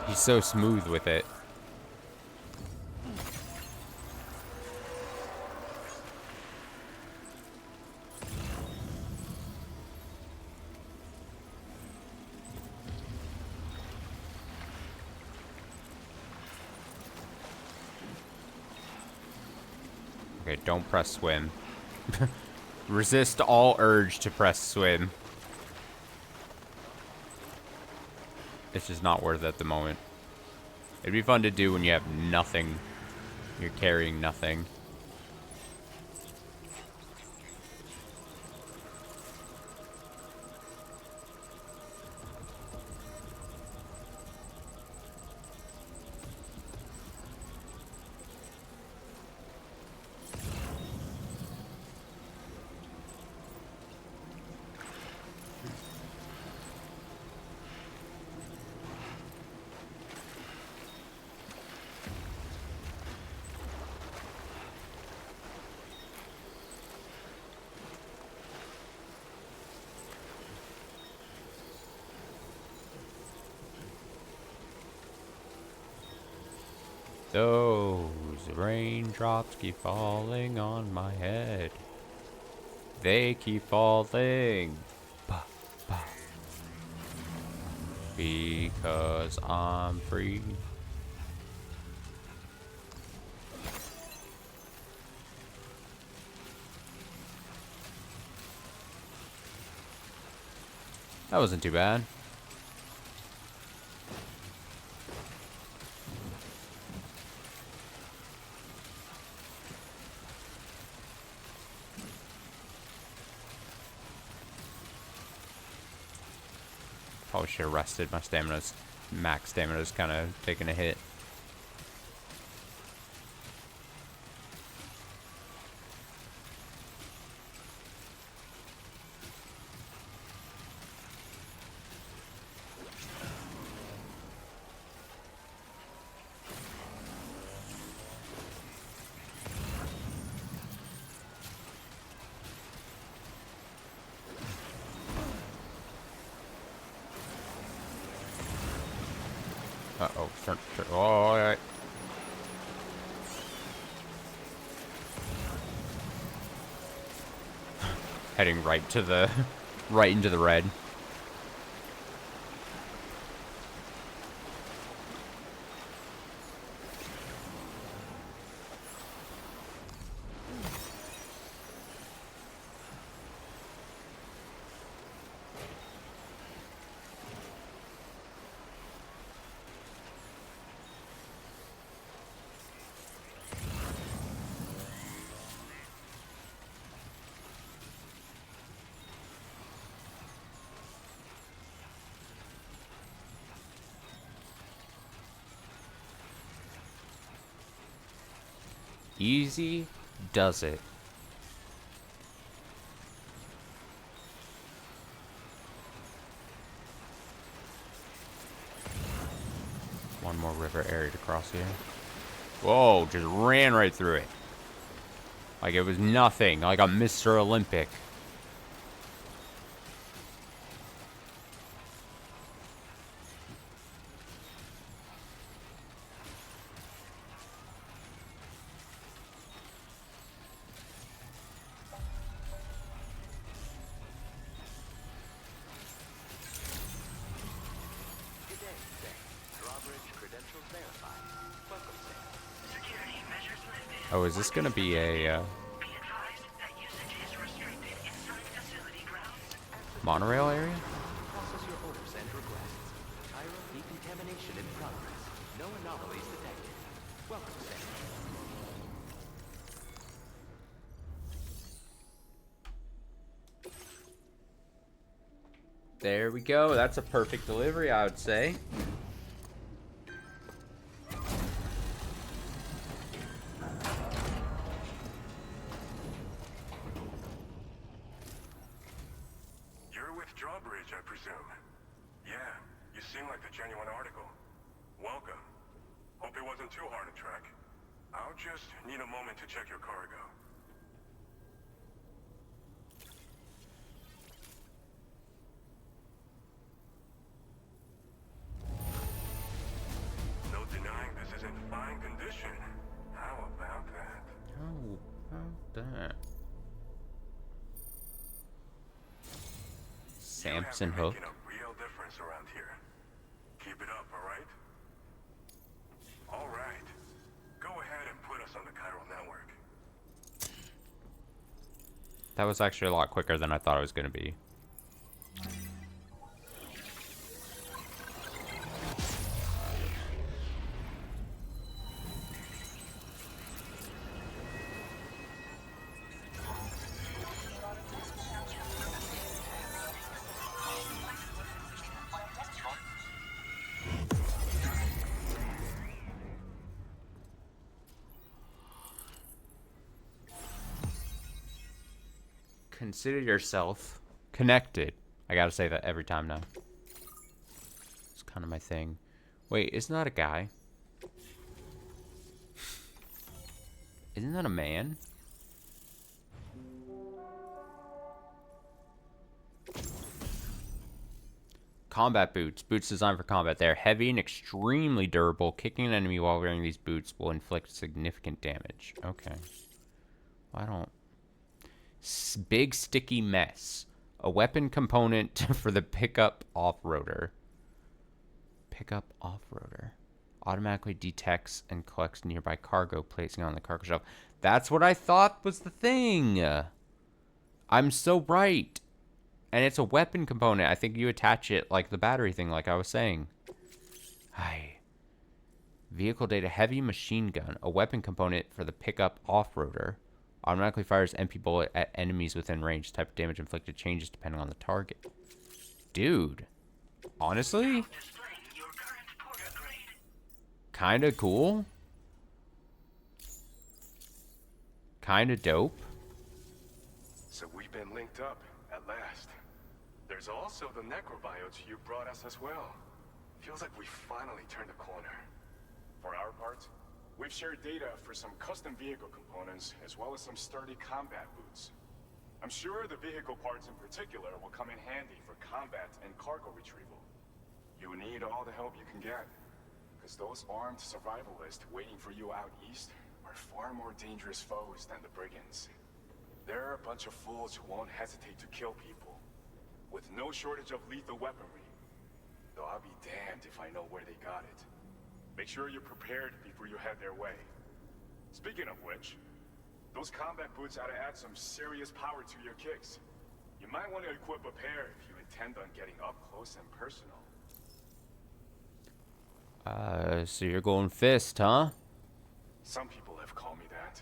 He's so smooth with it. Okay, don't press swim. Resist all urge to press swim. It's just not worth it at the moment. It'd be fun to do when you have nothing. You're carrying nothing. Those raindrops keep falling on my head. They keep falling. Bah, bah. Because I'm free. That wasn't too bad. Probably should have rested. My stamina's, max stamina's kind of taking a hit. Uh-oh, turn, oh, all right. Heading right to the, right into the red. Easy does it. One more river area to cross here. Whoa, just ran right through it. Like it was nothing. Like a Mr. Olympic. Oh, is this gonna be a monorail area? Process your orders and requests. Chiral decontamination in progress. No anomalies detected. Welcome, Sam. There we go. That's a perfect delivery, I would say. You're with Drawbridge, I presume. Yeah, you seem like a genuine article. Welcome. Hope it wasn't too hard to track. I'll just need a moment to check your cargo. No denying this is in fine condition. How about that? How about that? Samson hook. Making a real difference around here. Keep it up, all right? All right. Go ahead and put us on the chiral network. That was actually a lot quicker than I thought it was going to be. Consider yourself connected. I gotta say that every time now. It's kind of my thing. Wait, isn't that a guy? Isn't that a man? Combat boots. Boots designed for combat. They're heavy and extremely durable. Kicking an enemy while wearing these boots will inflict significant damage. Okay. Why don't... Big sticky mess. A weapon component for the pickup off-roader. Pickup off-roader. Automatically detects and collects nearby cargo, placing it on the cargo shelf. That's what I thought was the thing. I'm so right. And it's a weapon component. I think you attach it like the battery thing, like I was saying. Hi. Vehicle data. Heavy machine gun. A weapon component for the pickup off-roader. Automatically fires MP bullet at enemies within range. Type of damage inflicted changes depending on the target. Dude. Honestly? Kinda cool. Kinda dope. So we've been linked up, at last. There's also the necrobiotes you brought us as well. Feels like we finally turned a corner. For our part, we've shared data for some custom vehicle components, as well as some sturdy combat boots. I'm sure the vehicle parts in particular will come in handy for combat and cargo retrieval. You need all the help you can get, because those armed survivalists waiting for you out east are far more dangerous foes than the brigands. They're a bunch of fools who won't hesitate to kill people, with no shortage of lethal weaponry. Though I'll be damned if I know where they got it. Make sure you're prepared before you head their way. Speaking of which, those combat boots ought to add some serious power to your kicks. You might want to equip a pair if you intend on getting up close and personal. So you're going fist, huh? Some people have called me that.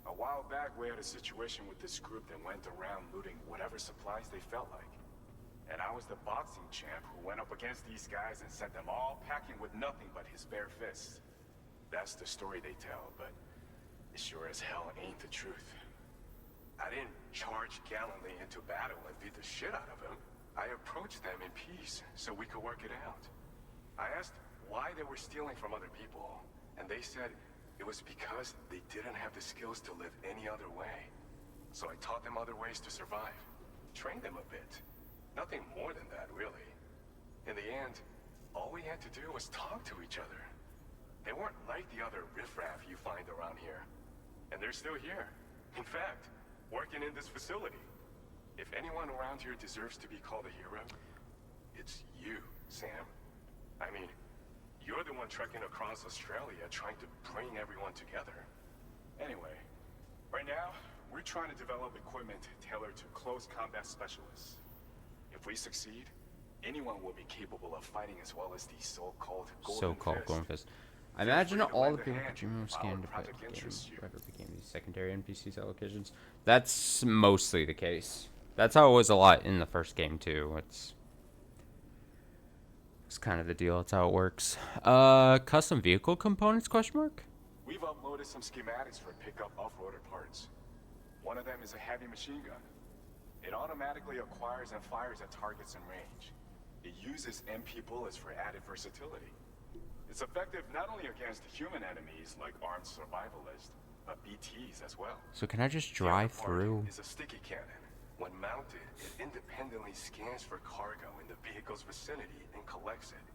A while back, we had a situation with this group that went around looting whatever supplies they felt like. And I was the boxing champ who went up against these guys and sent them all packing with nothing but his bare fists. That's the story they tell, but It sure as hell ain't the truth. I didn't charge gallantly into battle and beat the shit out of him. I approached them in peace so we could work it out. I asked why they were stealing from other people, and they said it was because they didn't have the skills to live any other way. So I taught them other ways to survive, trained them a bit. Nothing more than that, really. In the end, all we had to do was talk to each other. They weren't like the other riffraff you find around here. And they're still here. In fact, working in this facility. If anyone around here deserves to be called a hero, it's you, Sam. I mean, you're the one trekking across Australia trying to bring everyone together. Anyway, right now, we're trying to develop equipment tailored to close combat specialists. If we succeed, anyone will be capable of fighting as well as these so-called golden fists. I imagine all the people Kojima scanned to play the game whoever became these secondary NPCs allocations. That's mostly the case. That's how it was a lot in the first game too. It's kind of the deal. That's how it works. Custom vehicle components? Question mark. We've uploaded some schematics for pickup off-roader parts. One of them is a heavy machine gun. It automatically acquires and fires at targets in range. It uses MP bullets for added versatility. It's effective not only against human enemies like armed survivalists, but BTs as well. So can I just drive through? It's a sticky cannon. When mounted, it independently scans for cargo in the vehicle's vicinity and collects it.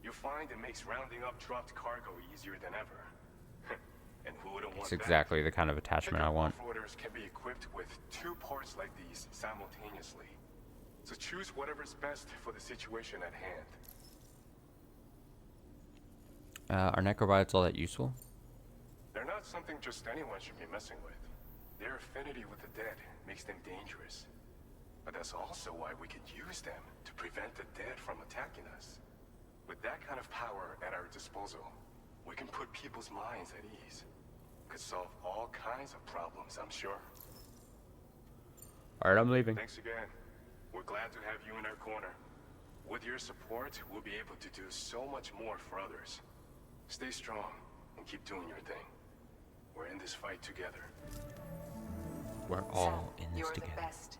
You'll find it makes rounding up dropped cargo easier than ever. And who wouldn't want It's exactly the kind of attachment I want. Off-roaders can be equipped with 2 parts like these simultaneously. So choose whatever's best for the situation at hand. Are necrobites all that useful? They're not something just anyone should be messing with. Their affinity with the dead makes them dangerous. But that's also why we can use them to prevent the dead from attacking us. With that kind of power at our disposal, we can put people's minds at ease. Could solve all kinds of problems, I'm sure. Alright, I'm leaving. Thanks again. We're glad to have you in our corner. With your support, we'll be able to do so much more for others. Stay strong and keep doing your thing. We're in this fight together. We're all in this You're together. the best.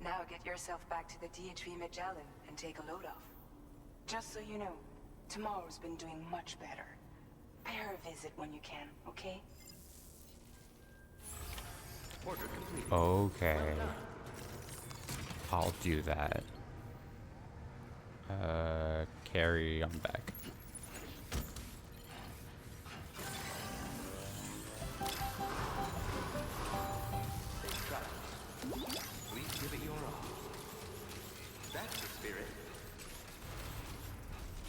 Now get yourself back to the DHV Magellan and take a load off. Just so you know, tomorrow's been doing much better. Pay her a visit when you can, okay? Okay. I'll do that. Carry on back. Please give it your all. That's the spirit.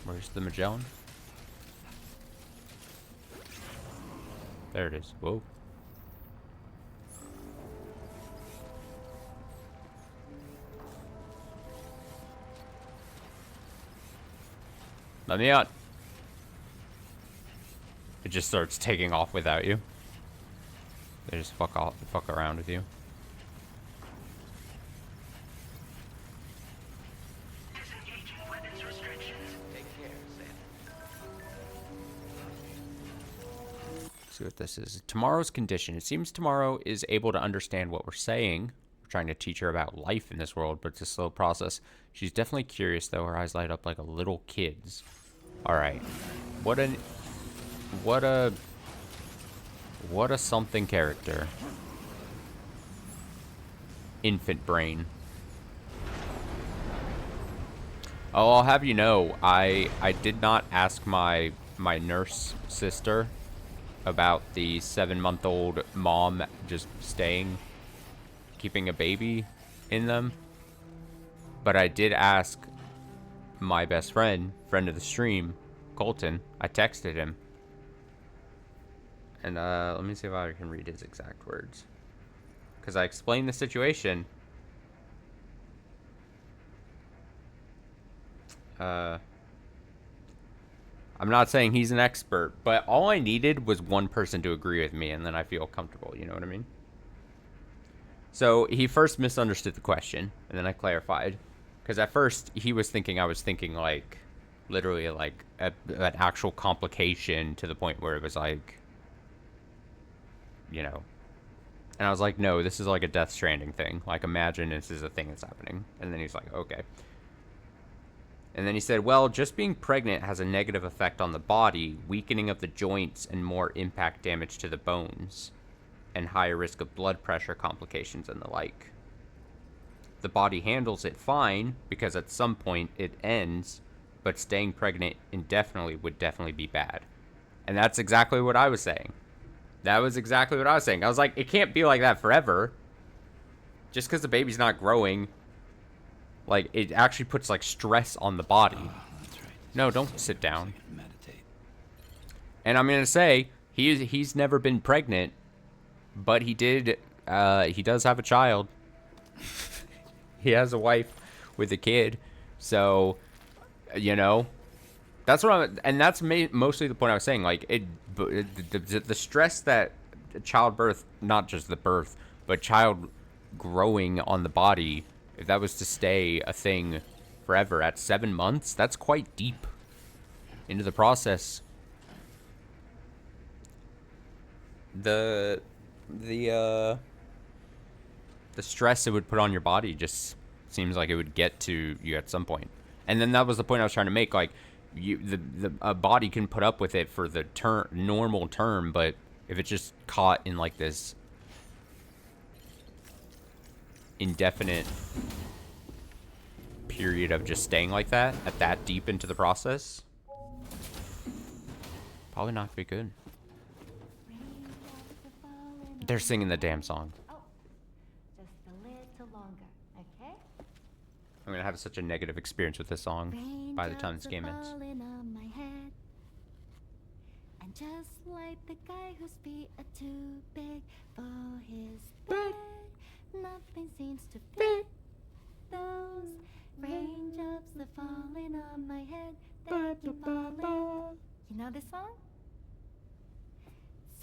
Where's the Magellan? There it is. Whoa. Let me out. It just starts taking off without you. They just fuck around with you. Disengaging weapons restrictions. Take care, Sam. See what this is. Tomorrow's condition. It seems Tomorrow is able to understand what we're saying. We're trying to teach her about life in this world, but it's a slow process. She's definitely curious, though. Her eyes light up like a little kid's. All right. What a something character. Infant brain. Oh, I'll have you know, I did not ask my nurse sister about the 7-month-old mom just keeping a baby in them. But I did ask my best friend of the stream, Colton. I texted him. And let me see if I can read his exact words. Because I explained the situation. I'm not saying he's an expert, but all I needed was one person to agree with me, and then I feel comfortable, you know what I mean? So he first misunderstood the question, and then I clarified. Because at first, he was thinking I was thinking, like, literally, like, an actual complication to the point where it was like, you know. And I was like, no, this is like a Death Stranding thing. Like, imagine this is a thing that's happening. And then he's like, okay. And then he said, well, just being pregnant has a negative effect on the body, weakening of the joints and more impact damage to the bones, and higher risk of blood pressure complications and the like. The body handles it fine, because at some point it ends, but staying pregnant indefinitely would definitely be bad. And that's exactly what I was saying. That was exactly what I was saying. I was like, it can't be like that forever. Just because the baby's not growing, like, it actually puts, like, stress on the body. That's right. No, don't sit down. Meditate. And I'm gonna say, he's never been pregnant, but he does have a child. He has a wife with a kid. So, you know, that's what and that's mostly the point I was saying. Like, the stress that childbirth, not just the birth, but child growing on the body, if that was to stay a thing forever at 7 months, that's quite deep into the process. The stress it would put on your body just seems like it would get to you at some point. And then that was the point I was trying to make. Like, a body can put up with it for the normal term, but if it's just caught in like this indefinite period of just staying like that, at that deep into the process, probably not gonna be good. They're singing the damn song. Oh, just a little longer, okay? I'm gonna have such a negative experience with this song by the time this game ends. On my head. And just like the guy whose feet are too big for his bed, nothing seems to fit. Those raindrops are falling on my head. They keep falling. You know this song?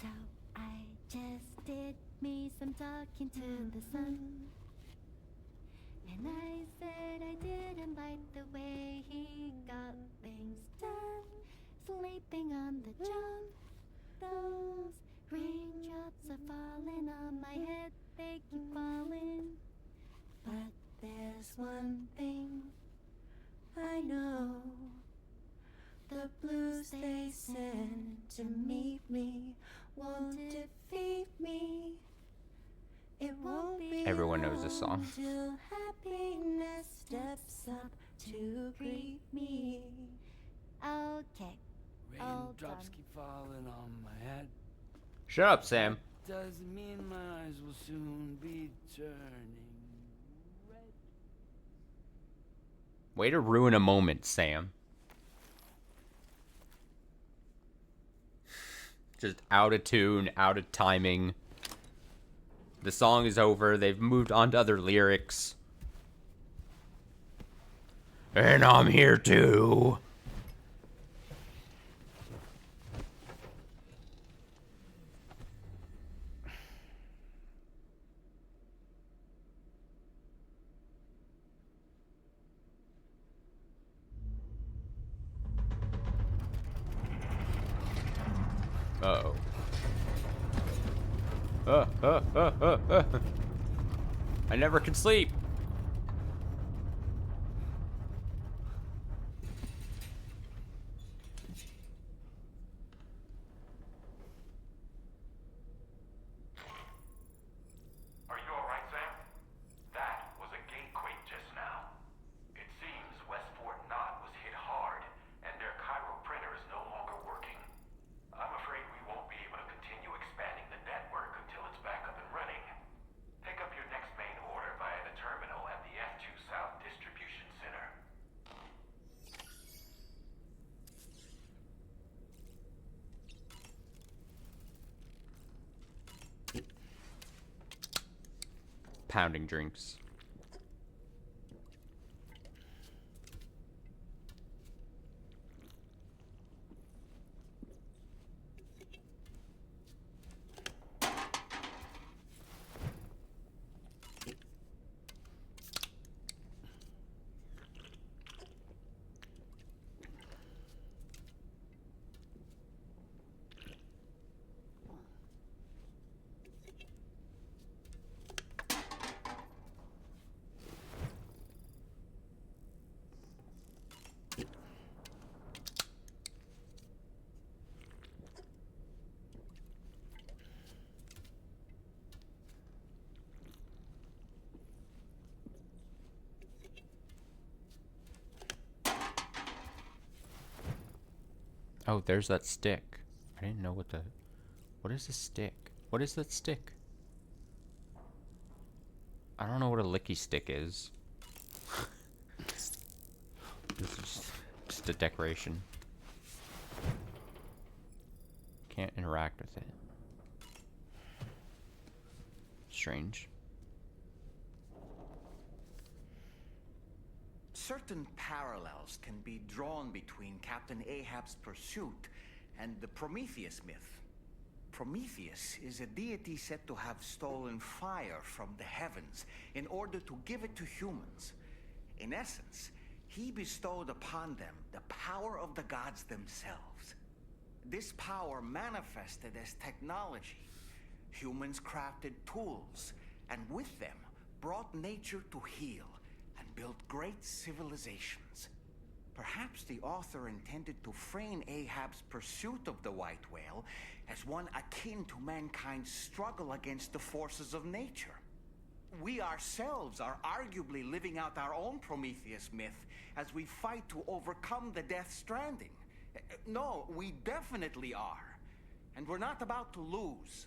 So I just did me some talking to the sun. And I said I didn't like the way he got things done. Sleeping on the job. Those raindrops are falling on my head. They keep falling. But there's one thing I know. The blues they send to meet me won't defeat me. It won't be Everyone knows this song. till happiness steps up to greet me. Okay. All Raindrops done. keep falling on my head. Shut up, Sam. Doesn't mean my eyes will soon be turning red. Way to ruin a moment, Sam. Just out of tune, out of timing. The song is over. They've moved on to other lyrics. And I'm here too. Uh-oh. I never can sleep. Are you alright, Sam? That was a gatequake just now. It seems Westport Knot was hit hard, and their Cairo printer is no longer working. I'm afraid we won't be able to continue expanding the network until it's back up and running. Pick up your next main order via the terminal at the F2 South Distribution Center. Pounding drinks. Oh, there's that stick. I didn't know what the... What is the stick? What is that stick? I don't know what a licky stick is. This is just a decoration. Can't interact with it. Strange. Certain parallels can be drawn between Captain Ahab's pursuit and the Prometheus myth. Prometheus is a deity said to have stolen fire from the heavens in order to give it to humans. In essence, he bestowed upon them the power of the gods themselves. This power manifested as technology. Humans crafted tools, and with them brought nature to heal and built great civilizations. Perhaps the author intended to frame Ahab's pursuit of the white whale as one akin to mankind's struggle against the forces of nature. We ourselves are arguably living out our own Prometheus myth as we fight to overcome the Death Stranding. No, we definitely are. And we're not about to lose.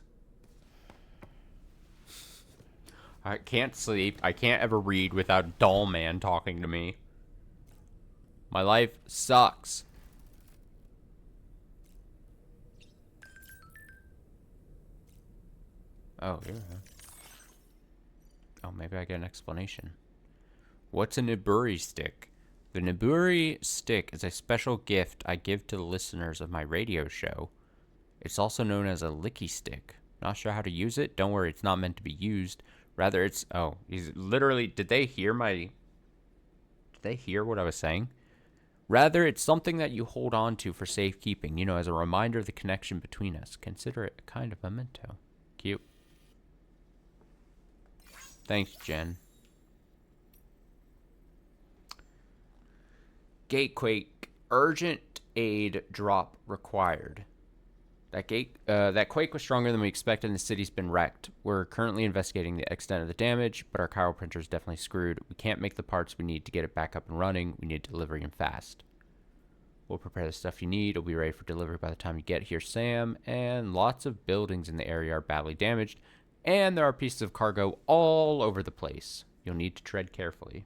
I can't sleep. I can't ever read without Doll Man talking to me. My life sucks. Oh, yeah. Oh, maybe I get an explanation. What's a Niburi stick? The Niburi stick is a special gift I give to the listeners of my radio show. It's also known as a licky stick. Not sure how to use it? Don't worry, it's not meant to be used. Rather, it's... Oh, he's literally... Did they hear what I was saying? Rather, it's something that you hold on to for safekeeping, you know, as a reminder of the connection between us. Consider it a kind of memento. Cute. Thanks, Jen. Gatequake. Urgent aid drop required. That quake was stronger than we expected and the city's been wrecked. We're currently investigating the extent of the damage, but our chiral printer is definitely screwed. We can't make the parts we need to get it back up and running. We need delivery and fast. We'll prepare the stuff you need. It'll be ready for delivery by the time you get here, Sam. And lots of buildings in the area are badly damaged, and there are pieces of cargo all over the place. You'll need to tread carefully.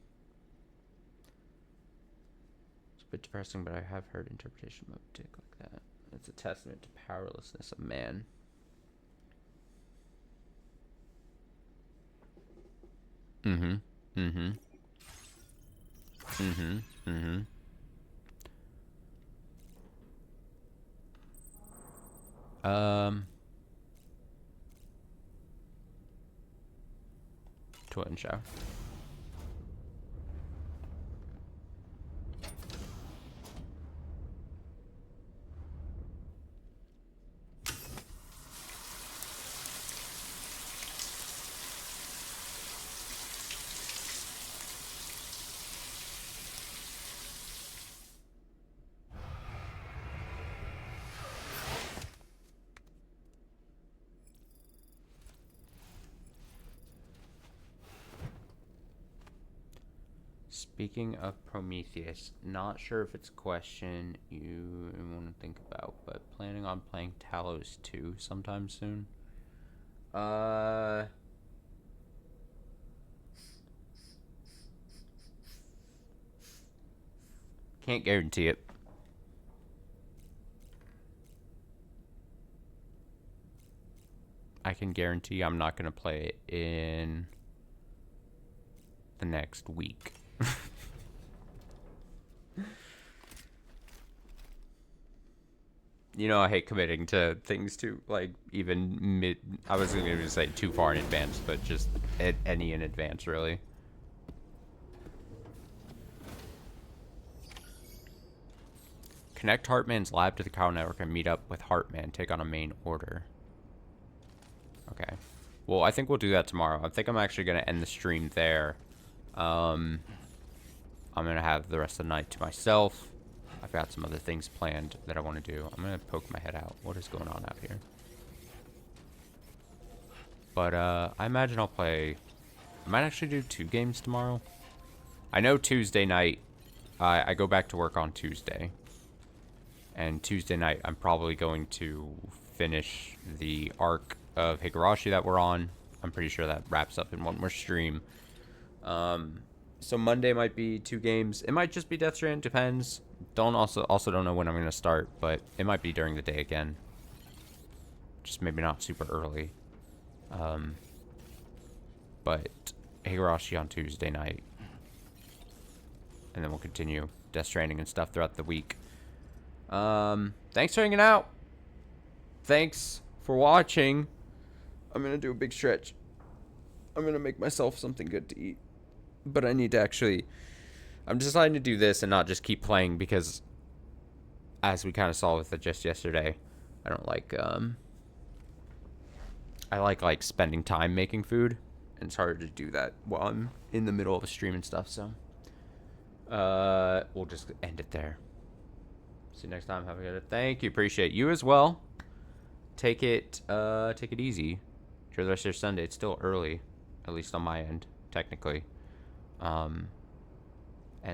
It's a bit depressing, but I have heard interpretation of a dick like that. It's a testament to powerlessness of man. Mm-hmm. Mm-hmm. Mm-hmm. Mm-hmm. Toilet and shower. Speaking of Prometheus, not sure if it's a question you want to think about, but planning on playing Talos 2 sometime soon. Can't guarantee it. I can guarantee I'm not going to play it in the next week. You know, I hate committing to things too, like, even I wasn't going to say too far in advance, but just any in advance, really. Connect Heartman's lab to the Chiral Network and meet up with Heartman. Take on a main order. Okay. Well, I think we'll do that tomorrow. I think I'm actually going to end the stream there. I'm going to have the rest of the night to myself. I've got some other things planned that I want to do. I'm going to poke my head out. What is going on out here? But I imagine I'll play... I might actually do 2 games tomorrow. I know Tuesday night, I go back to work on Tuesday. And Tuesday night, I'm probably going to finish the arc of Higurashi that we're on. I'm pretty sure that wraps up in one more stream. So Monday might be 2 games. It might just be Death Stranding, depends. Also don't know when I'm gonna start, but it might be during the day again. Just maybe not super early. But Higurashi on Tuesday night. And then we'll continue Death Stranding and stuff throughout the week. Thanks for hanging out. Thanks for watching. I'm gonna do a big stretch. I'm gonna make myself something good to eat. But I need to actually... I'm deciding to do this and not just keep playing because, as we kind of saw with it just yesterday, I don't like, I like spending time making food. And it's harder to do that while I'm in the middle of a stream and stuff, so... we'll just end it there. See you next time. Have a good day. Thank you. Appreciate you as well. Take it easy. Enjoy the rest of your Sunday. It's still early, at least on my end, technically. And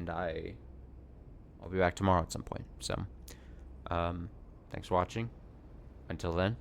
I'll be back tomorrow at some point. So, thanks for watching. Until then,